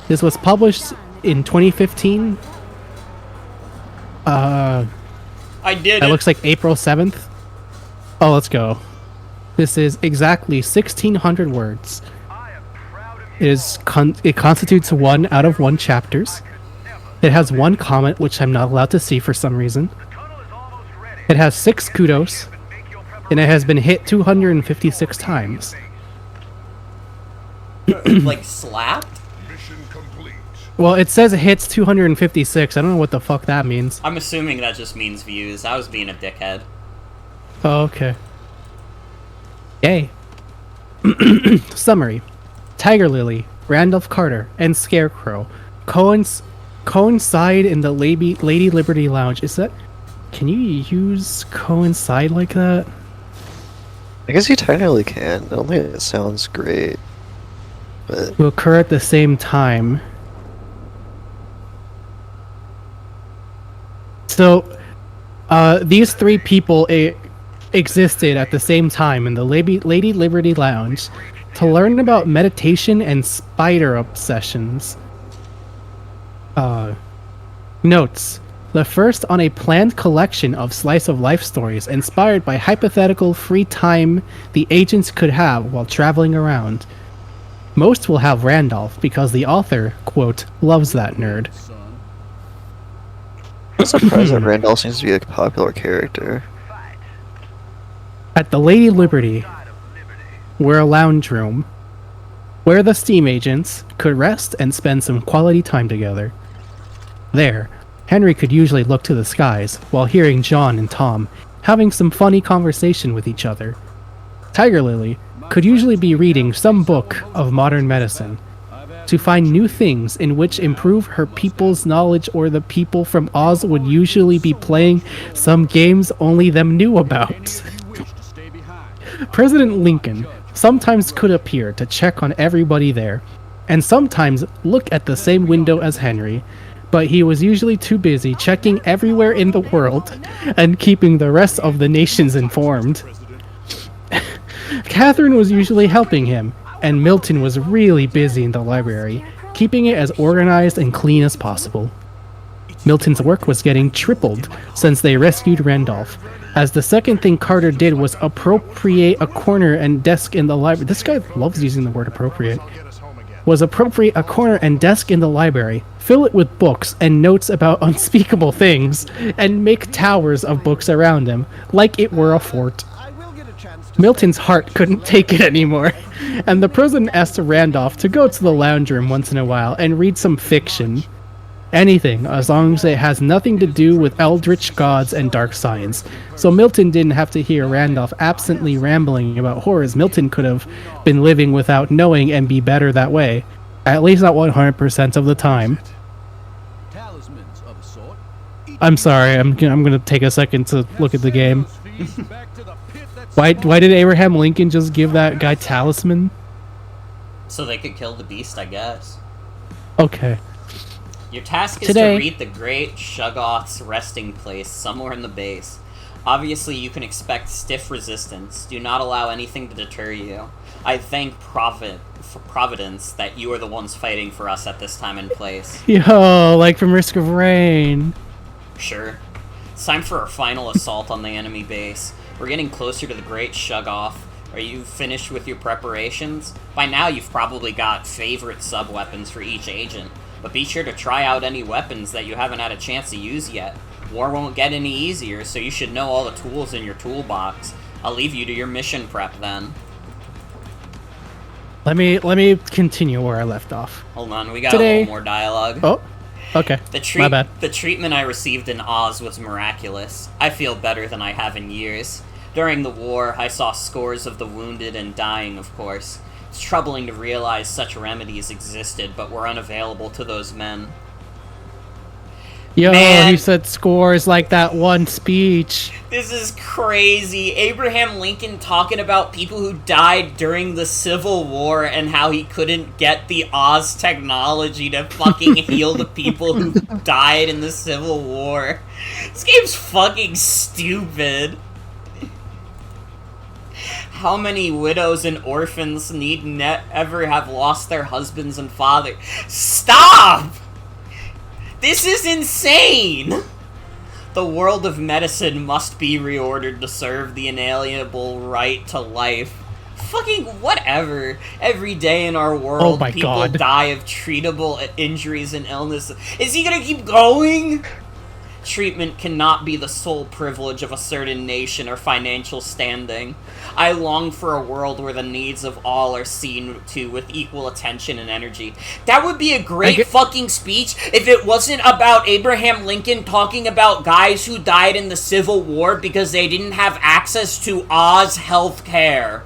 This was published in 2015. I did It it. looks like April 7th. Oh, let's go. This is exactly 1,600 words. It constitutes 1 out of 1 chapters. It has 1 comment, which I'm not allowed to see for some reason. It has 6 kudos, and it has been hit 256 times. Like, slapped? Mission complete. Well, it says it hits 256. I don't know what the fuck that means. I'm assuming that just means views. I was being a dickhead. Oh, okay. Yay. Summary. Tiger Lily, Randolph Carter, and Scarecrow coincide in the Lady Liberty Lounge. Is that... Can you use coincide like that? I guess you technically can. I don't think it sounds great. But To occur at the same time. So, these 3 people existed at the same time in the Lady Liberty Lounge to learn about meditation and spider obsessions. Notes. The first on a planned collection of slice of life stories inspired by hypothetical free time the agents could have while traveling around. Most will have Randolph because the author, quote, loves that nerd. I'm surprised that Randolph seems to be a popular character. At the Lady Liberty, were a lounge room where the S.T.E.A.M agents could rest and spend some quality time together. There, Henry could usually look to the skies while hearing John and Tom having some funny conversation with each other. Tiger Lily could usually be reading some book of modern medicine to find new things in which improve her people's knowledge, or the people from Oz would usually be playing some games only them knew about. President Lincoln sometimes could appear to check on everybody there, and sometimes look at the same window as Henry, but he was usually too busy checking everywhere in the world and keeping the rest of the nations informed. Catherine was usually helping him, and Milton was really busy in the library, keeping it as organized and clean as possible. Milton's work was getting tripled since they rescued Randolph, as the second thing Carter did was appropriate a corner and desk in the library. This guy loves using the word appropriate. Was appropriate a corner and desk in the library, fill it with books and notes about unspeakable things, and make towers of books around him, like it were a fort. Milton's heart couldn't take it anymore, and the president asked Randolph to go to the lounge room once in a while and read some fiction. Anything, as long as it has nothing to do with eldritch gods and dark science. So Milton didn't have to hear Randolph absently rambling about horrors Milton could have been living without knowing and be better that way. At least not 100% of the time. I'm sorry, I'm gonna take a second to look at the game. Why did Abraham Lincoln just give that guy talisman? So they could kill the beast, I guess. Okay. Your task is Today, to read the Great Shuggoth's resting place somewhere in the base. Obviously, you can expect stiff resistance. Do not allow anything to deter you. I thank Providence that you are the ones fighting for us at this time and place. Yo, like from Risk of Rain. Sure. It's time for our final assault on the enemy base. We're getting closer to the Great Shuggoth. Are you finished with your preparations? By now, you've probably got favorite sub-weapons for each agent. But be sure to try out any weapons that you haven't had a chance to use yet. War won't get any easier, so you should know all the tools in your toolbox. I'll leave you to your mission prep then. Let me continue where I left off. Hold on, we got a little more dialogue. Oh, okay. My bad. The treatment I received in Oz was miraculous. I feel better than I have in years. During the war, I saw scores of the wounded and dying, of course. It's troubling to realize such remedies existed, but were unavailable to those men. Yo, Man, he said scores like that one speech. This is crazy. Abraham Lincoln talking about people who died during the Civil War and how he couldn't get the Oz technology to fucking heal the people who died in the Civil War. This game's fucking stupid. How many widows and orphans need ever have lost their husbands and fathers? Stop! This is insane! The world of medicine must be reordered to serve the inalienable right to life. Fucking whatever. Every day in our world, people die of treatable injuries and illness. Is he gonna keep going? Treatment cannot be the sole privilege of a certain nation or financial standing. I long for a world where the needs of all are seen to with equal attention and energy. That would be a great fucking speech if it wasn't about Abraham Lincoln talking about guys who died in the Civil War because they didn't have access to Oz healthcare.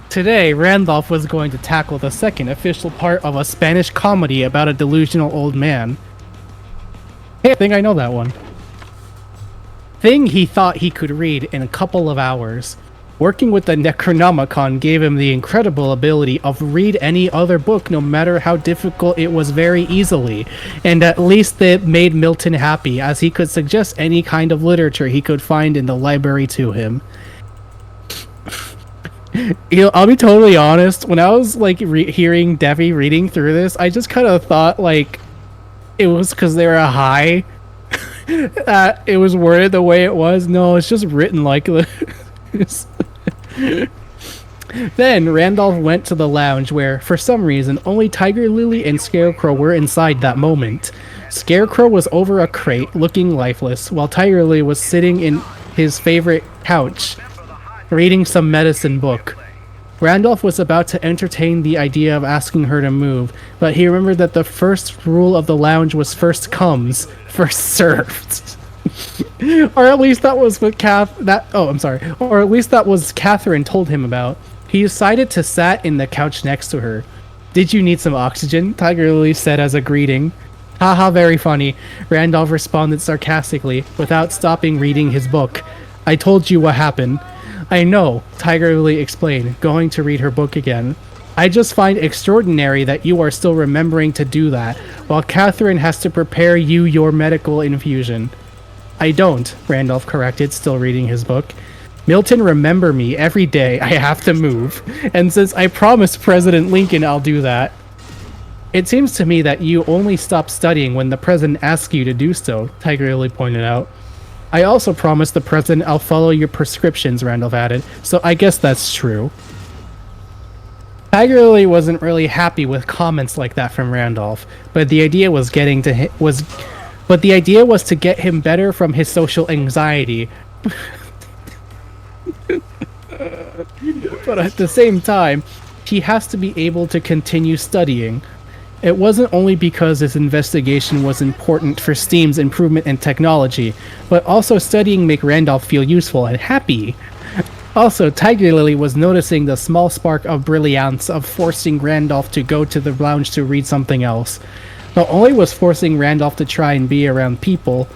Today, Randolph was going to tackle the second official part of a Spanish comedy about a delusional old man. Hey, I think I know that one. Thing he thought he could read in a couple of hours. Working with the Necronomicon gave him the incredible ability of read any other book no matter how difficult it was very easily, and at least it made Milton happy as he could suggest any kind of literature he could find in the library to him. You know, I'll be totally honest, when I was like hearing Debbie reading through this, I just kind of thought like it was because they were high that it was worded the way it was. No, it's just written like this. Then Randolph went to the lounge where, for some reason, only Tiger Lily and Scarecrow were inside that moment. Scarecrow was over a crate, looking lifeless, while Tiger Lily was sitting in his favorite couch, reading some medicine book. Randolph was about to entertain the idea of asking her to move, but he remembered that the first rule of the lounge was first comes, first served. Or at least that was what Or at least that was Catherine told him about. He decided to sat in the couch next to her. "Did you need some oxygen?" Tiger Lily said as a greeting. "Haha, very funny," Randolph responded sarcastically, without stopping reading his book. "I told you what happened." "I know," Tiger Lily explained, going to read her book again. "I just find extraordinary that you are still remembering to do that, while Catherine has to prepare you your medical infusion." "I don't," Randolph corrected, still reading his book. "Milton, remember me every day. I have to move. And since I promised President Lincoln I'll do that." "It seems to me that you only stop studying when the president asks you to do so," Tiger Lily pointed out. "I also promised the president I'll follow your prescriptions," Randolph added, "so I guess that's true." Tiger Lily wasn't really happy with comments like that from Randolph, but the idea was to get him better from his social anxiety. But at the same time, he has to be able to continue studying. It wasn't only because his investigation was important for S.T.E.A.M's improvement in technology, but also studying made Randolph feel useful and happy. Also, Tiger Lily was noticing the small spark of brilliance of forcing Randolph to go to the lounge to read something else. Not only was forcing Randolph to try and be around people,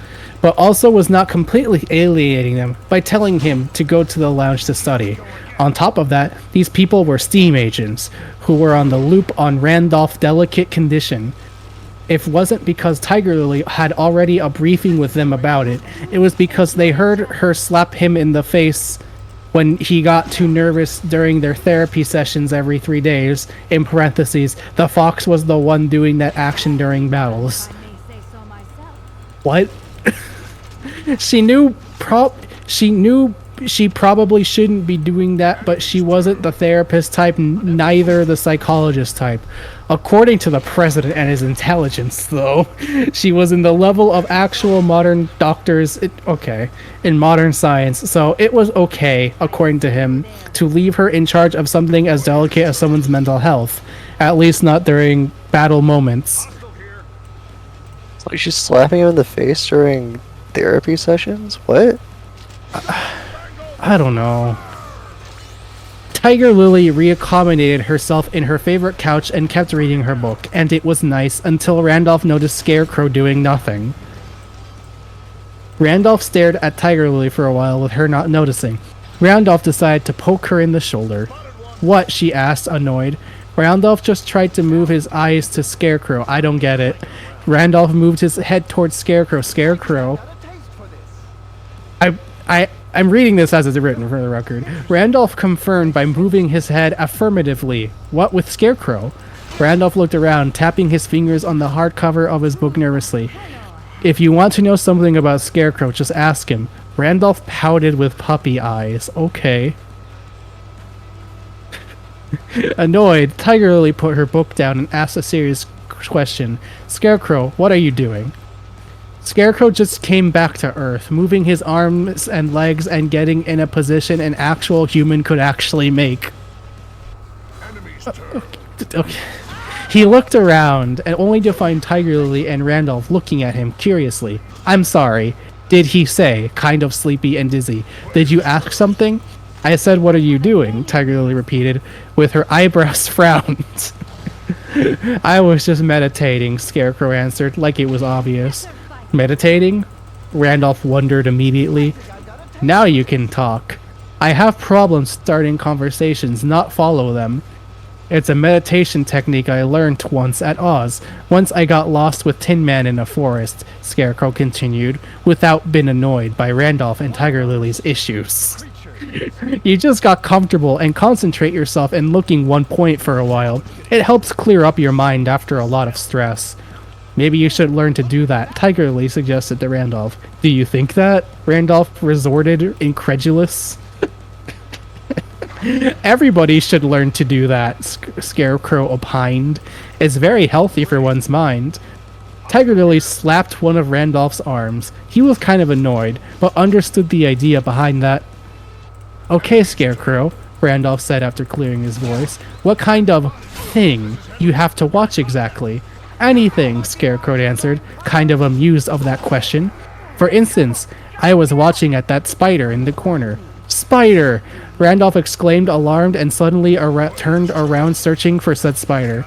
but also was not completely alienating them by telling him to go to the lounge to study. On top of that, these people were S.T.E.A.M agents, who were on the loop on Randolph's delicate condition. It wasn't because Tiger Lily had already a briefing with them about it, it was because they heard her slap him in the face when he got too nervous during their therapy sessions every 3 days. In parentheses, the fox was the one doing that action during battles. What? She knew she probably shouldn't be doing that, but she wasn't the therapist type, neither the psychologist type. According to the president and his intelligence, though, she was in the level of actual modern doctors, in modern science, so it was okay, according to him, to leave her in charge of something as delicate as someone's mental health, at least not during battle moments. It's like she's slapping him in the face during therapy sessions? What? I don't know. Tiger Lily reaccommodated herself in her favorite couch and kept reading her book, and it was nice until Randolph noticed Scarecrow doing nothing. Randolph stared at Tiger Lily for a while with her not noticing. Randolph decided to poke her in the shoulder. "What?" she asked, annoyed. Randolph just tried to move his eyes to Scarecrow. "I don't get it." Randolph moved his head towards Scarecrow. Scarecrow. I'm reading this as it's written for the record. Randolph confirmed by moving his head affirmatively. "What with Scarecrow?" Randolph looked around, tapping his fingers on the hardcover of his book nervously. "If you want to know something about Scarecrow, just ask him." Randolph pouted with puppy eyes. Okay. Annoyed, Tiger Lily put her book down and asked a serious question. "Scarecrow, what are you doing?" Scarecrow just came back to Earth, moving his arms and legs and getting in a position an actual human could actually make. Okay. He looked around, and only to find Tiger Lily and Randolph looking at him curiously. "I'm sorry. Did he say?" Kind of sleepy and dizzy. "Did you ask something?" "I said, what are you doing?" Tiger Lily repeated, with her eyebrows frowned. "I was just meditating," Scarecrow answered, like it was obvious. "Meditating?" Randolph wondered immediately. "Now you can talk. I have problems starting conversations, not follow them. It's a meditation technique I learned once at Oz. Once I got lost with Tin Man in a forest," Scarecrow continued, without being annoyed by Randolph and Tiger Lily's issues. "You just got comfortable and concentrate yourself in looking one point for a while. It helps clear up your mind after a lot of stress. Maybe you should learn to do that," Tiger Lily suggested to Randolph. "Do you think that?" Randolph resorted, incredulous. Everybody should learn to do that, Scarecrow opined. It's very healthy for one's mind. Tiger Lily slapped one of Randolph's arms. He was kind of annoyed, but understood the idea behind that. Okay, Scarecrow, Randolph said after clearing his voice. What kind of thing you have to watch exactly? Anything, Scarecrow answered, kind of amused of that question. For instance, I was watching at that spider in the corner. Spider! Randolph exclaimed, alarmed, and suddenly turned around searching for said spider.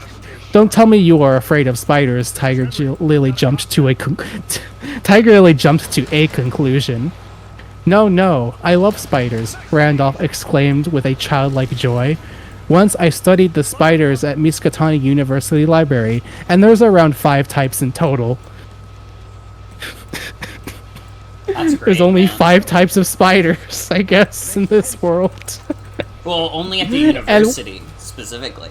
Don't tell me you are afraid of spiders, Tiger Lily jumped to a conclusion. No, I love spiders, Randolph exclaimed with a childlike joy. Once I studied the spiders at Miskatonic University Library, and there's around 5 types in total. That's great, There's only man. 5 types of spiders, I guess, in this world. Well, only at the university, specifically.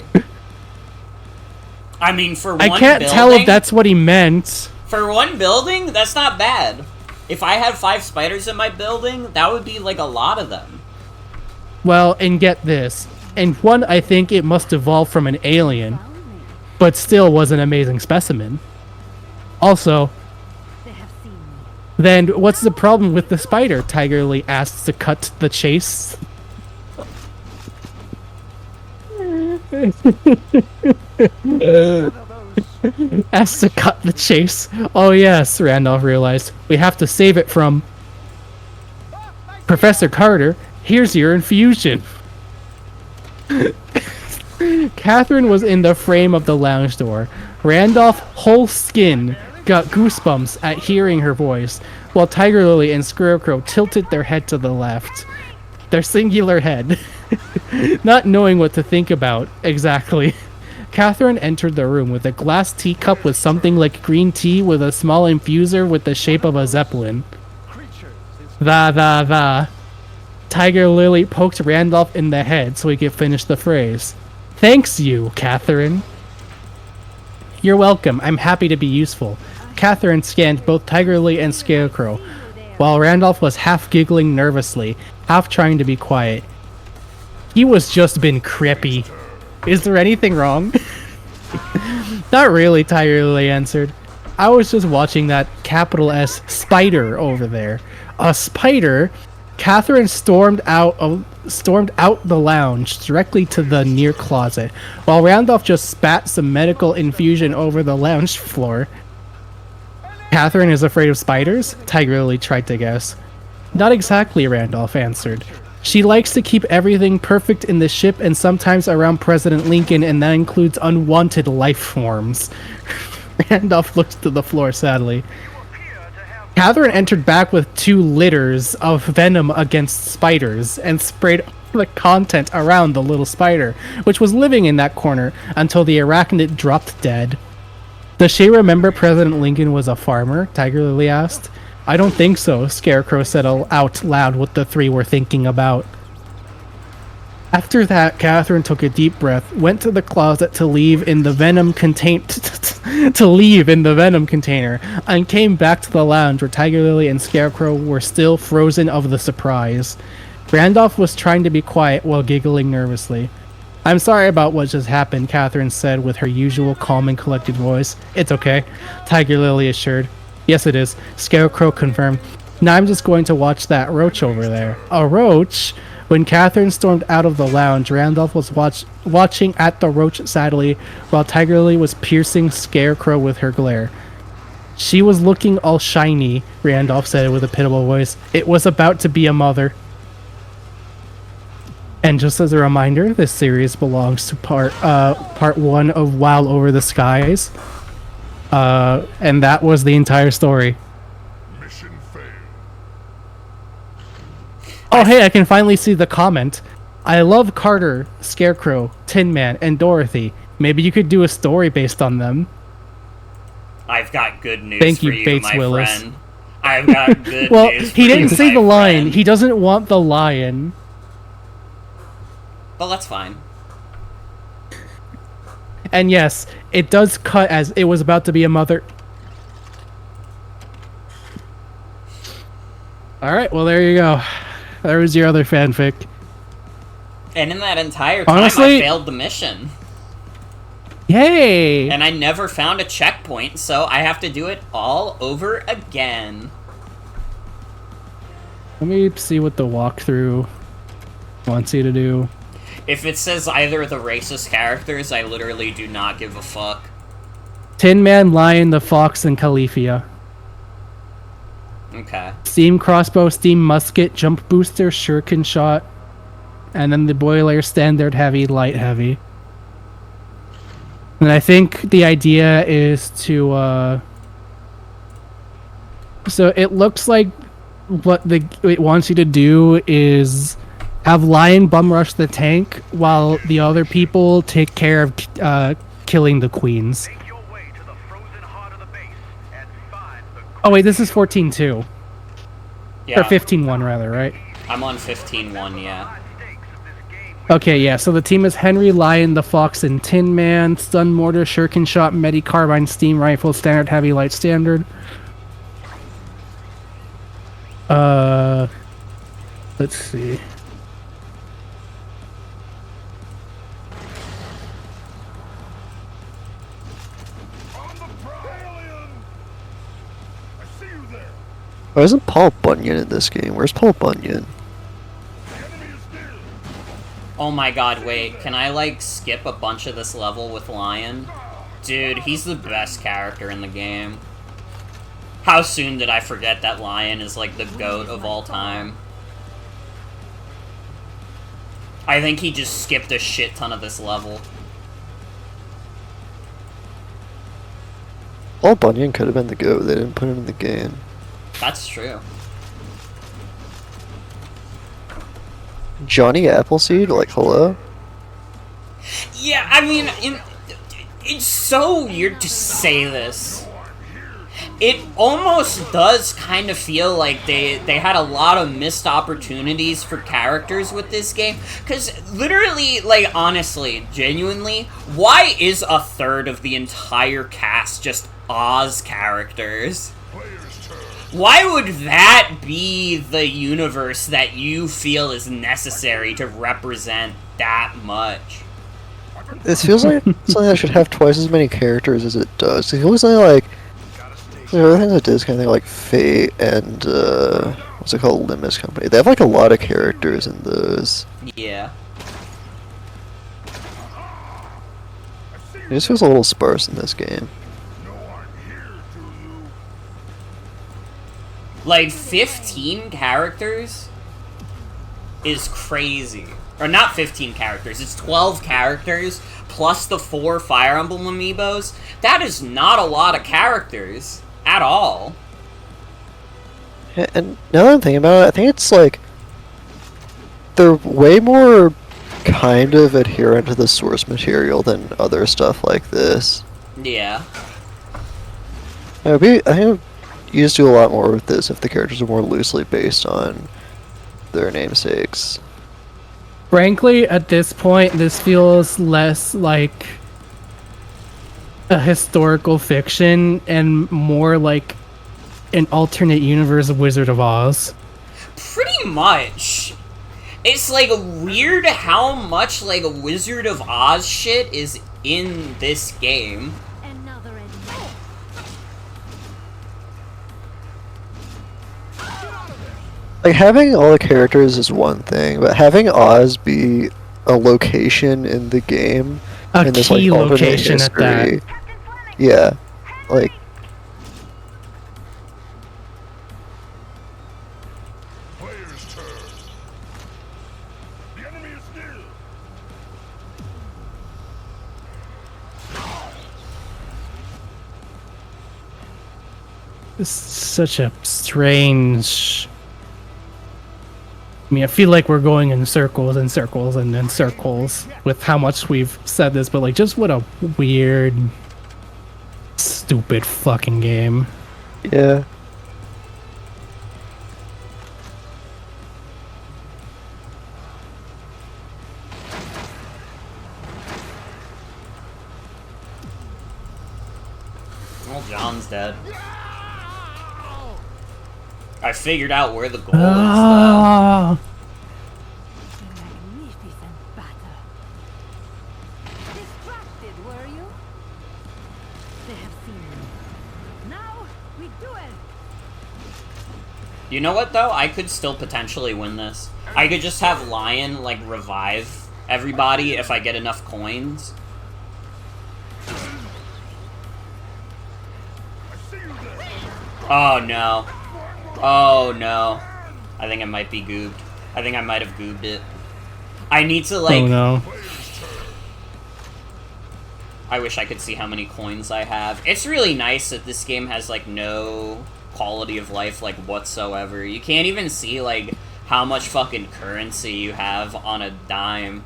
I mean, for one I can't tell if that's what he meant. For one building, that's not bad. If I had 5 spiders in my building, that would be like a lot of them. Well, and get this. And one, I think it must evolve from an alien, but still was an amazing specimen. Also, then what's the problem with the spider? Tiger Lily asked to cut the chase. Asked to cut the chase. Oh yes, Randolph realized. We have to save it from Professor Carter. Here's your infusion. Catherine was in the frame of the lounge door. Randolph's whole skin got goosebumps at hearing her voice, while Tiger Lily and Scarecrow tilted their head to the left. Their singular head. Not knowing what to think about, exactly. Catherine entered the room with a glass teacup with something like green tea with a small infuser with the shape of a zeppelin. Va. Tiger Lily poked Randolph in the head so he could finish the phrase. Thanks you, Catherine. You're welcome. I'm happy to be useful. Catherine scanned both Tiger Lily and Scarecrow, while Randolph was half giggling nervously, half trying to be quiet. He was just been creepy. Is there anything wrong? Not really, Tiger Lily answered. I was just watching that capital S spider over there. A spider? Catherine stormed out the lounge directly to the near closet, while Randolph just spat some medical infusion over the lounge floor. Catherine is afraid of spiders? Tiger Lily tried to guess. Not exactly, Randolph answered. She likes to keep everything perfect in the ship and sometimes around President Lincoln, and that includes unwanted life forms. Randolph looked to the floor sadly. Catherine entered back with 2 liters of venom against spiders and sprayed the content around the little spider, which was living in that corner until the arachnid dropped dead. Does she remember President Lincoln was a farmer? Tiger Lily asked. I don't think so, Scarecrow said out loud what the 3 were thinking about. After that, Catherine took a deep breath, went to the closet to leave in the venom container, and came back to the lounge where Tiger Lily and Scarecrow were still frozen of the surprise. Randolph was trying to be quiet while giggling nervously. I'm sorry about what just happened, Catherine said with her usual calm and collected voice. It's okay, Tiger Lily assured. Yes, it is, Scarecrow confirmed. Now I'm just going to watch that roach over there. A roach? When Catherine stormed out of the lounge, Randolph was watching at the roach sadly, while Tiger Lily was piercing Scarecrow with her glare. She was looking all shiny, Randolph said with a pitiable voice. It was about to be a mother. And just as a reminder, this series belongs to part 1 of Wild Over the Skies. And that was the entire story. Mission failed. Oh hey, I can finally see the comment. I love Carter, Scarecrow, Tin Man, and Dorothy. Maybe you could do a story based on them. I've got good news Thank for you, you, Bates my Willis. friend. I've got good Well, news for he didn't you, say my the line. friend. He doesn't want the lion. Well, that's fine. And yes, it does cut as it was about to be a mother. Alright, well there you go. There was your other fanfic. And in that entire time, Honestly, I failed the mission. Yay! And I never found a checkpoint, so I have to do it all over again. Let me see what the walkthrough wants you to do. If it says either of the racist characters, I literally do not give a fuck. Tin Man, Lion, the Fox, and Califia. Okay. Steam crossbow, steam musket, jump booster, shuriken shot, and then the boiler, standard heavy, light heavy. And I think the idea is to, so it looks like what it wants you to do is have Lion bum rush the tank while the other people take care of killing the queens. Oh wait, this is 14-2. Yeah. Or 15-1 rather, right? I'm on 15-1, yeah. Okay, yeah, so the team is Henry, Lion, the Fox, and Tin Man, Stun Mortar, Shuriken Shot, Medi Carbine, Steam Rifle, Standard Heavy, Light Standard. Let's see. Why isn't Paul Bunyan in this game? Where's Paul Bunyan? Oh my god, wait, can I, like, skip a bunch of this level with Lion? Dude, he's the best character in the game. How soon did I forget that Lion is, like, the GOAT of all time? I think he just skipped a shit ton of this level. Paul Bunyan could have been the GOAT. They didn't put him in the game. That's true. Johnny Appleseed? Like, hello? Yeah, I mean, it's so weird to say this. It almost does kind of feel like they had a lot of missed opportunities for characters with this game. Because literally, like, honestly, genuinely, why is a third of the entire cast just Oz characters? Why would that be the universe that you feel is necessary to represent that much? It feels like something that should have twice as many characters as it does. It feels like there are other things that does kind of like Fate and what's it called, Limbus Company. They have like a lot of characters in those. Yeah. It just feels a little sparse in this game. Like, 15 characters is crazy. Or not 15 characters, it's 12 characters, plus the 4 Fire Emblem amiibos. That is not a lot of characters, at all. Yeah, and now that I'm thinking about it, I think it's like they're way more kind of adherent to the source material than other stuff like this. Yeah. I think you just do a lot more with this if the characters are more loosely based on their namesakes. Frankly, at this point, this feels less like a historical fiction and more like an alternate universe of Wizard of Oz. Pretty much. It's, like, weird how much, like, Wizard of Oz shit is in this game. Like, having all the characters is one thing, but having Oz be a location in the game, A key location at that. Yeah, like, It's such a strange... I mean, I feel like we're going in circles and circles and then circles with how much we've said this, but like, just what a weird, stupid fucking game. yeah. Well, John's dead. I figured out where the goal is, though. You know what, though? I could still potentially win this. I could just have Lion, like, revive everybody if I get enough coins. Oh, no. Oh, no. I think I might be goobed. I think I might have goobed it. I need to, like... Oh, no. I wish I could see how many coins I have. It's really nice that this game has, like, no quality of life, like, whatsoever. You can't even see, like, how much fucking currency you have on a dime.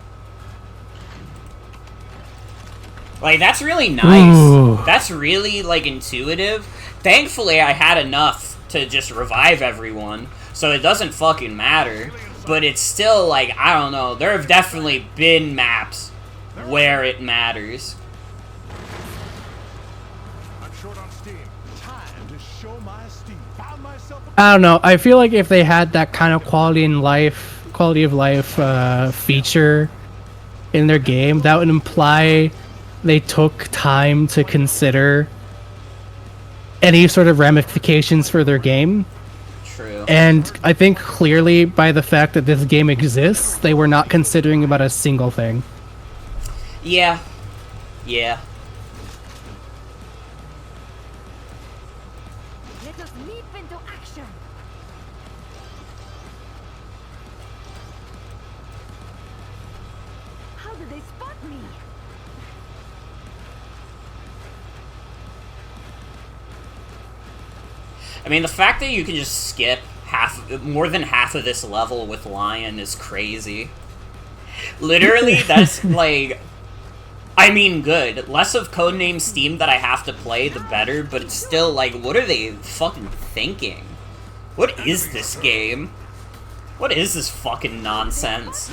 Like, that's really nice. Ooh. That's really, like, intuitive. Thankfully, I had enough to just revive everyone, so it doesn't fucking matter. But it's still, like, I don't know. There have definitely been maps where it matters. I don't know. I feel like if they had that kind of quality of life feature in their game, that would imply they took time to consider any sort of ramifications for their game. True. And I think clearly by the fact that this game exists, they were not considering about a single thing. Yeah. Yeah. Let us leap into action. How did they spot me? I mean, the fact that you can just skip more than half of this level with Lion is crazy. Literally, that's like... I mean, good. Less of Codename S.T.E.A.M that I have to play, the better, but it's still like, what are they fucking thinking? What is this game? What is this fucking nonsense?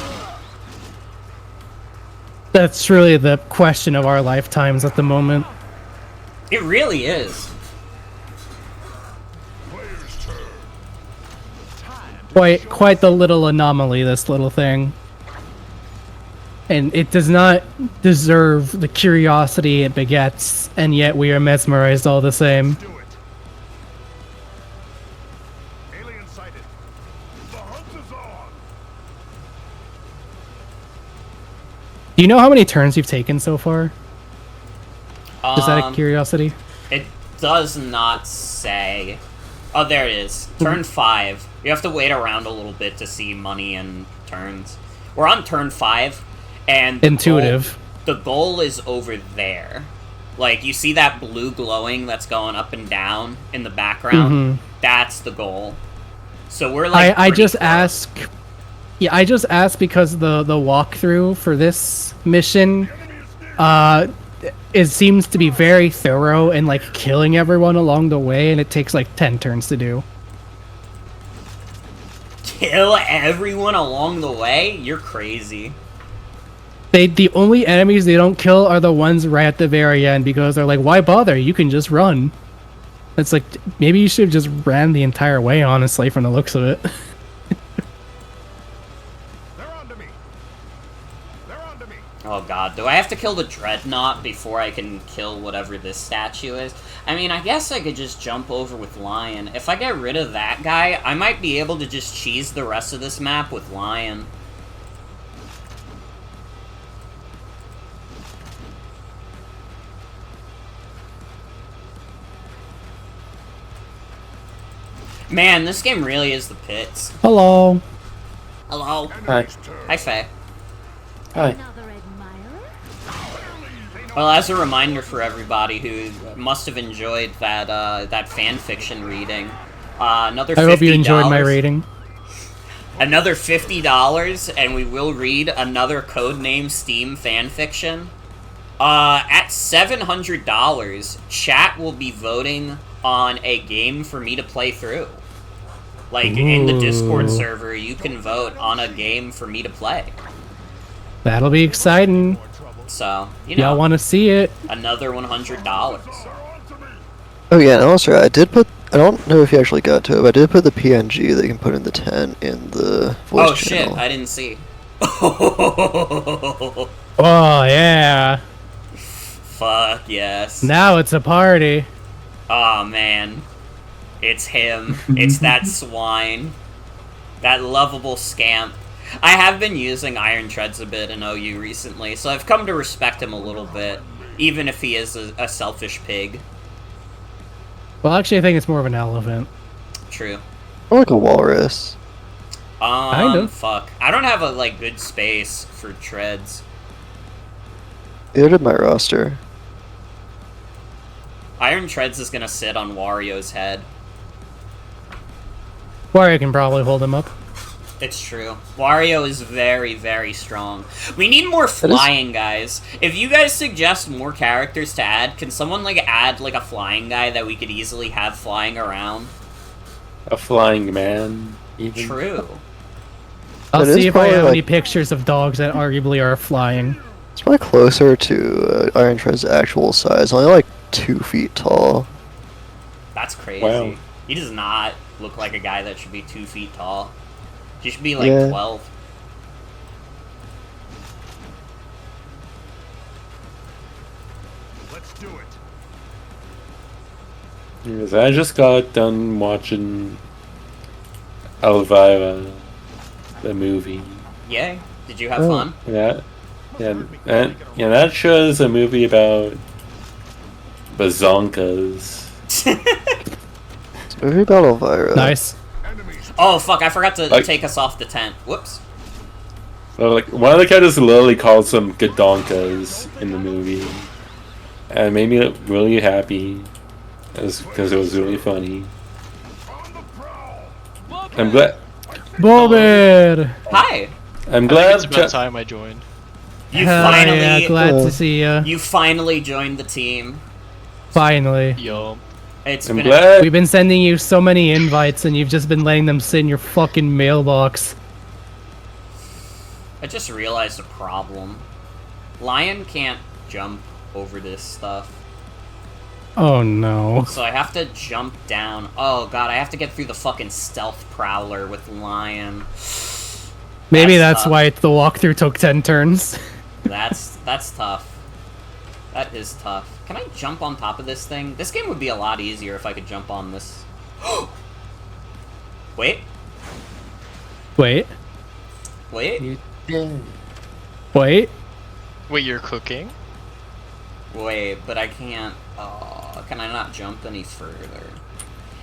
That's really the question of our lifetimes at the moment. It really is. Quite the little anomaly, this little thing. And it does not deserve the curiosity it begets, and yet we are mesmerized all the same. Alien sighted. The hunt is on. Do you know how many turns you've taken so far? Just out of curiosity? It does not say. Oh, there it is. Turn 5. You have to wait around a little bit to see money and turns. We're on turn 5, and intuitive. The goal is over there. Like, you see that blue glowing that's going up and down in the background? Mm-hmm. That's the goal. So we're like. I just ask. Yeah, I just asked because the walkthrough for this mission, it seems to be very thorough and like killing everyone along the way, and it takes like 10 turns to do. Kill everyone along the way? You're crazy. The only enemies they don't kill are the ones right at the very end, because they're like, why bother? You can just run. It's like, maybe you should have just ran the entire way, honestly, from the looks of it. Oh god, do I have to kill the Dreadnought before I can kill whatever this statue is? I mean, I guess I could just jump over with Lion. If I get rid of that guy, I might be able to just cheese the rest of this map with Lion. Man, this game really is the pits. Hello. Hello. Hi. Hi, Faye. Hi. Well, as a reminder for everybody who must have enjoyed that that fan fiction reading, another $50. I hope you enjoyed my rating. Another $50, and we will read another Codename S.T.E.A.M fan fiction. At $700, chat will be voting on a game for me to play through. Like, in the Discord server, you can vote on a game for me to play. That'll be exciting. So, you know. Y'all want to see it? Another $100. Oh yeah, and also I did put, I don't know if you actually got to it, but I did put the PNG that you can put in the 10 in the voice channel. Shit, I didn't see. Oh yeah. Fuck yes. Now it's a party. Oh man. It's him. It's that swine. That lovable scamp. I have been using Iron Treads a bit in OU recently, so I've come to respect him a little bit, even if he is a selfish pig. Well, actually, I think it's more of an elephant. True. Or like a walrus. Kind of. Fuck. I don't have a, like, good space for treads. It did my roster. Iron Treads is gonna sit on Wario's head. Wario can probably hold him up. It's true. Wario is very, very strong. We need more flying guys. If you guys suggest more characters to add, can someone, like, add, like, a flying guy that we could easily have flying around? A flying man, even. True. I'll That see is if I have probably, any pictures of dogs that arguably are flying. It's probably closer to Iron Tread's actual size. Only like 2 feet tall. That's crazy. Wow. He does not look like a guy that should be 2 feet tall. He should be like Yeah. 12. Let's do it. Yes, I just got done watching Elvira, the movie. Yay. Did you have fun? Yeah, that show is a movie about bazonkas. It's a movie about Elvira. Nice. Oh, fuck, I forgot to Like- take us off the tent. Whoops. So, like, one of the characters literally calls them gadonkas in the movie, and it made me really happy, because it was really funny. I'm glad. Bobber! Hi! I'm I glad. think it's about time I joined. You Hell finally... yeah, glad to see ya. You finally joined the team. Finally. Yo. It's I'm been glad. We've been sending you so many invites and you've just been letting them sit in your fucking mailbox. I just realized a problem. Lion can't jump over this stuff. Oh no. So I have to jump down. Oh god, I have to get through the fucking stealth prowler with Lion. Maybe that's tough. why the walkthrough took 10 turns. That's tough. That is tough. Can I jump on top of this thing? This game would be a lot easier if I could jump on this. Wait. Wait. Wait. Wait. Wait, you're cooking? Wait, but I can't... Oh, can I not jump any further?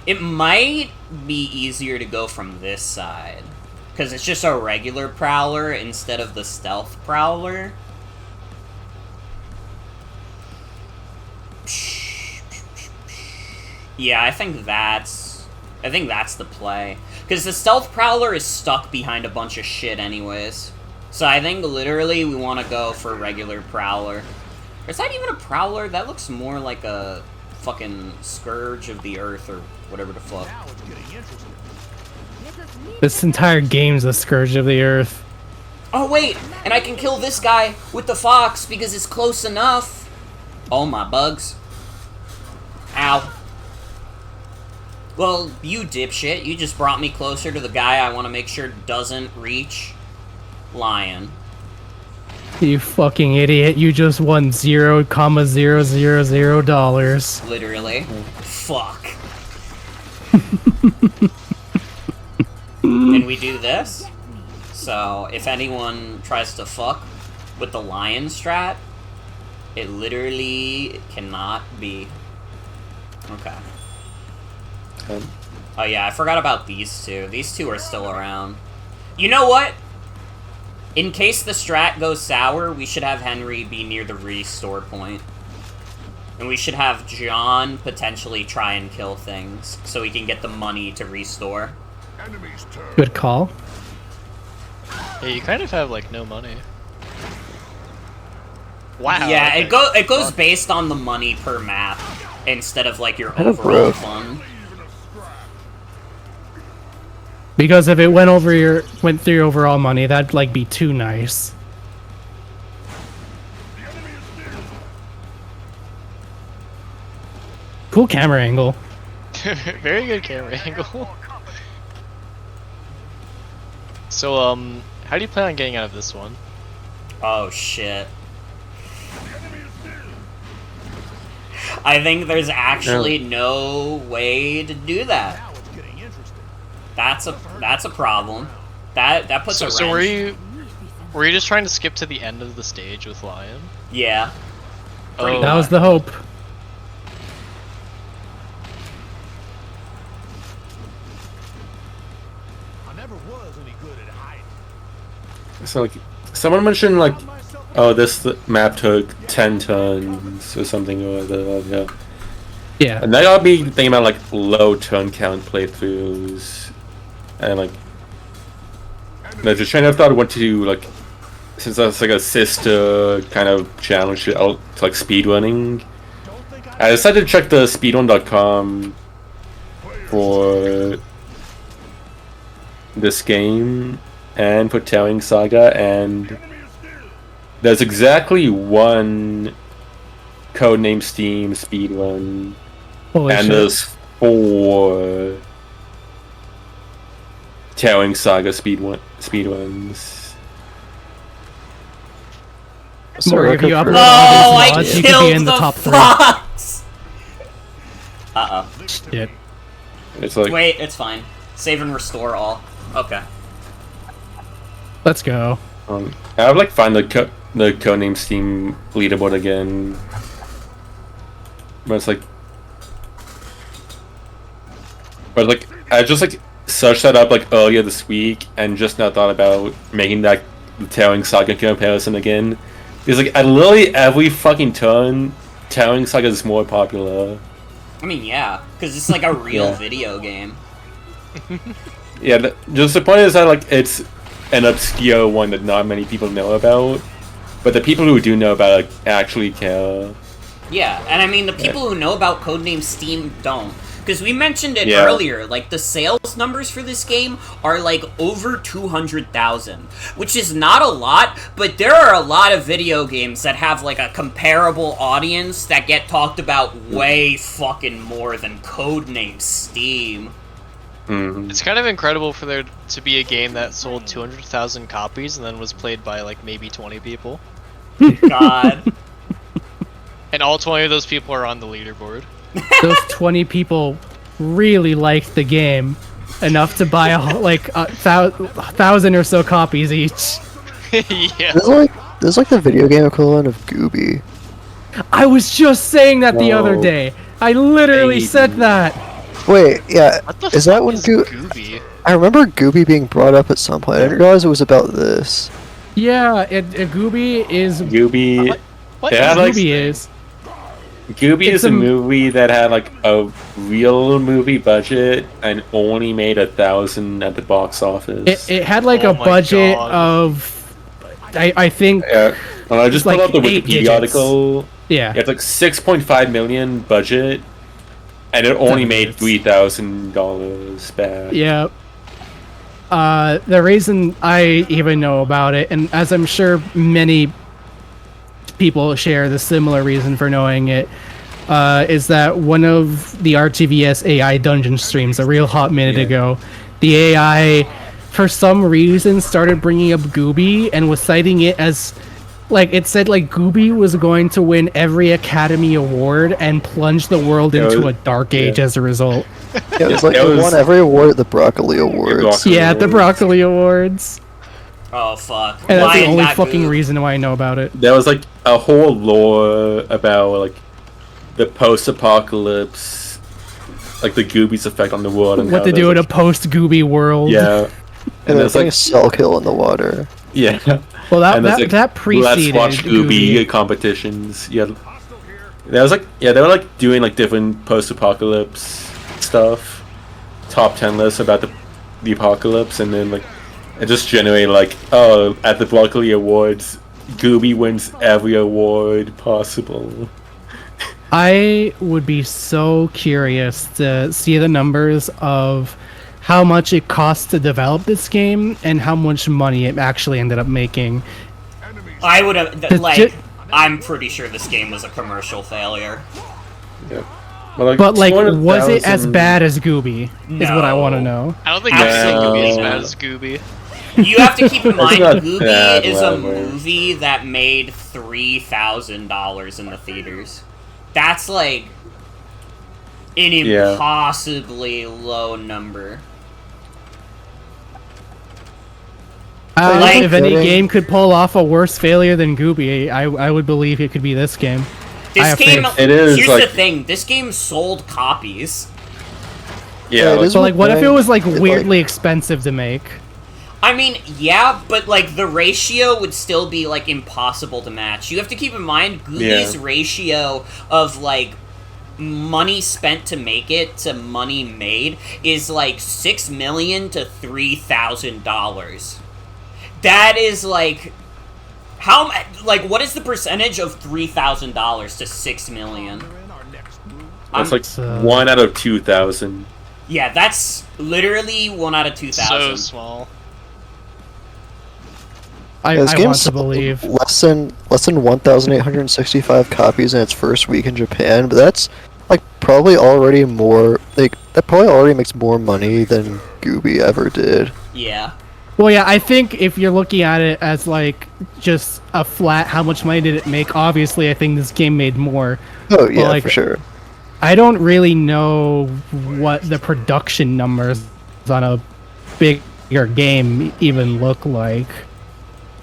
It might be easier to go from this side. Because it's just a regular prowler instead of the stealth prowler. Yeah, I think that's the play. Because the stealth prowler is stuck behind a bunch of shit anyways. So I think literally we want to go for regular prowler. Or is that even a prowler? That looks more like a fucking scourge of the earth or whatever the fuck. This entire game's the scourge of the earth. Oh wait, and I can kill this guy with the fox because it's close enough. Oh my bugs. Ow. Well, you dipshit, you just brought me closer to the guy I want to make sure doesn't reach Lion. You fucking idiot, you just won $0,000. Literally. Fuck. And we do this. So, if anyone tries to fuck with the Lion strat, it literally cannot be. Okay. Oh yeah, I forgot about these two. These two are still around. You know what? In case the strat goes sour, we should have Henry be near the restore point. And we should have John potentially try and kill things, so we can get the money to restore. Good call. Yeah, you kind of have, like, no money. Wow. Yeah, okay. it goes based on the money per map, instead of, like, your Kinda overall broke. fund. Because if it went through your overall money, that'd like be too nice. Cool camera angle. Very good camera angle. So, how do you plan on getting out of this one? Oh shit. I think there's actually no way to do that. That's a problem. That puts a wrench. So were you just trying to skip to the end of the stage with Lion? Yeah. Oh. That was the hope. So like, someone mentioned like, oh, this map took 10 tons or something or other. Yeah. Yeah. And that got me thinking about like low turn count playthroughs, and like, there's a train of thought I went to like, since that's like a sister kind of challenge to like speedrunning. I decided to check the speedrun.com for this game and for Towering Saga, and there's exactly one Codename S.T.E.A.M speedrun, and there's 4 Towering Saga speedruns. Sorry, if you upload I all these mods, you killed could be in the the top 3. fox! Uh-oh. Shit. It's like, wait, it's fine. Save and restore all. Okay. Let's go. I would like find the Codename S.T.E.A.M leaderboard again. But it's like, I just like searched that up like earlier this week and just now thought about making that the Towering Saga comparison again. Because like at literally every fucking turn, Towering Saga is more popular. I mean, yeah, because it's like a real video game. Yeah, just the point is that like it's an obscure one that not many people know about, but the people who do know about it actually care. Yeah, and I mean, the people who know about Codename S.T.E.A.M don't. Because we mentioned it earlier, like, the sales numbers for this game are, like, over 200,000. Which is not a lot, but there are a lot of video games that have, like, a comparable audience that get talked about way fucking more than Codename S.T.E.A.M. It's kind of incredible for there to be a game that sold 200,000 copies and then was played by, like, maybe 20 people. God. And all 20 of those people are on the leaderboard. Those 20 people really liked the game enough to buy like 1,000 or so copies each. Yeah. This is like the video game equivalent of Gooby. I was just saying that the other day. I literally said that. Wait, yeah. What the is that fuck when is Gooby? I remember Gooby being brought up at some point. I didn't realize it was about this. Yeah, Gooby is. Gooby. What Gooby is? Gooby is a movie that had like a real movie budget and only made 1,000 at the box office. It had like a budget of, I think. Yeah. Well, I just pulled up the Wikipedia digits. article. Yeah. It's like 6.5 million budget, and it only made $3,000 back. Yeah. The reason I even know about it, and as I'm sure many people share the similar reason for knowing it, is that one of the RTVS AI dungeon streams a real hot minute ago, the AI for some reason started bringing up Gooby and was citing it as, like, it said like Gooby was going to win every Academy Award and plunge the world into a dark age as a result. Yeah, it was like it won every award at the Broccoli Awards. Yeah, at the Broccoli Awards. Oh, fuck. And that's the only fucking reason why I know about it. There was like a whole lore about like the post-apocalypse, like the Gooby's effect on the world, and what to do in a post-Gooby world. Yeah, and there's like a cell kill in the water. Yeah. Well, that preceded Let's watch Gooby competitions. Yeah. There was like they were like doing like different post-apocalypse stuff, top 10 lists about the apocalypse, and then like it just generated like, oh, at the Broccoli Awards, Gooby wins every award possible. I would be so curious to see the numbers of how much it cost to develop this game and how much money it actually ended up making. I would have, like, I'm pretty sure this game was a commercial failure. Yeah. But like, was it as bad as Gooby? Is what I want to know. I don't think it's Gooby as bad as Gooby. You have to keep in mind, not Gooby bad, is a whatever. movie that made $3,000 in the theaters. That's like an Yeah. impossibly low number. Like, if any game could pull off a worse failure than Gooby, I would believe it could be this game. I This have game, faith. here's the thing, this game sold copies. Yeah, But like, what if it was like weirdly expensive to make? I mean, yeah, but like the ratio would still be like impossible to match. You have to keep in mind Gooby's ratio of like money spent to make it to money made is like $6 million to $3,000. That is like how like what is the percentage of $3,000 to $6 million? That's like 1 out of 2,000. Yeah, that's literally 1 out of 2,000. So small. This I game want to sold believe. less than 1,865 copies in its first week in Japan, but that's like probably already more. Like that probably already makes more money than Gooby ever did. Yeah. Well, yeah, I think if you're looking at it as like just a flat, how much money did it make? Obviously, I think this game made more. Oh yeah, But, like, for sure. I don't really know what the production numbers on a bigger game even look like.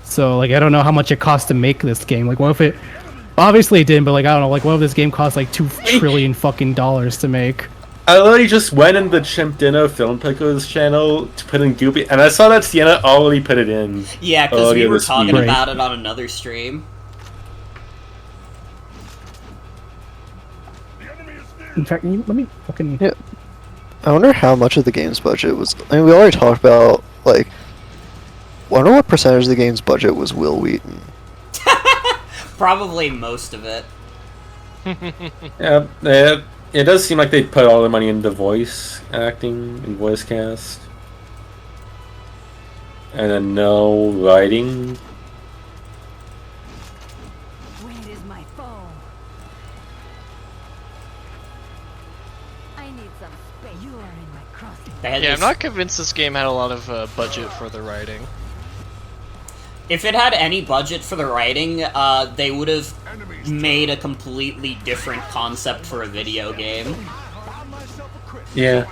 So, like, I don't know how much it cost to make this game. Like, what if it... Obviously it didn't, but, like, I don't know. Like, what if this game cost, like, $2 trillion fucking dollars to make? I literally just went in the Chimpdino Film Pickles channel to put in Goopy, and I saw that Sienna already put it in. Yeah, because we earlier were this talking week. about it on another stream. In fact, let me fucking... Yeah. I wonder how much of the game's budget was... I mean, we already talked about, like... I wonder what percentage of the game's budget was Will Wheaton. Probably most of it. Yeah, it does seem like they put all the money into voice acting and voice cast. And then no writing. Where is my phone? I need some space. You are in my crosshair. Yeah, I'm not convinced this game had a lot of budget for the writing. If it had any budget for the writing, they would have made a completely different concept for a video game. Yeah.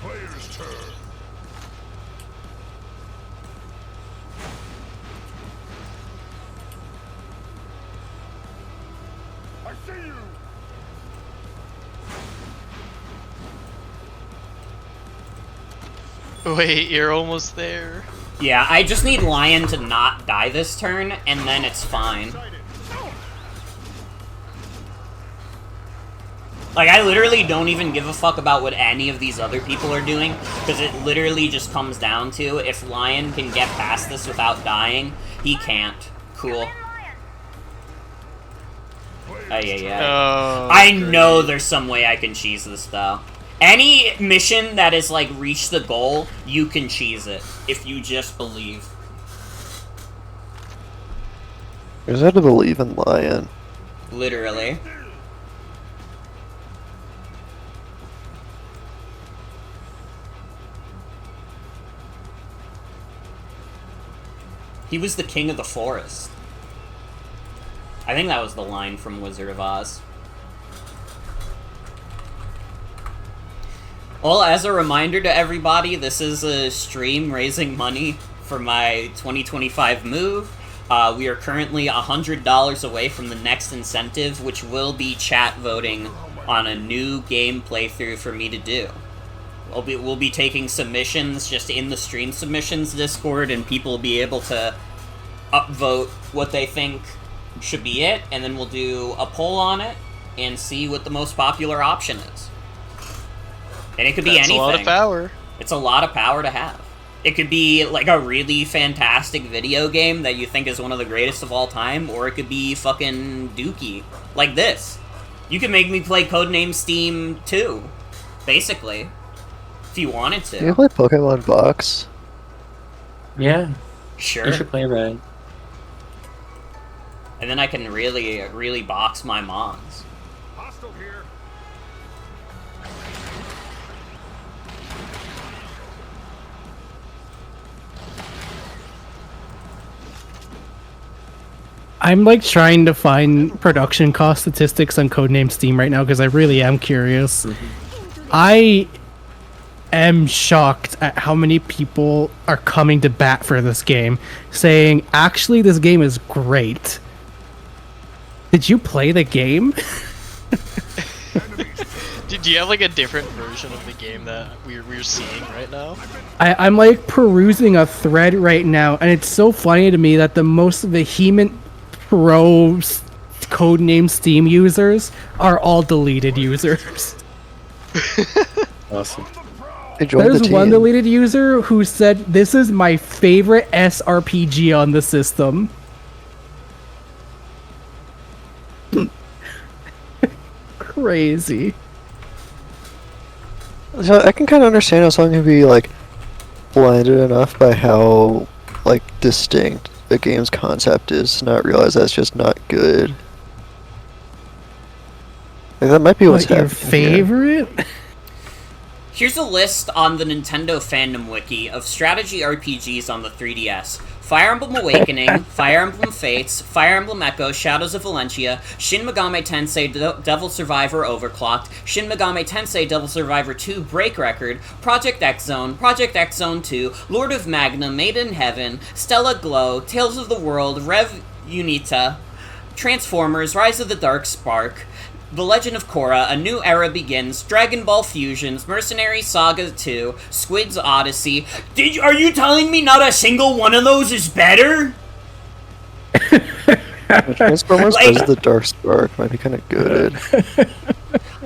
Player's turn. I see you. Wait, you're almost there. Yeah, I just need Lion to not die this turn, and then it's fine. Like, I literally don't even give a fuck about what any of these other people are doing, because it literally just comes down to, if Lion can get past this without dying, he can't. Cool. Oh, yeah. Oh, I know there's some way I can cheese this, though. Any mission that is, like, reach the goal, you can cheese it, if you just believe. You just have to believe in Lion. Literally. He was the king of the forest. I think that was the line from Wizard of Oz. Well, as a reminder to everybody, this is a stream raising money for my 2025 move. We are currently $100 away from the next incentive, which will be chat voting on a new game playthrough for me to do. We'll be taking submissions just in the stream submissions Discord, and people will be able to upvote what they think should be it, and then we'll do a poll on it and see what the most popular option is. And it could be That's anything. a lot of power. It's a lot of power to have. It could be like a really fantastic video game that you think is one of the greatest of all time, or it could be fucking dookie. Like this. You could make me play Codename Steam 2, basically. If you wanted to. You play Pokemon Box? Yeah. Sure. You should play that. And then I can really box my mons. Hostile here. I'm like trying to find production cost statistics on Codename Steam right now because I really am curious. I am shocked at how many people are coming to bat for this game, saying, actually, this game is great. Did you play the game? Do you have like a different version of the game that we're seeing right now? I'm like perusing a thread right now, and it's so funny to me that the most vehement pro Codename Steam users are all deleted users. Awesome. There's one deleted user who said, "This is my favorite SRPG on the system." Crazy. So I can kind of understand how someone can be like blinded enough by how like distinct the game's concept is to not realize that's just not good. Like, that might be what's Your happening. favorite? Here's a list on the Nintendo fandom wiki of strategy RPGs on the 3DS. Fire Emblem Awakening, Fire Emblem Fates, Fire Emblem Echo, Shadows of Valentia, Shin Megami Tensei Devil Survivor Overclocked, Shin Megami Tensei Devil Survivor 2 Break Record, Project X Zone 2, Lord of Magna, Made in Heaven, Stella Glow, Tales of the World, Rev Unita, Transformers, Rise of the Dark Spark, The Legend of Korra, A New Era Begins, Dragon Ball Fusions, Mercenary Saga 2, Squid's Odyssey. Are you telling me not a single one of those is better? Transformers Rise of the Dark Spark might be kind of good.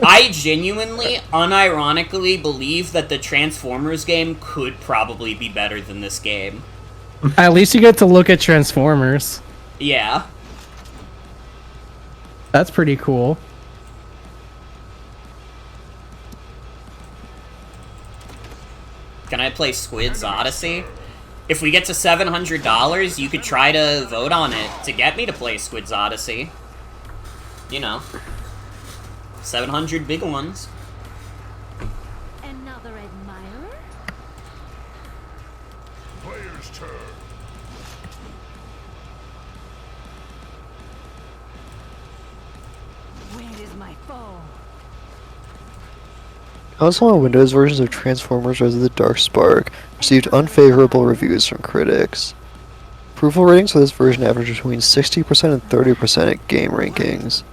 I genuinely, unironically believe that the Transformers game could probably be better than this game. At least you get to look at Transformers. Yeah. That's pretty cool. Can I play Squid's Odyssey? If we get to $700, you could try to vote on it to get me to play Squid's Odyssey. You know. 700 big ones. Another admirer? Player's turn. Where is my foe? Console and Windows versions of Transformers Rise of the Dark Spark received unfavorable reviews from critics. Approval ratings for this version average between 60% and 30% at game rankings.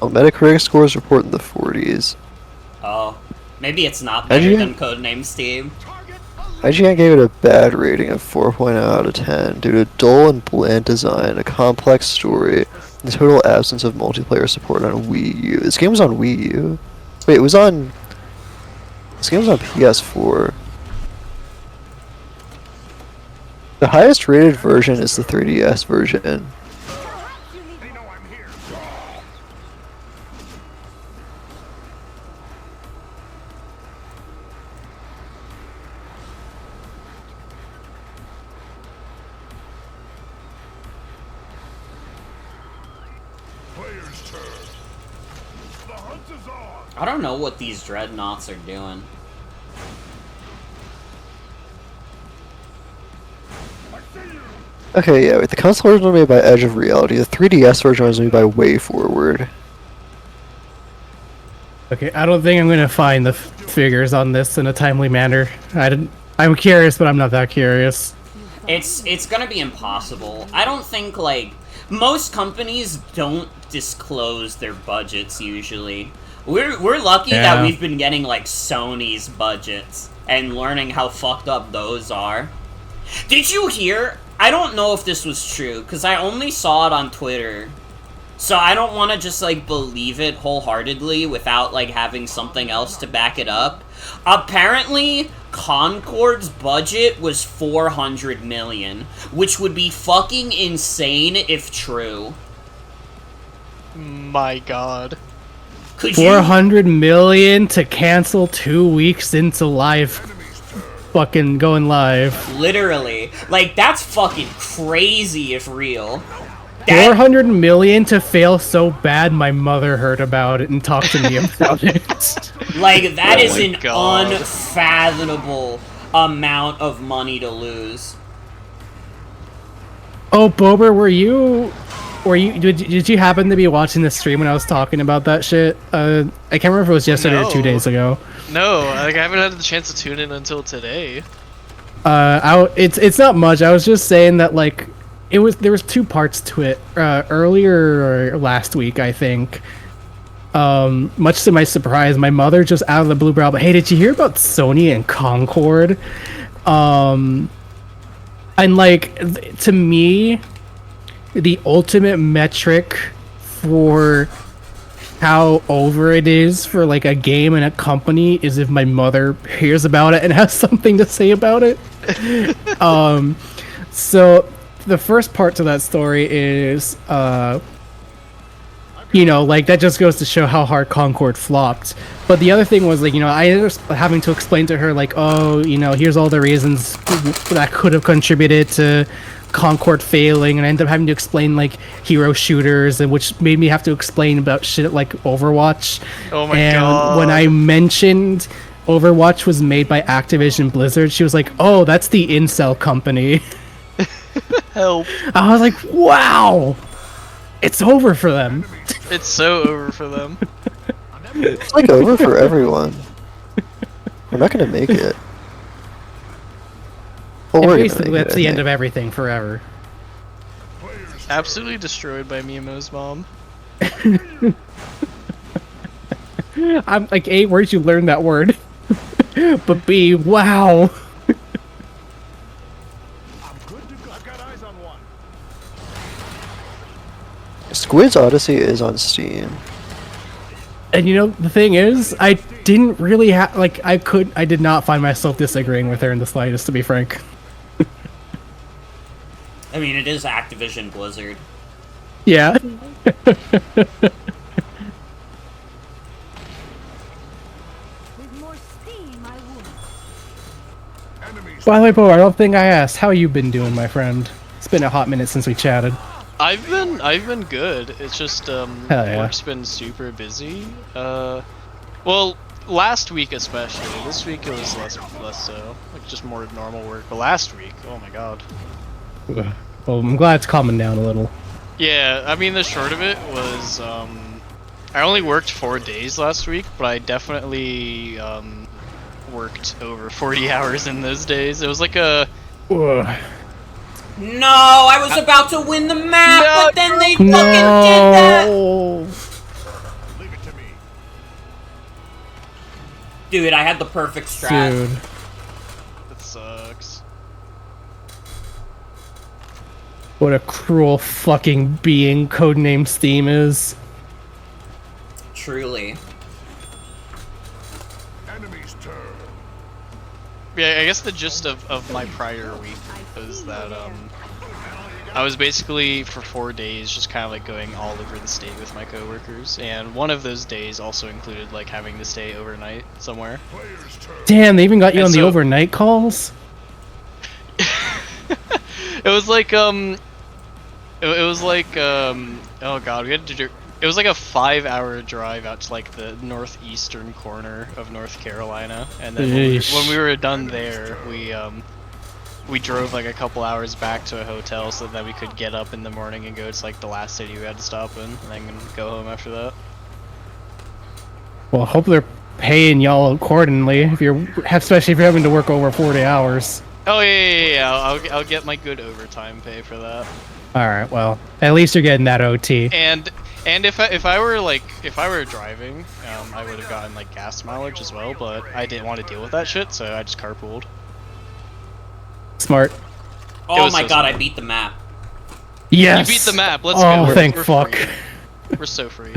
While Metacritic scores report in the 40s. Oh. Maybe it's not better than Codename Steam. IGN gave it a bad rating of 4.0 out of 10 due to dull and bland design, a complex story, and the total absence of multiplayer support on Wii U. This game was on Wii U. Wait, it was on... This game was on PS4. The highest rated version is the 3DS version. I don't know what these dreadnoughts are doing. Okay, yeah, wait, the console version was made by Edge of Reality. The 3DS version was made by Way Forward. Okay, I don't think I'm gonna find the figures on this in a timely manner. I'm curious, but I'm not that curious. It's gonna be impossible. I don't think, like, most companies don't disclose their budgets usually. We're lucky that we've been getting, like, Sony's budgets and learning how fucked up those are. Did you hear? I don't know if this was true, because I only saw it on Twitter. So I don't want to just, like, believe it wholeheartedly without, like, having something else to back it up. Apparently, Concord's budget was $400 million, which would be fucking insane if true. My god. $400 million to cancel 2 weeks into fucking going live. Literally. Like, that's fucking crazy if real. $400 million to fail so bad my mother heard about it and talked to me about it. Like, that is an God. unfathomable amount of money to lose. Oh, Bober, did you happen to be watching the stream when I was talking about that shit? I can't remember if it was yesterday or 2 days ago. No, like, I haven't had the chance to tune in until today. It's not much. I was just saying that like there was 2 parts to it. Earlier last week, I think. Much to my surprise, my mother just out of the blue brought up, "Hey, did you hear about Sony and Concord?" And like to me, the ultimate metric for how over it is for like a game and a company is if my mother hears about it and has something to say about it. So the first part to that story is like that just goes to show how hard Concord flopped. But the other thing was like, I ended up having to explain to her like, oh, here's all the reasons that could have contributed to Concord failing, and I ended up having to explain like hero shooters, and which made me have to explain about shit like Overwatch. Oh my god. When I mentioned Overwatch was made by Activision Blizzard, she was like, oh, that's the incel company. Help. I was like, wow, it's over for them. It's so over for them. It's like over for everyone. We're not gonna make it. Well, we're basically, gonna make that's it, the I end think. of everything forever. Absolutely destroyed by Miyamo's mom. I'm like, A, where'd you learn that word? But B, wow. Squid's Odyssey is on Steam. And the thing is, I didn't really have, like, I did not find myself disagreeing with her in the slightest, to be frank. I mean, it is Activision Blizzard. Yeah. By the way, Bo, I don't think I asked, how you been doing, my friend? It's been a hot minute since we chatted. I've been good. It's just yeah. work's been super busy. Well, last week especially. This week it was less so, like just more normal work. But last week, oh my god. Well, I'm glad it's calming down a little. Yeah, I mean the short of it was I only worked 4 days last week, but I definitely worked over 40 hours in those days. It was like a No, I was about to win the map, but then they fucking did that! Leave it to me. Dude, I had the perfect strat. Dude. That sucks. What a cruel fucking being codename Steam is. Truly. Enemy's turn. Yeah, I guess the gist of my prior week was that I was basically for 4 days just kind of like going all over the state with my coworkers, and one of those days also included like having to stay overnight somewhere. Damn, they even got you on the overnight calls? It was like oh god, we had to do. It was like a 5-hour drive out to like the northeastern corner of North Carolina, and then when we were done there, we drove like a couple hours back to a hotel so that we could get up in the morning and go to like the last city we had to stop in, and then go home after that. Well, I hope they're paying y'all accordingly, especially if you're having to work over 40 hours. Oh yeah. I'll get my good overtime pay for that. All right, well, at least you're getting that OT. And if I were driving, I would have gotten like gas mileage as well, but I didn't want to deal with that shit, so I just carpooled. Smart. Oh my god, I beat the map. Yes! You beat the map, let's go. go. Thank We're fuck. free. We're so free.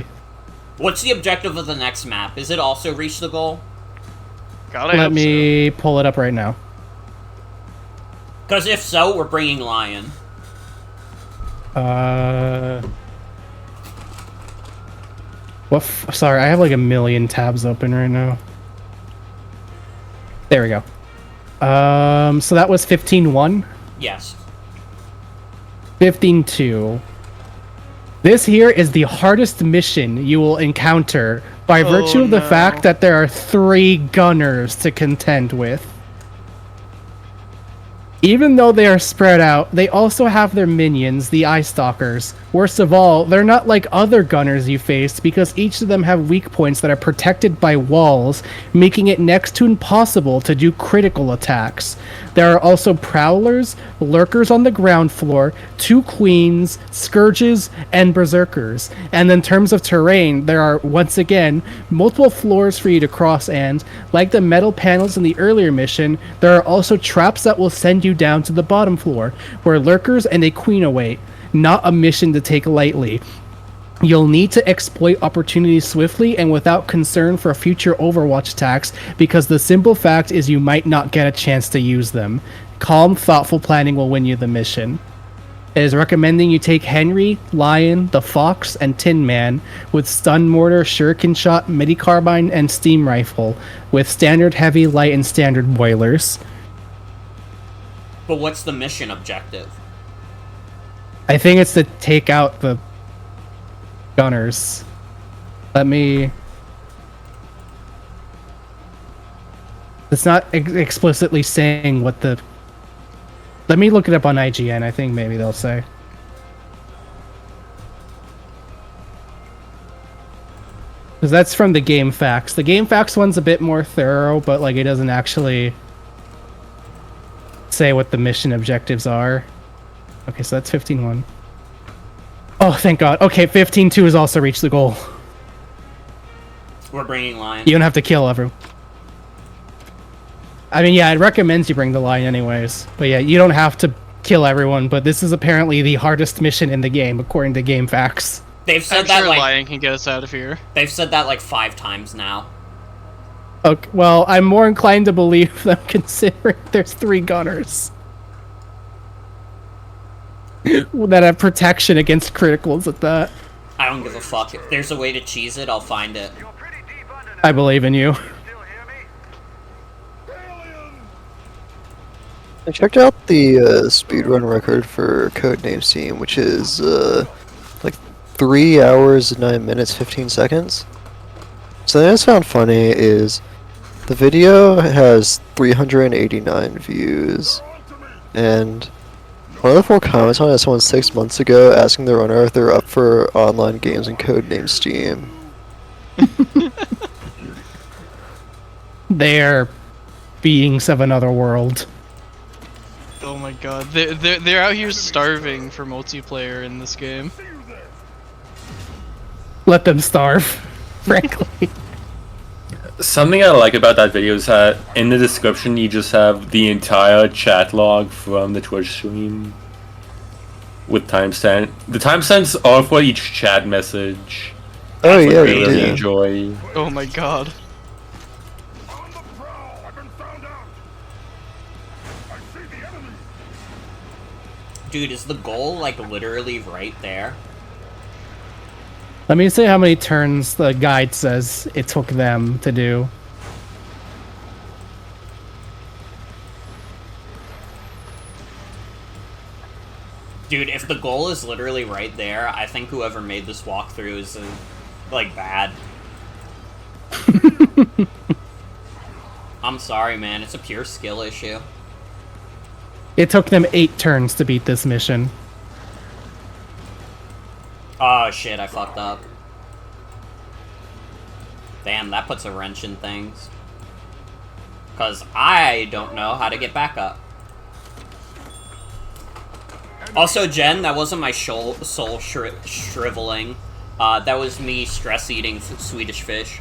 What's the objective of the next map? Is it also reach the goal? God, I Let hope me pull it up right now. Because if so, we're bringing Lion. Sorry, I have like a million tabs open right now. There we go. So that was 15-1? Yes. 15-2. This here is the hardest mission you will encounter by virtue of the fact that there are 3 gunners to contend with. Even though they are spread out, they also have their minions, the Eye Stalkers. Worst of all, they're not like other gunners you faced because each of them have weak points that are protected by walls, making it next to impossible to do critical attacks. There are also Prowlers, Lurkers on the ground floor, 2 Queens, Scourges, and Berserkers. And in terms of terrain, there are, once again, multiple floors for you to cross and, like the metal panels in the earlier mission, there are also traps that will send you down to the bottom floor, where Lurkers and a Queen await. Not a mission to take lightly. You'll need to exploit opportunities swiftly and without concern for future Overwatch attacks, because the simple fact is you might not get a chance to use them. Calm, thoughtful planning will win you the mission. It is recommending you take Henry, Lion, the Fox, and Tin Man, with Stun Mortar, Shuriken Shot, Midi Carbine, and Steam Rifle, with standard heavy, light, and standard boilers. But what's the mission objective? I think it's to take out the gunners. Let me... It's not explicitly saying what the... Let me look it up on IGN, I think maybe they'll say. Because that's from the Game Facts. The Game Facts one's a bit more thorough, but like it doesn't actually say what the mission objectives are. Okay, so that's 15-1. Oh, thank God. Okay, 15-2 has also reached the goal. We're bringing Lion. You don't have to kill everyone. I mean, yeah, it recommends you bring the Lion anyways. But yeah, you don't have to kill everyone, but this is apparently the hardest mission in the game, according to Game Facts. They've said I'm that sure like Lion can get us out of here. They've said that like 5 times now. Okay, well, I'm more inclined to believe them considering there's 3 gunners that have protection against criticals at that. I don't give a fuck. If there's a way to cheese it, I'll find it. I believe in you. I checked out the speedrun record for Codename S.T.E.A.M, which is like 3 hours, 9 minutes, 15 seconds. Something I found funny is the video has 389 views, and one of the 4 comments on it is someone 6 months ago asking the runner if they're up for online games in Codename S.T.E.A.M. They're beings of another world. Oh my god, they're out here starving for multiplayer in this game. Let them starve, frankly. Something I like about that video is that in the description you just have the entire chat log from the Twitch stream with timestamp. The timestamps are for each chat message. Oh yeah, I really yeah. enjoy. Oh my god. Dude, is the goal like literally right there? Let me see how many turns the guide says it took them to do. Dude, if the goal is literally right there, I think whoever made this walkthrough is like bad. I'm sorry, man. It's a pure skill issue. It took them 8 turns to beat this mission. Oh shit, I fucked up. Damn, that puts a wrench in things. Cause I don't know how to get back up. Also, Jen, that wasn't my soul shriveling. That was me stress eating Swedish fish.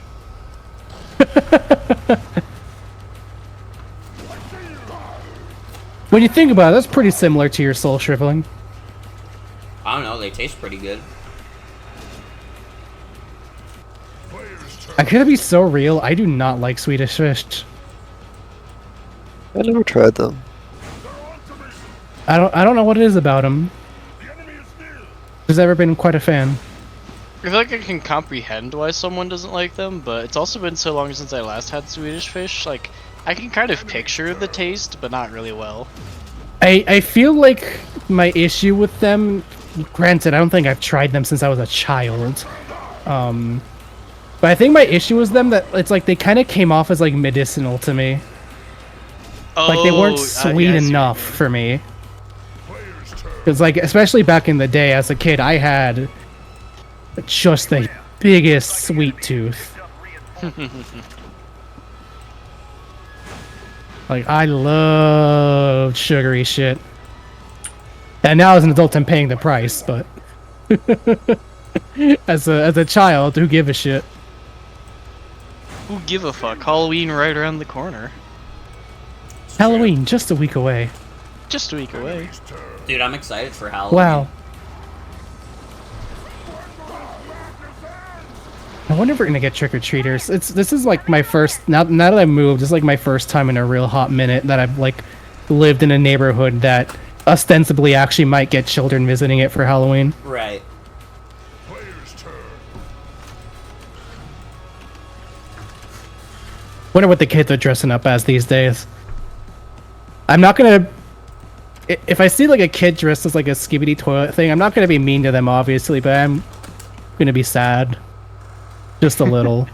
When you think about it, that's pretty similar to your soul shriveling. I don't know, they taste pretty good. I'm gonna be so real, I do not like Swedish fish. I never tried them. I don't know what it is about them. I've never been quite a fan. I feel like I can comprehend why someone doesn't like them, but it's also been so long since I last had Swedish fish, like, I can kind of picture the taste, but not really well. I feel like my issue with them, granted, I don't think I've tried them since I was a child. But I think my issue was them that it's like they kind of came off as like medicinal to me. Like, they weren't sweet yes, enough for me. Because, like, especially back in the day as a kid, I had just the biggest sweet tooth. Like, I loved sugary shit. And now as an adult, I'm paying the price, but... as a child, who give a shit? Who give a fuck? Halloween right around the corner. Halloween, just a week away. Just a week away. Dude, I'm excited for Halloween. Wow. I wonder if we're gonna get trick-or-treaters. This is like my first, now that I moved, this is like my first time in a real hot minute that I've like lived in a neighborhood that ostensibly actually might get children visiting it for Halloween. Right. Wonder what the kids are dressing up as these days. I'm not gonna... If I see like a kid dressed as like a skibidi toilet thing, I'm not gonna be mean to them obviously, but I'm gonna be sad. Just a little.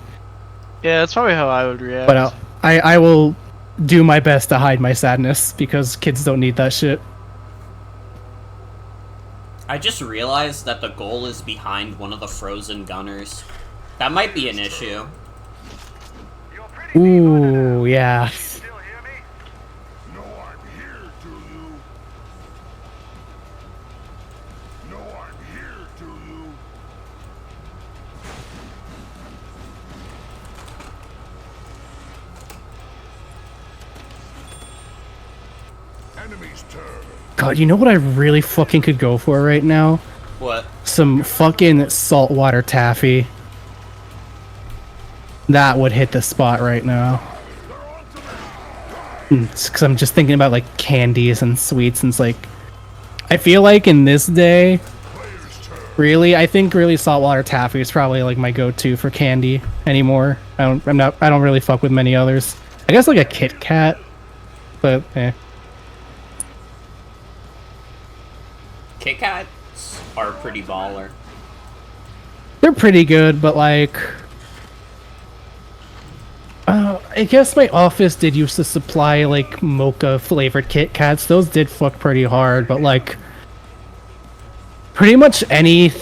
Yeah, that's probably how I would react. But I will do my best to hide my sadness, because kids don't need that shit. I just realized that the goal is behind one of the frozen gunners. That might be an issue. Ooh, yeah. God, you know what I really fucking could go for right now? What? Some fucking saltwater taffy. That would hit the spot right now. Because I'm just thinking about like candies and sweets, and it's like, I feel like in this day, really, I think really saltwater taffy is probably like my go-to for candy anymore. I don't really fuck with many others. I guess like a Kit Kat, but eh. Kit Kats are pretty baller. They're pretty good, but like... I guess my office did used to supply like mocha flavored Kit Kats. Those did fuck pretty hard, but like... pretty much any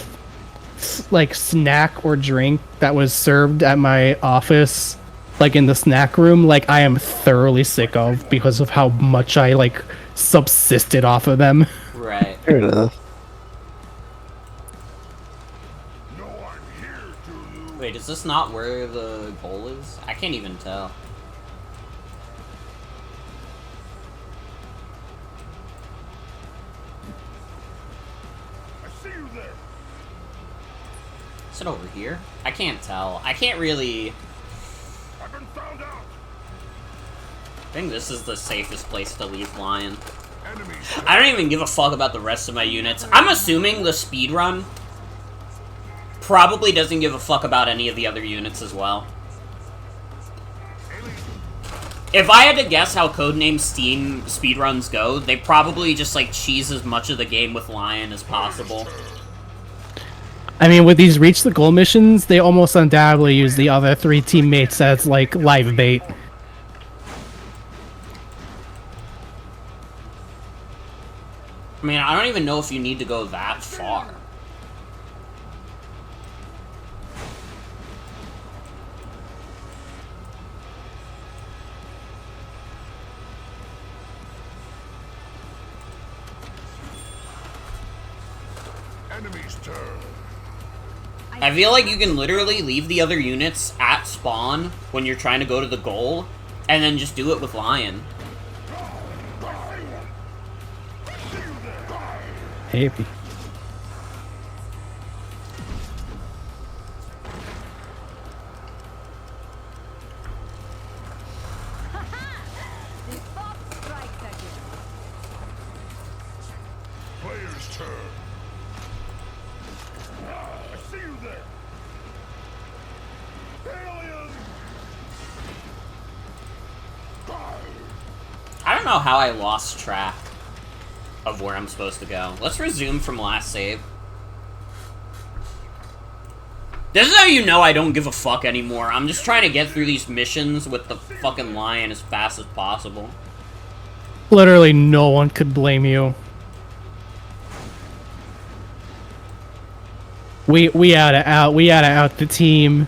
like snack or drink that was served at my office, like in the snack room, like I am thoroughly sick of, because of how much I like subsisted off of them. Right. Fair enough. Wait, is this not where the goal is? I can't even tell. I see you there. Is it over here? I can't tell. I can't really... I've been found out. I think this is the safest place to leave Lion. I don't even give a fuck about the rest of my units. I'm assuming the speedrun probably doesn't give a fuck about any of the other units as well. If I had to guess how Codename S.T.E.A.M speedruns go, they probably just like cheese as much of the game with Lion as possible. I mean, with these reach the goal missions, they almost undoubtedly use the other 3 teammates as like live bait. I mean, I don't even know if you need to go that far. Enemy's turn. I feel like you can literally leave the other units at spawn when you're trying to go to the goal, and then just do it with Lion. Maybe. Player's turn. I see you there. Alien. I don't know how I lost track of where I'm supposed to go. Let's resume from last save. This is how you know I don't give a fuck anymore. I'm just trying to get through these missions with the fucking Lion as fast as possible. Literally no one could blame you. We had to out the team.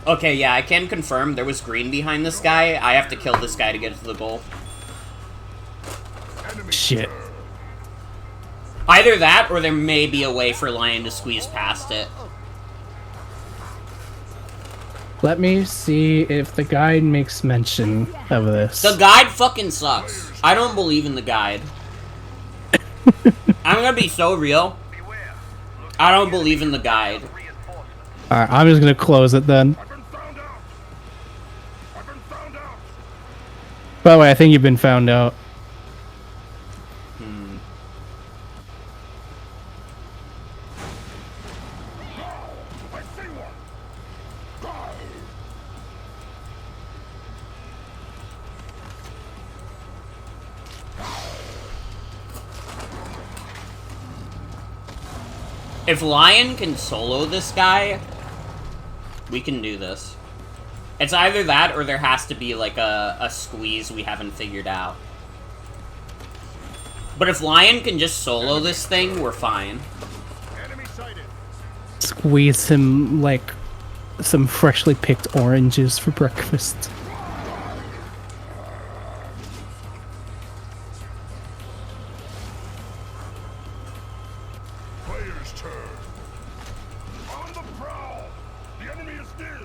Okay, yeah, I can confirm there was green behind this guy. I have to kill this guy to get to the goal. Shit. Either that, or there may be a way for Lion to squeeze past it. Let me see if the guide makes mention of this. The guide fucking sucks. I don't believe in the guide. I'm gonna be so real. I don't believe in the guide. Alright, I'm just gonna close it then. By the way, I think you've been found out. If Lion can solo this guy, we can do this. It's either that or there has to be like a squeeze we haven't figured out. But if Lion can just solo this thing, we're fine. Squeeze him like some freshly picked oranges for breakfast. Player's turn. On the prowl. The enemy is near.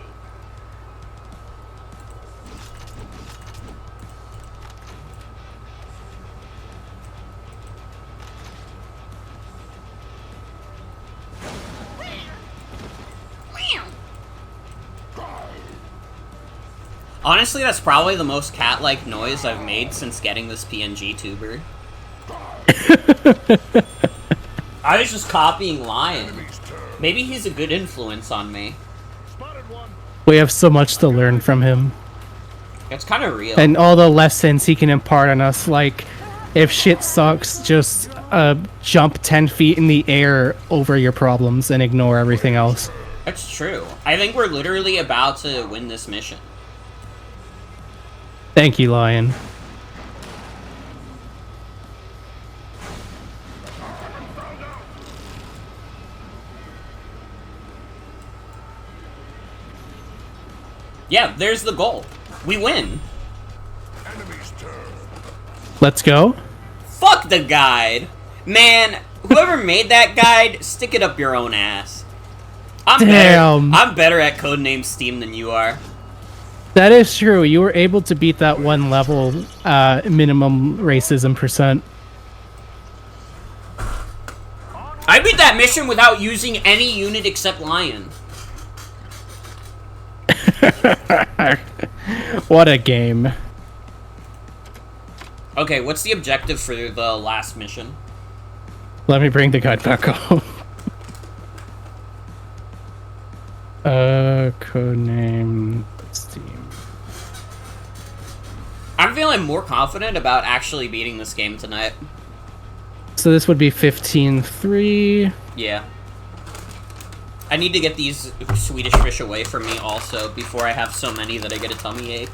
Honestly, that's probably the most cat-like noise I've made since getting this PNG tuber. I was just copying Lion. Maybe he's a good influence on me. We have so much to learn from him. It's kind of real. And all the lessons he can impart on us, like, if shit sucks, just jump 10 feet in the air over your problems and ignore everything else. That's true. I think we're literally about to win this mission. Thank you, Lion. Yeah, there's the goal. We win. Let's go. Fuck the guide. Man, whoever made that guide, stick it up your own ass. Damn. I'm better at Codename S.T.E.A.M than you are. That is true. You were able to beat that one level minimum racism percent. I beat that mission without using any unit except Lion. What a game. Okay, what's the objective for the last mission? Let me bring the guide back up. Codename S.T.E.A.M. I'm feeling more confident about actually beating this game tonight. So this would be 15-3. Yeah. I need to get these Swedish fish away from me also before I have so many that I get a tummy ache.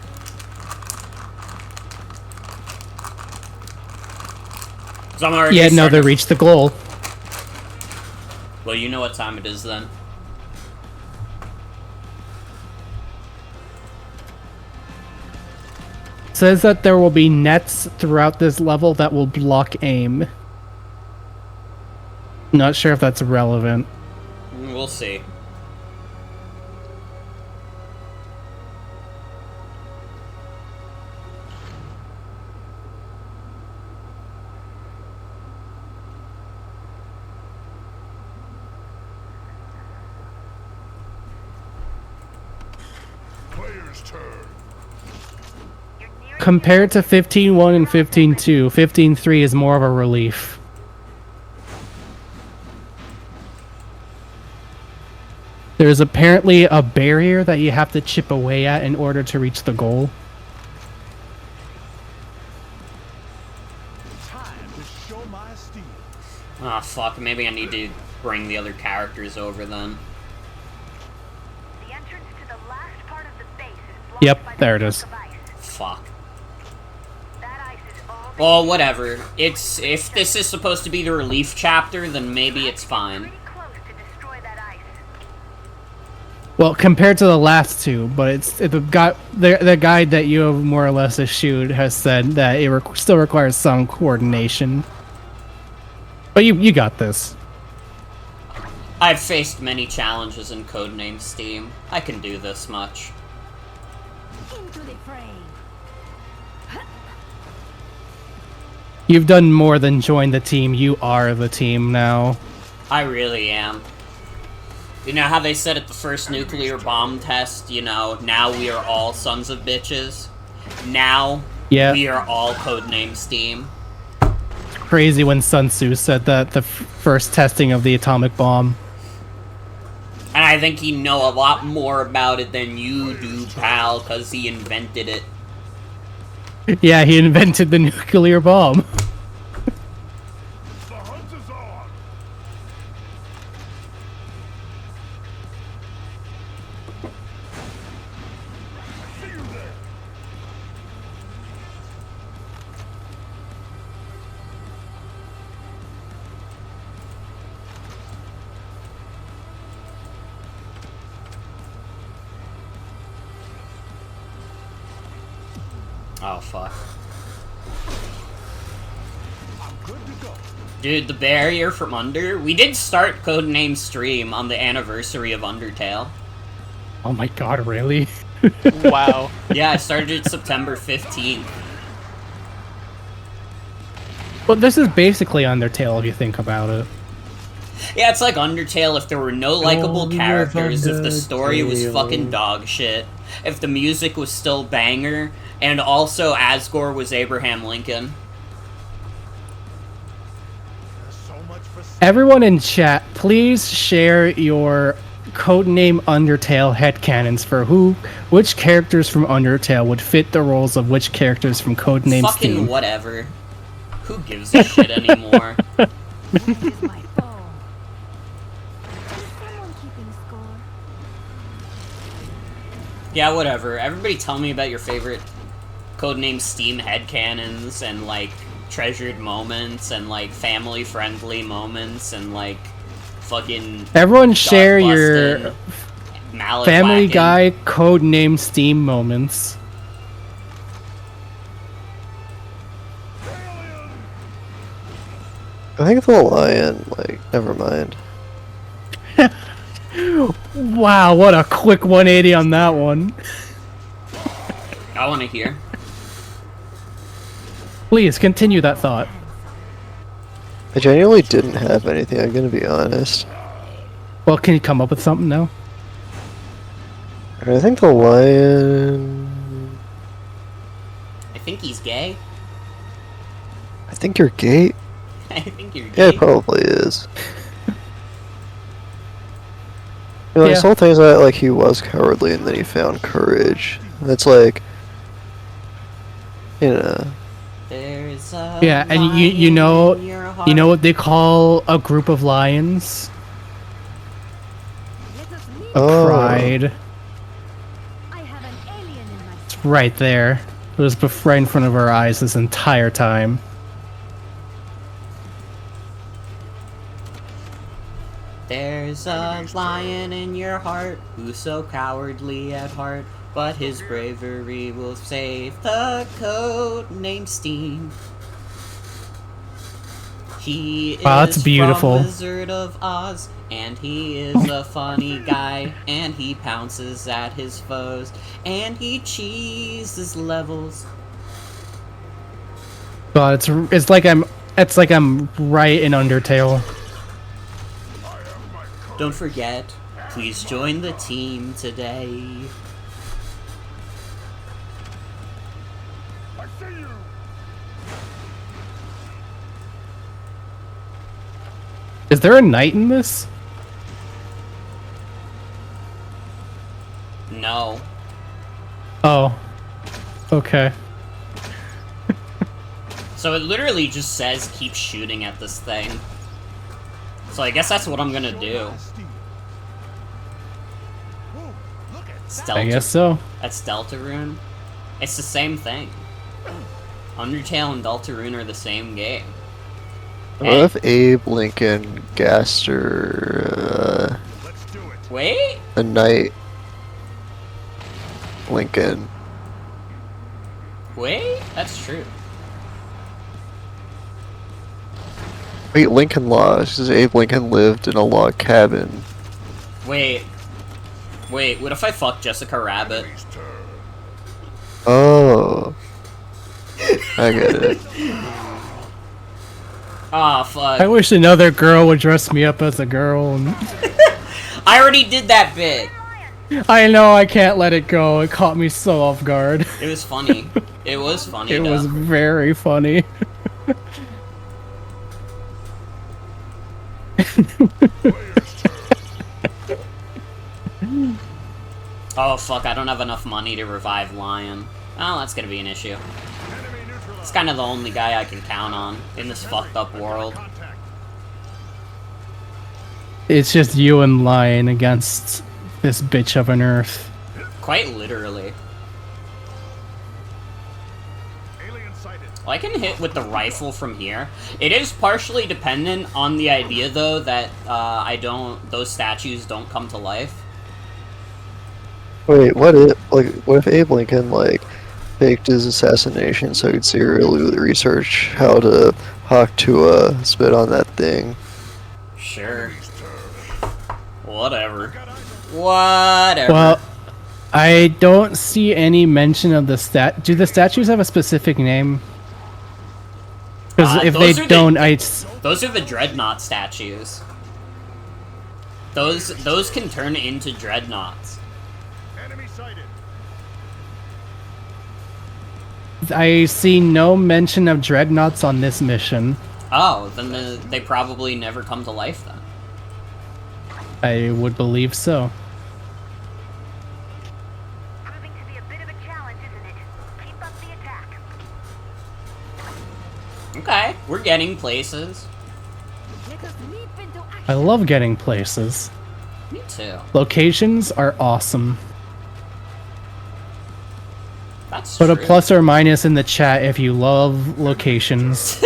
So I'm already Yeah, no, they reached the goal. Well, you know what time it is then. Says that there will be nets throughout this level that will block aim. Not sure if that's relevant. We'll see. Player's turn. Compared to 15-1 and 15-2, 15-3 is more of a relief. There's apparently a barrier that you have to chip away at in order to reach the goal. Ah, fuck. Maybe I need to bring the other characters over then. The entrance to the last part of the base is blocked Yep, by the there it is. device. Fuck. Well, whatever. It's if this is supposed to be the relief chapter, then maybe it's fine. Well, compared to the last two, but it's the guide that you have more or less issued has said that it still requires some coordination. But you got this. I've faced many challenges in Codename S.T.E.A.M. I can do this much. Into the fray. You've done more than join the team. You are the team now. I really am. You know how they said at the first nuclear bomb test, you know, now we are all sons of bitches? Now, we are all Codename S.T.E.A.M. Crazy when Sun Tzu said that the first testing of the atomic bomb. And I think he know a lot more about it than you do, pal, because he invented it. Yeah, he invented the nuclear bomb. Oh, fuck. Dude, the barrier from Under? We did start Codename stream on the anniversary of Undertale. Oh my god, really? Wow. Yeah, I started it September 15th. Well, this is basically Undertale if you think about it. Yeah, it's like Undertale if there were no likable characters, if the story was fucking dog shit, if the music was still banger, and also Asgore was Abraham Lincoln. Everyone in chat, please share your Codename Undertale headcanons for which characters from Undertale would fit the roles of which characters from Codename Fucking S.T.E.A.M. whatever. Who gives a shit anymore? Yeah, whatever. Everybody tell me about your favorite Codename S.T.E.A.M headcanons and, like, treasured moments and, like, family-friendly moments and, like, fucking... Everyone share your mallet Family whacking. Guy Codename S.T.E.A.M moments. I think the lion, like, never mind. Wow, what a quick 180 on that one. I want to hear. Please, continue that thought. I genuinely didn't have anything, I'm gonna be honest. Well, can you come up with something now? I think the lion... I think he's gay. I think you're gay? I think you're Yeah, gay. it probably is. You know, Yeah. this whole thing is that, like, he was cowardly and then he found courage. It's like... You know... There's a Yeah, and you know what they call a group of lions? Oh. Pride. It's right there. It was right in front of our eyes this entire time. There's a lion in your heart who's so cowardly at heart, but his bravery will save the Codename S.T.E.A.M. He Wow, that's is beautiful. from Wizard of Oz, and he is a funny guy, and he pounces at his foes, and he cheeses levels. God, it's like I'm right in Undertale. Don't forget, please join the team today. Is there a knight in this? No. Oh. Okay. So it literally just says keep shooting at this thing. So I guess that's what I'm gonna do. I guess so. That's Deltarune. It's the same thing. Undertale and Deltarune are the same game. What if Abe Lincoln Gaster Wait? a Knight Lincoln? Wait? That's true. Wait, Lincoln Lost, because Abe Lincoln lived in a log cabin. Wait. Wait, what if I fuck Jessica Rabbit? Oh. I get it. Aw, fuck. I wish another girl would dress me up as a girl. And I already did that bit. I know, I can't let it go. It caught me so off guard. It was funny. It was funny. It though. was very funny. Oh fuck, I don't have enough money to revive Lion. Oh, that's gonna be an issue. It's kind of the only guy I can count on in this fucked up world. It's just you and Lion against this bitch of an Earth. Quite literally. Well, I can hit with the rifle from here. It is partially dependent on the idea, though, that those statues don't come to life. Wait, what if Abe Lincoln, like, faked his assassination so he'd serially research how to Hawk to spit on that thing? Sure. Whatever. Whatever. Well, I don't see any mention of the stat. Do the statues have a specific name? Because if they don't, those are the Dreadnought statues. Those can turn into Dreadnoughts. I see no mention of Dreadnoughts on this mission. Oh, then they probably never come to life then. I would believe so. Proving to be a bit of a challenge, isn't it? Keep up the attack. Okay, we're getting places. I love getting places. Me too. Locations are awesome. That's Put true. a plus or minus in the chat if you love locations.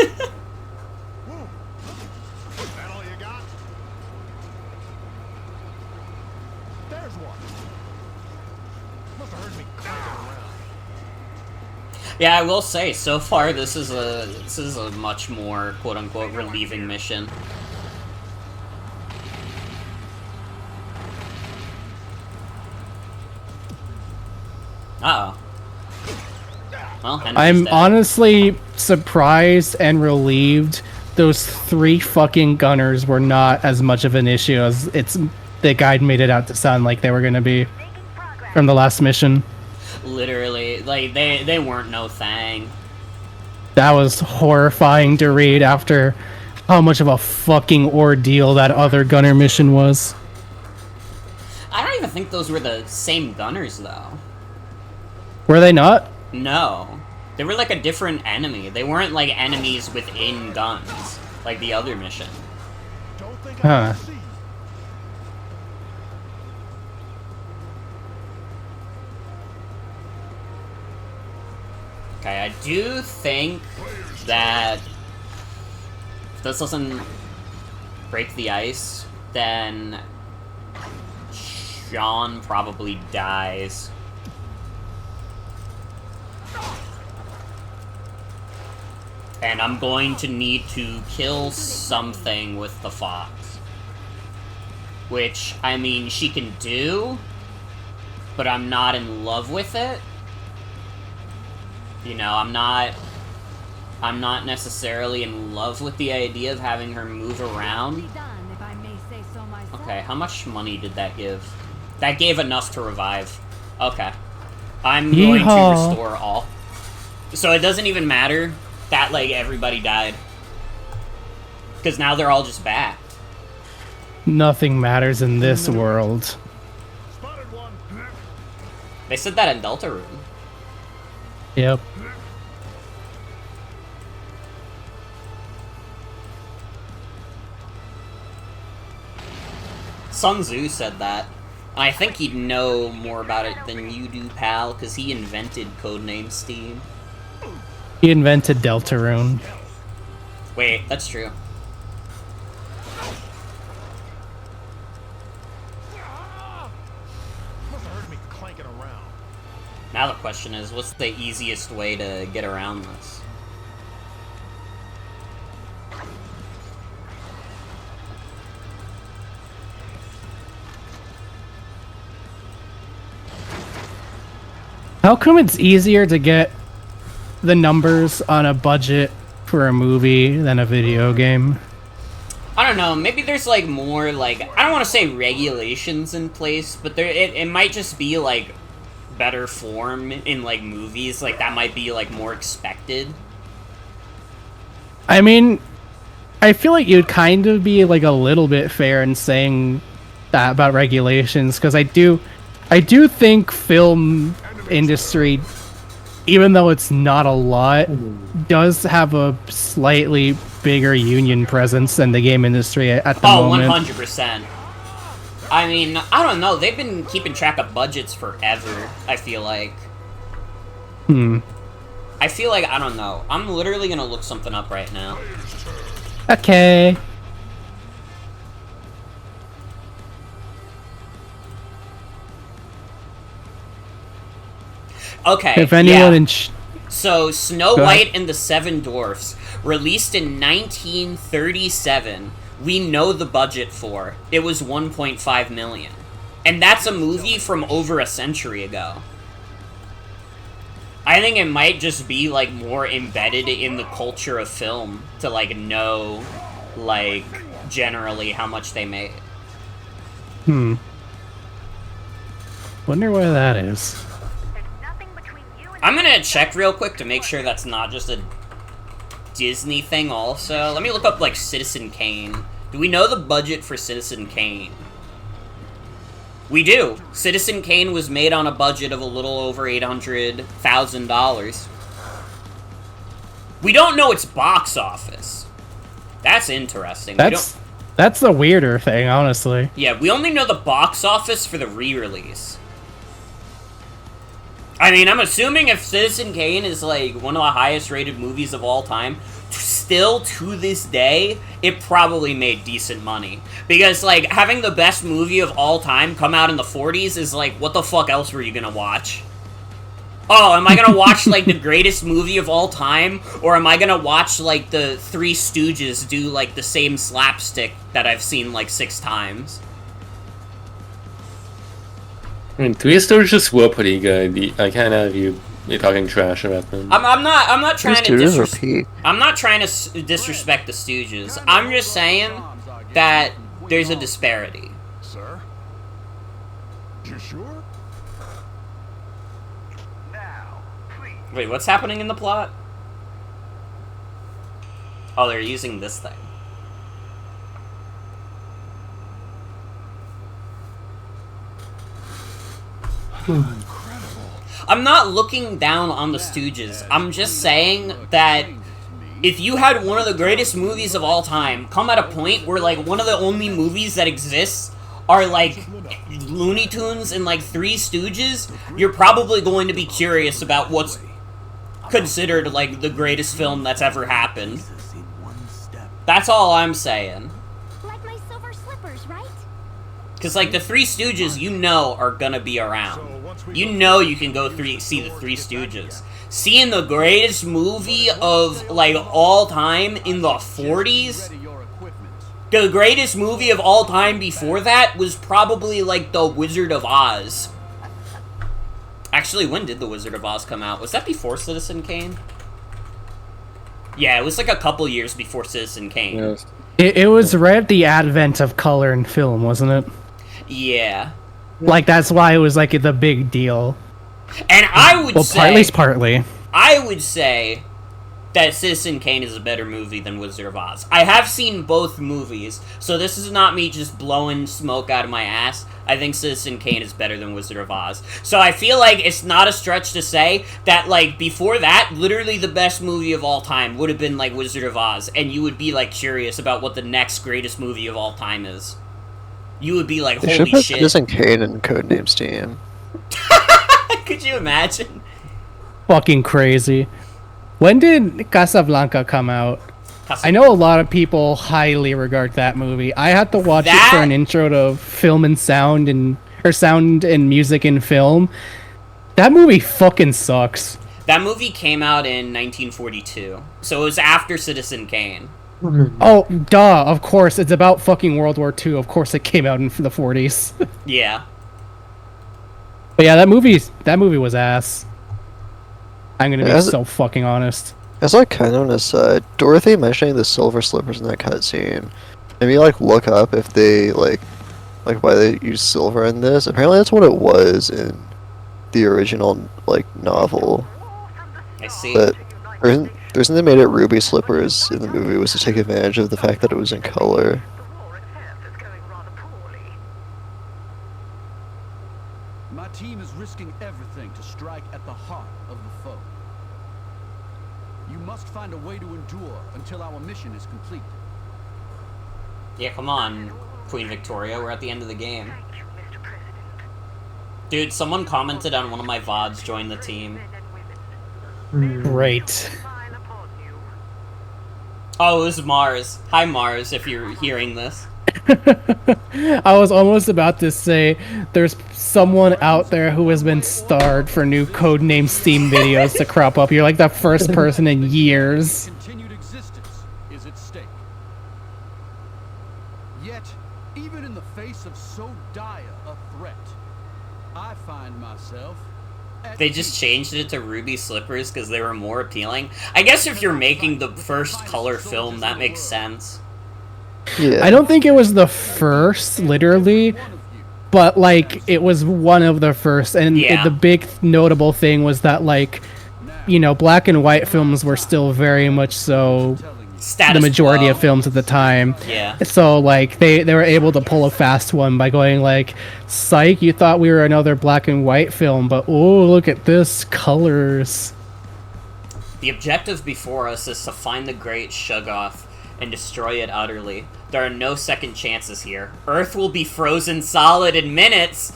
Yeah, I will say, so far this is a much more quote unquote relieving mission. Uh oh. Well, Henry's I'm dead. honestly surprised and relieved those 3 fucking gunners were not as much of an issue as the guide made it out to sound like they were gonna be from the last mission. Literally, like they weren't no thing. That was horrifying to read after how much of a fucking ordeal that other gunner mission was. I don't even think those were the same gunners though. Were they not? No. They were like a different enemy. They weren't like enemies within guns, like the other mission. Huh. Okay, I do think that if this doesn't break the ice, then Sean probably dies. And I'm going to need to kill something with the fox. Which, I mean, she can do, but I'm not in love with it. You know, I'm not necessarily in love with the idea of having her move around. Okay, how much money did that give? That gave enough to revive. Okay. I'm going to restore all. So it doesn't even matter that, like, everybody died. Because now they're all just back. Nothing matters in this world. They said that in Deltarune. Yep. Sun Tzu said that. And I think he'd know more about it than you do, pal, because he invented codename S.T.E.A.M. He invented Deltarune. Wait, that's true. Now the question is, what's the easiest way to get around this? How come it's easier to get the numbers on a budget for a movie than a video game? I don't know, maybe there's like more like, I don't want to say regulations in place, but it might just be like better form in like movies, like that might be like more expected. I mean, I feel like you'd kind of be like a little bit fair in saying that about regulations, because I do think film industry, even though it's not a lot, does have a slightly bigger union presence than the game industry at the moment. 100%. I mean, I don't know, they've been keeping track of budgets forever, I feel like. I feel like, I don't know, I'm literally gonna look something up right now. Okay. Okay, If anyone yeah. in So, Snow Go ahead. White and the Seven Dwarfs, released in 1937, we know the budget for. It was 1.5 million. And that's a movie from over a century ago. I think it might just be, like, more embedded in the culture of film to, like, know, like, generally how much they made. Wonder where that is. I'm gonna check real quick to make sure that's not just a Disney thing also. Let me look up, like, Citizen Kane. Do we know the budget for Citizen Kane? We do. Citizen Kane was made on a budget of a little over $800,000. We don't know its box office. That's interesting. That's the weirder thing, honestly. Yeah, we only know the box office for the re-release. I mean, I'm assuming if Citizen Kane is, like, one of the highest rated movies of all time, still to this day, it probably made decent money. Because, like, having the best movie of all time come out in the 40s is, like, what the fuck else were you gonna watch? Oh, am I gonna watch, like, the greatest movie of all time? Or am I gonna watch, like, the Three Stooges do, like, the same slapstick that I've seen, like, 6 times? I mean, Three Stooges were pretty good. I can't have you talking trash about them. I'm not trying to Stooges I'm not trying to disrespect the Stooges. I'm just saying that there's a disparity. Sir? You sure? Now, please. Wait, what's happening in the plot? Oh, they're using this thing. I'm not looking down on the Stooges. I'm just saying that if you had one of the greatest movies of all time come at a point where, like, one of the only movies that exists are, like, Looney Tunes and, like, Three Stooges, you're probably going to be curious about what's considered, like, the greatest film that's ever happened. That's all I'm saying. Like my silver slippers, right? Because, like, the Three Stooges, you know, are gonna be around. You know you can go see the Three Stooges. Seeing the greatest movie of, like, all time in the 40s? The greatest movie of all time before that was probably, like, The Wizard of Oz. Actually, when did The Wizard of Oz come out? Was that before Citizen Kane? Yeah, it was, like, a couple years before Citizen Kane. Yes. It was right at the advent of color in film, wasn't it? Yeah. Like, that's why it was, like, the big deal. And I would say... Well, at least partly. I would say that Citizen Kane is a better movie than Wizard of Oz. I have seen both movies, so this is not me just blowing smoke out of my ass. I think Citizen Kane is better than Wizard of Oz. So I feel like it's not a stretch to say that, like, before that, literally the best movie of all time would have been, like, Wizard of Oz, and you would be, like, curious about what the next greatest movie of all time is. You would be like, They holy should put shit. Citizen Kane in Codename S.T.E.A.M. Could you imagine? Fucking crazy. When did Casablanca come out? I know a lot of people highly regard that movie. I had to watch it for an intro to film and sound or sound and music in film. That movie fucking sucks. That movie came out in 1942, so it was after Citizen Kane. Oh, duh, of course. It's about fucking World War II. Of course it came out in the 40s. Yeah. But yeah, that movie was ass. I'm gonna be so fucking honest. As like kind of an aside, Dorothy mentioning the silver slippers in that cutscene, maybe like look up if they like why they use silver in this. Apparently that's what it was in the original like novel. I see. But the reason they made it ruby slippers in the movie was to take advantage of the fact that it was in color. My team is risking everything to strike at the heart of the foe. You must find a way to endure until our mission is complete. Yeah, come on, Queen Victoria. We're at the end of the game. Dude, someone commented on one of my VODs, join the team. Great. Oh, it was Mars. Hi, Mars, if you're hearing this. I was almost about to say, there's someone out there who has been starved for new codename Steam videos to crop up. You're like the first person in years. Continued existence is at stake. Yet, even in the face of so dire a threat, I find myself. They just changed it to ruby slippers because they were more appealing. I guess if you're making the first color film, that makes sense. Yeah. I don't think it was the first, literally, but like it was one of the first. And the big notable thing was that, like, you know, black and white films were still very much so the majority of films at the time. Yeah. So like they were able to pull a fast one by going like, psych, you thought we were another black and white film, but oh, look at this, colors. The objective before us is to find the Great Shuggoth and destroy it utterly. There are no second chances here. Earth will be frozen solid in minutes.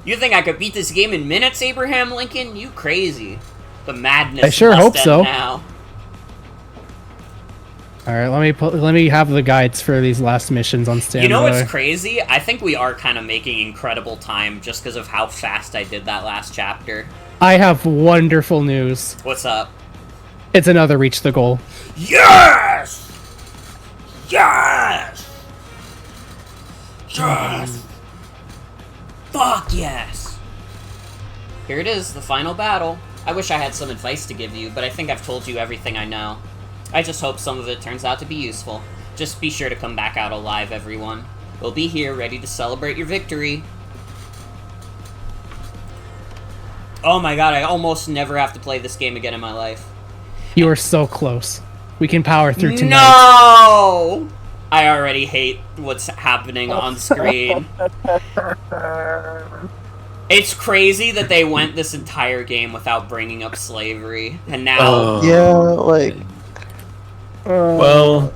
You think I could beat this game in minutes, Abraham Lincoln? You crazy. The madness I sure must hope end so. now. All right, let me have the guides for these last missions on standby. You know what's crazy? I think we are kind of making incredible time just because of how fast I did that last chapter. I have wonderful news. What's up? It's another reach the goal. Yes! Yes! Yes! Fuck yes! Here it is, the final battle. I wish I had some advice to give you, but I think I've told you everything I know. I just hope some of it turns out to be useful. Just be sure to come back out alive, everyone. We'll be here, ready to celebrate your victory. Oh my god, I almost never have to play this game again in my life. You are so close. We can power through tonight. No! I already hate what's happening on screen. It's crazy that they went this entire game without bringing up slavery, and now... Yeah, like... Well...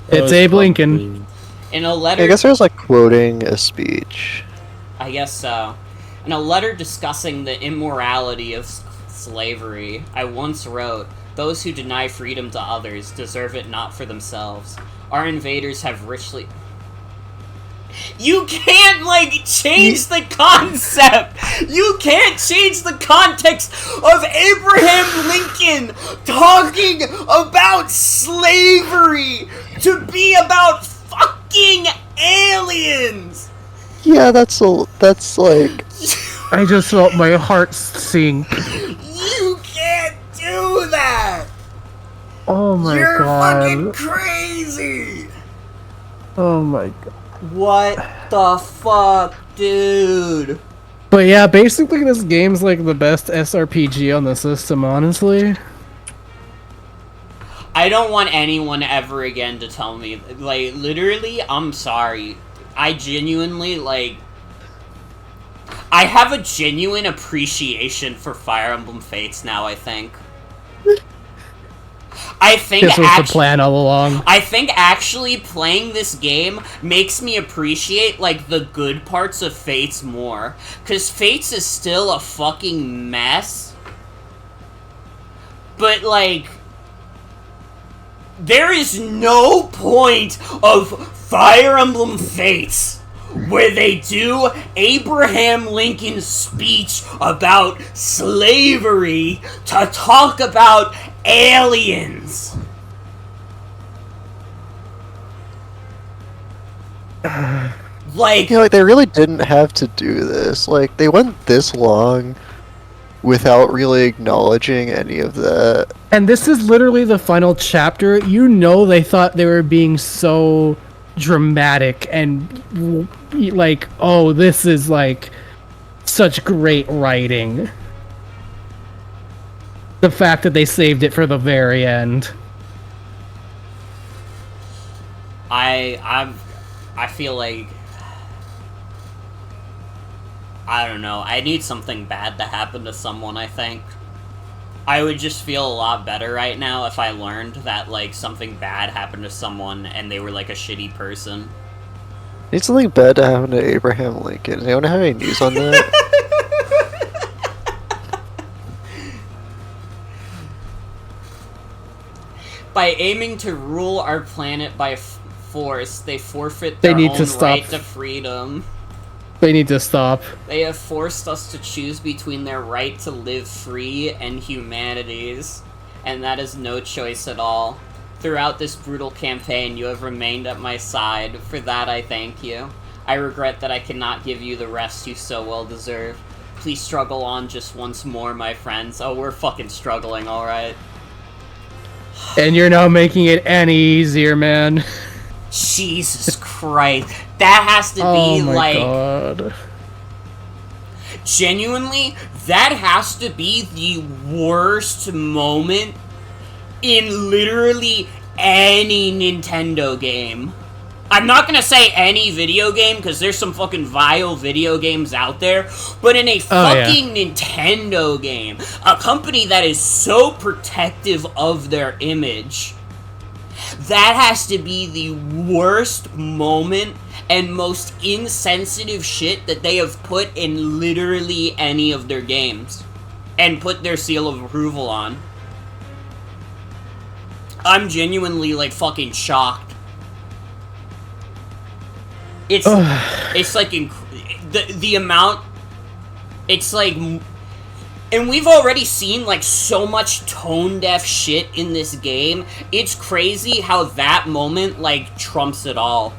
It's Abe Lincoln. In a letter... I guess I was like quoting a speech. I guess so. In a letter discussing the immorality of slavery, I once wrote, "Those who deny freedom to others deserve it not for themselves. Our invaders have richly..." You can't, like, change the concept! You can't change the context of Abraham Lincoln talking about slavery to be about fucking aliens! Yeah, that's like... I just felt my heart sink. You can't do that! Oh my You're god. fucking crazy! Oh my god. What the fuck, dude? But yeah, basically this game's like the best SRPG on the system, honestly. I don't want anyone ever again to tell me, like, literally, I'm sorry. I genuinely, like... I have a genuine appreciation for Fire Emblem Fates now, I think. I think this was the plan all along. I think actually playing this game makes me appreciate, like, the good parts of Fates more. Because Fates is still a fucking mess. But, like, there is no point of Fire Emblem Fates where they do Abraham Lincoln's speech about slavery to talk about aliens. Like, you know, like they really didn't have to do this. Like they went this long without really acknowledging any of that. And this is literally the final chapter. You know, they thought they were being so dramatic and like, oh, this is like such great writing. The fact that they saved it for the very end. I feel like, I don't know, I need something bad to happen to someone, I think. I would just feel a lot better right now if I learned that, like, something bad happened to someone and they were, like, a shitty person. Need something bad to happen to Abraham Lincoln. Does anyone have any news on that? By aiming to rule our planet by force, they forfeit their need own to stop. right to freedom. They need to stop. They have forced us to choose between their right to live free and humanity's, and that is no choice at all. Throughout this brutal campaign, you have remained at my side. For that, I thank you. I regret that I cannot give you the rest you so well deserve. Please struggle on just once more, my friends. Oh, we're fucking struggling, alright. And you're not making it any easier, man. Jesus Christ. That has to be, oh my like... God. Genuinely, that has to be the worst moment in literally any Nintendo game. I'm not gonna say any video game, because there's some fucking vile video games out there, but in a fucking Nintendo game, a company that is so protective of their image, that has to be the worst moment and most insensitive shit that they have put in literally any of their games and put their seal of approval on. I'm genuinely, like, fucking shocked. It's like, the amount, it's like, and we've already seen, like, so much tone-deaf shit in this game. It's crazy how that moment, like, trumps it all.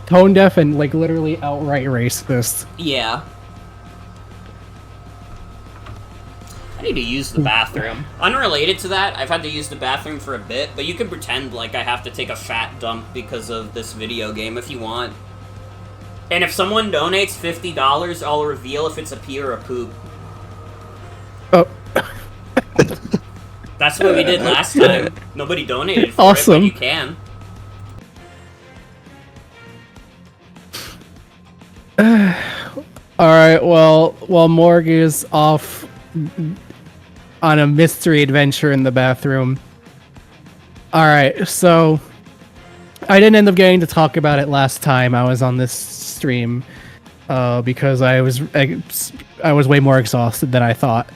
Tone deaf and, like, literally outright racist. Yeah. I need to use the bathroom. Unrelated to that, I've had to use the bathroom for a bit, but you can pretend like I have to take a fat dump because of this video game if you want. And if someone donates $50, I'll reveal if it's a pee or a poop. Oh. That's what we did last time. Nobody donated for awesome. it, but you can. Alright, well, while Morg is off on a mystery adventure in the bathroom. Alright, so I didn't end up getting to talk about it last time I was on this stream because I was way more exhausted than I thought.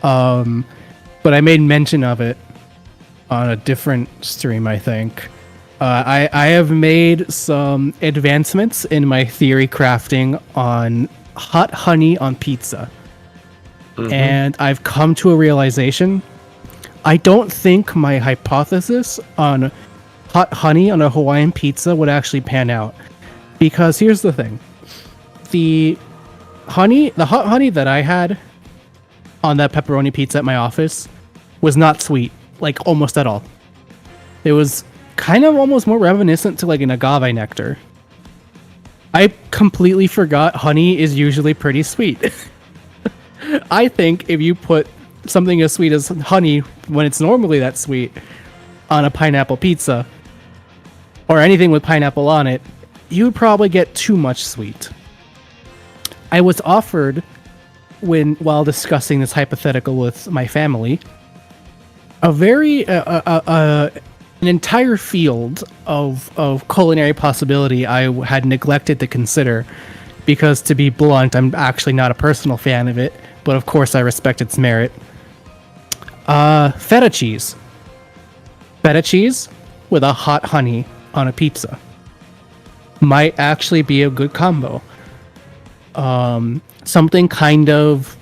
But I made mention of it on a different stream, I think. I have made some advancements in my theory crafting on hot honey on pizza. Mm-hmm. And I've come to a realization. I don't think my hypothesis on hot honey on a Hawaiian pizza would actually pan out. Because here's the thing. The hot honey that I had on that pepperoni pizza at my office was not sweet, like almost at all. It was kind of almost more reminiscent to like an agave nectar. I completely forgot honey is usually pretty sweet. I think if you put something as sweet as honey when it's normally that sweet on a pineapple pizza or anything with pineapple on it, you would probably get too much sweet. I was offered while discussing this hypothetical with my family, an entire field of culinary possibility I had neglected to consider because, to be blunt, I'm actually not a personal fan of it, but of course I respect its merit. Feta cheese. Feta cheese with a hot honey on a pizza might actually be a good combo. Something kind of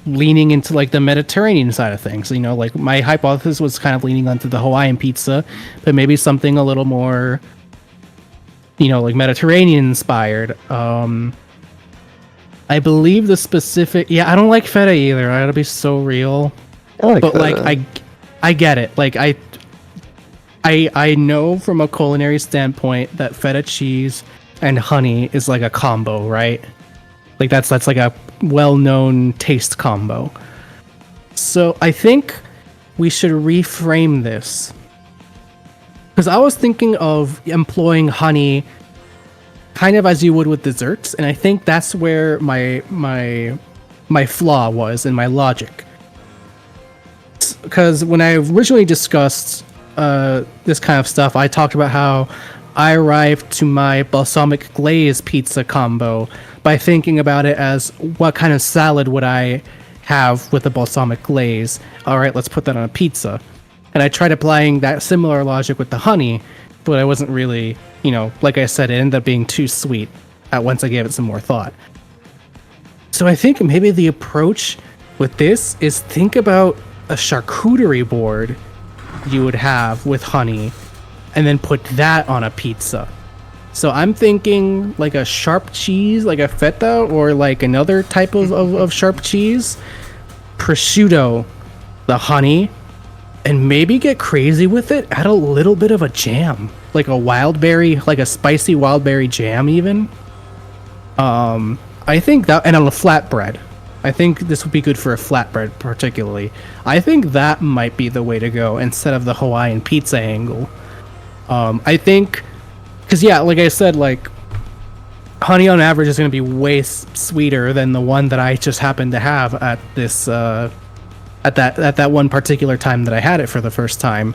leaning into like the Mediterranean side of things. You know, like my hypothesis was kind of leaning onto the Hawaiian pizza, but maybe something a little more, you know, like Mediterranean inspired. I believe the specific, I don't like feta either. I gotta be so real. But feta. like I get it. Like I know from a culinary standpoint that feta cheese and honey is like a combo, right? Like that's like a well-known taste combo. So I think we should reframe this. Because I was thinking of employing honey kind of as you would with desserts, and I think that's where my flaw was in my logic. Because when I originally discussed this kind of stuff, I talked about how I arrived to my balsamic glaze pizza combo by thinking about it as what kind of salad would I have with a balsamic glaze. All right, let's put that on a pizza. And I tried applying that similar logic with the honey, but I wasn't really, you know, like I said, it ended up being too sweet once I gave it some more thought. So I think maybe the approach with this is think about a charcuterie board you would have with honey and then put that on a pizza. So I'm thinking like a sharp cheese, like a feta, or like another type of sharp cheese, prosciutto, the honey, and maybe get crazy with it, add a little bit of a jam, like a wildberry, like a spicy wildberry jam even. I think that, and on a flatbread. I think this would be good for a flatbread particularly. I think that might be the way to go instead of the Hawaiian pizza angle. I think, because like I said, like honey on average is going to be way sweeter than the one that I just happened to have at this at that one particular time that I had it for the first time.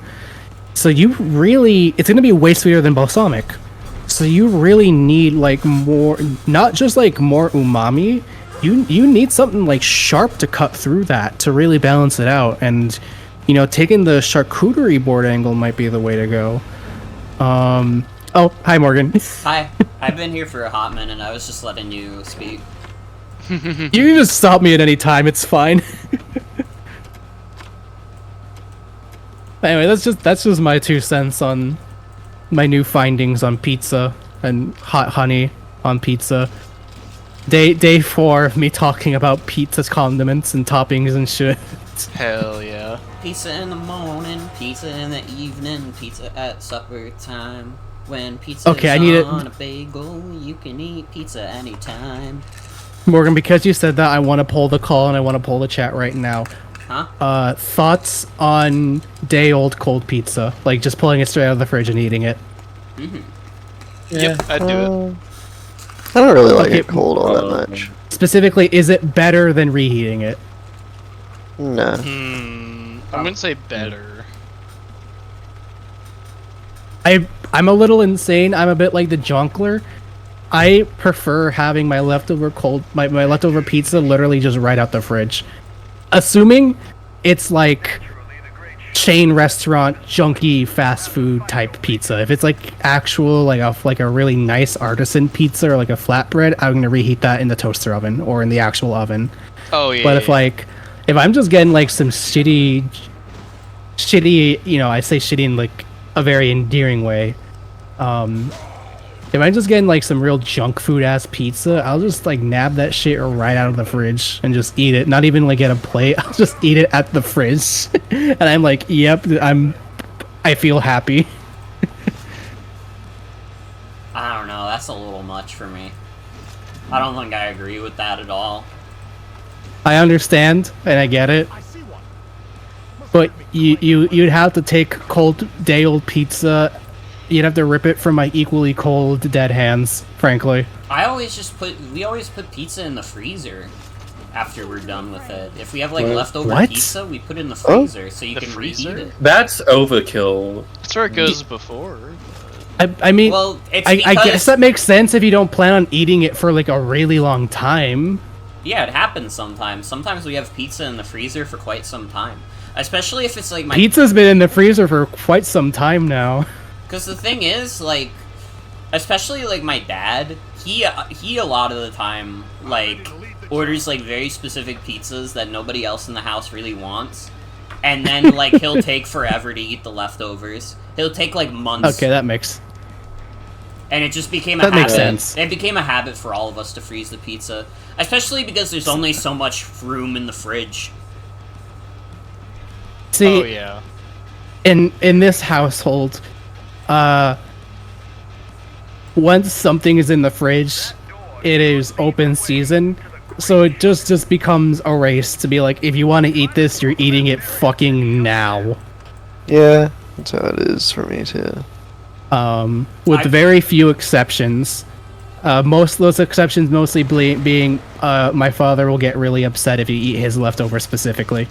So you really, it's going to be way sweeter than balsamic. So you really need like more, not just like more umami. You need something like sharp to cut through that to really balance it out. And you know, taking the charcuterie board angle might be the way to go. Oh, hi Morgan. Hi. I've been here for a hot minute. I was just letting you speak. You can just stop me at any time. It's fine. Anyway, that's just my 2 cents on my new findings on pizza and hot honey on pizza. Day 4 of me talking about pizza's condiments and toppings and shit. Hell yeah. Pizza in the morning, pizza in the evening, pizza at supper time. When pizza is on a bagel, you can eat pizza anytime. Morgan, because you said that, I want to pull the call and I want to pull the chat right now. Huh? Thoughts on day-old cold pizza? Like, just pulling it straight out of the fridge and eating it. Mm-hmm. Yep, I'd do it. I don't really like it cold all that much. Specifically, is it better than reheating it? No. I wouldn't say better. I'm a little insane. I'm a bit like the Jonkler. I prefer having my leftover my leftover pizza literally just right out the fridge. Assuming it's like chain restaurant junky fast food type pizza. If it's like actual like a really nice artisan pizza or like a flatbread, I'm gonna reheat that in the toaster oven or in the actual oven. Oh yeah. But if I'm just getting like some shitty, you know, I say shitty in like a very endearing way. If I'm just getting like some real junk food ass pizza, I'll just like nab that shit right out of the fridge and just eat it. Not even like get a plate. I'll just eat it at the fridge, and I'm like, yep, I feel happy. I don't know. That's a little much for me. I don't think I agree with that at all. I understand and I get it, but you'd have to take cold day old pizza. You'd have to rip it from my equally cold dead hands, frankly. We always put pizza in the freezer after we're done with it. If we have like leftover pizza, we put it in the freezer so you can reheat it. That's overkill. That's where it goes before. I mean, well, I guess that makes sense if you don't plan on eating it for like a really long time. Yeah, it happens sometimes. Sometimes we have pizza in the freezer for quite some time. Especially if it's like my Pizza's been in the freezer for quite some time now. Because the thing is, like, especially like my dad, he a lot of the time like orders like very specific pizzas that nobody else in the house really wants, and then like he'll take forever to eat the leftovers. He'll take like months. Okay, that makes. And it just became a habit. Makes sense. It became a habit for all of us to freeze the pizza, especially because there's only so much room in the fridge. See, oh yeah. in this household, once something is in the fridge, it is open season. So it just becomes a race to be like, if you want to eat this, you're eating it fucking now. Yeah, that's how it is for me too. With very few exceptions. Most of those exceptions mostly being my father will get really upset if you eat his leftovers specifically.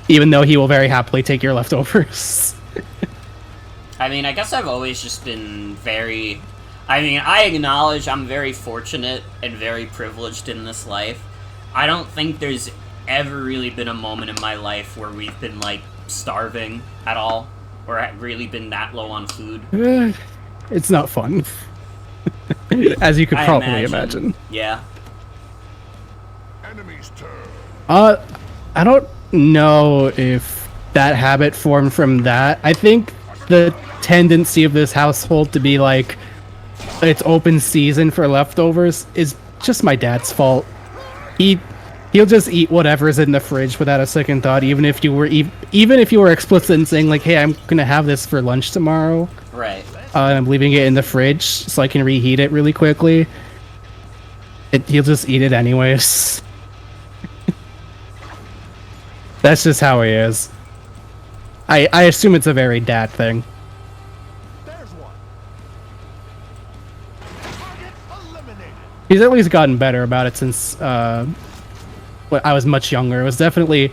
Even though he will very happily take your leftovers. I mean, I guess I've always just been very... I mean, I acknowledge I'm very fortunate and very privileged in this life. I don't think there's ever really been a moment in my life where we've been, like, starving at all. Or really been that low on food. It's not fun. As you could probably imagine. Yeah. Enemy's turn. I don't know if that habit formed from that. I think the tendency of this household to be like, it's open season for leftovers is just my dad's fault. He'll just eat whatever's in the fridge without a second thought, even if you were explicit in saying like, "Hey, I'm gonna have this for lunch tomorrow." Right. And I'm leaving it in the fridge so I can reheat it really quickly. He'll just eat it anyways. That's just how he is. I assume it's a very dad thing. He's at least gotten better about it since when I was much younger. It was definitely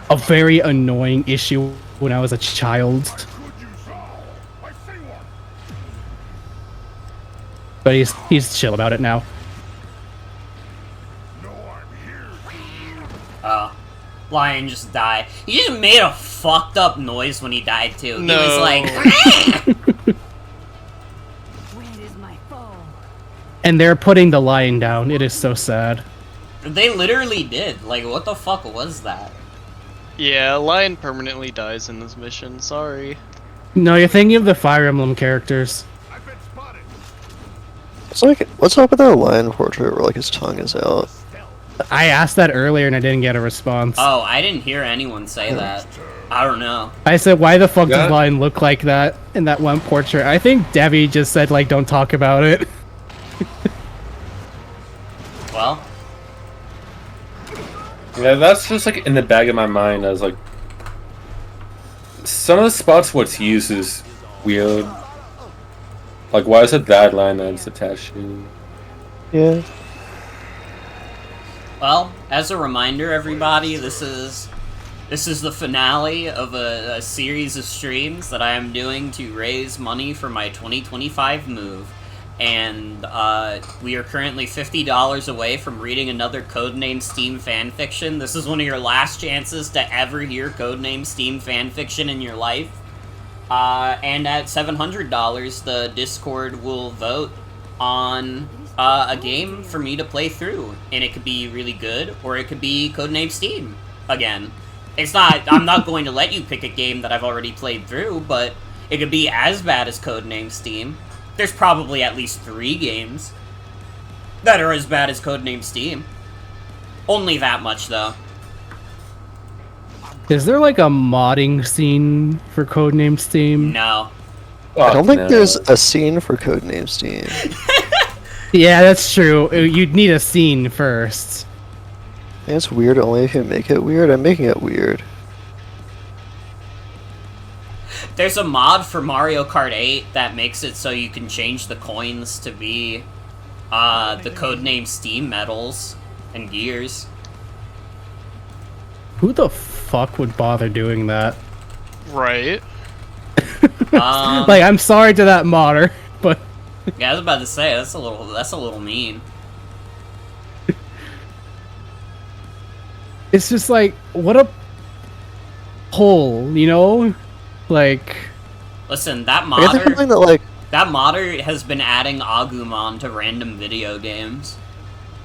a very annoying issue when I was a child. But he's chill about it now. Lion just died. He just made a fucked up noise when he died too. No. He was like... And they're putting the lion down. It is so sad. They literally did. Like, what the fuck was that? Yeah, Lion permanently dies in this mission. Sorry. No, you're thinking of the Fire Emblem characters. It's like, what's up with that lion portrait where like his tongue is out? I asked that earlier and I didn't get a response. Oh, I didn't hear anyone say that. I don't know. I said, why the fuck does Lion look like that in that one portrait? I think Debbie just said, like, don't talk about it. Well. Yeah, that's just like in the back of my mind. I was like, some of the spots what's used is weird. Like, why is it that line that's attached to? Yeah. Well, as a reminder, everybody, this is the finale of a series of streams that I am doing to raise money for my 2025 move. And we are currently $50 away from reading another Codename Steam fanfiction. This is one of your last chances to ever hear Codename Steam fanfiction in your life. And at $700, the Discord will vote on a game for me to play through. And it could be really good, or it could be Codename Steam again. I'm not going to let you pick a game that I've already played through, but it could be as bad as Codename Steam. There's probably at least 3 games that are as bad as Codename Steam. Only that much, though. Is there like a modding scene for Codename Steam? No. I don't think there's a scene for Codename Steam. Yeah, that's true. You'd need a scene first. It's weird only if you make it weird. I'm making it weird. There's a mod for Mario Kart 8 that makes it so you can change the coins to be the Codename Steam medals and gears. Who the fuck would bother doing that? Right. Like, I'm sorry to that modder, but yeah, I was about to say that's a little mean. It's just like, what a whole, you know? Like, Listen, that I get the modder, feeling that like that modder has been adding Agumon to random video games.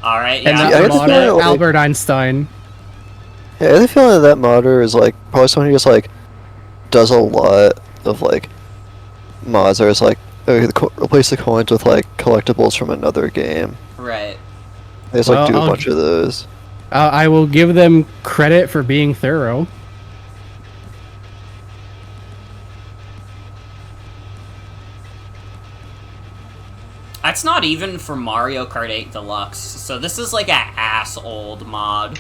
Alright, and yeah. I that get the feeling modder, that, like- Albert Einstein. yeah, I get the feeling that modder is like probably someone who just like does a lot of like mods, or it's like replace the coins with like collectibles from another game. Right. They just like Well, do a I'll- bunch of those. I will give them credit for being thorough. That's not even for Mario Kart 8 Deluxe, so this is like a ass old mod.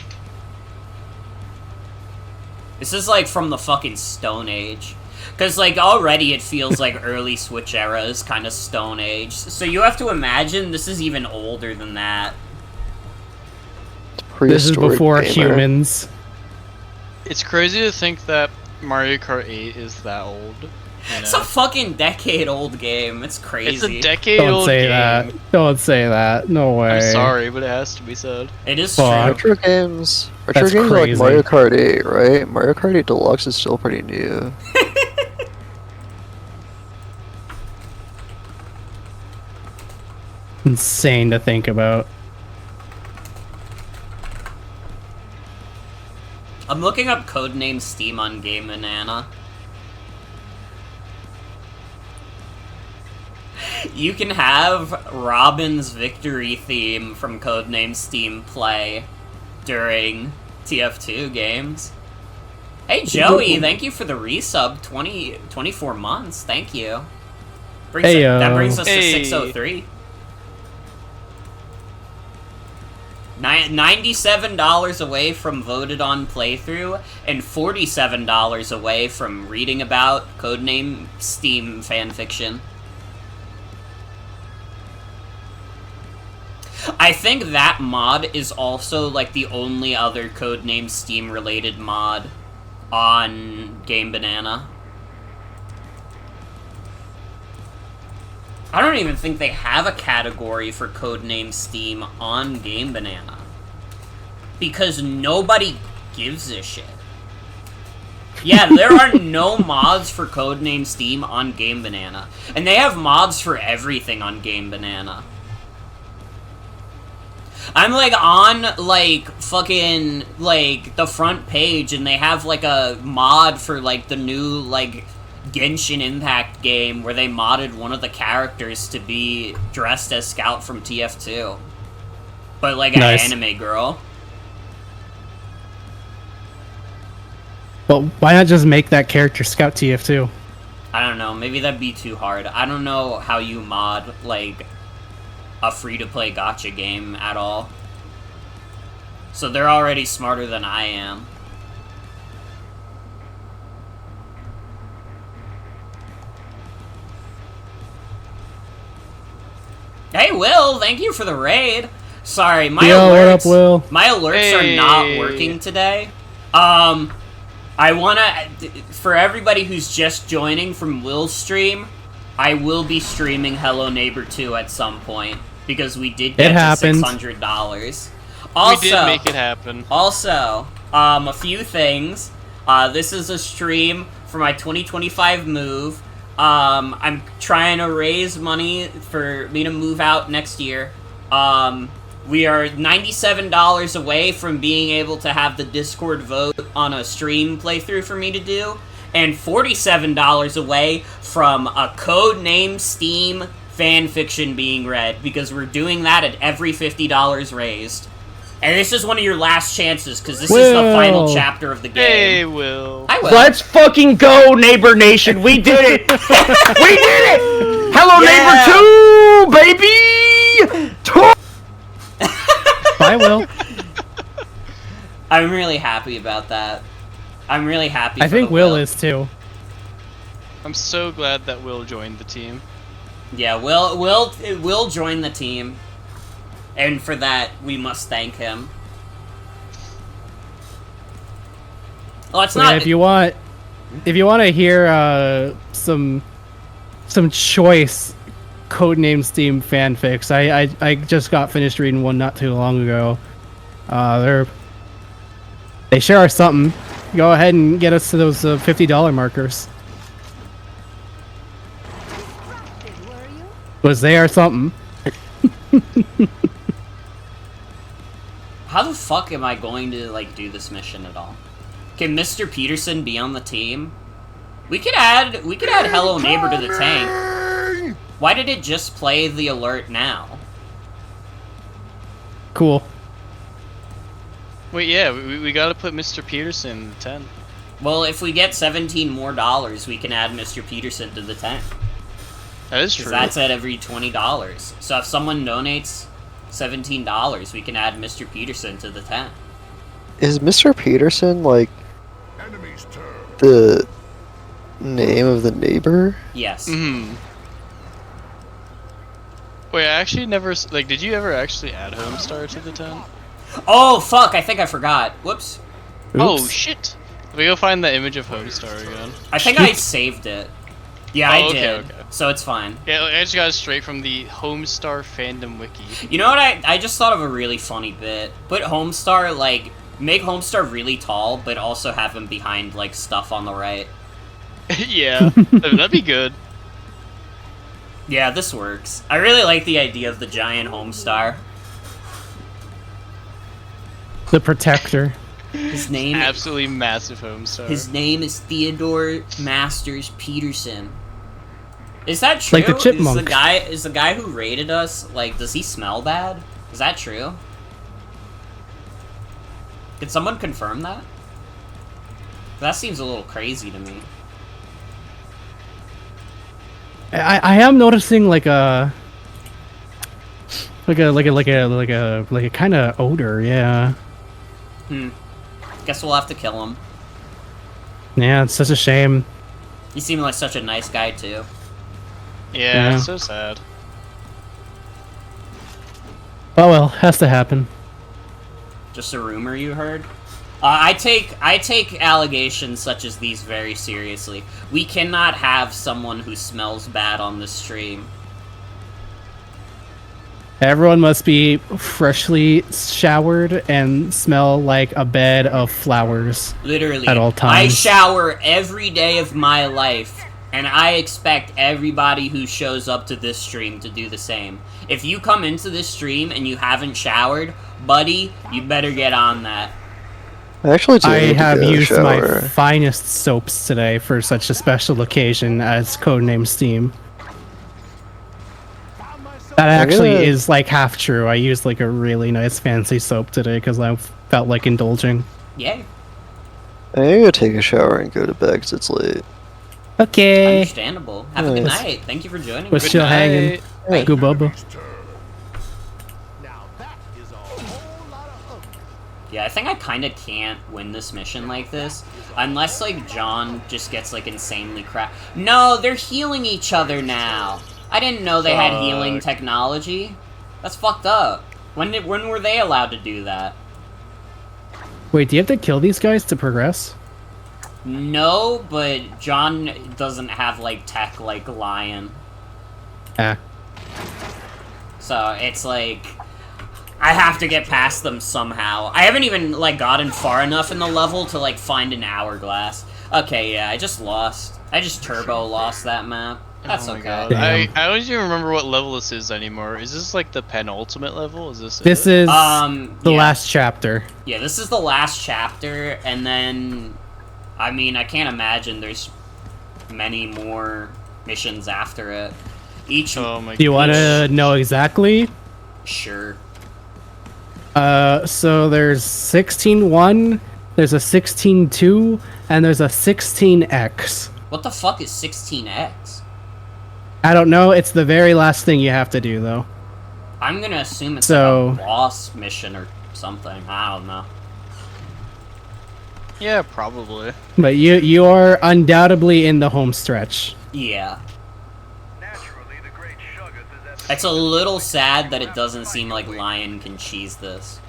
This is like from the fucking Stone Age. Cause like already it feels like early Switch era is kind of Stone Age. So you have to imagine this is even older than that. This is Prehistoric before gamer. humans. It's crazy to think that Mario Kart 8 is that old. You It's know? a fucking decade-old game. It's crazy. It's a decade-old Don't say game. that. Don't say that. No way. I'm sorry, but it has to be said. It is Fuck. true. Retro games That's are like crazy. Mario Kart 8, right? Mario Kart 8 Deluxe is still pretty new. Insane to think about. I'm looking up Codename S.T.E.A.M on Game Banana. You can have Robin's victory theme from Codename S.T.E.A.M play during TF2 games. Hey Joey, thank you for the resub. 24 months, thank you. That brings us to 603. $97 away from voted on playthrough, and $47 away from reading about Codename S.T.E.A.M fanfiction. I think that mod is also like the only other Codename S.T.E.A.M related mod on Game Banana. I don't even think they have a category for Codename S.T.E.A.M on Game Banana. Because nobody gives a shit. Yeah, there are no mods for Codename S.T.E.A.M on Game Banana. And they have mods for everything on Game Banana. I'm like on like fucking like the front page and they have like a mod for like the new like Genshin Impact game where they modded one of the characters to be dressed as Scout from TF2. But like an anime girl. But why not just make that character Scout TF2? I don't know, maybe that'd be too hard. I don't know how you mod like a free-to-play gacha game at all. So they're already smarter than I am. Hey Will, thank you for the raid. Sorry, my Yo, alerts, what up, Will? My alerts are not working today. I wanna, for everybody who's just joining from Will's stream, I will be streaming Hello Neighbor 2 at some point, because we did get to $600. Also, we did make it happen. Also, a few things. This is a stream for my 2025 move. I'm trying to raise money for me to move out next year. We are $97 away from being able to have the Discord vote on a stream playthrough for me to do, and $47 away from a Codename S.T.E.A.M fanfiction being read, because we're doing that at every $50 raised. And this is one of your last chances, because this is the final chapter of the game. Hey, Will. Hi, Will. Let's fucking go, Neighbor Nation. We did it. We did it. Hello, Neighbor 2, baby. Bye, Will. I'm really happy about that. I'm really happy. I think Will is too. I'm so glad that Will joined the team. Yeah, Will join the team. And for that, we must thank him. Oh, it's not. Yeah, if you want to hear some choice Codename S.T.E.A.M fanfics, I just got finished reading one not too long ago. They sure are something. go ahead and get us to those $50 markers. Was they or something? How the fuck am I going to, like, do this mission at all? Can Mr. Peterson be on the team? We could add Hello Neighbor to the tank. Why did it just play the alert now? Cool. Wait, yeah, we gotta put Mr. Peterson in the 10. Well, if we get $17 more, we can add Mr. Peterson to the tank. That is true. That's at every $20. So if someone donates $17, we can add Mr. Peterson to the tank. Is Mr. Peterson, like, the name of the neighbor? Yes. Wait, I actually never, like, did you ever actually add Homestar to the 10? Oh, fuck, I think I forgot. Whoops. Oh, shit. We go find the image of Homestar again. I think I saved it. Yeah, I did. Okay. So it's fine. Yeah, I just got it straight from the Homestar fandom wiki. You know what, I just thought of a really funny bit. Put Homestar, like, make Homestar really tall, but also have him behind, like, stuff on the right. Yeah, that'd be good. Yeah, this works. I really like the idea of the giant Homestar. The Protector. His name... Absolutely massive Homestar. His name is Theodore Masters Peterson. Is that true? Like the chipmunk. Is the guy who raided us, like, does he smell bad? Is that true? Could someone confirm that? That seems a little crazy to me. I am noticing like a kind of odor, yeah. Guess we'll have to kill him. Yeah, it's such a shame. He seemed like such a nice guy too. Yeah, it's so sad. Oh well, has to happen. Just a rumor you heard? I take allegations such as these very seriously. We cannot have someone who smells bad on this stream. Everyone must be freshly showered and smell like a bed of flowers. Literally. At all times. I shower every day of my life, and I expect everybody who shows up to this stream to do the same. If you come into this stream and you haven't showered, buddy, you better get on that. I have used my finest soaps today for such a special occasion as Codename S.T.E.A.M. That actually is like half true. I used like a really nice fancy soap today because I felt like indulging. Yay. I gotta take a shower and go to bed because it's late. Okay. Understandable. Have a good night. Thank you for joining We're me. still hanging. Good bubba. Yeah, I think I kind of can't win this mission like this. Unless, like, John just gets, like, insanely crap. No, they're healing each other now. I didn't know they had healing technology. That's fucked up. When were they allowed to do that? Wait, do you have to kill these guys to progress? No, but John doesn't have, like, tech like Lion. Ah. So, it's like... I have to get past them somehow. I haven't even, like, gotten far enough in the level to, like, find an hourglass. Okay, yeah, I just lost. I just turbo lost that map. That's okay. God. I don't even remember what level this is anymore. Is this, like, the penultimate level? Is this This is the last chapter. Yeah, this is the last chapter, and then... I mean, I can't imagine there's many more missions after it. Each... Do you want to know exactly? Sure. So there's 16-1, there's a 16-2, and there's a 16X. What the fuck is 16X? I don't know, it's the very last thing you have to do, though. I'm gonna assume it's like a boss mission or something. I don't know. Yeah, probably. But you are undoubtedly in the home stretch. Yeah. It's a little sad that it doesn't seem like Lion can cheese this.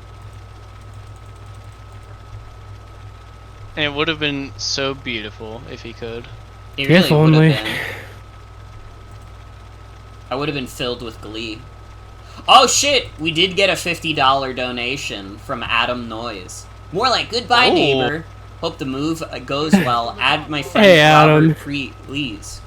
And it would have been so beautiful if he could. It really would have been. I would have been filled with glee. Oh shit! We did get a $50 donation from Adam Noise. More like goodbye, neighbor. Hope the move goes well. Add my friend Hey, Adam. Robert please.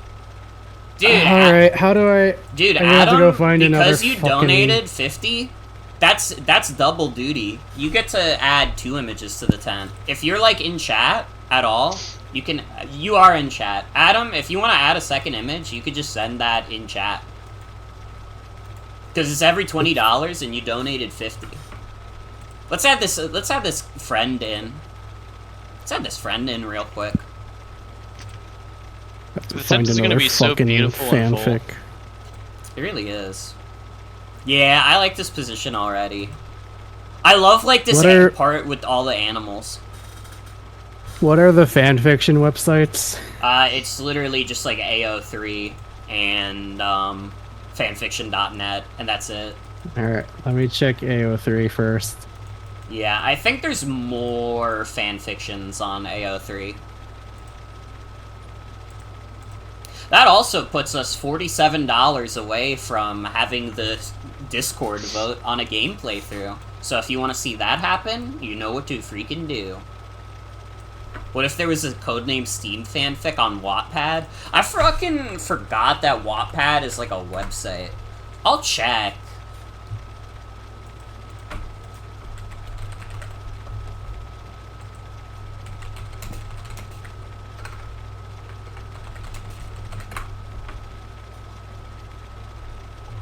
Dude, Alright, how do I... Dude, I have to Adam, go find because another you fucking... donated 50, that's double duty. You get to add 2 images to the tent. If you're, like, in chat at all, you are in chat. Adam, if you want to add a second image, you could just send that in chat. Because it's every $20 and you donated 50. Let's add this friend in. Let's add this friend in real quick. The tent is going to be so beautiful and full. fanfic. It really is. Yeah, I like this position already. I love, like, this part with all the animals. What are the fanfiction websites? It's literally just, like, AO3 and, fanfiction.net, and that's it. Alright, let me check AO3 first. Yeah, I think there's more fanfictions on AO3. That also puts us $47 away from having the Discord vote on a game playthrough. So if you want to see that happen, you know what to freaking do. What if there was a Codename S.T.E.A.M fanfic on Wattpad? I fucking forgot that Wattpad is like a website. I'll check.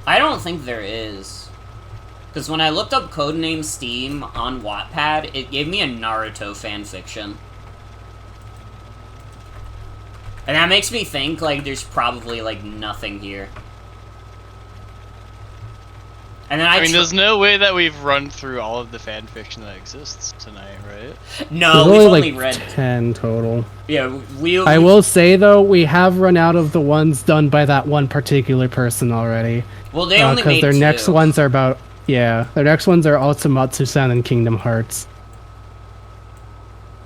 I don't think there is. Because when I looked up Codename S.T.E.A.M on Wattpad, it gave me a Naruto fanfiction. And that makes me think, like, there's probably, like, nothing here. And then I mean, there's no way that we've run through all of the fanfiction that exists tonight, right? No, we've only like read 10 total. Yeah, I will say though, we have run out of the ones done by that one particular person already. Well, they only made their 2. next ones are about their next ones are Otsumatsu-san and Kingdom Hearts.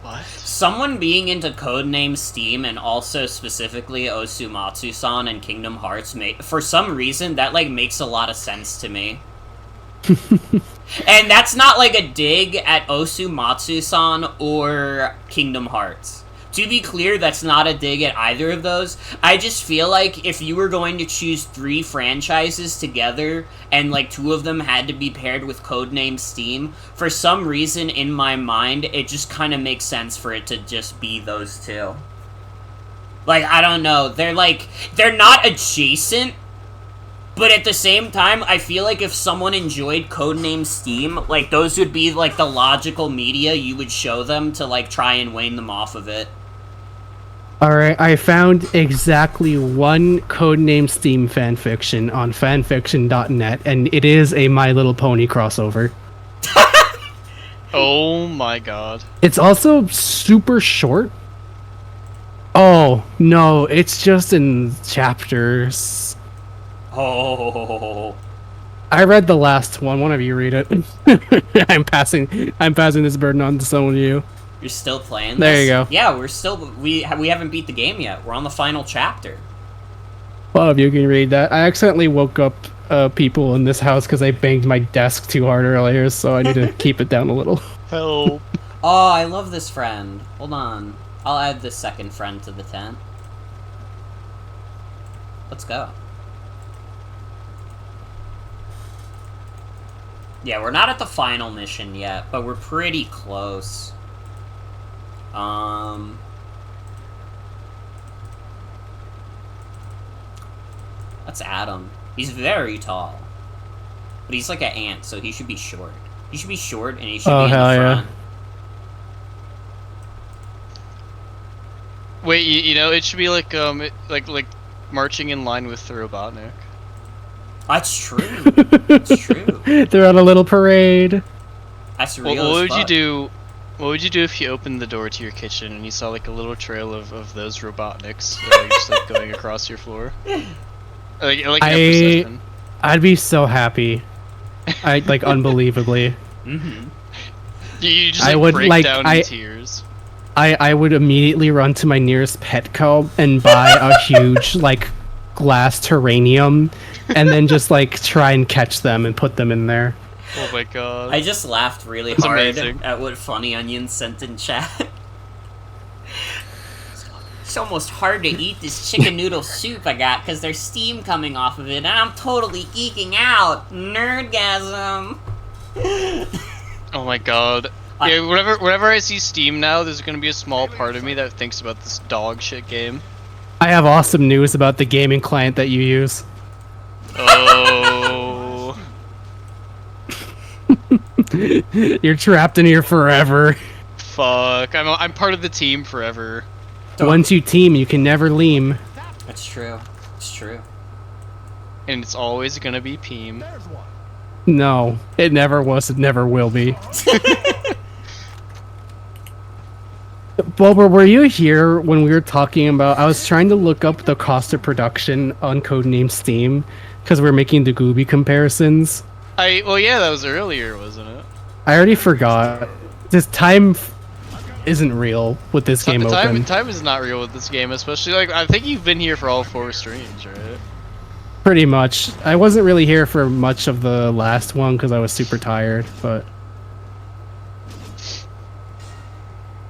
What? Someone being into Codename S.T.E.A.M and also specifically Osumatsu-san and Kingdom Hearts, for some reason that like makes a lot of sense to me. And that's not like a dig at Osumatsu-san or Kingdom Hearts. To be clear, that's not a dig at either of those. I just feel like if you were going to choose 3 franchises together, and like 2 of them had to be paired with Codename S.T.E.A.M, for some reason in my mind, it just kind of makes sense for it to just be those 2. Like, I don't know, they're not adjacent, but at the same time, I feel like if someone enjoyed Codename S.T.E.A.M, like, those would be, like, the logical media you would show them to, like, try and wane them off of it. Alright, I found exactly one Codename S.T.E.A.M fanfiction on fanfiction.net, and it is a My Little Pony crossover. Oh my god. It's also super short. Oh, no, it's just in chapters. Oh. I read the last one. One of you read it. I'm passing this burden on to someone of you. You're still playing this? There you go. Yeah, we haven't beat the game yet. We're on the final chapter. One of you can read that. I accidentally woke up people in this house because I banged my desk too hard earlier, so I need to keep it down a little. Help. Oh, I love this friend. Hold on. I'll add this second friend to the tent. Let's go. Yeah, we're not at the final mission yet, but we're pretty close. That's Adam. He's very tall. But he's like an ant, so he should be short. He should be short, and he should be in the front. Wait, you know, it should be like, like marching in line with the Robotnik. That's true. That's true. They're on a little parade. That's real. Well, what would you do? What would you do if you opened the door to your kitchen and you saw like a little trail of those Robotniks just like going across your floor? I'd be so happy. Like unbelievably. Mm-hmm. You just break down in tears. I would immediately run to my nearest Petco and buy a huge like glass terrarium and then just like try and catch them and put them in there. Oh my god. I just laughed really hard at what Funny Onion sent in chat. It's almost hard to eat this chicken noodle soup I got because there's steam coming off of it, and I'm totally geeking out. Nerdgasm. Oh my god. Yeah, whenever I see Steam now, there's gonna be a small part of me that thinks about this dog shit game. I have awesome news about the gaming client that you use. Oh. You're trapped in here forever. Fuck. I'm part of the team forever. Once you team, you can never leave. That's true. It's true. And it's always gonna be Peem. No, it never was. It never will be. Bulber, were you here when we were talking about... I was trying to look up the cost of production on Codename Steam, because we're making the Gooby comparisons. Well, yeah, that was earlier, wasn't it? I already forgot. This time isn't real with this game open. Time is not real with this game, especially, like, I think you've been here for all 4 streams, right? Pretty much. I wasn't really here for much of the last one, because I was super tired, but...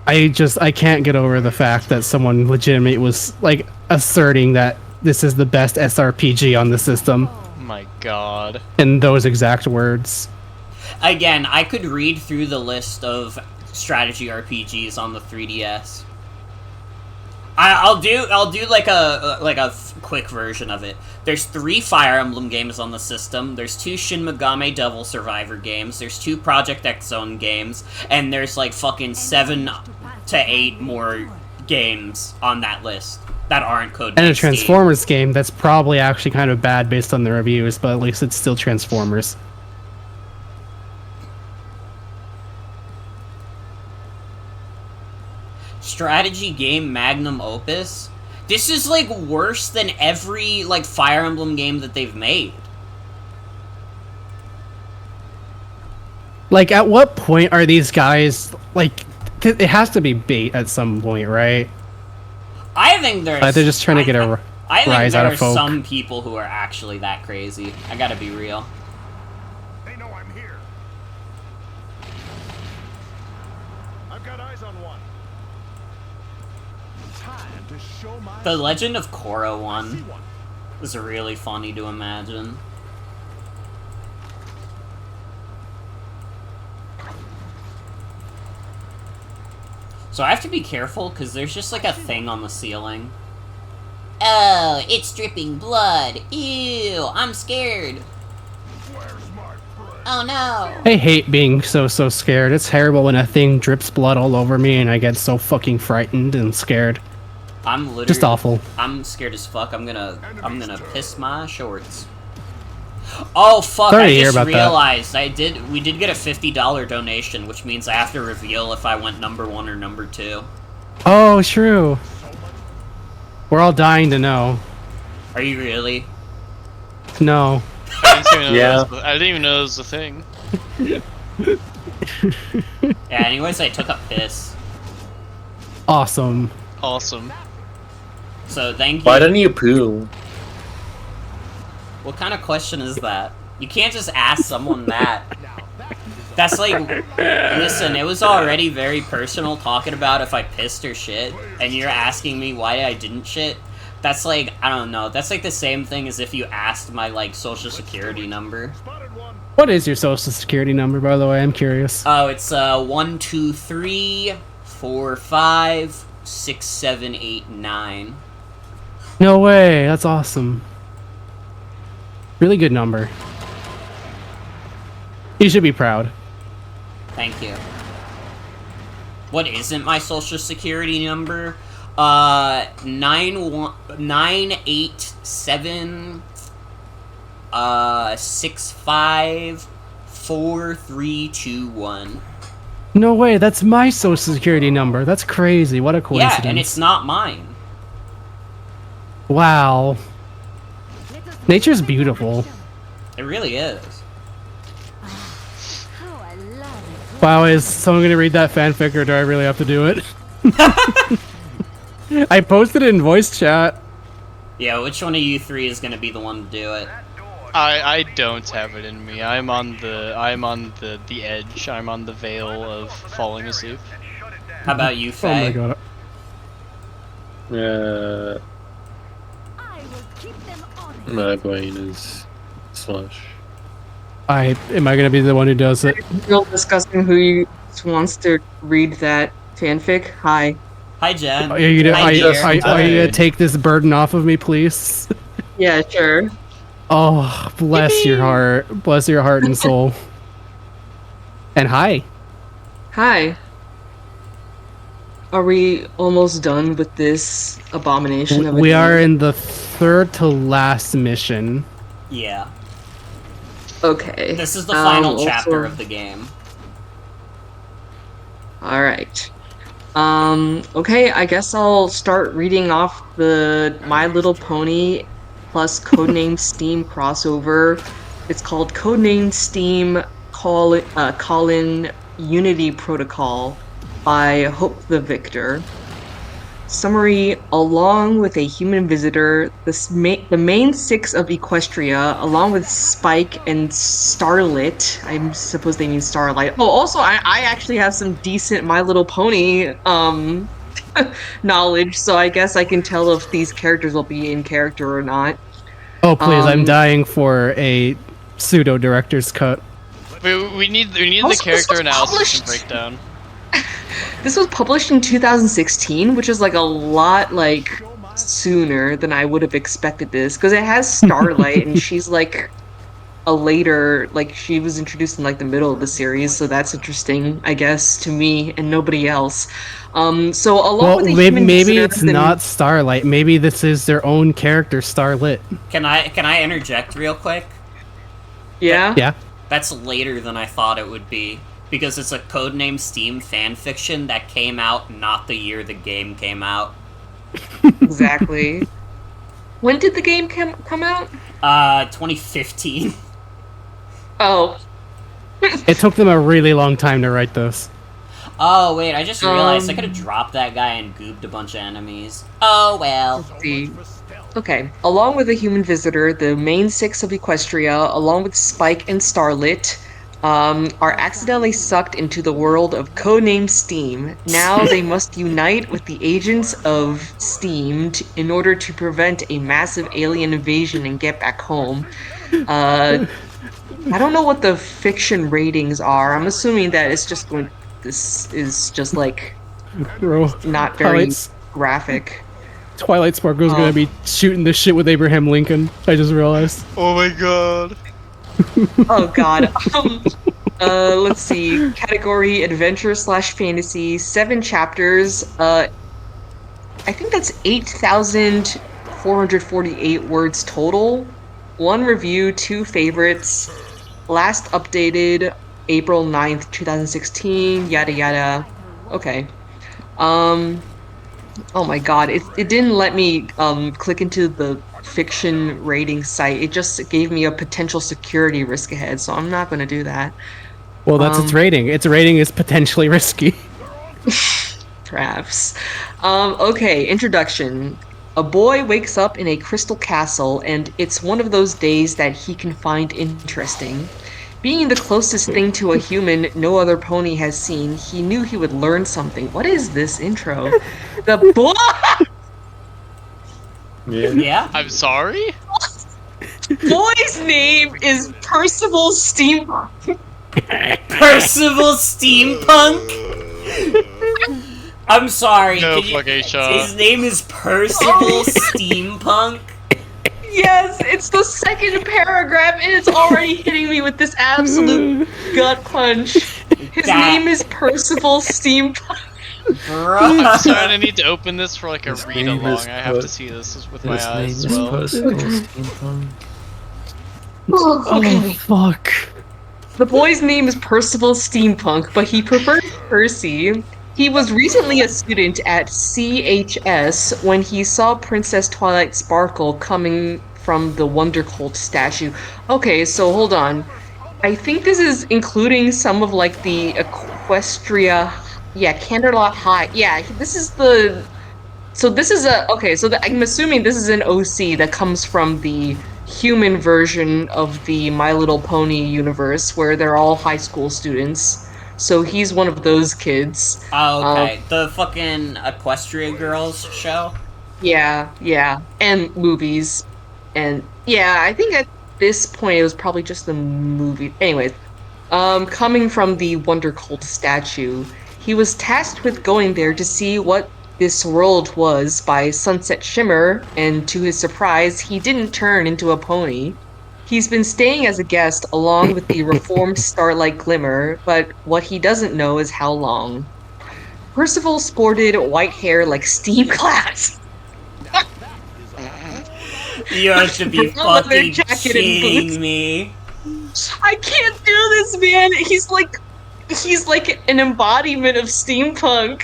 I can't get over the fact that someone legitimate was, like, asserting that this is the best SRPG on the system. My god. In those exact words. Again, I could read through the list of strategy RPGs on the 3DS. I'll do like a quick version of it. There's 3 Fire Emblem games on the system. There's 2 Shin Megami Devil Survivor games. There's 2 Project X Zone games, and there's like fucking 7 to 8 more games on that list that aren't Codename And a Steam. Transformers game that's probably actually kind of bad based on the reviews, but at least it's still Transformers. Strategy game magnum opus. This is like worse than every like Fire Emblem game that they've made. Like, at what point are these guys like? It has to be bait at some point, right? I think there's. They're just trying to get a I think rise there out are of folk. some people who are actually that crazy. I gotta be real. They know I'm here. I've got eyes on one. Time to show my The Legend of Korra one was really funny to imagine. So I have to be careful because there's just like a thing on the ceiling. Oh, it's dripping blood. Ew, I'm scared. Oh no. I hate being so scared. It's terrible when a thing drips blood all over me and I get so fucking frightened and scared. I'm literally Just awful. I'm scared as fuck. I'm gonna piss my shorts. Oh fuck! Sorry to I hear just about that. realized we did get a $50 donation, which means I have to reveal if I went number 1 or number 2. Oh, true. We're all dying to know. Are you really? No. I didn't even know it was a thing. Yeah. Anyways, I took a piss. Awesome. Awesome. So thank you. Why didn't you poo? What kind of question is that? You can't just ask someone that. That's like, listen, it was already very personal talking about if I pissed or shit, and you're asking me why I didn't shit. That's like, I don't know, that's like the same thing as if you asked my, like, social security number. What is your social security number, by the way? I'm curious. Oh, it's 1 2 3 4 5 6 7 8 9. No way. That's awesome. Really good number. You should be proud. Thank you. What isn't my social security number? 987 65 4321. No way. That's my social security number. That's crazy. What a coincidence. Yeah, and it's not mine. Wow. Nature's beautiful. It really is. Wow, is someone gonna read that fanfic or do I really have to do it? I posted it in voice chat. Yeah, which one of you 3 is gonna be the one to do it? I don't have it in me. I'm on the edge. I'm on the veil of falling asleep. How about you, Oh Faye? my god. My brain is slush. Am I gonna be the one who does it? Still discussing who wants to read that fanfic. Hi. Hi, Jen. Are you Hi, dear. gonna take this burden off of me, please? Yeah, sure. Oh, bless your heart. Bless your heart and soul. And hi. Hi. Are we almost done with this abomination of a We game? are in the third to last mission. Yeah. Okay. This is the final also- chapter of the game. Alright. Okay, I guess I'll start reading off the My Little Pony plus Codename S.T.E.A.M crossover. It's called Codename S.T.E.A.M Colin Unity Protocol by Hope the Victor. Summary: along with a human visitor, the main six of Equestria, along with Spike and Starlit, I suppose they mean Starlight. Oh, also, I actually have some decent My Little Pony knowledge, so I guess I can tell if these characters will be in character or not. Oh, please, I'm dying for a pseudo director's cut. We need the Also, character analysis and breakdown. This was published in 2016, which is like a lot like sooner than I would have expected this, because it has Starlight and she's like a later, like she was introduced in like the middle of the series, so that's interesting, I guess, to me and nobody else. So along with the human maybe visitor, it's not Starlight. Maybe this is their own character, Starlit. Can I interject real quick? Yeah? Yeah. That's later than I thought it would be. Because it's a Codename S.T.E.A.M fanfiction that came out not the year the game came out. Exactly. When did the game come out? 2015. Oh. It took them a really long time to write this. Oh, wait, I just realized I could have dropped that guy and gooped a bunch of enemies. Oh, well. Let's see. Okay. Along with the human visitor, the main six of Equestria, along with Spike and Starlit, are accidentally sucked into the world of Codename S.T.E.A.M. Now they must unite with the agents of S.T.E.A.M. in order to prevent a massive alien invasion and get back home. I don't know what the fiction ratings are. I'm assuming that it's just going. This is just like not very graphic. Twilight Sparkle's gonna be shooting this shit with Abraham Lincoln. I just realized. Oh my god. Oh god. Let's see. Category adventure / fantasy. 7 chapters. I think that's 8,448 words total. 1 review, 2 favorites. Last updated April 9th, 2016. Yada yada. Okay. Oh my god, it didn't let me click into the fiction rating site. It just gave me a potential security risk ahead, so I'm not going to do that. Well, that's its rating. Its rating is potentially risky. Perhaps. Okay, introduction. A boy wakes up in a crystal castle, and it's one of those days that he can find interesting. Being the closest thing to a human no other pony has seen, he knew he would learn something. What is this intro? The boy... Yeah? I'm sorry? Boy's name is Percival Steampunk. Percival Steampunk? I'm sorry. No fucking shot. His name is Percival Steampunk? Yes, it's the second paragraph and it's already hitting me with this absolute gut punch. His name is Percival Steampunk. I'm starting to need to open this for like a read along. I have to see this with my eyes as well. Okay. Fuck. The boy's name is Percival Steampunk, but he prefers Percy. He was recently a student at CHS when he saw Princess Twilight Sparkle coming from the Wonder Colt statue. Okay, so hold on. I think this is including some of like the Equestria... Yeah, Canterlot High. Yeah, this is the... So this is a... Okay, so I'm assuming this is an OC that comes from the human version of the My Little Pony universe, where they're all high school students. So he's one of those kids. Oh, okay. The fucking Equestria Girls show? Yeah. And movies. And yeah, I think at this point it was probably just the movie. Anyways, coming from the Wonder Cold statue, he was tasked with going there to see what this world was by Sunset Shimmer, and to his surprise, he didn't turn into a pony. He's been staying as a guest along with the reformed Starlight Glimmer, but what he doesn't know is how long. Percival sported white hair like steam clouds. You have to be Brown leather fucking jacket and boots. shitting me. I can't do this, man. He's like an embodiment of steampunk.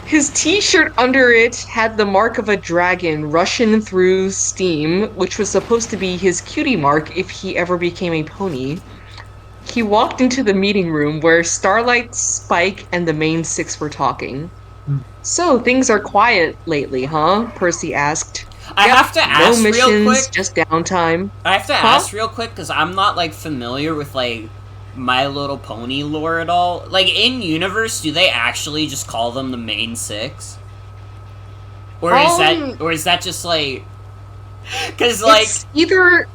His t-shirt under it had the mark of a dragon rushing through steam, which was supposed to be his cutie mark if he ever became a pony. He walked into the meeting room where Starlight, Spike, and the main six were talking. So, things are quiet lately, huh? Percy asked. I have to ask no missions, real quick. just downtime. I have to ask real quick because I'm not like familiar with like My Little Pony lore at all. Like in universe, do they actually just call them the main six? Or is that just like because like it's either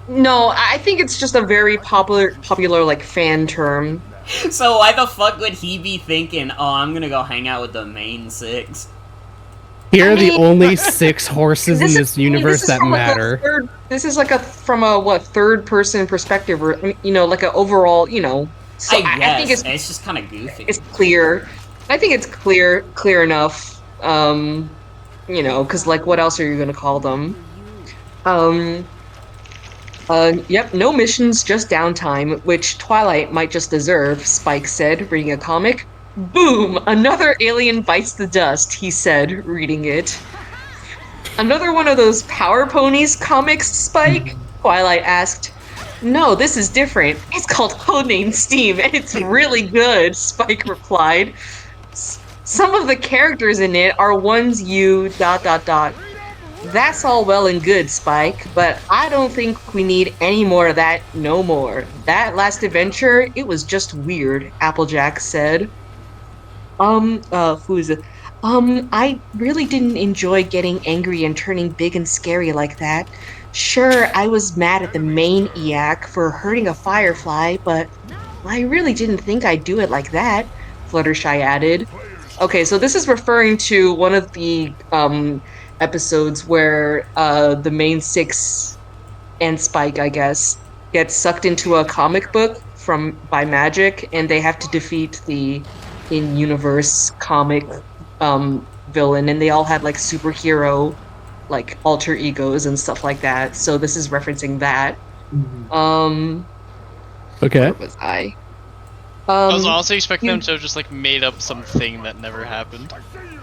no, I think it's just a very popular like fan term. So why the fuck would he be thinking, oh, I'm gonna go hang out with the main six? Here are the only 6 horses in this universe that matter. This is like from a third person perspective, or like an overall, So I think it's just kind of goofy. It's clear. I think it's clear enough. Because like, what else are you gonna call them? Yep, no missions, just downtime, which Twilight might just deserve, Spike said, reading a comic. Boom! Another alien bites the dust, he said, reading it. Another one of those Power Ponies comics, Spike? Twilight asked. No, this is different. It's called Codename Steam, and it's really good, Spike replied. Some of the characters in it are ones you... ... That's all well and good, Spike, but I don't think we need any more of that no more. That last adventure, it was just weird, Applejack said. Who is it? I really didn't enjoy getting angry and turning big and scary like that. Sure, I was mad at the main EAC for hurting a firefly, but I really didn't think I'd do it like that, Fluttershy added. Okay, so this is referring to one of the, episodes where, the main six and Spike, I guess, get sucked into a comic book by magic, and they have to defeat the in-universe comic villain, and they all had like superhero like alter egos and stuff like that. So this is referencing that. Okay. Where was I? I was also expecting them to have just like made up something that never happened.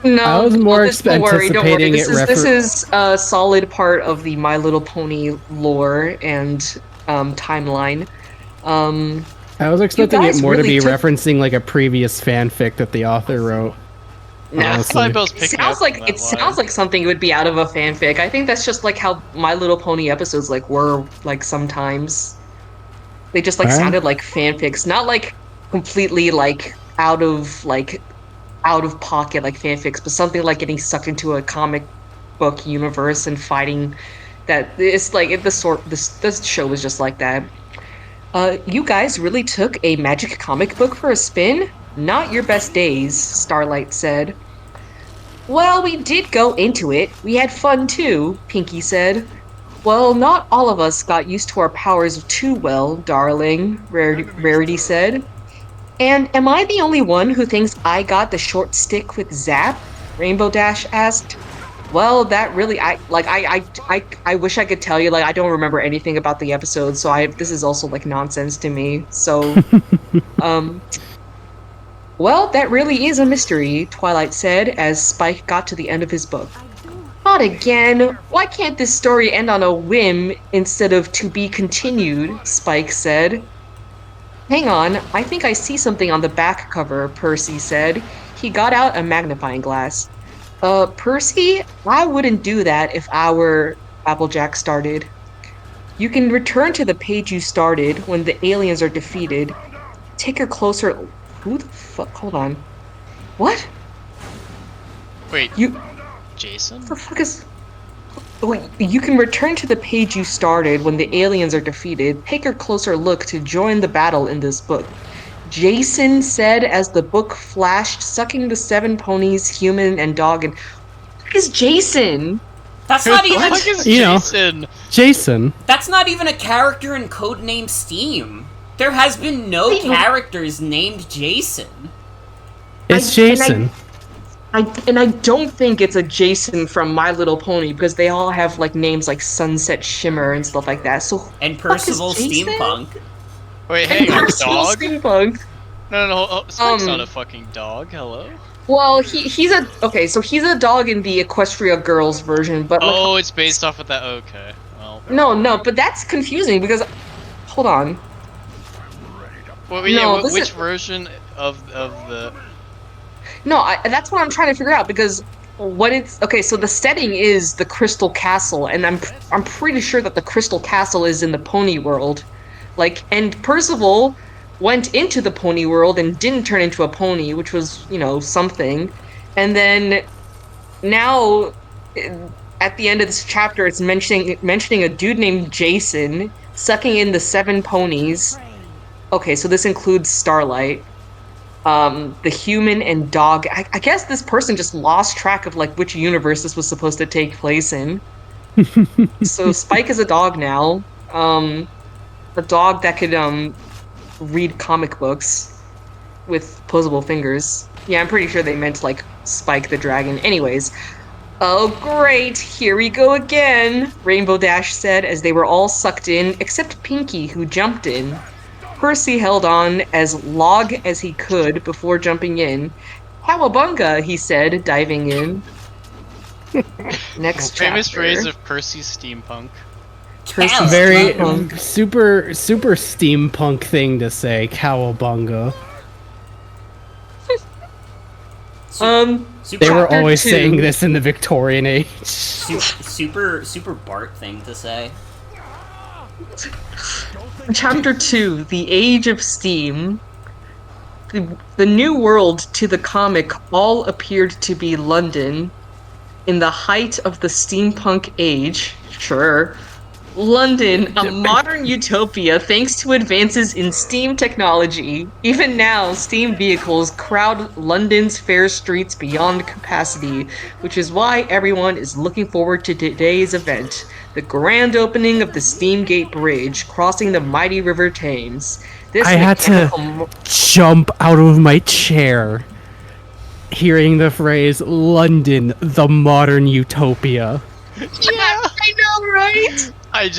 No, I was more anticipating don't worry. it. This is a solid part of the My Little Pony lore and timeline. I was expecting it more to be referencing like a previous fanfic that the author wrote. It sounds like something would be out of a fanfic. I think that's just like how My Little Pony episodes like were like sometimes. They just like sounded like fanfics, not like completely like out of pocket like fanfics, but something like getting sucked into a comic book universe and fighting. That it's like this show was just like that. You guys really took a magic comic book for a spin? Not your best days, Starlight said. Well, we did go into it. We had fun too, Pinky said. Well, not all of us got used to our powers too well, darling, Rarity said. And am I the only one who thinks I got the short stick with Zap? Rainbow Dash asked. Well, that really, I wish I could tell you, like, I don't remember anything about the episode, so this is also, like, nonsense to me, so, well, that really is a mystery, Twilight said, as Spike got to the end of his book. Not again! Why can't this story end on a whim instead of to be continued, Spike said. Hang on, I think I see something on the back cover, Percy said. He got out a magnifying glass. Percy, I wouldn't do that if I were... Applejack started. You can return to the page you started when the aliens are defeated. Take a closer... Who the fuck? Hold on. What? Wait. Jason? What the fuck is... Wait, you can return to the page you started when the aliens are defeated. Take a closer look to join the battle in this book. Jason said as the book flashed, sucking the 7 ponies, human and dog, and... What is Jason? That's not Who the even... fuck is You know. Jason? Jason. That's not even a character in Codename S.T.E.A.M. There has been no characters named Jason. It's Jason. I don't think it's a Jason from My Little Pony because they all have like names like Sunset Shimmer and stuff like that. So and Percival Steampunk. Wait, hang on, dog? Steampunk. No, Spike's not a fucking dog. Hello. Well, he's a so he's a dog in the Equestria Girls version, but like, it's based off of that. Okay. Well. No, but that's confusing because hold on. Well, yeah, which version of the? No, that's what I'm trying to figure out because what it's okay. So the setting is the Crystal Castle, and I'm pretty sure that the Crystal Castle is in the Pony World, like, and Percival went into the Pony World and didn't turn into a pony, which was something, and then now at the end of this chapter, it's mentioning a dude named Jason sucking in the 7 ponies. Okay, so this includes Starlight. The human and dog. I guess this person just lost track of like which universe this was supposed to take place in. So Spike is a dog now. A dog that could read comic books with posable fingers. Yeah, I'm pretty sure they meant like Spike the dragon. Anyways. Oh great, here we go again, Rainbow Dash said as they were all sucked in, except Pinky, who jumped in. Percy held on as long as he could before jumping in. Cowabunga, he said, diving in. Next chapter. Famous phrase of Percy's steampunk. Very super steampunk thing to say, cowabunga. They were always saying this in the Victorian age. Super Bart thing to say. Chapter 2, The Age of S.T.E.A.M. The new world to the comic all appeared to be London. In the height of the steampunk age, sure. London, a modern utopia thanks to advances in steam technology. Even now, steam vehicles crowd London's fair streets beyond capacity, which is why everyone is looking forward to today's event, the grand opening of the Steamgate Bridge crossing the mighty River Thames. I had to jump out of my chair hearing the phrase London, the modern utopia. Yeah, I know, right? I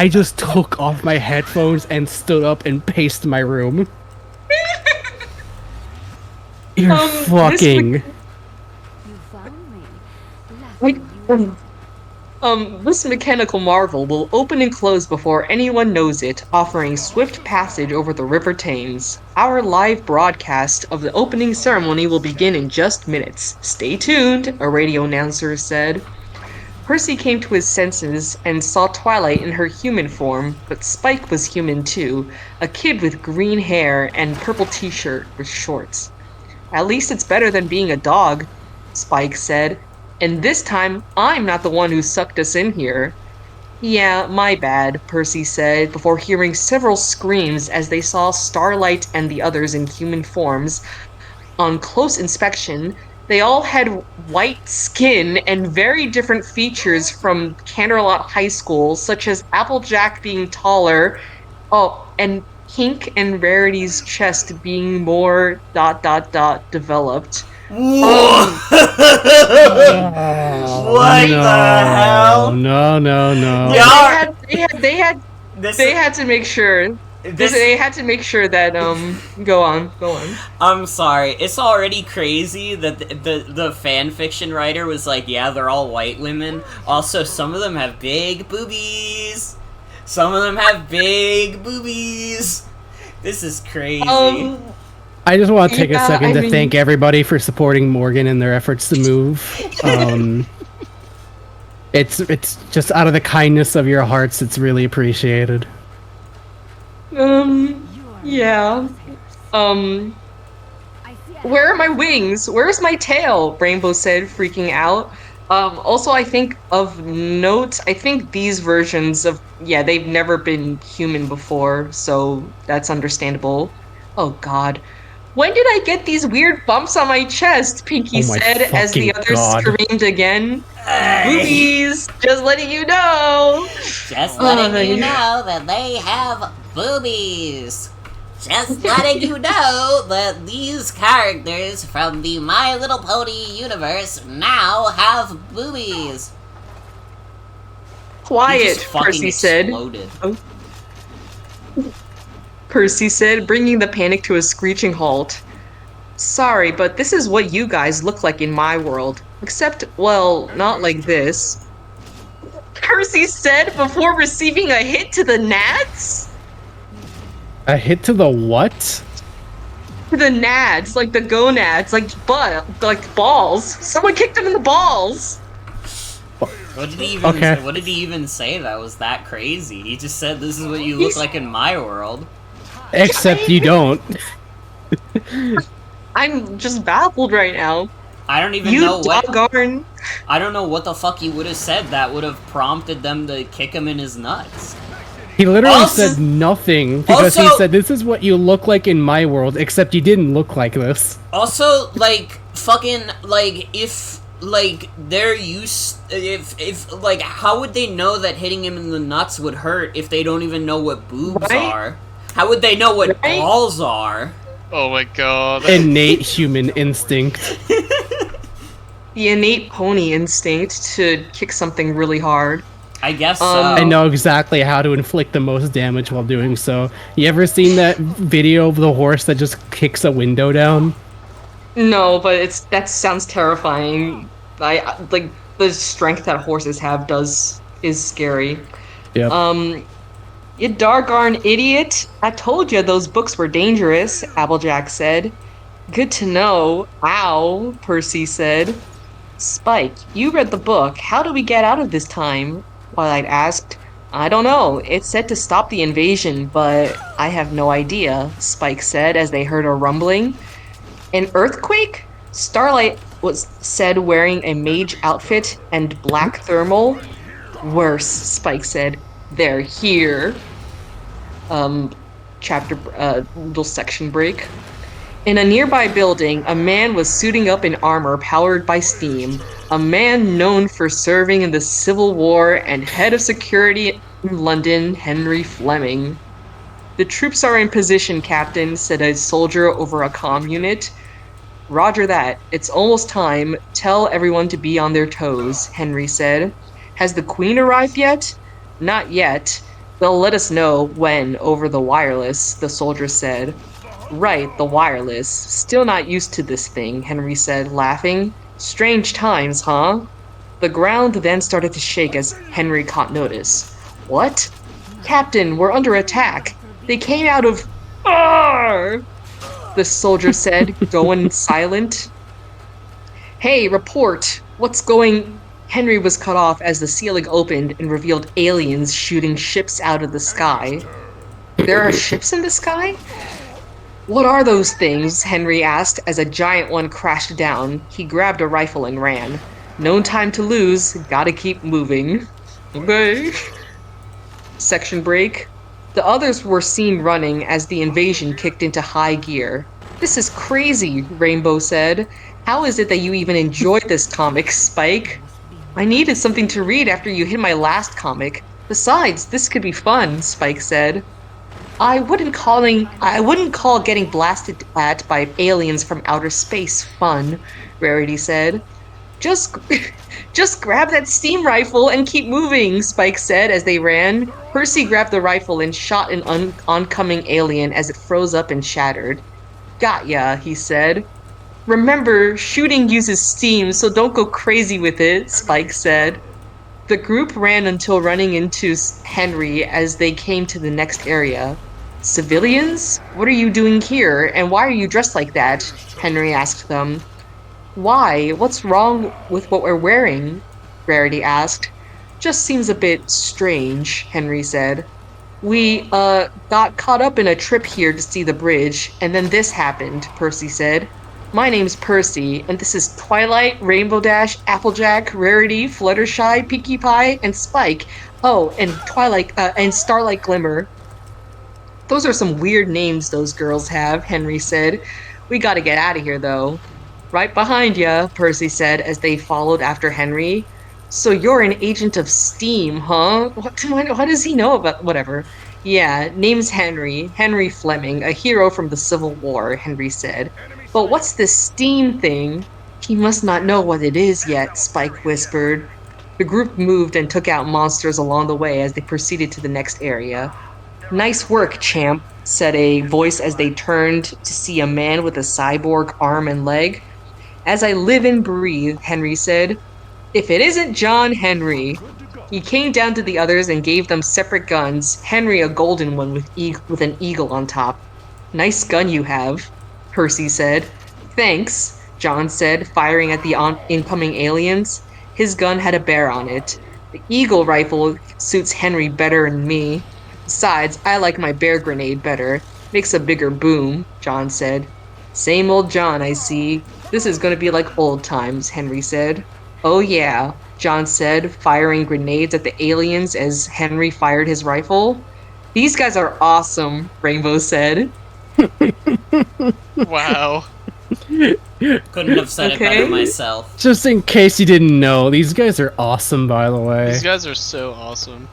just took off my headphones and stood up and paced my room. You're fucking. This mechanical marvel will open and close before anyone knows it, offering swift passage over the River Thames. Our live broadcast of the opening ceremony will begin in just minutes. Stay tuned, a radio announcer said. Percy came to his senses and saw Twilight in her human form, but Spike was human too, a kid with green hair and purple t-shirt with shorts. At least it's better than being a dog, Spike said. And this time, I'm not the one who sucked us in here. Yeah, my bad, Percy said, before hearing several screams as they saw Starlight and the others in human forms. On close inspection, they all had white skin and very different features from Canterlot High School, such as Applejack being taller, and Pink and Rarity's chest being more ... developed. What the hell? No. They had to make sure. They had to make sure that go on. I'm sorry. It's already crazy that the fan fiction writer was like, yeah, they're all white women. Also, some of them have big boobies. This is crazy. I just want to take a second to thank everybody for supporting Morgan in their efforts to move. It's just out of the kindness of your hearts. It's really appreciated. Yeah. Where are my wings? Where's my tail? Rainbow said, freaking out. Also, I think of note, I think these versions of, yeah, they've never been human before, so that's understandable. Oh god. When did I get these weird bumps on my chest? Pinky Oh my said as the fucking others god. screamed again. Boobies! Just letting you know! Just letting you know that they have boobies. Just letting you know that these characters from the My Little Pony universe now have boobies. Quiet, Percy said. Oh. Percy said, bringing the panic to a screeching halt. Sorry, but this is what you guys look like in my world. Except, well, not like this. Percy said before receiving a hit to the nads? A hit to the what? The nads, like the gonads, like balls. Someone kicked him in the balls. What did he even say that was that crazy? He just said this is what you look like in my world. Except you don't. I'm just baffled right now. I don't even know what. I don't know what the fuck he would have said that would have prompted them to kick him in his nuts. He literally said nothing because he said, "This is what you look like in my world," except you didn't look like this. Also, like, fucking, like, if, like, they're used, if, like, how would they know that hitting him in the nuts would hurt if they don't even know what boobs are? How would they know what balls are? Oh my god. Innate human instinct. The innate pony instinct to kick something really hard. I guess so. I know exactly how to inflict the most damage while doing so. You ever seen that video of the horse that just kicks a window down? No, but that sounds terrifying. Like the strength that horses have is scary. Yep. You doggone idiot! I told you those books were dangerous, Applejack said. Good to know. Ow, Percy said. Spike, you read the book. How do we get out of this time? Twilight asked. I don't know. It said to stop the invasion, but I have no idea, Spike said as they heard a rumbling. An earthquake? Starlight was said wearing a mage outfit and black thermal. Worse, Spike said. They're here. Little section break. In a nearby building, a man was suiting up in armor powered by steam. A man known for serving in the Civil War and head of security in London, Henry Fleming. The troops are in position, Captain, said a soldier over a comm unit. Roger that. It's almost time. Tell everyone to be on their toes, Henry said. Has the Queen arrived yet? Not yet. They'll let us know when over the wireless, the soldier said. Right, the wireless. Still not used to this thing, Henry said, laughing. Strange times, huh? The ground then started to shake as Henry caught notice. What? Captain, we're under attack. They came out of... Arr! The soldier said, going silent. Hey, report. What's going... Henry was cut off as the ceiling opened and revealed aliens shooting ships out of the sky. There are ships in the sky? What are those things? Henry asked as a giant one crashed down. He grabbed a rifle and ran. No time to lose. Gotta keep moving. Okay. Section break. The others were seen running as the invasion kicked into high gear. This is crazy, Rainbow said. How is it that you even enjoyed this comic, Spike? I needed something to read after you hit my last comic. Besides, this could be fun, Spike said. I wouldn't call getting blasted at by aliens from outer space fun, Rarity said. Just grab that steam rifle and keep moving, Spike said as they ran. Percy grabbed the rifle and shot an oncoming alien as it froze up and shattered. Got ya, he said. Remember, shooting uses steam, so don't go crazy with it, Spike said. The group ran until running into Henry as they came to the next area. Civilians? What are you doing here, and why are you dressed like that? Henry asked them. Why? What's wrong with what we're wearing? Rarity asked. Just seems a bit strange, Henry said. We, got caught up in a trip here to see the bridge, and then this happened, Percy said. My name's Percy, and this is Twilight, Rainbow Dash, Applejack, Rarity, Fluttershy, Pinkie Pie, and Spike. Oh, and Twilight, and Starlight Glimmer. Those are some weird names those girls have, Henry said. We gotta get out of here, though. Right behind ya, Percy said as they followed after Henry. So you're an agent of S.T.E.A.M, huh? What does he know about whatever? Yeah, name's Henry. Henry Fleming, a hero from the Civil War, Henry said. But what's this S.T.E.A.M thing? He must not know what it is yet, Spike whispered. The group moved and took out monsters along the way as they proceeded to the next area. Nice work, champ, said a voice as they turned to see a man with a cyborg arm and leg. As I live and breathe, Henry said. If it isn't John Henry. He came down to the others and gave them separate guns, Henry a golden one with an eagle on top. Nice gun you have, Percy said. Thanks, John said, firing at the incoming aliens. His gun had a bear on it. The eagle rifle suits Henry better than me. Besides, I like my bear grenade better. Makes a bigger boom, John said. Same old John, I see. This is going to be like old times, Henry said. Oh yeah, John said, firing grenades at the aliens as Henry fired his rifle. These guys are awesome, Rainbow said. Wow. Couldn't have said it better myself. Just in case you didn't know, these guys are awesome, by the way. These guys are so awesome.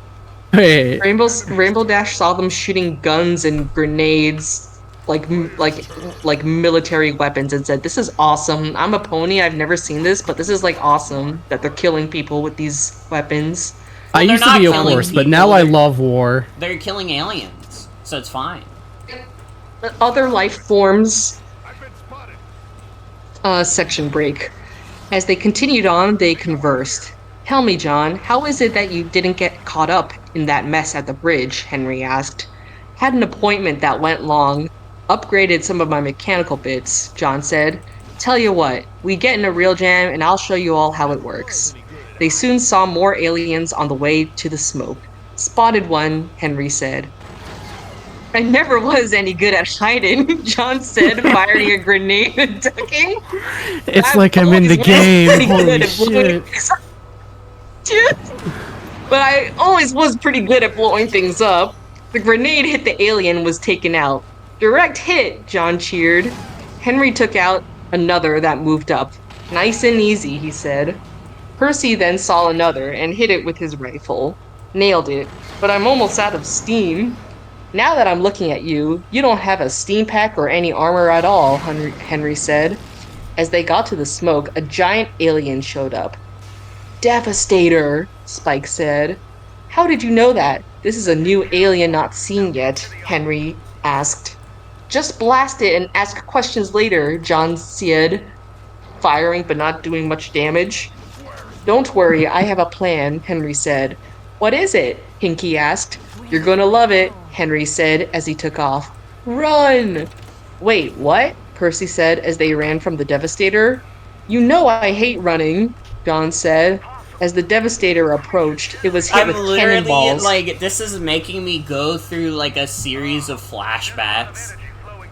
Hey. Rainbow Dash saw them shooting guns and grenades like military weapons and said, "This is awesome. I'm a pony. I've never seen this, but this is like awesome that they're killing people with these weapons." I used to be a horse, but now I love war. They're killing aliens, so it's fine. Other life forms. Section break. As they continued on, they conversed. Tell me, John, how is it that you didn't get caught up in that mess at the bridge? Henry asked. Had an appointment that went long. Upgraded some of my mechanical bits, John said. Tell you what, we get in a real jam and I'll show you all how it works. They soon saw more aliens on the way to the smoke. Spotted one, Henry said. I never was any good at hiding, John said, firing a grenade and ducking. It's like I'm in the game, holy shit. But I always was pretty good at blowing things up. The grenade hit the alien and was taken out. Direct hit, John cheered. Henry took out another that moved up. Nice and easy, he said. Percy then saw another and hit it with his rifle. Nailed it, but I'm almost out of steam. Now that I'm looking at you, you don't have a steam pack or any armor at all, Henry said. As they got to the smoke, a giant alien showed up. Devastator, Spike said. How did you know that? This is a new alien not seen yet, Henry asked. Just blast it and ask questions later, John said, firing but not doing much damage. Don't worry, I have a plan, Henry said. What is it? Pinkie asked. You're gonna love it, Henry said as he took off. Run! Wait, what? Percy said as they ran from the Devastator. You know I hate running, John said. As the Devastator approached, it was hit with cannonballs. Like, this is making me go through, like, a series of flashbacks.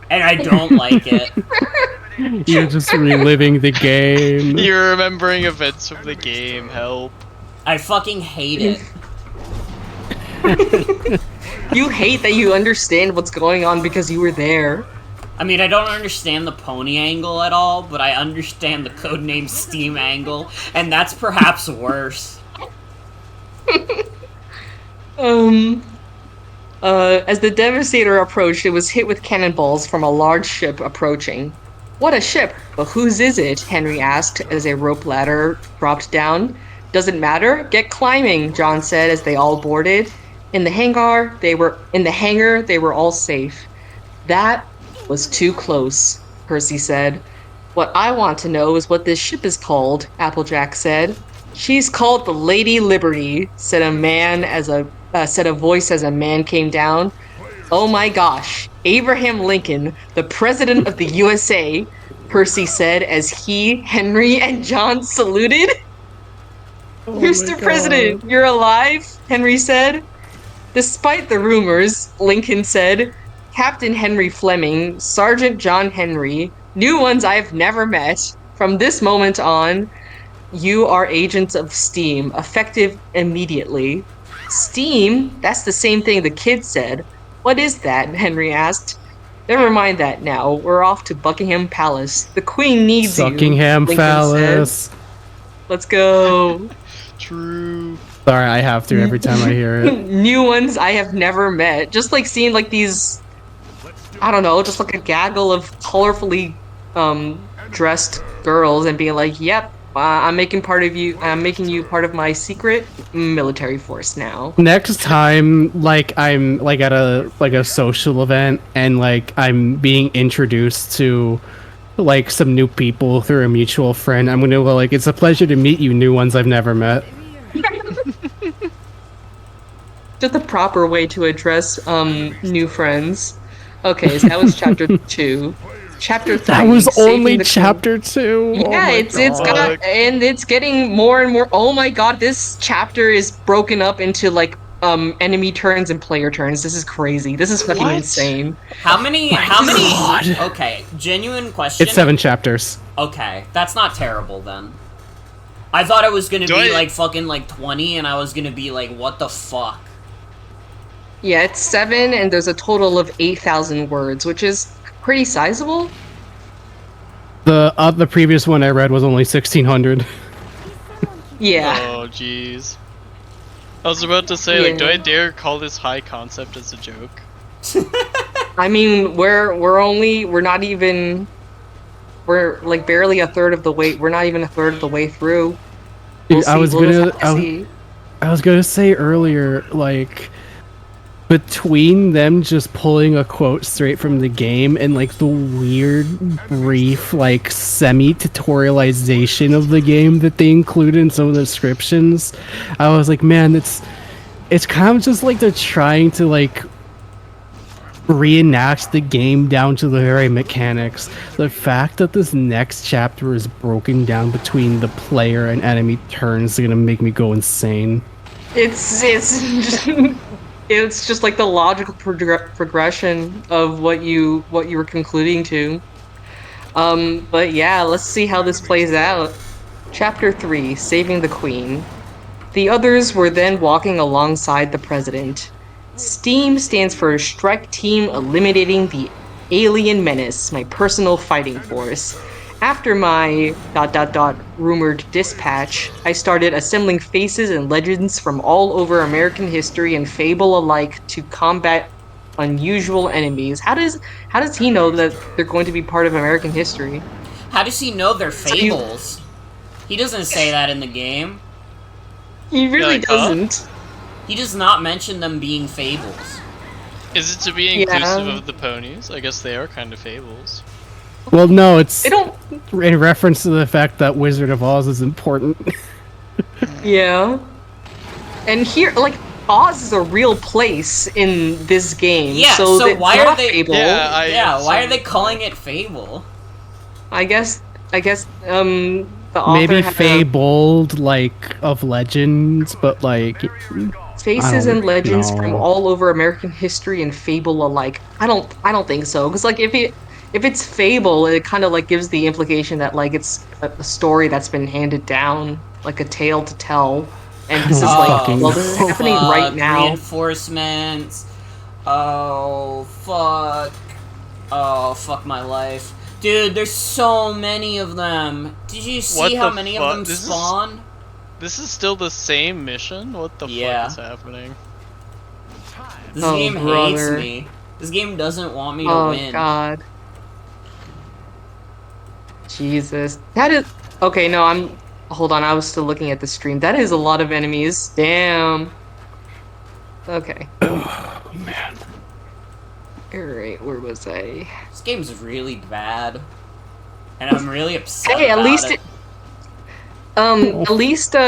And I don't like it. You're just reliving the game. You're remembering events from the game, help. I fucking hate it. You hate that you understand what's going on because you were there. I mean, I don't understand the pony angle at all, but I understand the codename S.T.E.A.M angle, and that's perhaps worse. As the Devastator approached, it was hit with cannonballs from a large ship approaching. What a ship, but whose is it? Henry asked as a rope ladder dropped down. Doesn't matter, get climbing, John said as they all boarded. In the hangar, they were all safe. That was too close, Percy said. What I want to know is what this ship is called, Applejack said. She's called the Lady Liberty, said a voice as a man came down. Oh my gosh, Abraham Lincoln, the President of the USA, Percy said as he, Henry, and John saluted. Oh Mr. President, you're alive, Henry said. Despite the rumors, Lincoln said, Captain Henry Fleming, Sergeant John Henry, New ones I've never met. From this moment on, you are agents of S.T.E.A.M, effective immediately. S.T.E.A.M? That's the same thing the kid said. What is that? Henry asked. Never mind that now. We're off to Buckingham Palace. The Queen needs you, Suckingham Lincoln said. phallus. Let's go. True. Sorry, I have to every time I hear it. New ones I have never met. Just like seeing like these, I don't know, just like a gaggle of colorfully dressed girls and being like, yep, I'm making you part of my secret military force now. Next time, like I'm like at a social event and like I'm being introduced to like some new people through a mutual friend, I'm gonna go like, it's a pleasure to meet you, new ones I've never met. Just the proper way to address new friends. Okay, so that was chapter 2. Chapter 3. That was only chapter 2. Yeah, it's getting more and more. Oh my god, this chapter is broken up into like enemy turns and player turns. This is crazy. This is fucking insane. How many okay, genuine question. It's 7 chapters. Okay, that's not terrible then. I thought it was gonna be like fucking like 20 and I was gonna be like, what the fuck? Yeah, it's 7 and there's a total of 8,000 words, which is pretty sizable. The previous one I read was only 1,600. Yeah. Oh jeez. I was about to say, like, do I dare call this high concept as a joke? I mean, we're like barely a third of the way. We're not even a third of the way through. Dude, I was gonna say earlier, like, between them just pulling a quote straight from the game and like the weird, brief, like semi-tutorialization of the game that they included in some of the descriptions, I was like, man, it's kind of just like they're trying to like reenact the game down to the very mechanics. The fact that this next chapter is broken down between the player and enemy turns is gonna make me go insane. It's just like the logical progression of what you were concluding to. But yeah, let's see how this plays out. Chapter 3, Saving the Queen. The others were then walking alongside the president. S.T.E.A.M stands for Strike Team Eliminating the Alien Menace, my personal fighting force. After my ... rumored dispatch, I started assembling faces and legends from all over American history and fable alike to combat unusual enemies. How does he know that they're going to be part of American history? How does he know they're fables? He doesn't say that in the game. He really doesn't. He does not mention them being fables. Is it to be inclusive of the ponies? I guess they are kind of fables. Well, no, it's in reference to the fact that Wizard of Oz is important. Yeah. And here, like, Oz is a real place in this game. Yeah, so why are they... Fable. Why are they calling it Fable? I guess, the author maybe had fabled, like, of legends, but, like... Faces and legends from all over American history and fable alike. I don't think so, because, like, if it's fable, it kind of like gives the implication that like it's a story that's been handed down, like a tale to tell, and this is like, well, this is happening right now. Reinforcements. Oh fuck. Oh fuck my life, dude. There's so many of them. Did you see how many of them spawn? This is still the same mission. What the fuck is happening? This game hates me. This game doesn't want me to win. Oh god. Jesus. That is... Okay, no, hold on, I was still looking at the stream. That is a lot of enemies. Damn. Okay. Oh, man. Alright, where was I? This game's really bad. And I'm really upset Hey, at about least it.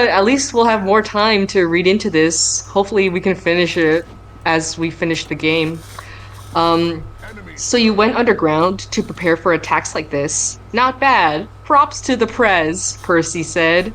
At least we'll have more time to read into this. Hopefully we can finish it as we finish the game. So you went underground to prepare for attacks like this. Not bad. Props to the Prez, Percy said.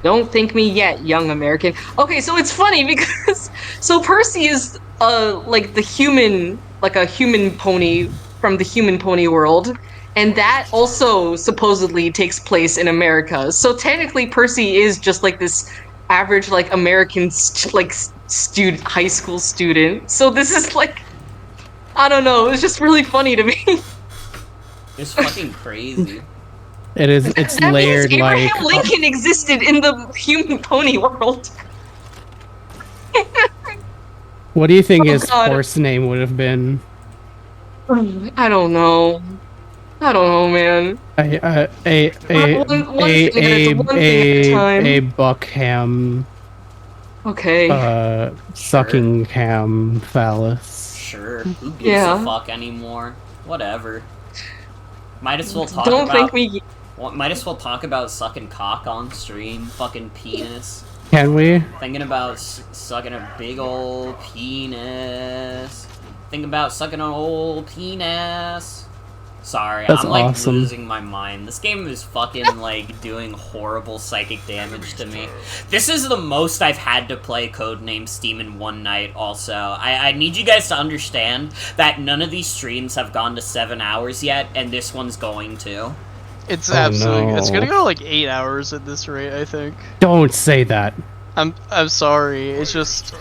Don't thank me yet, young American. Okay, so it's funny because... So Percy is, like, the human... Like a human pony from the human pony world, and that also supposedly takes place in America. So technically, Percy is just like this average, like American, student, high school student. So this is like, I don't know. It's just really funny to me. It's fucking crazy. It is. It's That layered means like. Abraham Lincoln existed in the human pony world. What do you think his God. horse name would have been? I don't know. I don't know, man. A Buckham. Okay. Sucking ham phallus. Sure. Who gives a fuck anymore? Whatever. Might as well talk Might as well talk about sucking cock on stream. Fucking penis. Can we? Thinking about sucking a big old penis. Thinking about sucking an old penis. Sorry, That's I'm like awesome. losing my mind. This game is fucking like doing horrible psychic damage to me. This is the most I've had to play Codename Steam in one night also. I need you guys to understand that none of these streams have gone to 7 hours yet, and this one's going to. It's absolutely. It's gonna go like 8 hours at this rate, I think. Don't say that. I'm sorry. It's just.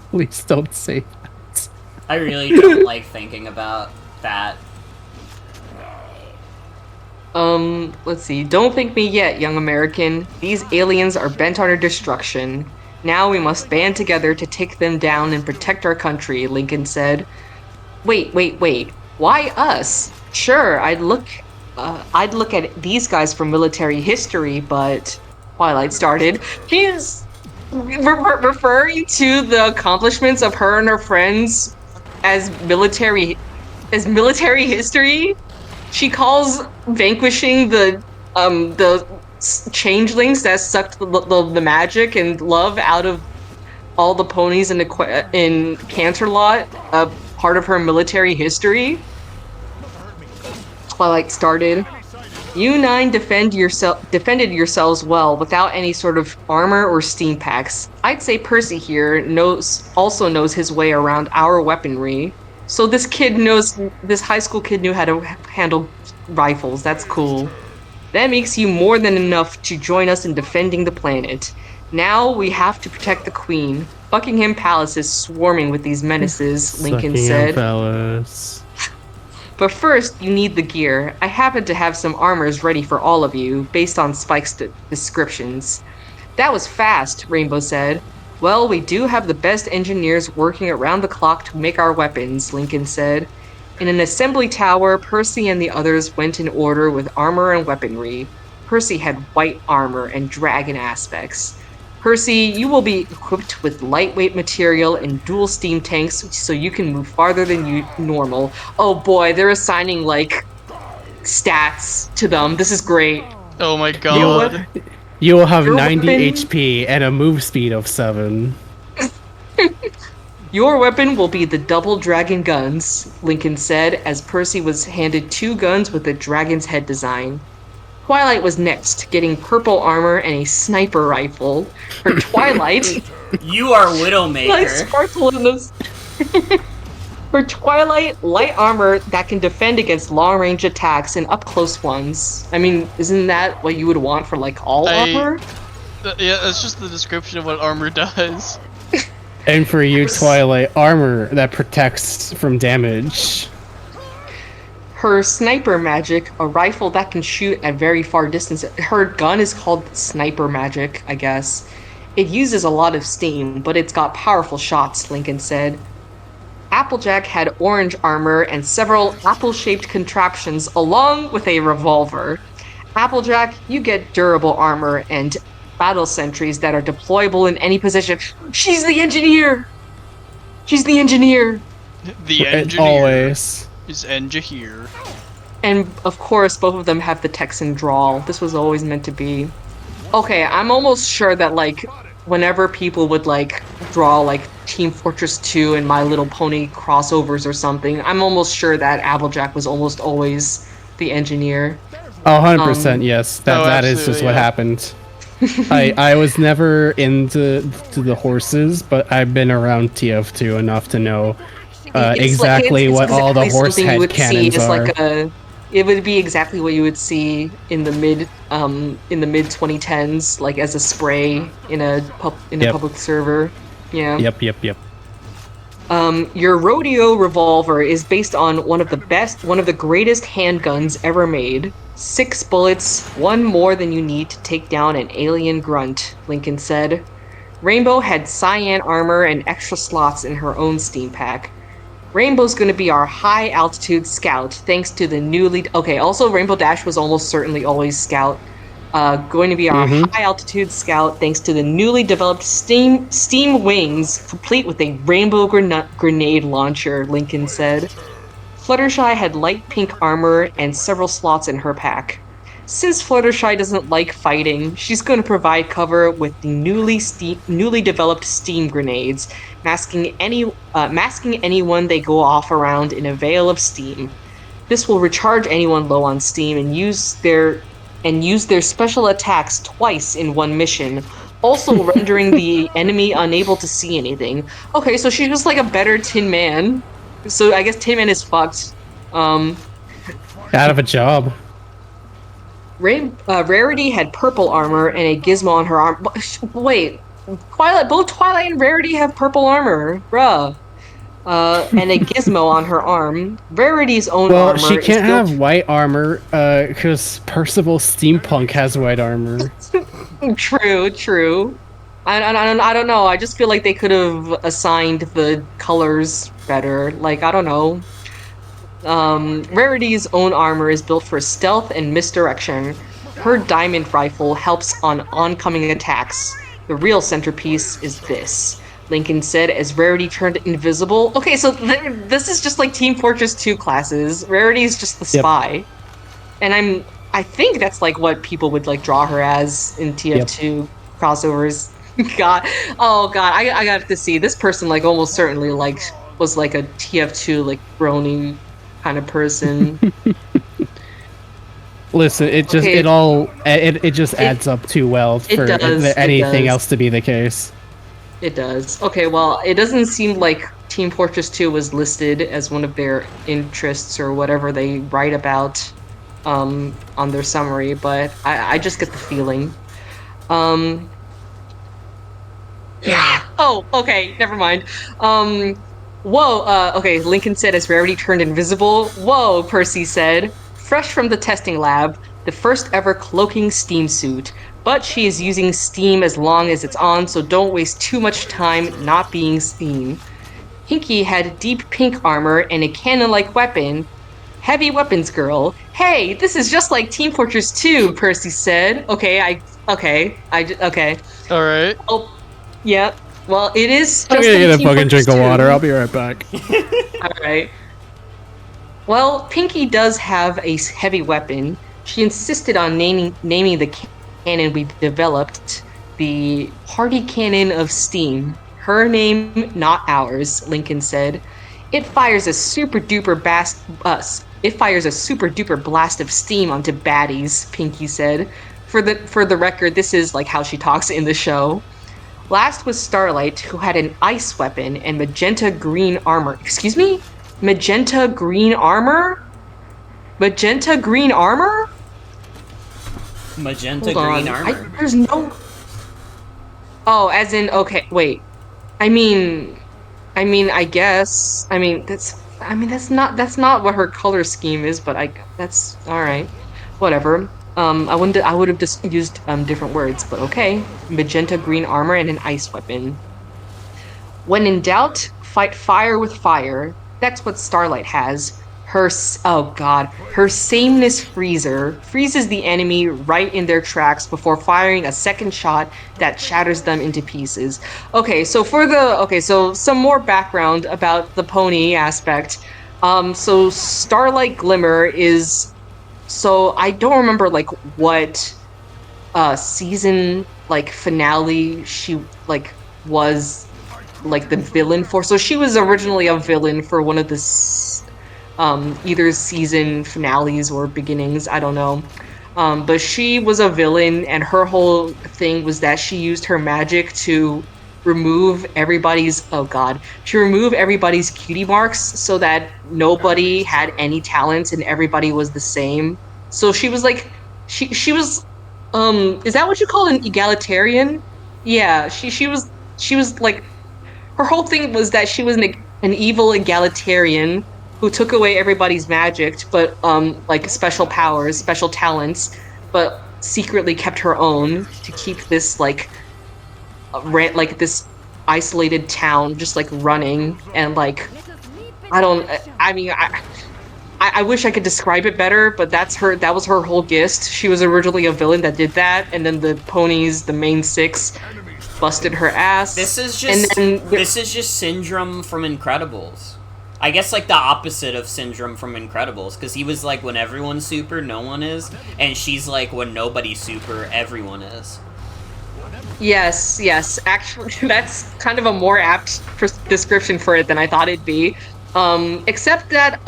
Please don't say that. I really don't like thinking about that. Let's see. Don't thank me yet, young American. These aliens are bent on our destruction. Now we must band together to take them down and protect our country, Lincoln said. Wait. Why us? Sure, I'd look at these guys for military history, but Twilight started. He's referring to the accomplishments of her and her friends as military history. She calls vanquishing the changelings that sucked the magic and love out of all the ponies in Canterlot a part of her military history. Twilight started. You 9 defended yourselves well without any sort of armor or steam packs. I'd say Percy here also knows his way around our weaponry. So this high school kid knew how to handle rifles. That's cool. That makes you more than enough to join us in defending the planet. Now we have to protect the Queen. Buckingham Palace is swarming with these menaces, Lincoln said. But first, you need the gear. I happen to have some armors ready for all of you, based on Spike's descriptions. That was fast, Rainbow said. Well, we do have the best engineers working around the clock to make our weapons, Lincoln said. In an assembly tower, Percy and the others went in order with armor and weaponry. Percy had white armor and dragon aspects. Percy, you will be equipped with lightweight material and dual steam tanks so you can move farther than normal. Oh boy, they're assigning, like, stats to them. This is great. Oh my god. You will have 90 HP and a move speed of 7. Your weapon will be the double dragon guns, Lincoln said as Percy was handed 2 guns with a dragon's head design. Twilight was next, getting purple armor and a sniper rifle. For Twilight... You are Widowmaker. Light sparkle in those... For Twilight, light armor that can defend against long-range attacks and up-close ones. I mean, isn't that what you would want for, like, all armor? Yeah, that's just the description of what armor does. And for you, Twilight, armor that protects from damage. Her sniper magic, a rifle that can shoot at very far distance. Her gun is called sniper magic, I guess. It uses a lot of steam, but it's got powerful shots, Lincoln said. Applejack had orange armor and several apple-shaped contraptions along with a revolver. Applejack, you get durable armor and battle sentries that are deployable in any position. She's the engineer! She's the engineer! The engineer. Always. Is Enja here. And of course, both of them have the Texan drawl. This was always meant to be. Okay, I'm almost sure that, like, whenever people would, like, draw, like, Team Fortress 2 and My Little Pony crossovers or something, I'm almost sure that Applejack was almost always the engineer. Oh, 100% yes. That is just what happened. I was never into the horses, but I've been around TF2 enough to know exactly it's what all the exactly horse something you head would see cannons as are. like a. It would be exactly what you would see in the mid 2010s, like as a spray in a Yep. public server. Yeah. Yep. Your rodeo revolver is based on one of the greatest handguns ever made. 6 bullets, one more than you need to take down an alien grunt, Lincoln said. Rainbow had cyan armor and extra slots in her own Steam pack. Rainbow's going to be our high altitude scout, thanks to the newly. Okay, also Rainbow Dash was almost certainly always scout. Going to be our high altitude scout, thanks to the newly developed steam wings, complete with a rainbow grenade launcher. Lincoln said. Fluttershy had light pink armor and several slots in her pack. Since Fluttershy doesn't like fighting, she's going to provide cover with the newly developed steam grenades, masking anyone they go off around in a veil of steam. This will recharge anyone low on steam and use their special attacks twice in one mission, also rendering the enemy unable to see anything. Okay, so she's just like a better Tin Man. So I guess Tin Man is fucked. Out of a job. Rarity had purple armor and a gizmo on her arm. Wait, both Twilight and Rarity have purple armor, bruh. And a gizmo on her arm. Rarity's own armor. Well, she can't have white armor, because Percival Steampunk has white armor. True. I don't know. I just feel like they could have assigned the colors better. Like, I don't know. Rarity's own armor is built for stealth and misdirection. Her diamond rifle helps on oncoming attacks. The real centerpiece is this, Lincoln said as Rarity turned invisible. Okay, so this is just like Team Fortress 2 classes. Rarity is just the spy. And I think that's like what people would like draw her as in TF2 crossovers. God. I got to see this person like almost certainly like was like a TF2 like brony kind of person. Listen, it just it just adds up too well for anything else to be the case. It does. Okay, well, it doesn't seem like Team Fortress 2 was listed as one of their interests or whatever they write about on their summary, but I just get the feeling. Yeah. Oh, okay, never mind. Whoa, okay, Lincoln said as Rarity turned invisible. Whoa, Percy said. Fresh from the testing lab, the first ever cloaking steam suit. But she is using steam as long as it's on, so don't waste too much time not being seen. Pinky had deep pink armor and a cannon-like weapon. Heavy weapons girl. Hey, this is just like Team Fortress 2, Percy said. Okay. Alright. Oh, yeah. Well, it is just I'm gonna get a fucking drink of 2. water. I'll be right back. Alright. Well, Pinky does have a heavy weapon. She insisted on naming the cannon we developed, the Party Cannon of Steam. Her name, not ours, Lincoln said. It fires a super duper blast of steam onto baddies, Pinky said. For the record, this is like how she talks in the show. Last was Starlight, who had an ice weapon and magenta green armor. Excuse me? Magenta green armor? Magenta green armor? Magenta green armor? There's no... Oh, as in, okay, wait. I mean, I guess. That's not what her color scheme is, but that's alright. Whatever. I would have just used different words, but okay. Magenta green armor and an ice weapon. When in doubt, fight fire with fire. That's what Starlight has. Her sameness freezer freezes the enemy right in their tracks before firing a second shot that shatters them into pieces. Okay, so so some more background about the pony aspect. So Starlight Glimmer is, so I don't remember like what season like finale she like was like the villain for. So she was originally a villain for one of the either season finales or beginnings, I don't know. But she was a villain, and her whole thing was that she used her magic to remove everybody's cutie marks so that nobody had any talents and everybody was the same. So she was like she was is that what you call an egalitarian? Yeah, she was like her whole thing was that she was an evil egalitarian who took away everybody's magic, but like special powers, special talents, but secretly kept her own to keep this like like this isolated town just like running and like I wish I could describe it better, but that was her whole gist. She was originally a villain that did that, and then the ponies, the main six, busted her ass. This is just Syndrome from Incredibles. I guess like the opposite of Syndrome from Incredibles, because he was like when everyone's super, no one is, and she's like when nobody's super, everyone is. Yes. Actually, that's kind of a more apt description for it than I thought it'd be. Except that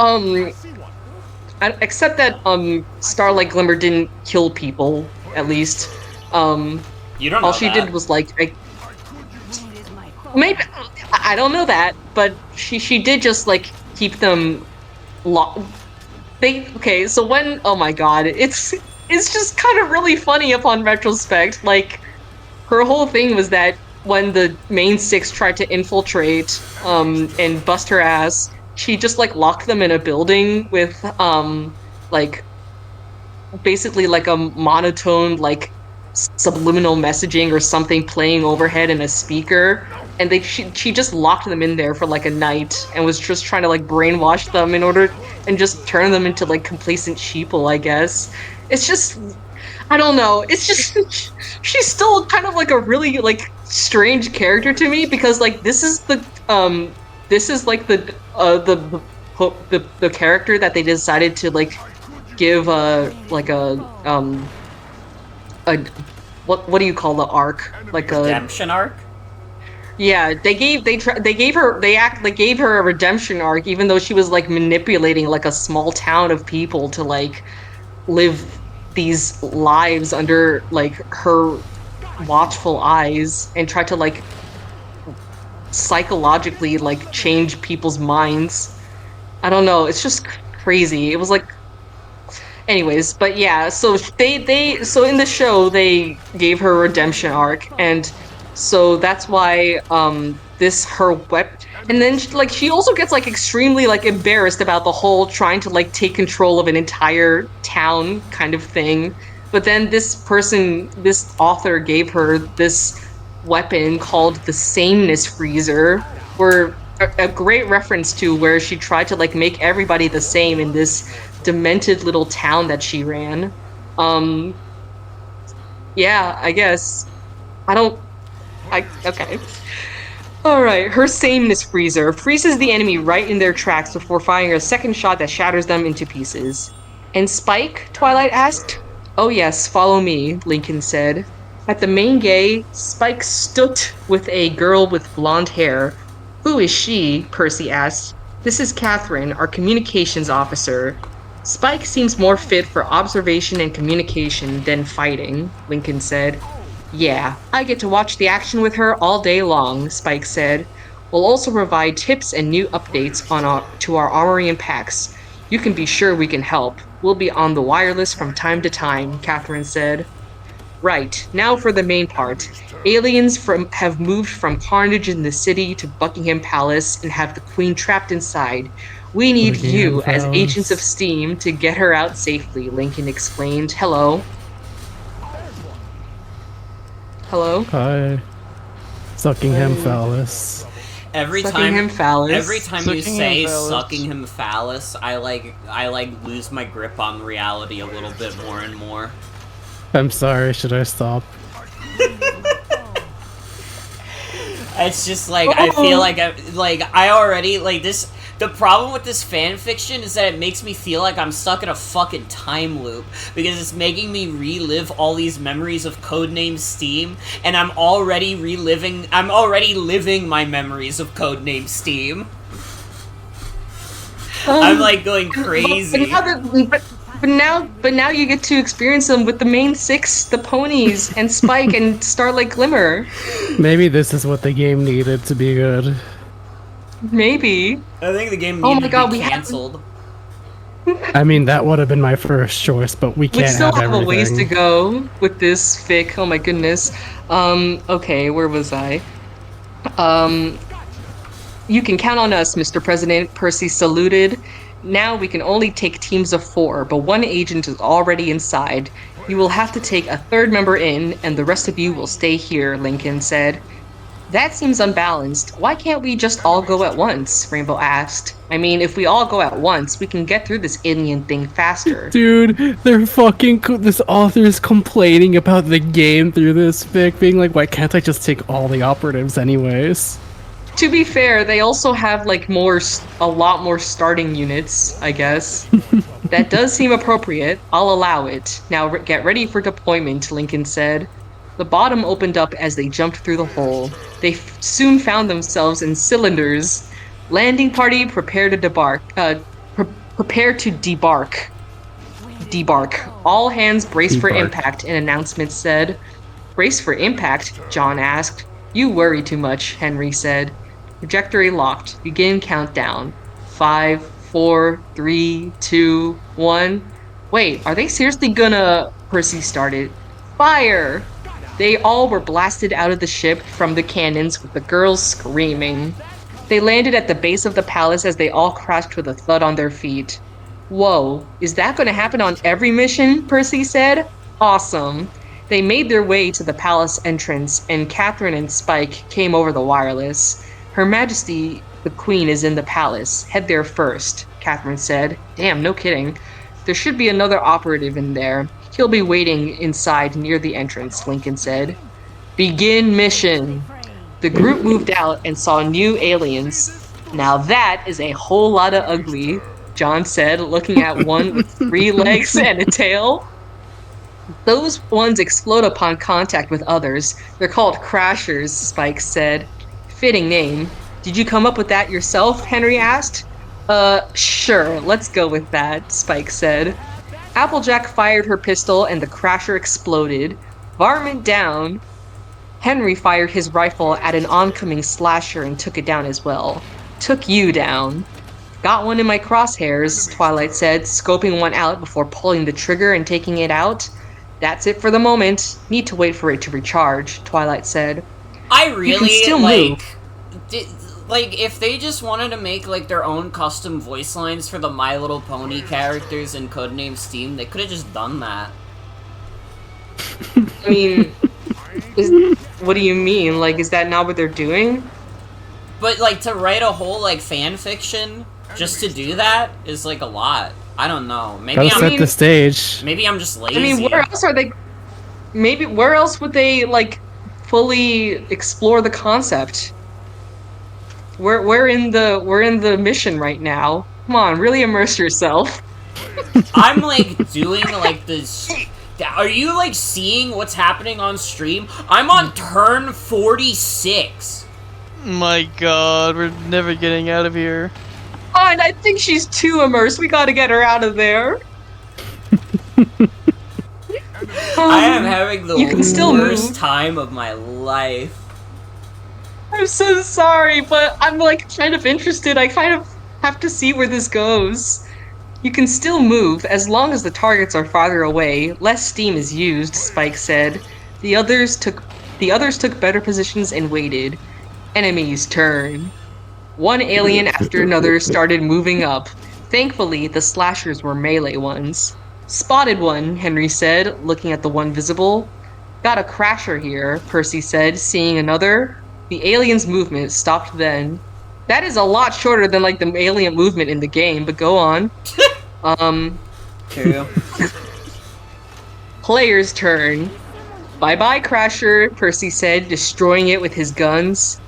Starlight Glimmer didn't kill people, at least. You don't know all she that. did was like maybe I don't know that, but she did just like keep them okay, so when oh my god, it's just kind of really funny upon retrospect. Like her whole thing was that when the main six tried to infiltrate and bust her ass, she just like locked them in a building with like basically like a monotone like subliminal messaging or something playing overhead in a speaker, and she just locked them in there for like a night and was just trying to like brainwash them and just turn them into like complacent sheeple, I guess. It's just I don't know. It's just she's still kind of like a really like strange character to me, because like this is like the character that they decided to like give what do you call the arc? Like a redemption arc? Yeah, they gave her a redemption arc, even though she was like manipulating like a small town of people to like live these lives under like her watchful eyes and try to like psychologically like change people's minds. I don't know, it's just crazy. It was like anyways, but yeah, so so in the show they gave her a redemption arc, and so that's why this her and then she also gets like extremely like embarrassed about the whole trying to like take control of an entire town kind of thing. But then this author gave her this weapon called the sameness freezer, where a great reference to where she tried to like make everybody the same in this demented little town that she ran. Yeah, I guess. Okay. Alright, her sameness freezer freezes the enemy right in their tracks before firing a second shot that shatters them into pieces. And Spike? Twilight asked. Oh yes, follow me, Lincoln said. At the main gate, Spike stood with a girl with blonde hair. Who is she? Percy asked. This is Catherine, our communications officer. Spike seems more fit for observation and communication than fighting, Lincoln said. Yeah, I get to watch the action with her all day long, Spike said. We'll also provide tips and new updates to our armory and packs. You can be sure we can help. We'll be on the wireless from time to time, Catherine said. Right, now for the main part. Aliens have moved from carnage in the city to Buckingham Palace and have the Queen trapped inside. We need you, as agents of S.T.E.A.M, to get her out safely, Lincoln explained. Hello. Hello? Hi. Suckingham Phallus. Every time you say Suckingham Phallus, I lose my grip on reality a little bit more and more. I'm sorry, should I stop? It's just like I feel like I already like this. The problem with this fan fiction is that it makes me feel like I'm stuck in a fucking time loop, because it's making me relive all these memories of Codename S.T.E.A.M, and I'm already living my memories of Codename S.T.E.A.M. I'm like going crazy. But now you get to experience them with the main 6, the ponies, and Spike and Starlight Glimmer. Maybe this is what the game needed to be good. Maybe. I think the game Oh needed my God, to we be have- canceled. I mean, that would have been my first choice, but we We can't still have have a ways to everything. go with this fic. Oh my goodness. Okay, where was I? You can count on us, Mr. President, Percy saluted. Now we can only take teams of 4, but one agent is already inside. You will have to take a 3rd member in, and the rest of you will stay here, Lincoln said. That seems unbalanced. Why can't we just all go at once? Rainbow asked. I mean, if we all go at once, we can get through this alien thing faster. Dude, they're fucking. This author's complaining about the game through this fic, being like, why can't I just take all the operatives anyways? To be fair, they also have like a lot more starting units, I guess. That does seem appropriate. I'll allow it. Now get ready for deployment, Lincoln said. The bottom opened up as they jumped through the hole. They soon found themselves in cylinders. Landing party, prepare to debark. Prepare to debark. Debark. All hands brace for impact, an announcement said. Brace for impact? John asked. You worry too much, Henry said. Trajectory locked. Begin countdown. 5, 4, 3, 2, 1. Wait, are they seriously gonna... Percy started. Fire! They all were blasted out of the ship from the cannons with the girls screaming. They landed at the base of the palace as they all crashed with a thud on their feet. Whoa, is that gonna happen on every mission? Percy said. Awesome. They made their way to the palace entrance, and Catherine and Spike came over the wireless. Her Majesty, the Queen, is in the palace. Head there first, Catherine said. Damn, no kidding. There should be another operative in there. He'll be waiting inside near the entrance, Lincoln said. Begin mission. The group moved out and saw new aliens. Now that is a whole lot of ugly, John said, looking at one with 3 legs and a tail. Those ones explode upon contact with others. They're called crashers, Spike said. Fitting name. Did you come up with that yourself? Henry asked. Sure, let's go with that, Spike said. Applejack fired her pistol and the crasher exploded. Varmint down. Henry fired his rifle at an oncoming slasher and took it down as well. Took you down. Got one in my crosshairs, Twilight said, scoping one out before pulling the trigger and taking it out. That's it for the moment. Need to wait for it to recharge, Twilight said. I really, still like, if they just wanted to make, like, their own custom voice lines for the My Little Pony characters in Codename S.T.E.A.M, they could have just done that. I mean, what do you mean? Like, is that not what they're doing? But, like, to write a whole, like, fan fiction just to do that is, like, a lot. I don't know. Maybe Gotta set the stage. Maybe I'm just lazy. I mean, where else are they... Maybe, where else would they, like, fully explore the concept? We're in the mission right now. Come on, really immerse yourself. I'm, like, doing, like, this... Are you, like, seeing what's happening on stream? I'm on turn 46. My god, we're never getting out of here. And I think she's too immersed. We gotta get her out of there. I am having the You can still worst move. time of my life. I'm so sorry, but I'm like kind of interested. I kind of have to see where this goes. You can still move as long as the targets are farther away. Less steam is used, Spike said. The others took better positions and waited. Enemy's turn. One alien after another started moving up. Thankfully, the slashers were melee ones. Spotted one, Henry said, looking at the one visible. Got a crasher here, Percy said, seeing another. The alien's movement stopped then. That is a lot shorter than, like, the alien movement in the game, but go on. True. Player's turn. Bye-bye, Crasher, Percy said, destroying it with his guns.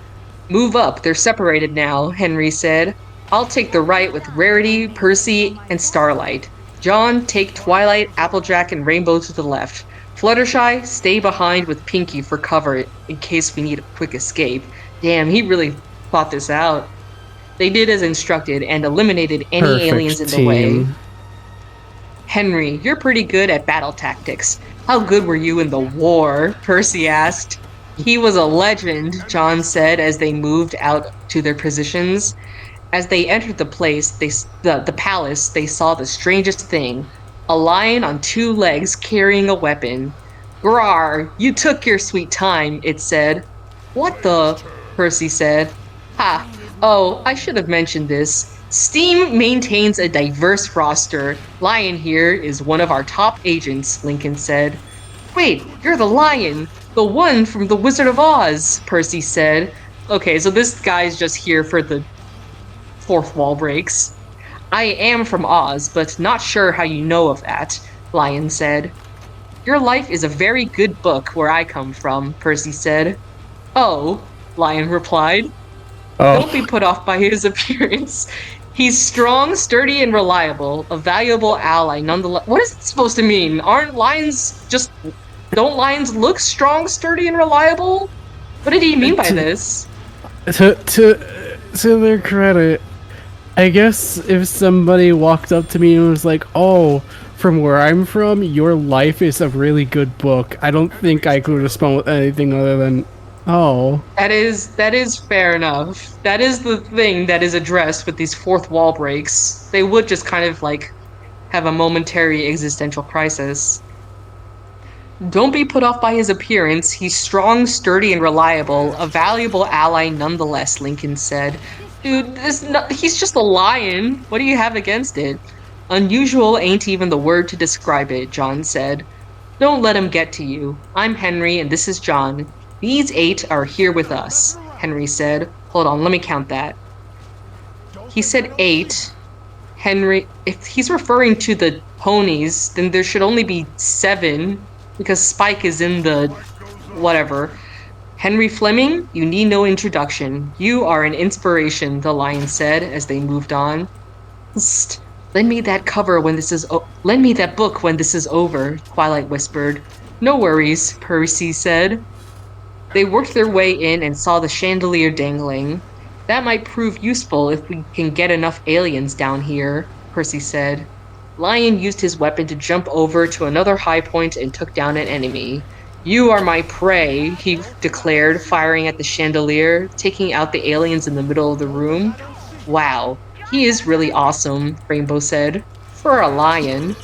Move up, they're separated now, Henry said. I'll take the right with Rarity, Percy, and Starlight. John, take Twilight, Applejack, and Rainbow to the left. Fluttershy, stay behind with Pinky for cover in case we need a quick escape. Damn, he really thought this out. They did as instructed and eliminated any aliens in the way. Henry, you're pretty good at battle tactics. How good were you in the war? Percy asked. He was a legend, John said as they moved out to their positions. As they entered the place, the palace, they saw the strangest thing. A lion on two legs carrying a weapon. Grar, you took your sweet time, it said. What the? Percy said. Ha, oh, I should have mentioned this. S.T.E.A.M maintains a diverse roster. Lion here is one of our top agents, Lincoln said. Wait, you're the Lion, the one from the Wizard of Oz, Percy said. Okay, so this guy's just here for the fourth wall breaks. I am from Oz, but not sure how you know of that, Lion said. Your life is a very good book where I come from, Percy said. Oh, Lion replied. Oh. Don't be put off by his appearance. He's strong, sturdy, and reliable, a valuable ally nonetheless. What is it supposed to mean? Aren't lions just... Don't lions look strong, sturdy, and reliable? What did he mean by this? To their credit, I guess if somebody walked up to me and was like, "Oh, from where I'm from, your life is a really good book," I don't think I could respond with anything other than, "Oh." That is fair enough. That is the thing that is addressed with these fourth wall breaks. They would just kind of like have a momentary existential crisis. Don't be put off by his appearance. He's strong, sturdy, and reliable. A valuable ally nonetheless, Lincoln said. Dude, he's just a lion. What do you have against it? Unusual ain't even the word to describe it, John said. Don't let him get to you. I'm Henry, and this is John. These 8 are here with us, Henry said. Hold on, let me count that. He said 8. Henry, if he's referring to the ponies, then there should only be 7, because Spike is in the whatever. Henry Fleming, you need no introduction. You are an inspiration, the lion said as they moved on. Psst, lend me that cover when this is lend me that book when this is over, Twilight whispered. No worries, Percy said. They worked their way in and saw the chandelier dangling. That might prove useful if we can get enough aliens down here, Percy said. Lion used his weapon to jump over to another high point and took down an enemy. You are my prey, he declared, firing at the chandelier, taking out the aliens in the middle of the room. Wow, he is really awesome, Rainbow said. For a lion.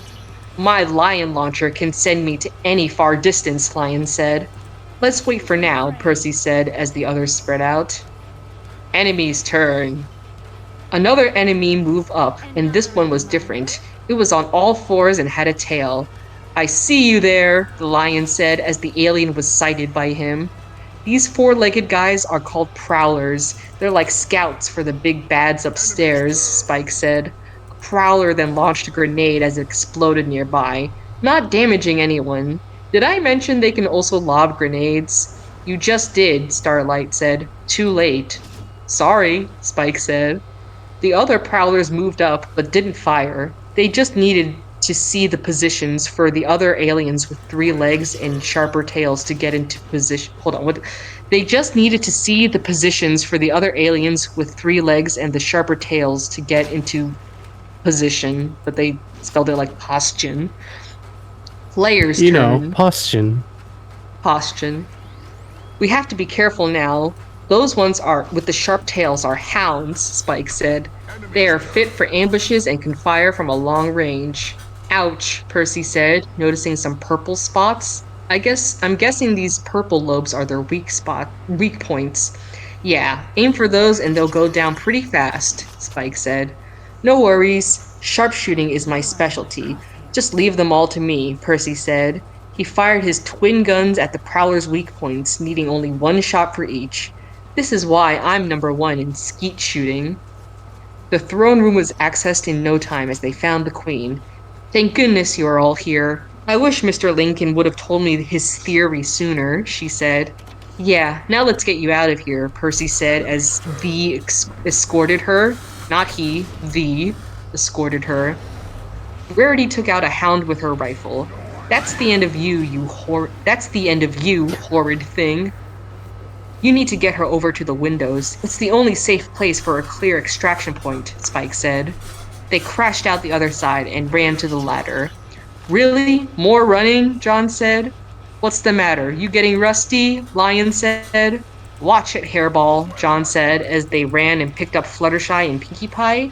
My lion launcher can send me to any far distance, Lion said. Let's wait for now, Percy said as the others spread out. Enemy's turn. Another enemy moved up, and this one was different. It was on all fours and had a tail. I see you there, the lion said as the alien was sighted by him. These 4-legged guys are called prowlers. They're like scouts for the big bads upstairs, Spike said. A prowler then launched a grenade as it exploded nearby, not damaging anyone. Did I mention they can also lob grenades? You just did, Starlight said. Too late. Sorry, Spike said. The other prowlers moved up, but didn't fire. They just needed to see the positions for the other aliens with 3 legs and sharper tails to get into position. Hold on, what? They just needed to see the positions for the other aliens with 3 legs and the sharper tails to get into position, but they spelled it like postion. Players' turn. You know, postion. Postion. We have to be careful now. Those ones are with the sharp tails are hounds, Spike said. They are fit for ambushes and can fire from a long range. Ouch, Percy said, noticing some purple spots. I'm guessing these purple lobes are their weak points. Yeah, aim for those and they'll go down pretty fast, Spike said. No worries, sharpshooting is my specialty. Just leave them all to me, Percy said. He fired his twin guns at the prowler's weak points, needing only 1 shot for each. This is why I'm number 1 in skeet shooting. The throne room was accessed in no time as they found the queen. Thank goodness you are all here. I wish Mr. Lincoln would have told me his theory sooner, she said. Yeah, now let's get you out of here, Percy said as V escorted her. Not he, V escorted her. Rarity took out a hound with her rifle. That's the end of you, horrid thing. You need to get her over to the windows. It's the only safe place for a clear extraction point, Spike said. They crashed out the other side and ran to the ladder. Really? More running? John said. What's the matter? You getting rusty? Lion said. Watch it, Hairball, John said as they ran and picked up Fluttershy and Pinkie Pie.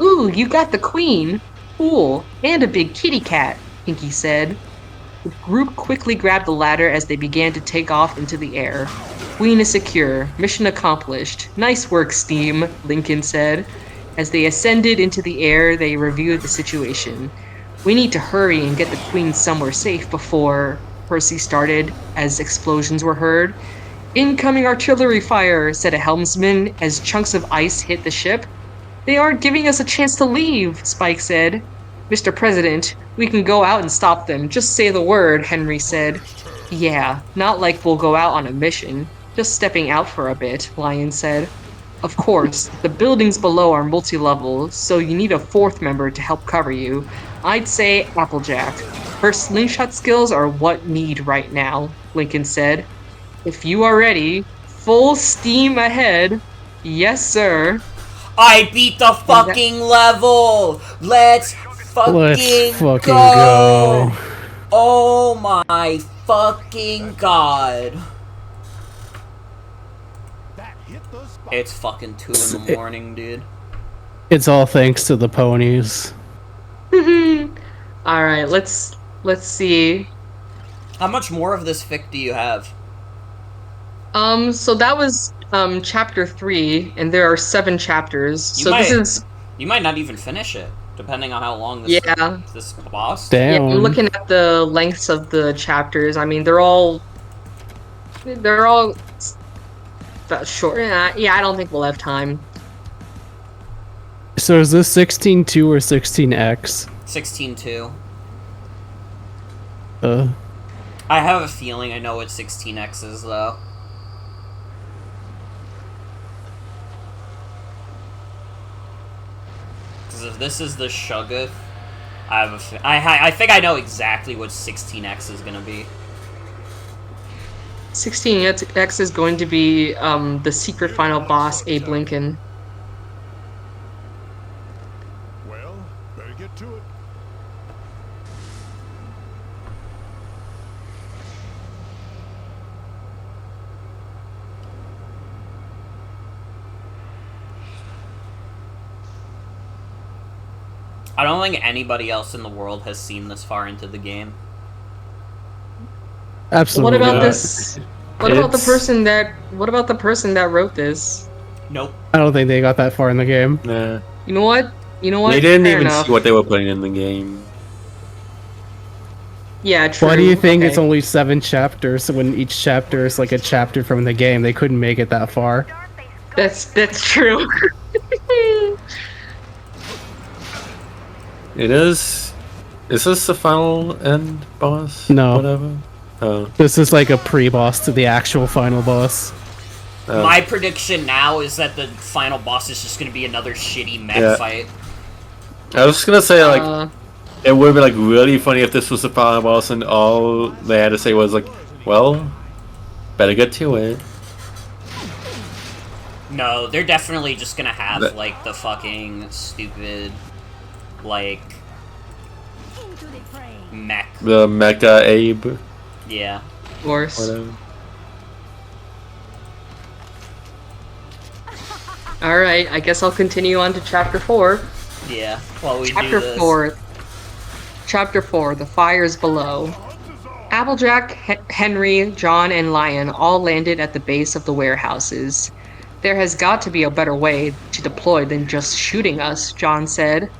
Ooh, you got the queen. Cool. And a big kitty cat, Pinkie said. The group quickly grabbed the ladder as they began to take off into the air. Queen is secure. Mission accomplished. Nice work, S.T.E.A.M, Lincoln said. As they ascended into the air, they reviewed the situation. We need to hurry and get the queen somewhere safe before Percy started, as explosions were heard. Incoming artillery fire, said a helmsman as chunks of ice hit the ship. They aren't giving us a chance to leave, Spike said. Mr. President, we can go out and stop them. Just say the word, Henry said. Yeah, not like we'll go out on a mission. Just stepping out for a bit, Lion said. Of course, the buildings below are multi-level, so you need a fourth member to help cover you. I'd say Applejack. Her slingshot skills are what need right now, Lincoln said. If you are ready, full steam ahead. Yes, sir. I beat the fucking level! Let's fucking go! Oh my fucking god. It's fucking 2 in the morning, dude. It's all thanks to the ponies. Alright, let's see. How much more of this fic do you have? So that was chapter 3, and there are 7 chapters. You might not even finish it, depending on how long this this boss. Yeah, I'm looking at the lengths of the chapters. I mean, they're all short. Yeah, I don't think we'll have time. So is this 16.2 or 16x? 16.2. I have a feeling I know what 16x is, though. Because if this is the Shuggoth, I think I know exactly what 16x is gonna be. 16x is going to be the secret final boss, Abe Lincoln. Well, better get to it. I don't think anybody else in the world has seen this far into the game. Absolutely. What about this? What about the person that wrote this? Nope. I don't think they got that far in the game. Nah. You know what? They didn't even see what they were putting in the game. Yeah, true. Why do you think it's only 7 chapters when each chapter is like a chapter from the game? They couldn't make it that far. That's true. It is. Is this the final end boss? No. Whatever. Oh. This is like a pre-boss to the actual final boss. My prediction now is that the final boss is just going to be another shitty mech fight. I was just gonna say, like, it would be like really funny if this was the final boss and all they had to say was like, well, better get to it. No, they're definitely just gonna have like the fucking stupid, like, mech. The Mecha Abe. Yeah. Of course. Whatever. Alright, I guess I'll continue on to chapter 4. Yeah, while we Chapter do this. 4. Chapter 4, The Fires Below. Applejack, Henry, John, and Lion all landed at the base of the warehouses. There has got to be a better way to deploy than just shooting us, John said.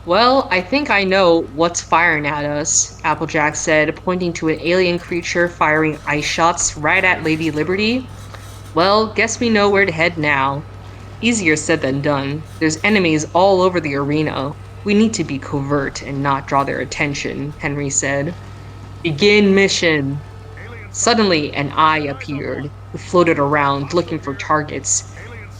Well, I think I know what's firing at us, Applejack said, pointing to an alien creature firing ice shots right at Lady Liberty. Well, guess we know where to head now. Easier said than done. There's enemies all over the arena. We need to be covert and not draw their attention, Henry said. Begin mission. Suddenly, an eye appeared. It floated around, looking for targets.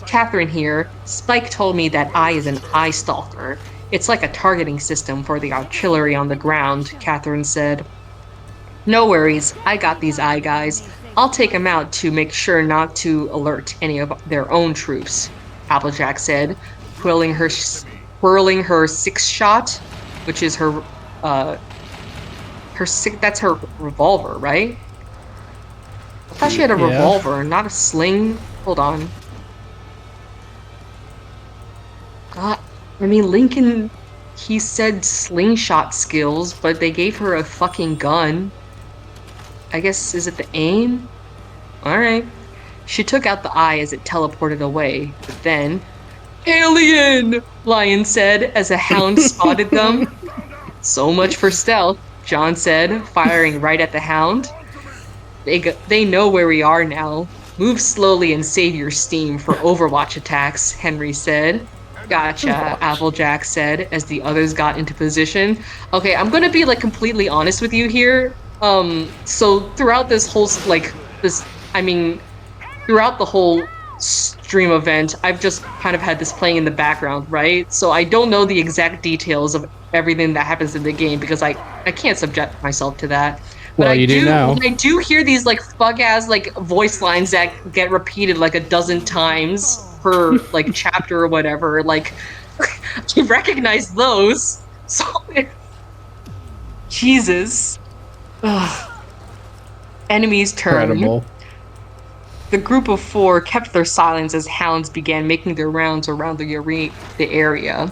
Catherine here. Spike told me that eye is an eye stalker. It's like a targeting system for the artillery on the ground, Catherine said. No worries, I got these eye guys. I'll take them out to make sure not to alert any of their own troops, Applejack said, twirling her twirling her six shot, which is her that's her revolver, right? I thought she had a Yeah. revolver, not a sling. Hold on. God, I mean, Lincoln, he said slingshot skills, but they gave her a fucking gun. I guess, is it the aim? Alright. She took out the eye as it teleported away, but then... Alien! Lion said as a hound spotted them. So much for stealth, John said, firing right at the hound. They know where we are now. Move slowly and save your steam for Overwatch attacks, Henry said. Gotcha, Applejack said as the others got into position. Okay, I'm gonna be like completely honest with you here. So throughout this whole throughout the whole stream event, I've just kind of had this playing in the background, right? So I don't know the exact details of everything that happens in the game because I can't subject myself to that. But Well, you do now. I do hear these like fuck-ass like voice lines that get repeated like a dozen times per like chapter or whatever. Like I recognize those. So Jesus. Ugh. Enemy's turn. Incredible. The group of four kept their silence as hounds began making their rounds around the area.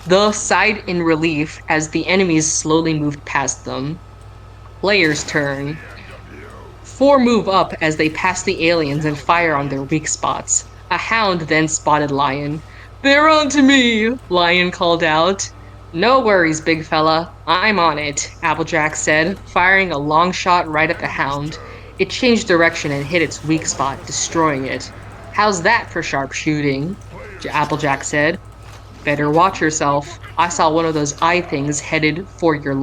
The sighed in relief as the enemies slowly moved past them. Player's turn. Four move up as they pass the aliens and fire on their weak spots. A hound then spotted Lion. "They're onto me!" Lion called out. "No worries, big fella. I'm on it," Applejack said, firing a long shot right at the hound. It changed direction and hit its weak spot, destroying it. "How's that for sharpshooting?" Applejack said. "Better watch yourself. I saw one of those eye things headed for your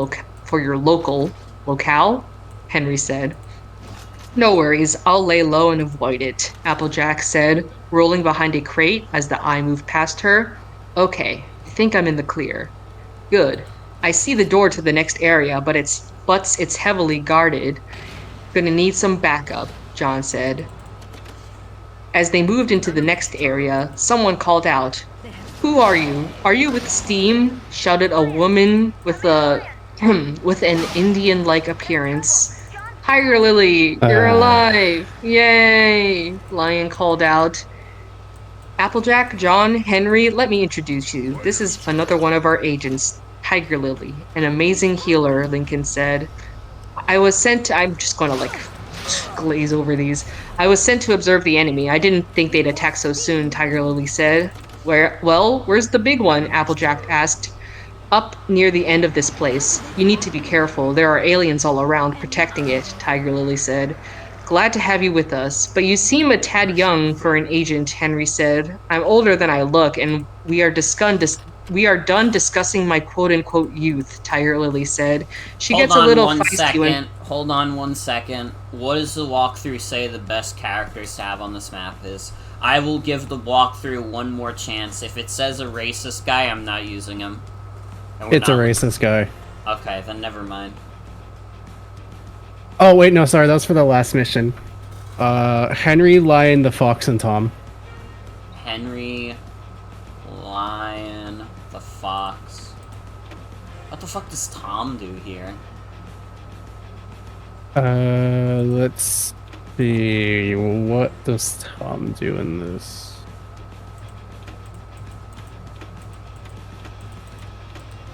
locale? Henry said. "No worries, I'll lay low and avoid it," Applejack said, rolling behind a crate as the eye moved past her. "Okay, I think I'm in the clear." "Good. I see the door to the next area, but it's heavily guarded. Gonna need some backup," John said. As they moved into the next area, someone called out. "Who are you? Are you with S.T.E.A.M?" shouted a woman with an Indian-like appearance. "Tiger Lily, you're alive! Yay!" Lion called out. "Applejack, John, Henry, let me introduce you. This is another one of our agents, Tiger Lily, an amazing healer," Lincoln said. I'm just gonna like glaze over these. "I was sent to observe the enemy. I didn't think they'd attack so soon," Tiger Lily said. Where's the big one?" Applejack asked. "Up near the end of this place. You need to be careful. There are aliens all around protecting it," Tiger Lily said. "Glad to have you with us, but you seem a tad young for an agent," Henry said. "I'm older than I look, and we are done discussing my quote-unquote youth," Tiger Lily said. She gets a little feisty. Hold on 1 second. What does the walkthrough say the best characters to have on this map is? I will give the walkthrough one more chance. If it says a racist guy, I'm not using him. It's a racist guy. Okay, then never mind. Oh, wait, no, sorry, that was for the last mission. Henry, Lion, the Fox, and Tom. Henry, Lion, the Fox. What the fuck does Tom do here? Let's see. What does Tom do in this?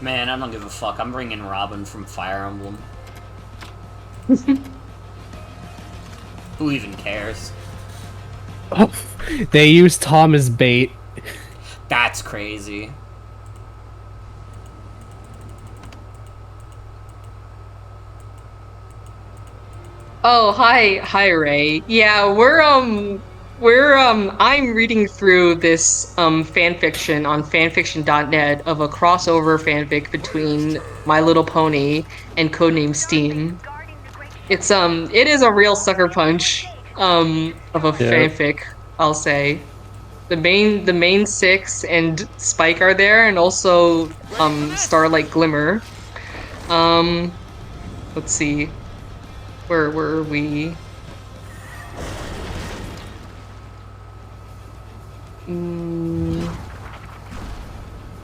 Man, I don't give a fuck. I'm bringing Robin from Fire Emblem. Who even cares? Oh, they use Tom as bait. That's crazy. Oh, hi Ray. Yeah, I'm reading through this fanfiction on fanfiction.net of a crossover fanfic between My Little Pony and Codename S.T.E.A.M. It is a real sucker punch of a fanfic, I'll say. The main six and Spike are there, and also Starlight Glimmer. Let's see. Where were we?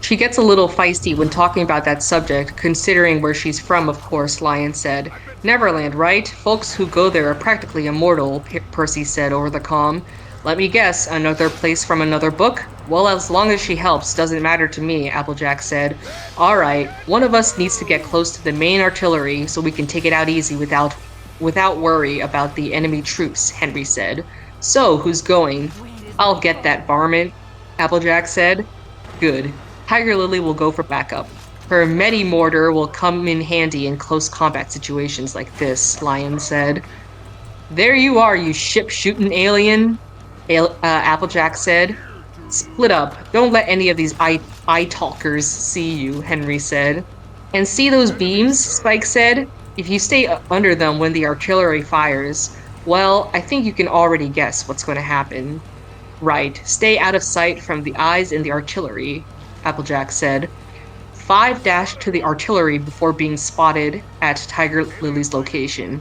She gets a little feisty when talking about that subject, considering where she's from, of course, Lion said. Neverland, right? Folks who go there are practically immortal, Percy said over the comm. Let me guess, another place from another book? Well, as long as she helps, doesn't matter to me, Applejack said. Alright, one of us needs to get close to the main artillery so we can take it out easy without worry about the enemy troops, Henry said. So, who's going? I'll get that varmint, Applejack said. Good. Tiger Lily will go for backup. Her Medi-Mortar will come in handy in close combat situations like this, Lion said. There you are, you ship-shooting alien, Applejack said. Split up. Don't let any of these eye-talkers see you, Henry said. And see those beams, Spike said? If you stay under them when the artillery fires, well, I think you can already guess what's going to happen. Right. Stay out of sight from the eyes in the artillery, Applejack said. 5 dashed to the artillery before being spotted at Tiger Lily's location.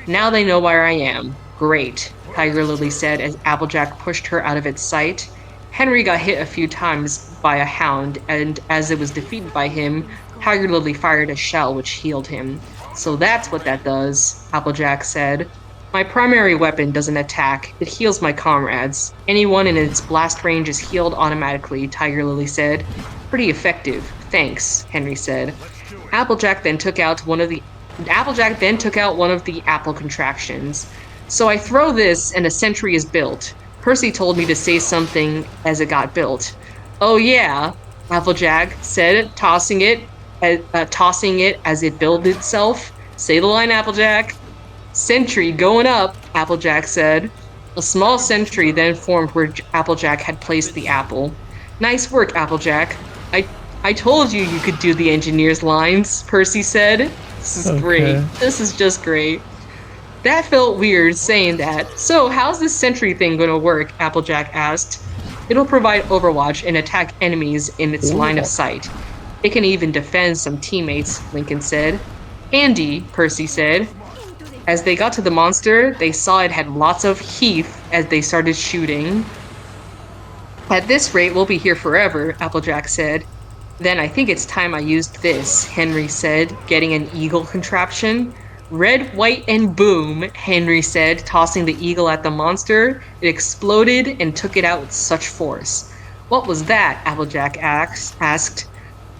Now they know where I am. Great, Tiger Lily said as Applejack pushed her out of its sight. Henry got hit a few times by a hound, and as it was defeated by him, Tiger Lily fired a shell which healed him. So that's what that does, Applejack said. My primary weapon doesn't attack, it heals my comrades. Anyone in its blast range is healed automatically, Tiger Lily said. Pretty effective, thanks, Henry said. Applejack then took out one of the apple contractions. So I throw this and a sentry is built. Percy told me to say something as it got built. Oh yeah, Applejack said, tossing it as it built itself. Say the line, Applejack. Sentry going up, Applejack said. A small sentry then formed where Applejack had placed the apple. Nice work, Applejack. I told you you could do the engineer's lines, Percy said. This is great. This is just great. That felt weird saying that. So how's this sentry thing gonna work? Applejack asked. It'll provide overwatch and attack enemies in its line of sight. It can even defend some teammates, Lincoln said. Handy, Percy said. As they got to the monster, they saw it had lots of heath as they started shooting. At this rate, we'll be here forever, Applejack said. Then I think it's time I used this, Henry said, getting an eagle contraption. Red, white, and boom, Henry said, tossing the eagle at the monster. It exploded and took it out with such force. What was that? Applejack asked.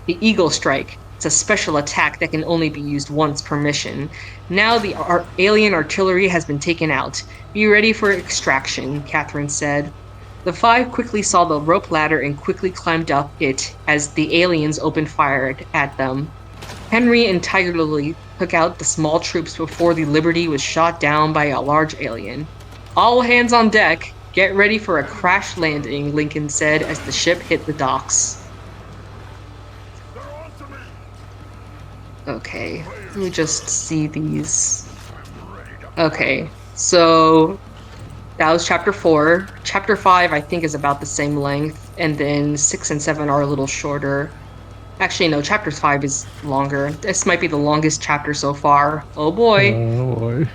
The Eagle Strike. It's a special attack that can only be used once per mission. Now the alien artillery has been taken out. Be ready for extraction, Catherine said. The 5 quickly saw the rope ladder and quickly climbed up it as the aliens opened fire at them. Henry and Tiger Lily took out the small troops before the Liberty was shot down by a large alien. All hands on deck. Get ready for a crash landing, Lincoln said as the ship hit the docks. Okay, let me just see these. Okay, so that was chapter 4. Chapter 5, I think, is about the same length, and then 6 and 7 are a little shorter. Actually, no, chapter 5 is longer. This might be the longest chapter so far. Oh boy. Oh boy.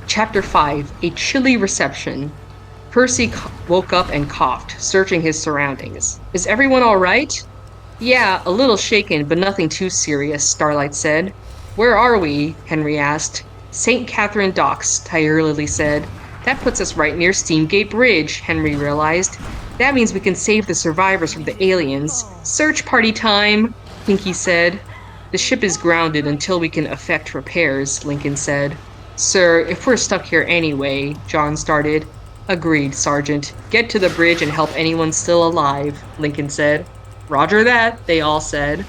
Chapter 5, A Chilly Reception. Percy woke up and coughed, searching his surroundings. Is everyone alright? Yeah, a little shaken, but nothing too serious, Starlight said. Where are we? Henry asked. St. Catherine Docks, Tiger Lily said. That puts us right near Steamgate Bridge, Henry realized. That means we can save the survivors from the aliens. Search party time, Pinky said. The ship is grounded until we can effect repairs, Lincoln said. Sir, if we're stuck here anyway, John started. Agreed, Sergeant. Get to the bridge and help anyone still alive, Lincoln said. Roger that, they all said.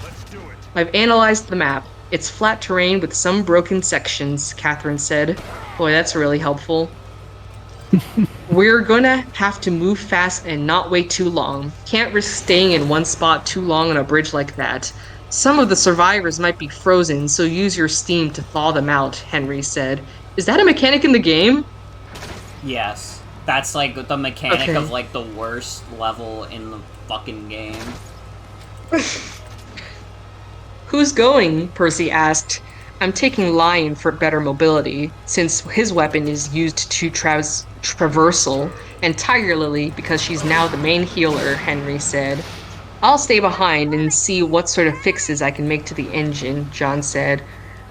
I've analyzed the map. It's flat terrain with some broken sections, Catherine said. Boy, that's really helpful. We're gonna have to move fast and not wait too long. Can't risk staying in one spot too long on a bridge like that. Some of the survivors might be frozen, so use your steam to thaw them out, Henry said. Is that a mechanic in the game? Yes. That's like the mechanic of like the worst level in the fucking game. Who's going? Percy asked. I'm taking Lion for better mobility, since his weapon is used to traversal, and Tiger Lily because she's now the main healer, Henry said. I'll stay behind and see what sort of fixes I can make to the engine, John said.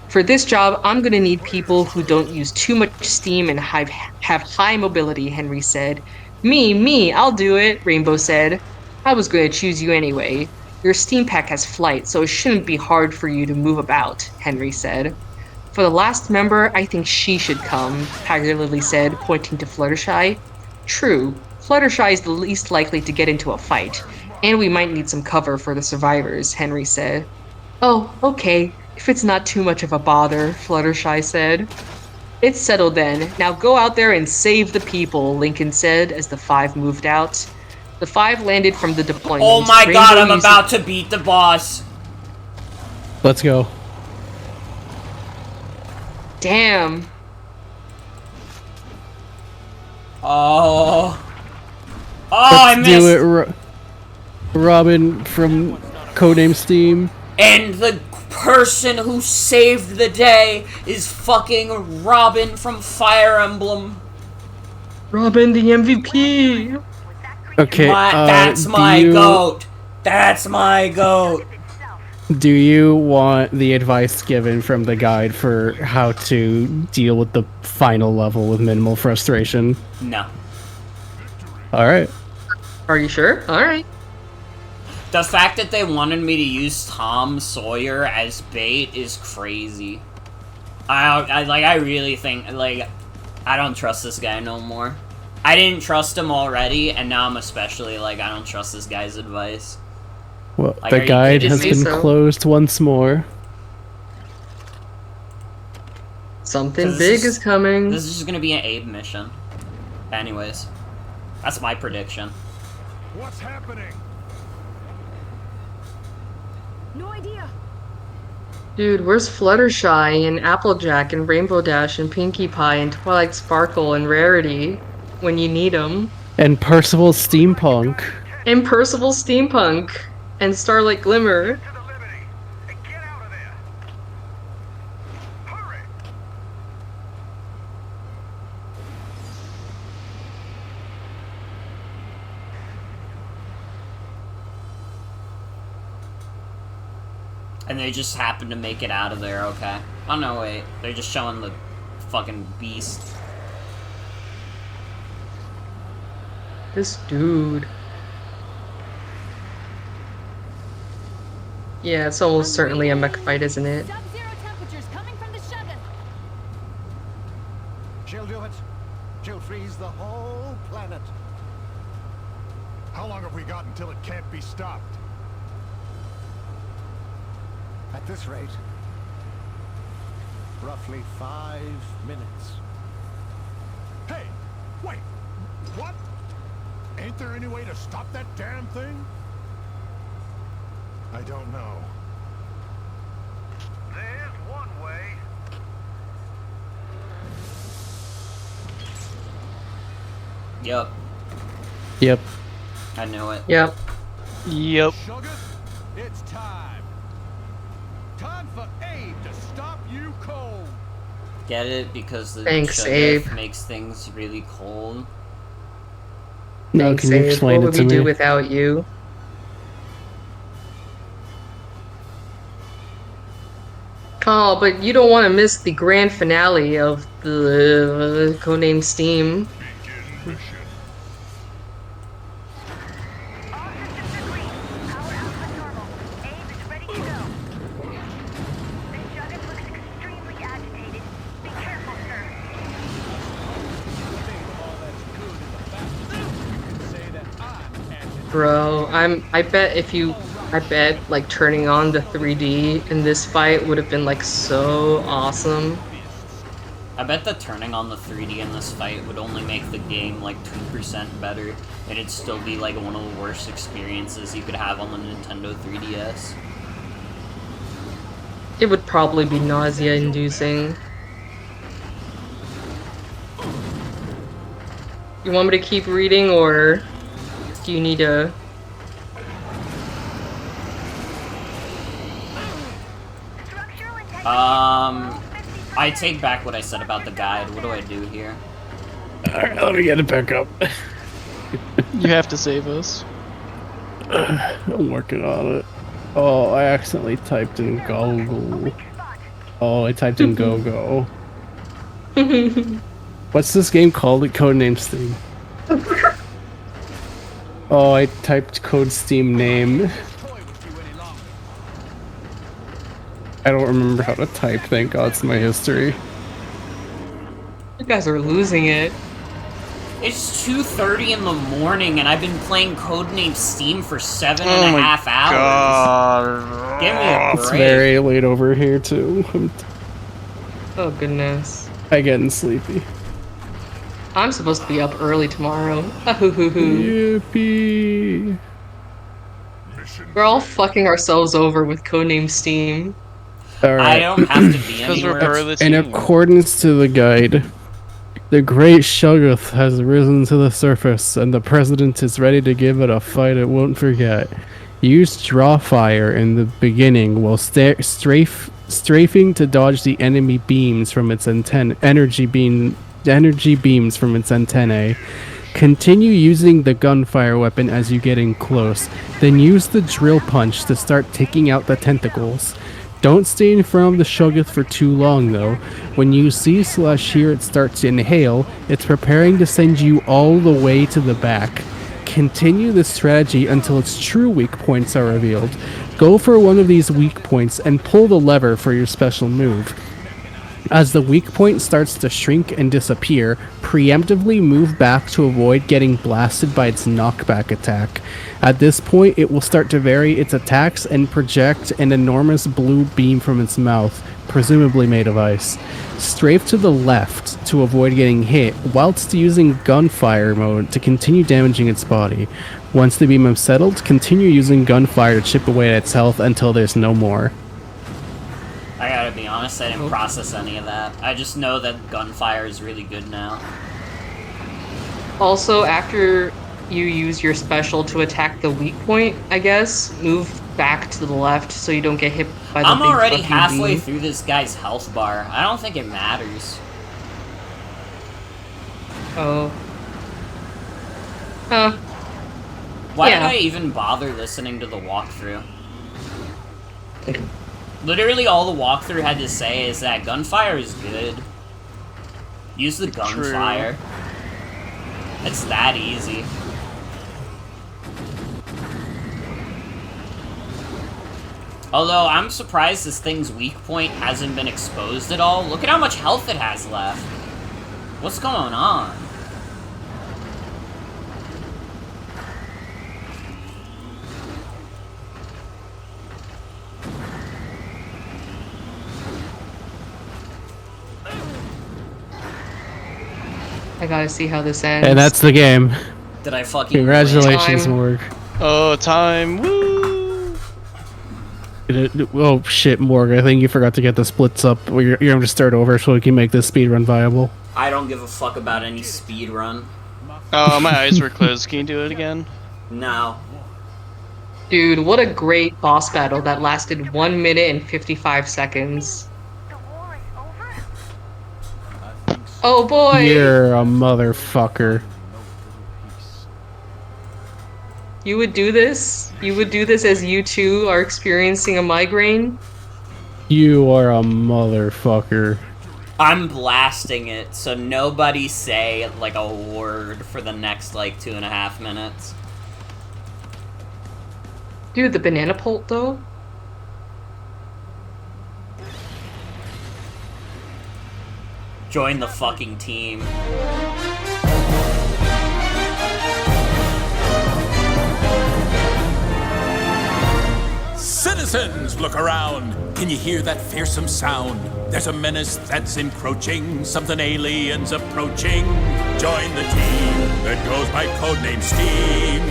For this job, I'm going to need people who don't use too much steam and have high mobility, Henry said. Me, I'll do it, Rainbow said. I was going to choose you anyway. Your steam pack has flight, so it shouldn't be hard for you to move about, Henry said. For the last member, I think she should come, Tiger Lily said, pointing to Fluttershy. True, Fluttershy is the least likely to get into a fight, and we might need some cover for the survivors, Henry said. Oh, okay, if it's not too much of a bother, Fluttershy said. It's settled then. Now go out there and save the people, Lincoln said as the five moved out. The five landed from the deployment. Oh my god, I'm about to beat the boss. Let's go. Damn. Oh. Oh, I missed. Do it, Robin from Codename S.T.E.A.M. And the person who saved the day is fucking Robin from Fire Emblem. Robin, the MVP. Okay, that's my goat. That's my goat. Do you want the advice given from the guide for how to deal with the final level with minimal frustration? No. Alright. Are you sure? Alright. The fact that they wanted me to use Tom Sawyer as bait is crazy. I really think, like, I don't trust this guy no more. I didn't trust him already, and now I'm especially, like, I don't trust this guy's advice. Well, Like, the guide has been so? closed once more. Something big is coming. This is just gonna be an Abe mission. Anyways, that's my prediction. What's happening? No idea. Dude, where's Fluttershy and Applejack and Rainbow Dash and Pinkie Pie and Twilight Sparkle and Rarity when you need them? And Percival Steampunk. And Percival Steampunk and Starlight Glimmer. And they just happen to make it out of there, okay. Oh no, wait. They're just showing the fucking beast. This dude. Yeah, it's almost certainly a mech fight, isn't it? Sub-zero temperatures coming from the Shogun. She'll do it. She'll freeze the whole planet. How long have we got until it can't be stopped? At this rate, roughly 5 minutes. Hey, wait, what? Ain't there any way to stop that damn thing? I don't know. There's one way. Yup. Yep. I knew it. Yep. Yep. Sugar, it's time. Time for Abe to stop you cold. Get it? Because the Thanks, sugar Abe. makes things really cold. No, Thanks, can you Abe. explain What it would to we me? do without you? Oh, but you don't want to miss the grand finale of the Codename S.T.E.A.M. Bro, I bet like turning on the 3D in this fight would have been like so awesome. I bet that turning on the 3D in this fight would only make the game like 2% better, and it'd still be like one of the worst experiences you could have on the Nintendo 3DS. It would probably be nausea-inducing. You want me to keep reading, or do you need to... Structural integrity I take back what I said about the guide. What do I do here? Alright, let me get it back up. You have to save us. I'm working on it. Oh, I accidentally typed in Google. Oh, I typed in Go-Go. What's this game called? Codename Steam. Oh, I typed code Steam name. I don't remember how to type, thank God it's my history. You guys are losing it. It's 2:30 in the morning and I've been playing Codename Steam for 7.5 hours. God. Give me a break. It's very late over here too. Oh goodness. I'm getting sleepy. I'm supposed to be up early tomorrow. Yippee. We're all fucking ourselves over with Codename Steam. All right. I don't have to be anywhere. In accordance to the guide, the Great Shoggoth has risen to the surface, and the President is ready to give it a fight it won't forget. Use draw fire in the beginning while strafing to dodge the enemy beams from its energy beams from its antennae. Continue using the gunfire weapon as you get in close, then use the drill punch to start taking out the tentacles. Don't stay in front of the Shoggoth for too long though. When you see/hear it start to inhale, it's preparing to send you all the way to the back. Continue this strategy until its true weak points are revealed. Go for one of these weak points and pull the lever for your special move. As the weak point starts to shrink and disappear, preemptively move back to avoid getting blasted by its knockback attack. At this point, it will start to vary its attacks and project an enormous blue beam from its mouth, presumably made of ice. Strafe to the left to avoid getting hit, whilst using gunfire mode to continue damaging its body. Once the beam is settled, continue using gunfire to chip away at its health until there's no more. I gotta be honest, I didn't process any of that. I just know that gunfire is really good now. Also, after you use your special to attack the weak point, I guess, move back to the left so you don't get hit by the I'm big already fucking halfway beam. through this guy's health bar. I don't think it matters. Oh. Huh. Why Yeah. did I even bother listening to the walkthrough? Literally all the walkthrough had to say is that gunfire is good. Use the gunfire. It's that easy. Although, I'm surprised this thing's weak point hasn't been exposed at all. Look at how much health it has left. What's going on? I gotta see how this ends. And that's the game. Did I fucking Congratulations, win? Morg. Oh, time. Woo! Oh shit, Morg, I think you forgot to get the splits up. You're going to start over so we can make this speedrun viable. I don't give a fuck about any speed run. Oh, my eyes were closed. Can you do it again? No. Dude, what a great boss battle that lasted 1 minute and 55 seconds. Oh boy! You're a motherfucker. You would do this? You would do this as you too are experiencing a migraine? You are a motherfucker. I'm blasting it, so nobody say, like, a word for the next, like, 2.5 minutes. Dude, the banana pult though? Join the fucking team. Citizens, look around. Can you hear that fearsome sound? There's a menace that's encroaching, something aliens approaching. Join the team that goes by codename S.T.E.A.M.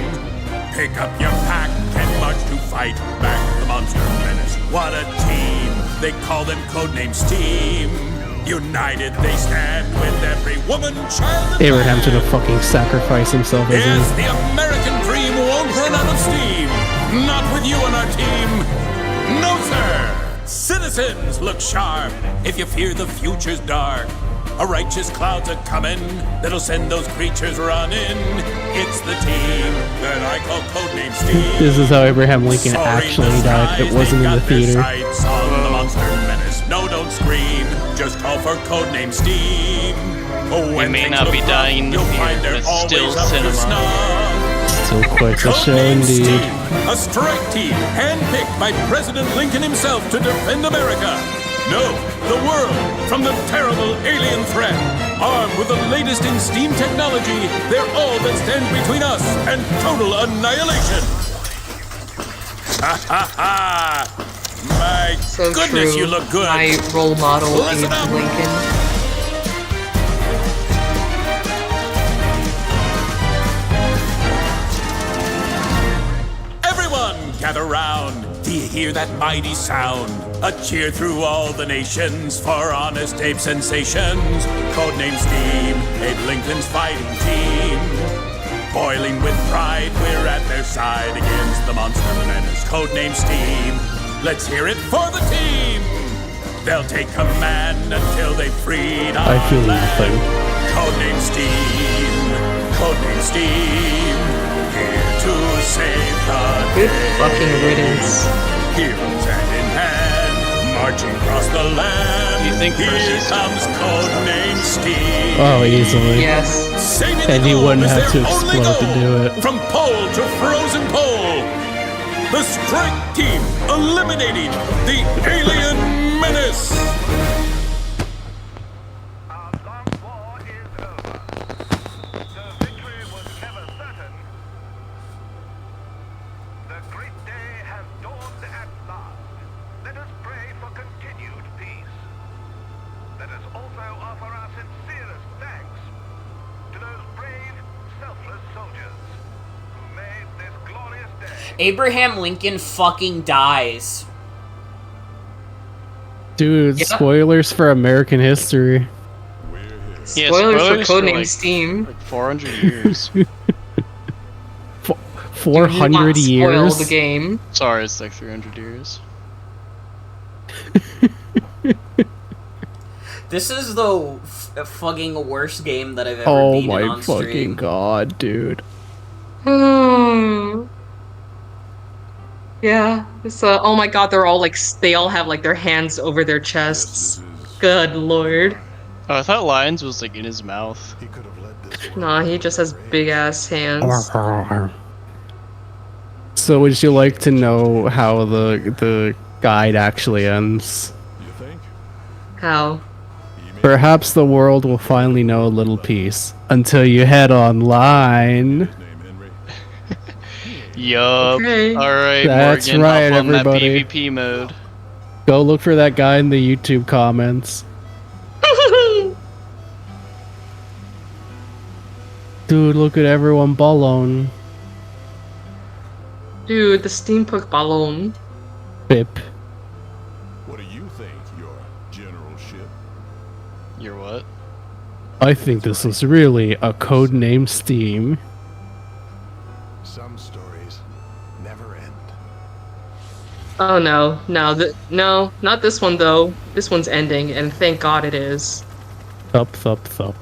Pick up your pack and march to fight back the monster menace. What a team! They call them codename S.T.E.A.M. United they stand with every woman, child, and Abraham's gonna fucking sacrifice himself as yes, his... the American dream won't run out of steam. Not with you on our team. No, sir. citizens, look sharp. If you fear the future's dark, a righteous cloud's a comin' that'll send those creatures running. It's the team that I call codename S.T.E.A.M. This is how Abraham Lincoln actually died. It wasn't in the theater. Sights on the monster menace. No, don't scream. Just call for codename S.T.E.A.M. Oh, It when may things not look be rough, dying in the you'll find theater, they're but it's still always up to cinema. snuff. Still quite the show Codename indeed. S.T.E.A.M, a strike team handpicked by President Lincoln himself to defend America. No, the world from the terrible alien threat. Armed with the latest in STEAM technology, they're all that stands between us and total annihilation. Ha ha ha! My So goodness, true. you look good. My role model Listen Abe up. Lincoln. Everyone, gather round. Do you hear that mighty sound? A cheer through all the nations for honest Abe sensations. Codename S.T.E.A.M, Abe Lincoln's fighting team. Boiling with pride, we're at their side against the monster menace. Codename S.T.E.A.M, let's hear it for the team. They'll take command until they've freed our I feel land. nothing. Codename S.T.E.A.M, Codename S.T.E.A.M, here to save the Good day. fucking riddance. Heroes hand in hand, marching across the land. Do you think Here Percy's comes codename S.T.E.A.M. Oh, easily. Yes. Saving And the he globe wouldn't is have to their only explode to goal. do it. From pole to frozen pole, the strike team eliminating the alien menace. Our long war is over. The victory was never certain. The great day has dawned at last. Let us pray for continued peace. Let us also offer our sincerest thanks to those brave, selfless soldiers who made this glorious day. Abraham Lincoln fucking dies. Dude, Yeah. spoilers for American history. Yeah, Spoilers for spoilers Codename like, S.T.E.A.M. like 400 years. 400 Do not spoil years? the game. Sorry, it's like 300 years. This is the fucking worst game that I've ever Oh beaten my on fucking stream. god, dude. Yeah. It's oh my god, they're all like they all have like their hands over their chests. Good lord. Oh, I thought Lions was like in his mouth. Nah, he just has big ass hands. So would you like to know how the guide actually ends? How? Perhaps the world will finally know a little peace until you head online. Yup. Okay. Alright, That's Morgan, right, hop on everybody. that PvP mode. Go look for that guy in the YouTube comments. Dude, look at everyone ballon. Dude, the steampunk balloon. Bip. What do you think, your generalship? Your what? I think this is really a codename Steam. Some stories never end. Oh no, no, not this one though. This one's ending, and thank God it is. Thup, thup, thup.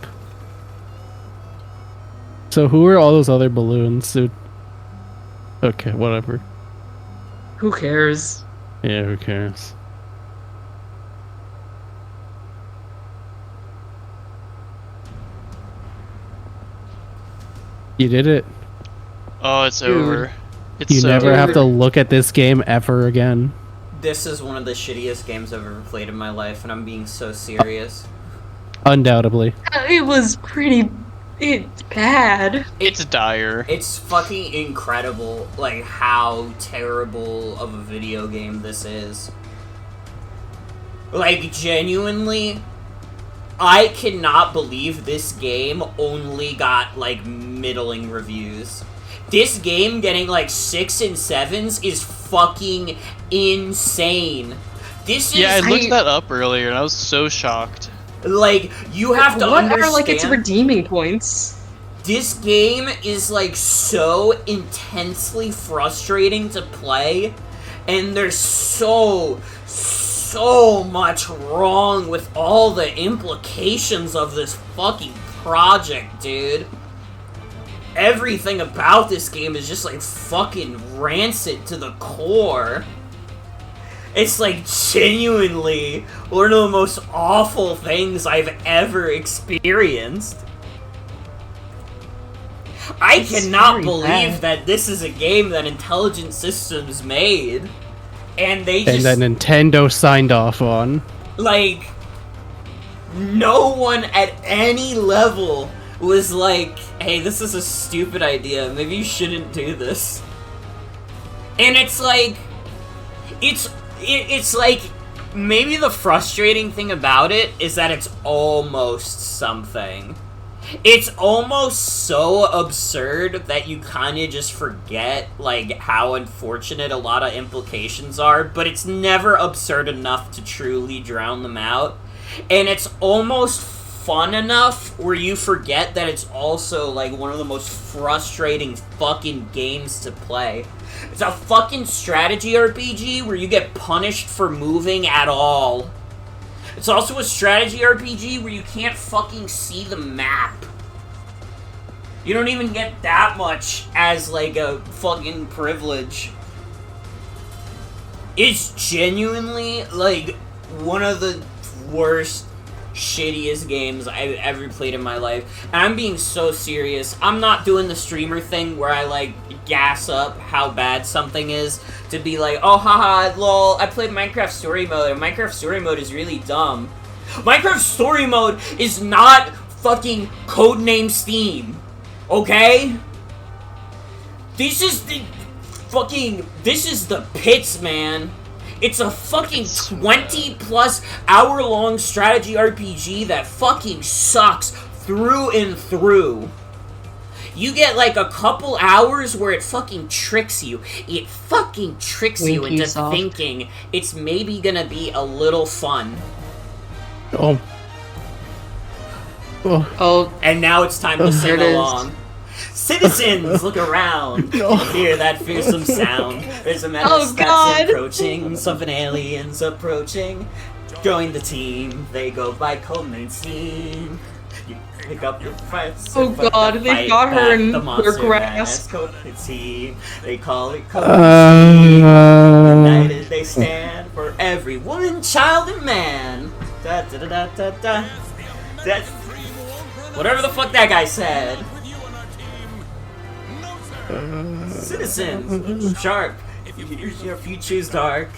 So who are all those other balloons, dude? Okay, whatever. Who cares? Yeah, who cares? You did it. Oh, it's Dude. over. It's You so never have to over. look at this game ever again. This is one of the shittiest games I've ever played in my life, and I'm being so serious. Undoubtedly. It was pretty. It's bad. It's dire. It's fucking incredible, like, how terrible of a video game this is. Like, genuinely, I cannot believe this game only got, like, middling reviews. This game getting, like, 6 and 7s is fucking insane. This is... Yeah, I looked that up earlier and I was so shocked. Like, you have to What understand... are like its redeeming points? This game is, like, so intensely frustrating to play, and there's so so much wrong with all the implications of this fucking project, dude. Everything about this game is just like fucking rancid to the core. It's like genuinely one of the most awful things I've ever experienced. I cannot believe that this is a game that Intelligent Systems made, and they just... And that Nintendo signed off on. Like, no one at any level was like, hey, this is a stupid idea, maybe you shouldn't do this. And it's like, it's like, maybe the frustrating thing about it is that it's almost something. It's almost so absurd that you kind of just forget, like, how unfortunate a lot of implications are, but it's never absurd enough to truly drown them out. And it's almost fun enough where you forget that it's also, like, one of the most frustrating fucking games to play. It's a fucking strategy RPG where you get punished for moving at all. It's also a strategy RPG where you can't fucking see the map. You don't even get that much as, like, a fucking privilege. It's genuinely, like, one of the worst, shittiest games I've ever played in my life. And I'm being so serious. I'm not doing the streamer thing where I, like, gas up how bad something is to be like, oh haha, lol, I played Minecraft Story Mode, and Minecraft Story Mode is really dumb. Minecraft Story Mode is not fucking Codename S.T.E.A.M, okay? This is the fucking, this is the pits, man. It's a fucking 20+ hour long strategy RPG that fucking sucks through and through. You get like a couple hours where it fucking tricks you. It fucking tricks you into thinking it's maybe gonna be a little fun. Oh. Oh. And now it's time to sing along. Citizens, look around. Hear that fearsome sound. There's a menace that's approaching. Something aliens approaching. Join the team. They go by codename S.T.E.A.M. You pick up your friends. Oh god, they got her in her grasp. They call it codename S.T.E.A.M. United they stand for every woman, child, and man. Da da da da da da. That's whatever the fuck that guy said. Citizens, sharp. If you choose dark,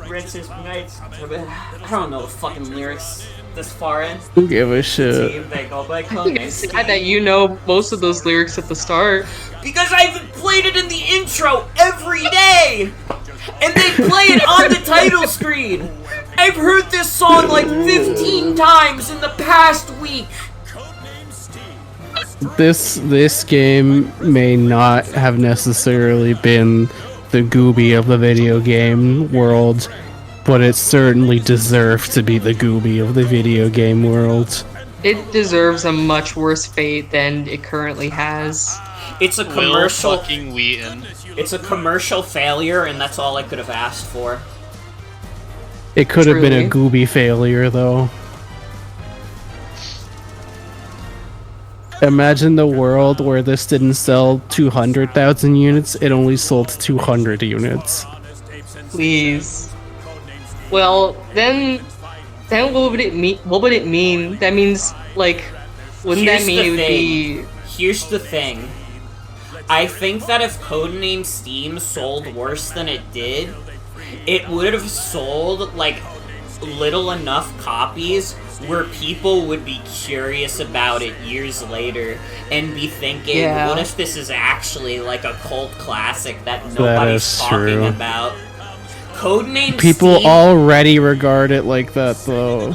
Princess Knights. I don't know the fucking lyrics this far in. Who give a shit? Team, they go by I think it's sad that you know most of those lyrics at the start. Because I've played it in the intro every day! And they play it on the title screen! I've heard this song like 15 times in the past week! This game may not have necessarily been the Gooby of the video game world, but it certainly deserved to be the Gooby of the video game world. It deserves a much worse fate than it currently has. It's a commercial. Will fucking Wheaton. It's a commercial failure, and that's all I could have asked for. It could have been a Gooby failure, though. Imagine the world where this didn't sell 200,000 units, it only sold 200 units. Please. Well, then what would it mean? What would it mean? That means, like, wouldn't that mean it would be... Here's the thing. I think that if Codename S.T.E.A.M sold worse than it did, it would have sold, like, little enough copies where people would be curious about it years later and be thinking, what if this is actually like a cult classic that nobody's talking about? Codename People S.T.E.A.M already regard it like that, though.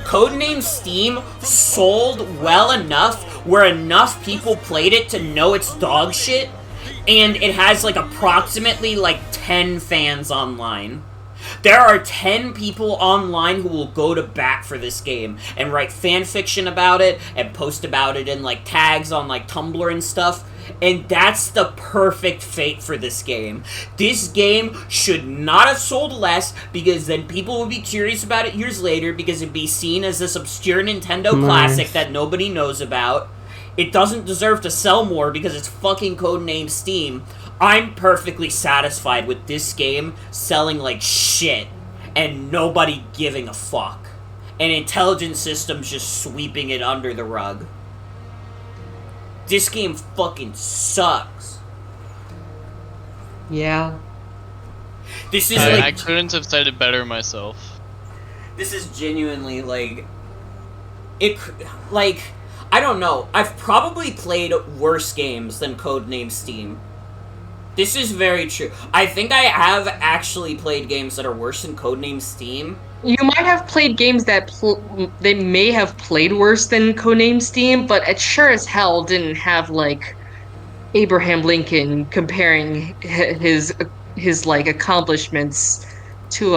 Codename S.T.E.A.M sold well enough where enough people played it to know it's dog shit, and it has like approximately like 10 fans online. There are 10 people online who will go to bat for this game and write fan fiction about it and post about it in like tags on like Tumblr and stuff. And that's the perfect fate for this game. This game should not have sold less, because then people would be curious about it years later, because it'd be seen as this obscure Nintendo classic that nobody knows about. It doesn't deserve to sell more because it's fucking codenamed S.T.E.A.M. I'm perfectly satisfied with this game selling like shit and nobody giving a fuck. And intelligent systems just sweeping it under the rug. This game fucking sucks. Yeah. This is I couldn't have said it better myself. This is genuinely I don't know. I've probably played worse games than codenamed S.T.E.A.M. This is very true. I think I have actually played games that are worse than codenamed S.T.E.A.M. You might have played games that they may have played worse than codenamed S.T.E.A.M, but it sure as hell didn't have like Abraham Lincoln comparing his like accomplishments to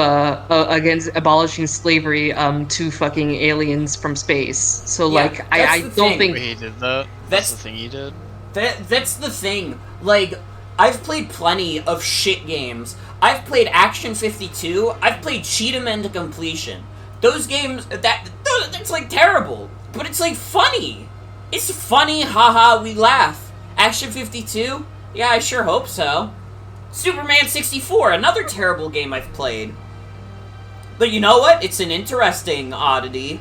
against abolishing slavery to fucking aliens from space. So like I don't think he did that. That's the thing he did. That's the thing. Like, I've played plenty of shit games. I've played Action 52. I've played Cheat 'em into completion. Those games, that's like terrible. But it's like funny. It's funny, haha, we laugh. Action 52? Yeah, I sure hope so. Superman 64, another terrible game I've played. But you know what? It's an interesting oddity.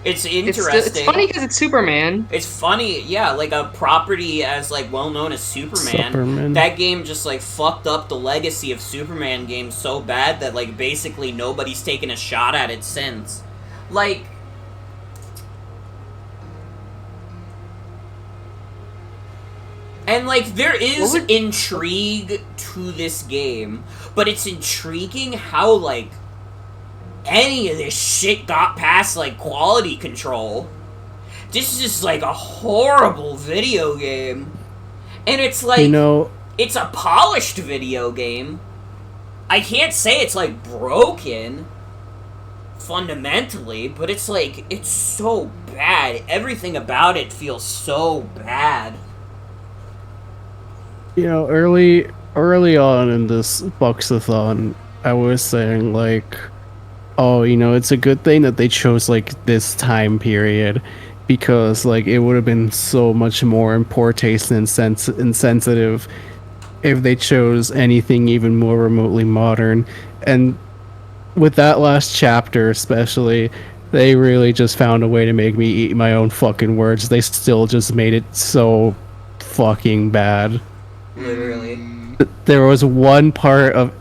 It's interesting. It's funny because it's Superman. It's funny, yeah, like a property as like well known as Superman. That game just like fucked up the legacy of Superman games so bad that like basically nobody's taken a shot at it since. Like, and like there is intrigue to this game, but it's intriguing how like any of this shit got past like quality control. This is just like a horrible video game. And it's like, it's a polished video game. I can't say it's like broken fundamentally, but it's like, it's so bad. Everything about it feels so bad. Early on in this Bucks-a-Thon, I was saying like, oh, it's a good thing that they chose like this time period, because like it would have been so much more in poor taste and insensitive if they chose anything even more remotely modern. And with that last chapter especially, they really just found a way to make me eat my own fucking words. They still just made it so fucking bad. Literally. There was one part of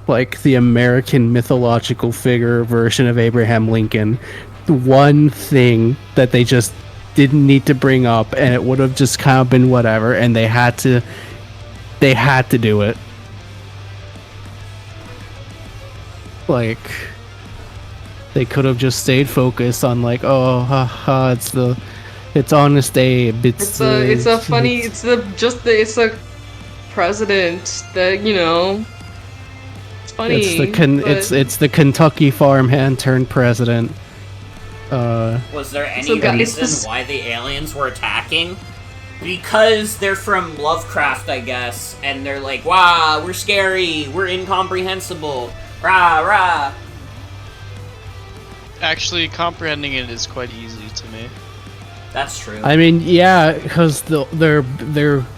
like the American mythological figure version of Abraham Lincoln, one thing that they just didn't need to bring up, and it would have just kind of been whatever, and they had to do it. Like, they could have just stayed focused on like, oh, haha, it's Honest Abe. It's a president that funny. It's the Kentucky farmhand turned president. Was there any reason why the aliens were attacking? Because they're from Lovecraft, I guess, and they're like, wow, we're scary, we're incomprehensible, rah, rah. Actually, comprehending it is quite easy to me. That's true. I mean, yeah, because their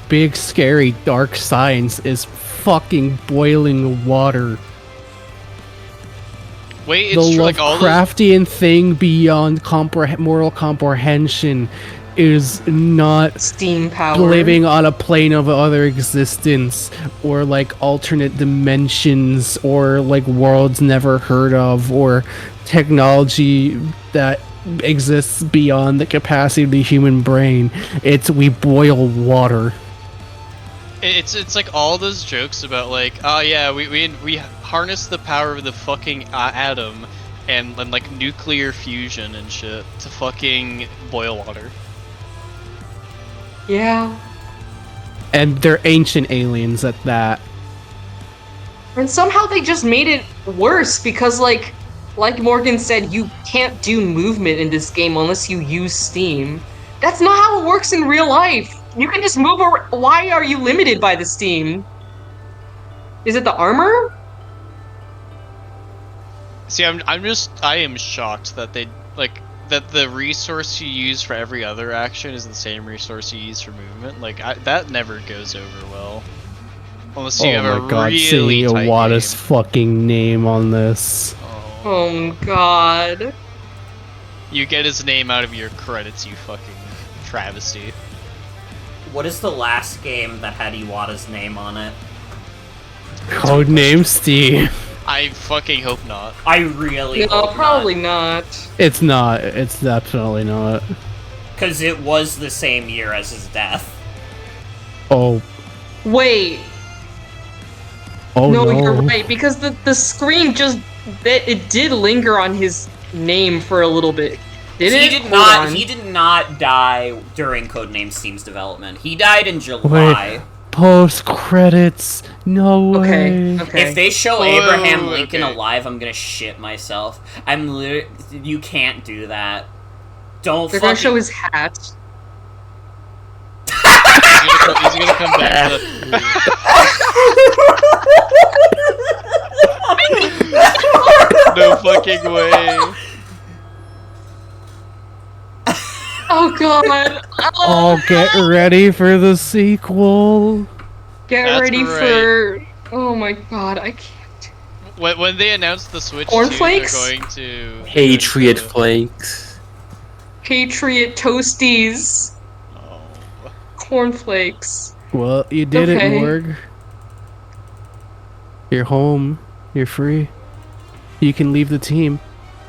big, scary, dark science is fucking boiling water. Wait, it's true, like all Lovecraftian thing beyond moral comprehension is not steam power living on a plane of other existence, or like alternate dimensions, or like worlds never heard of, or technology that exists beyond the capacity of the human brain. We boil water. It's like all those jokes about like, oh yeah, we harness the power of the fucking atom and like nuclear fusion and shit to fucking boil water. Yeah. And they're ancient aliens at that. And somehow they just made it worse because like Morgan said, you can't do movement in this game unless you use Steam. That's not how it works in real life. You can just move over. Why are you limited by the Steam? Is it the armor? See, I am shocked that that the resource you use for every other action is the same resource you use for movement. Like, that never goes over well. Unless you have a really seeing tight Iwata's game. fucking name on this. Oh god. You get his name out of your credits, you fucking travesty. What is the last game that had Iwata's name on it? Codename S.T.E.A.M. I fucking hope not. I really No, hope probably not. It's not. It's definitely not. Because it was the same year as his death. Oh. Wait. Oh no. No, you're right, because the screen just it did linger on his name for a little bit. Did it? He did not die during Codename S.T.E.A.M's development. He died in July. Wait. Post credits. No way. Okay. If they show Abraham Lincoln alive, I'm gonna shit myself. I'm literally. You can't do that. Don't. They're gonna show his hat. He's gonna come back No fucking way. Oh god. Oh, get ready for the sequel. Get That's ready right. for. Oh my god, I can't. When they announced the Switch 2, Cornflakes? they're going to... Patriot Flakes. Patriot Toasties. Cornflakes. Well, you did it, Okay. Morg. You're home. You're free. You can leave the team.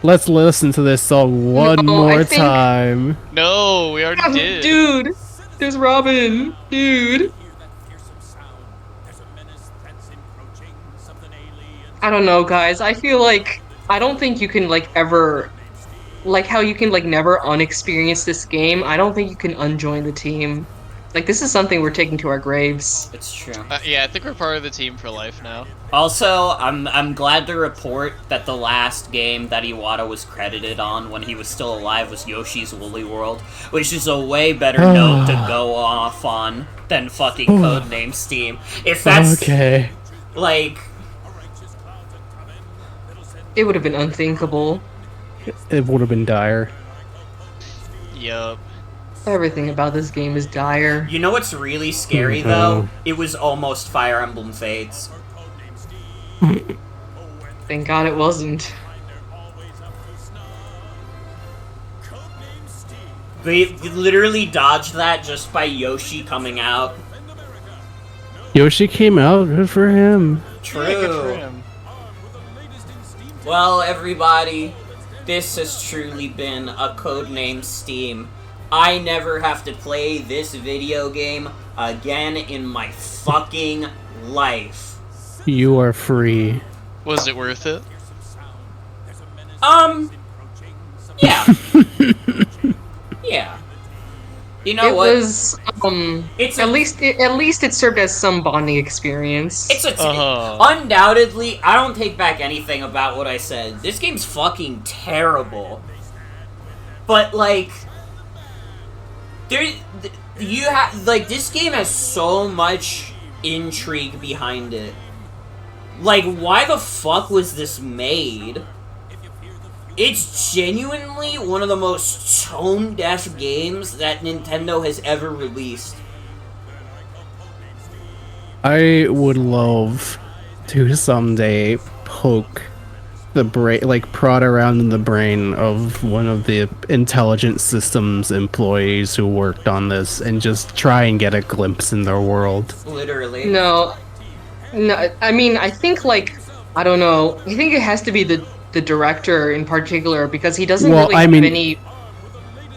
Let's listen to this song one No, more I think- time. No, we already did. Dude, there's Robin. Dude. I don't know, guys. I feel like I don't think you can like ever like how you can like never unexperience this game. I don't think you can unjoin the team. Like this is something we're taking to our graves. It's true. Yeah, I think we're part of the team for life now. Also, I'm glad to report that the last game that Iwata was credited on when he was still alive was Yoshi's Woolly World, which is a way better note to go off on than fucking Codename S.T.E.A.M. If that's Okay. like, It would have been unthinkable. It would have been dire. Yup. Everything about this game is dire. you know what's really scary though? It was almost Fire Emblem Fates. Thank God it wasn't. They literally dodged that just by Yoshi coming out. Yoshi came out. Good for him. True. Yeah, good for him. Well, everybody, this has truly been a Codename S.T.E.A.M. I never have to play this video game again in my fucking life. You are free. Was it worth it? Yeah. Yeah. You know It what? was at least it served as some bonding experience. It's undoubtedly, I don't take back anything about what I said. This game's fucking terrible. But like this game has so much intrigue behind it. Like, why the fuck was this made? It's genuinely one of the most tone-deaf games that Nintendo has ever released. I would love to someday poke the brain, like prod around in the brain of one of the intelligent systems employees who worked on this and just try and get a glimpse in their world. Literally. No, I mean, I think, like, I don't know. I think it has to be the director in particular, because he doesn't really have any...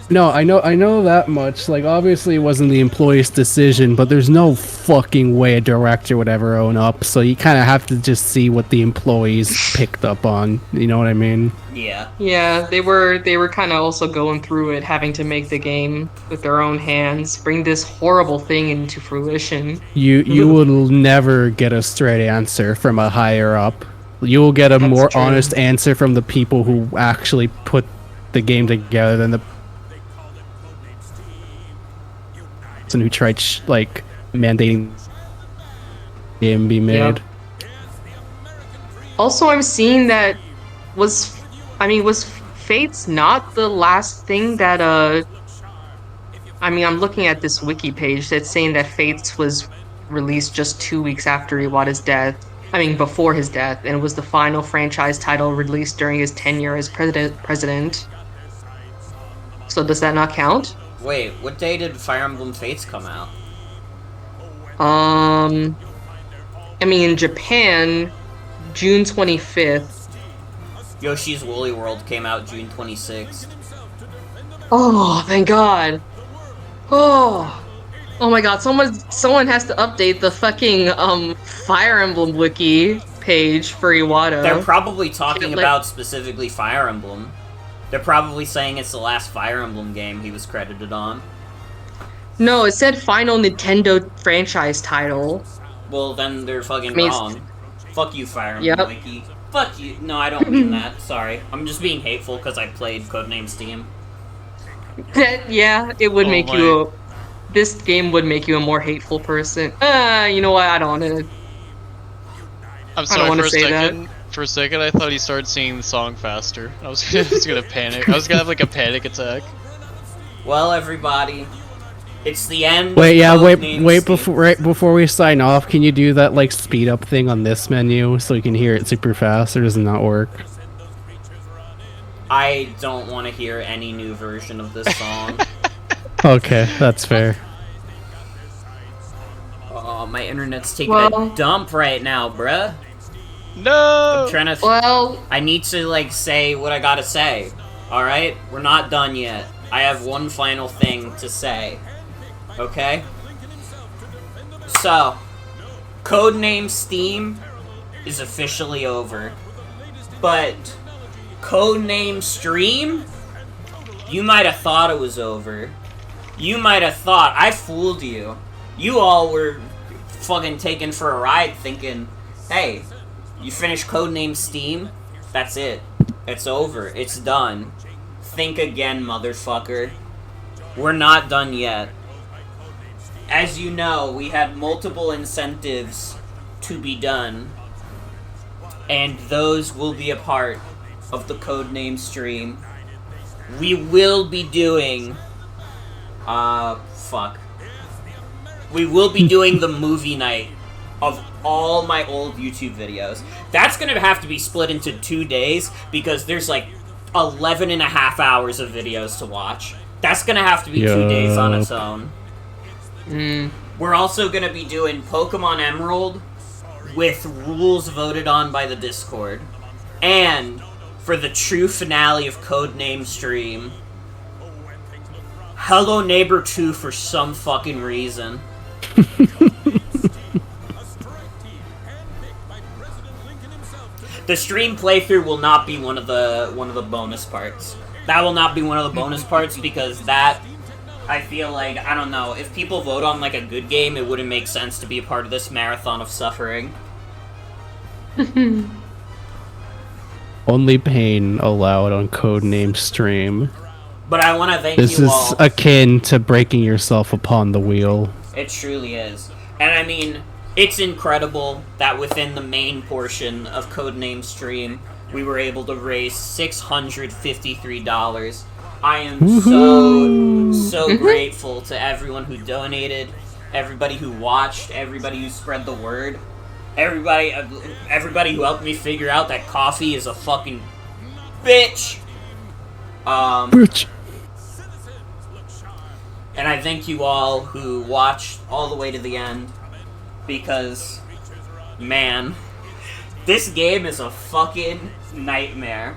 No, I know that much. Like, obviously it wasn't the employee's decision, but there's no fucking way a director would ever own up, so you kind of have to just see what the employees picked up on. You know what I mean? Yeah. Yeah, they were kind of also going through it, having to make the game with their own hands, bring this horrible thing into fruition. You will never get a straight answer from a higher up. You will get a more honest answer from the people who actually put the game together than the... person who tried like mandating the game be made. Yep. Also, I'm seeing that was Fates not the last thing that I'm looking at this wiki page that's saying that Fates was released just 2 weeks after Iwata's death. Before his death, and was the final franchise title released during his tenure as president. So does that not count? Wait, what day did Fire Emblem Fates come out? In Japan, June 25th. Yoshi's Woolly World came out June 26th. Oh, thank God. Oh my God, someone has to update the fucking Fire Emblem wiki page for Iwata. They're probably talking about specifically Fire Emblem. They're probably saying it's the last Fire Emblem game he was credited on. No, it said final Nintendo franchise title. Well, then they're fucking wrong. Fuck you, Fire Emblem Yep. wiki. Fuck you. No, I don't mean that. Sorry. I'm just being hateful because I played Codename S.T.E.A.M. Yeah, it would make you this game would make you a more hateful person. You know what? I don't want to. I'm sorry, for a second, I thought he started singing the song faster. I was gonna panic. I was gonna have like a panic attack. Well, everybody, it's the end. Wait, before we sign off, can you do that like speed up thing on this menu so you can hear it super fast, or does it not work? I don't want to hear any new version of this song. Okay, that's fair. Oh, my internet's taking a dump right now, bruh. No! I'm trying to... I need to, like, say what I gotta say. Alright? We're not done yet. I have one final thing to say. Okay? So, Codename S.T.E.A.M is officially over. But... Codename Stream? You might have thought it was over. You might have thought I fooled you. You all were fucking taken for a ride thinking, hey, you finished Codename S.T.E.A.M? That's it. It's over. It's done. Think again, motherfucker. We're not done yet. As you know, we had multiple incentives to be done. And those will be a part of the Codename stream. We will be doing... We will be doing the movie night of all my old YouTube videos. That's gonna have to be split into 2 days because there's like 11 and a half hours of videos to watch. That's gonna have to be 2 days on its own. We're also gonna be doing Pokemon Emerald with rules voted on by the Discord. And for the true finale of Codename Stream, Hello Neighbor 2 for some fucking reason. The stream playthrough will not be one of the bonus parts. That will not be one of the bonus parts because that, I feel like, I don't know, if people vote on like a good game, it wouldn't make sense to be a part of this marathon of suffering. Only pain allowed on Codename Stream. But I want to thank this you is all. akin to breaking yourself upon the wheel. It truly is. And I mean, it's incredible that within the main portion of Codename Stream, we were able to raise $653. I am so grateful to everyone who donated, everybody who watched, everybody who spread the word, everybody who helped me figure out that coffee is a fucking bitch. Bitch. And I thank you all who watched all the way to the end, because, man, this game is a fucking nightmare.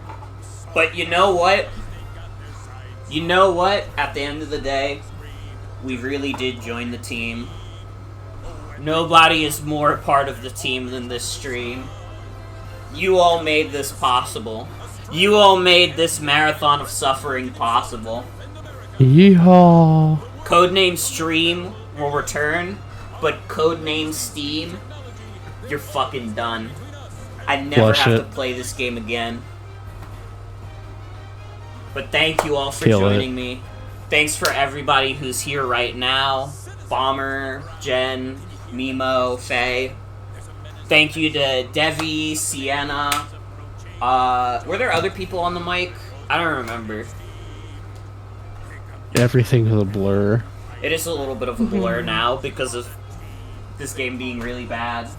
But you know what? You know what? At the end of the day, we really did join the team. Nobody is more a part of the team than this stream. You all made this possible. You all made this marathon of suffering possible. Yeehaw. Codename Stream will return, but Codename S.T.E.A.M, you're fucking done. I never have to play this game again. But thank you all for joining me. Thanks for everybody who's here right now. Bomber, Jen, Mimo, Faye. Thank you to Devi, Sienna. Were there other people on the mic? I don't remember. Everything is a blur. It is a little bit of a blur now because of this game being really bad.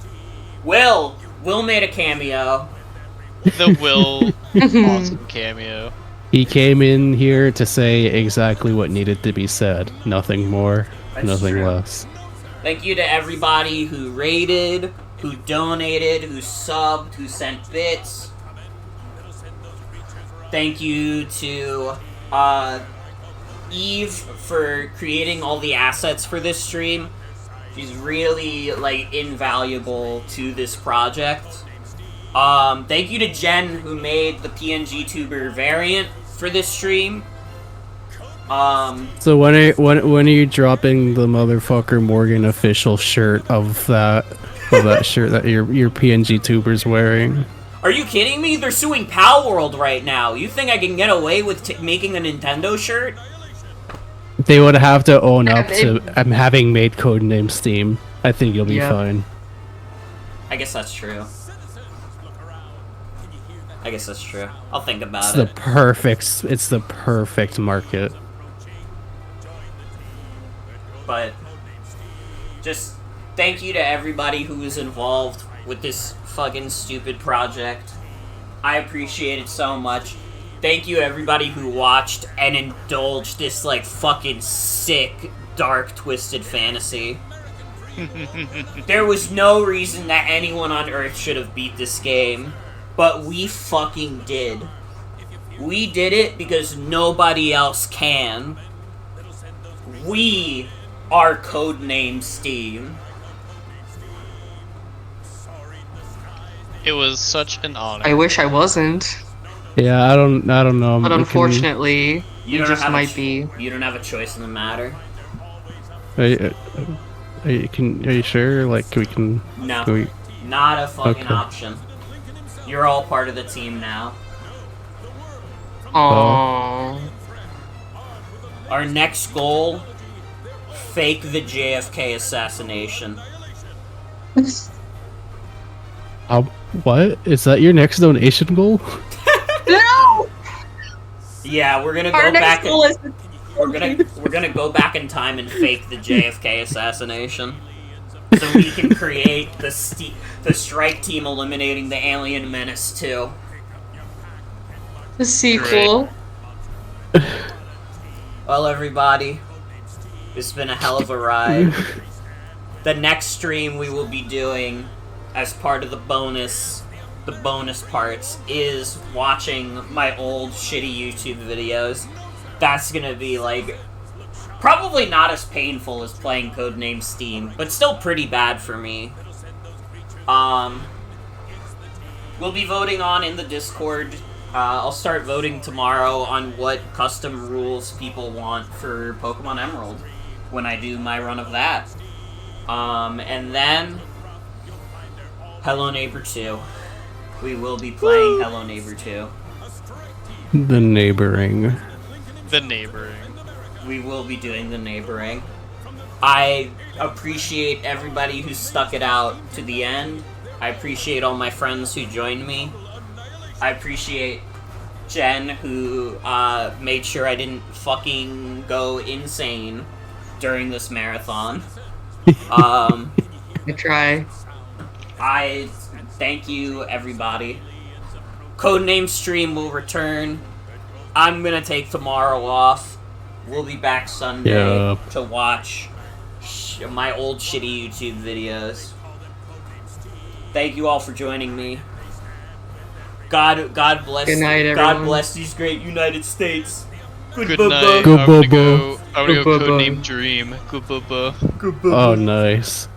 Will made a cameo. The Will awesome cameo. He came in here to say exactly what needed to be said. Nothing more, That's nothing true. less. Thank you to everybody who rated, who donated, who subbed, who sent bits. Thank you to Eve for creating all the assets for this stream. She's really, like, invaluable to this project. Thank you to Jen who made the PNG Tuber variant for this stream. So when are you dropping the motherfucker Morgan official shirt of that shirt that your PNG tuber's wearing? Are you kidding me? They're suing Pal World right now. You think I can get away with making a Nintendo shirt? They would have to own up to having made Codename S.T.E.A.M. I think you'll be fine. I guess that's true. I'll think about It's it. the perfect market. But just thank you to everybody who was involved with this fucking stupid project. I appreciate it so much. Thank you everybody who watched and indulged this like fucking sick, dark, twisted fantasy. There was no reason that anyone on Earth should have beat this game, but we fucking did. We did it because nobody else can. We are Codename S.T.E.A.M. It was such an honor. I wish I wasn't. Yeah, I don't know. But unfortunately, you don't just have might be. You don't have a choice in the matter. Are you sure? Like, we can... No. can we... Not a fucking Okay. option. You're all part of the team now. Aww. Our next goal, fake the JFK assassination. What? Is that your next donation goal? No! Yeah, we're gonna Our go next back. goal is We're gonna go back in time and fake the JFK assassination, so we can create the strike team eliminating the alien menace too. The sequel. Well, everybody, it's been a hell of a ride. The next stream we will be doing, as part of the bonus parts, is watching my old shitty YouTube videos. That's gonna be, like, probably not as painful as playing Codename S.T.E.A.M, but still pretty bad for me. We'll be voting on in the Discord. I'll start voting tomorrow on what custom rules people want for Pokemon Emerald when I do my run of that. And then Hello Neighbor 2. We will be playing Hello Neighbor 2. The neighboring. The neighboring. We will be doing the neighboring. I appreciate everybody who stuck it out to the end. I appreciate all my friends who joined me. I appreciate Jen who made sure I didn't fucking go insane during this marathon. I try. I thank you, everybody. Codename stream will return. I'm gonna take tomorrow off. We'll be back Sunday to watch my old shitty YouTube videos. Thank you all for joining me. God bless. Good night, God everyone. bless these great United States. Good night. Good I'm gonna bubba. go codename Dream. Good bubba. Oh, nice.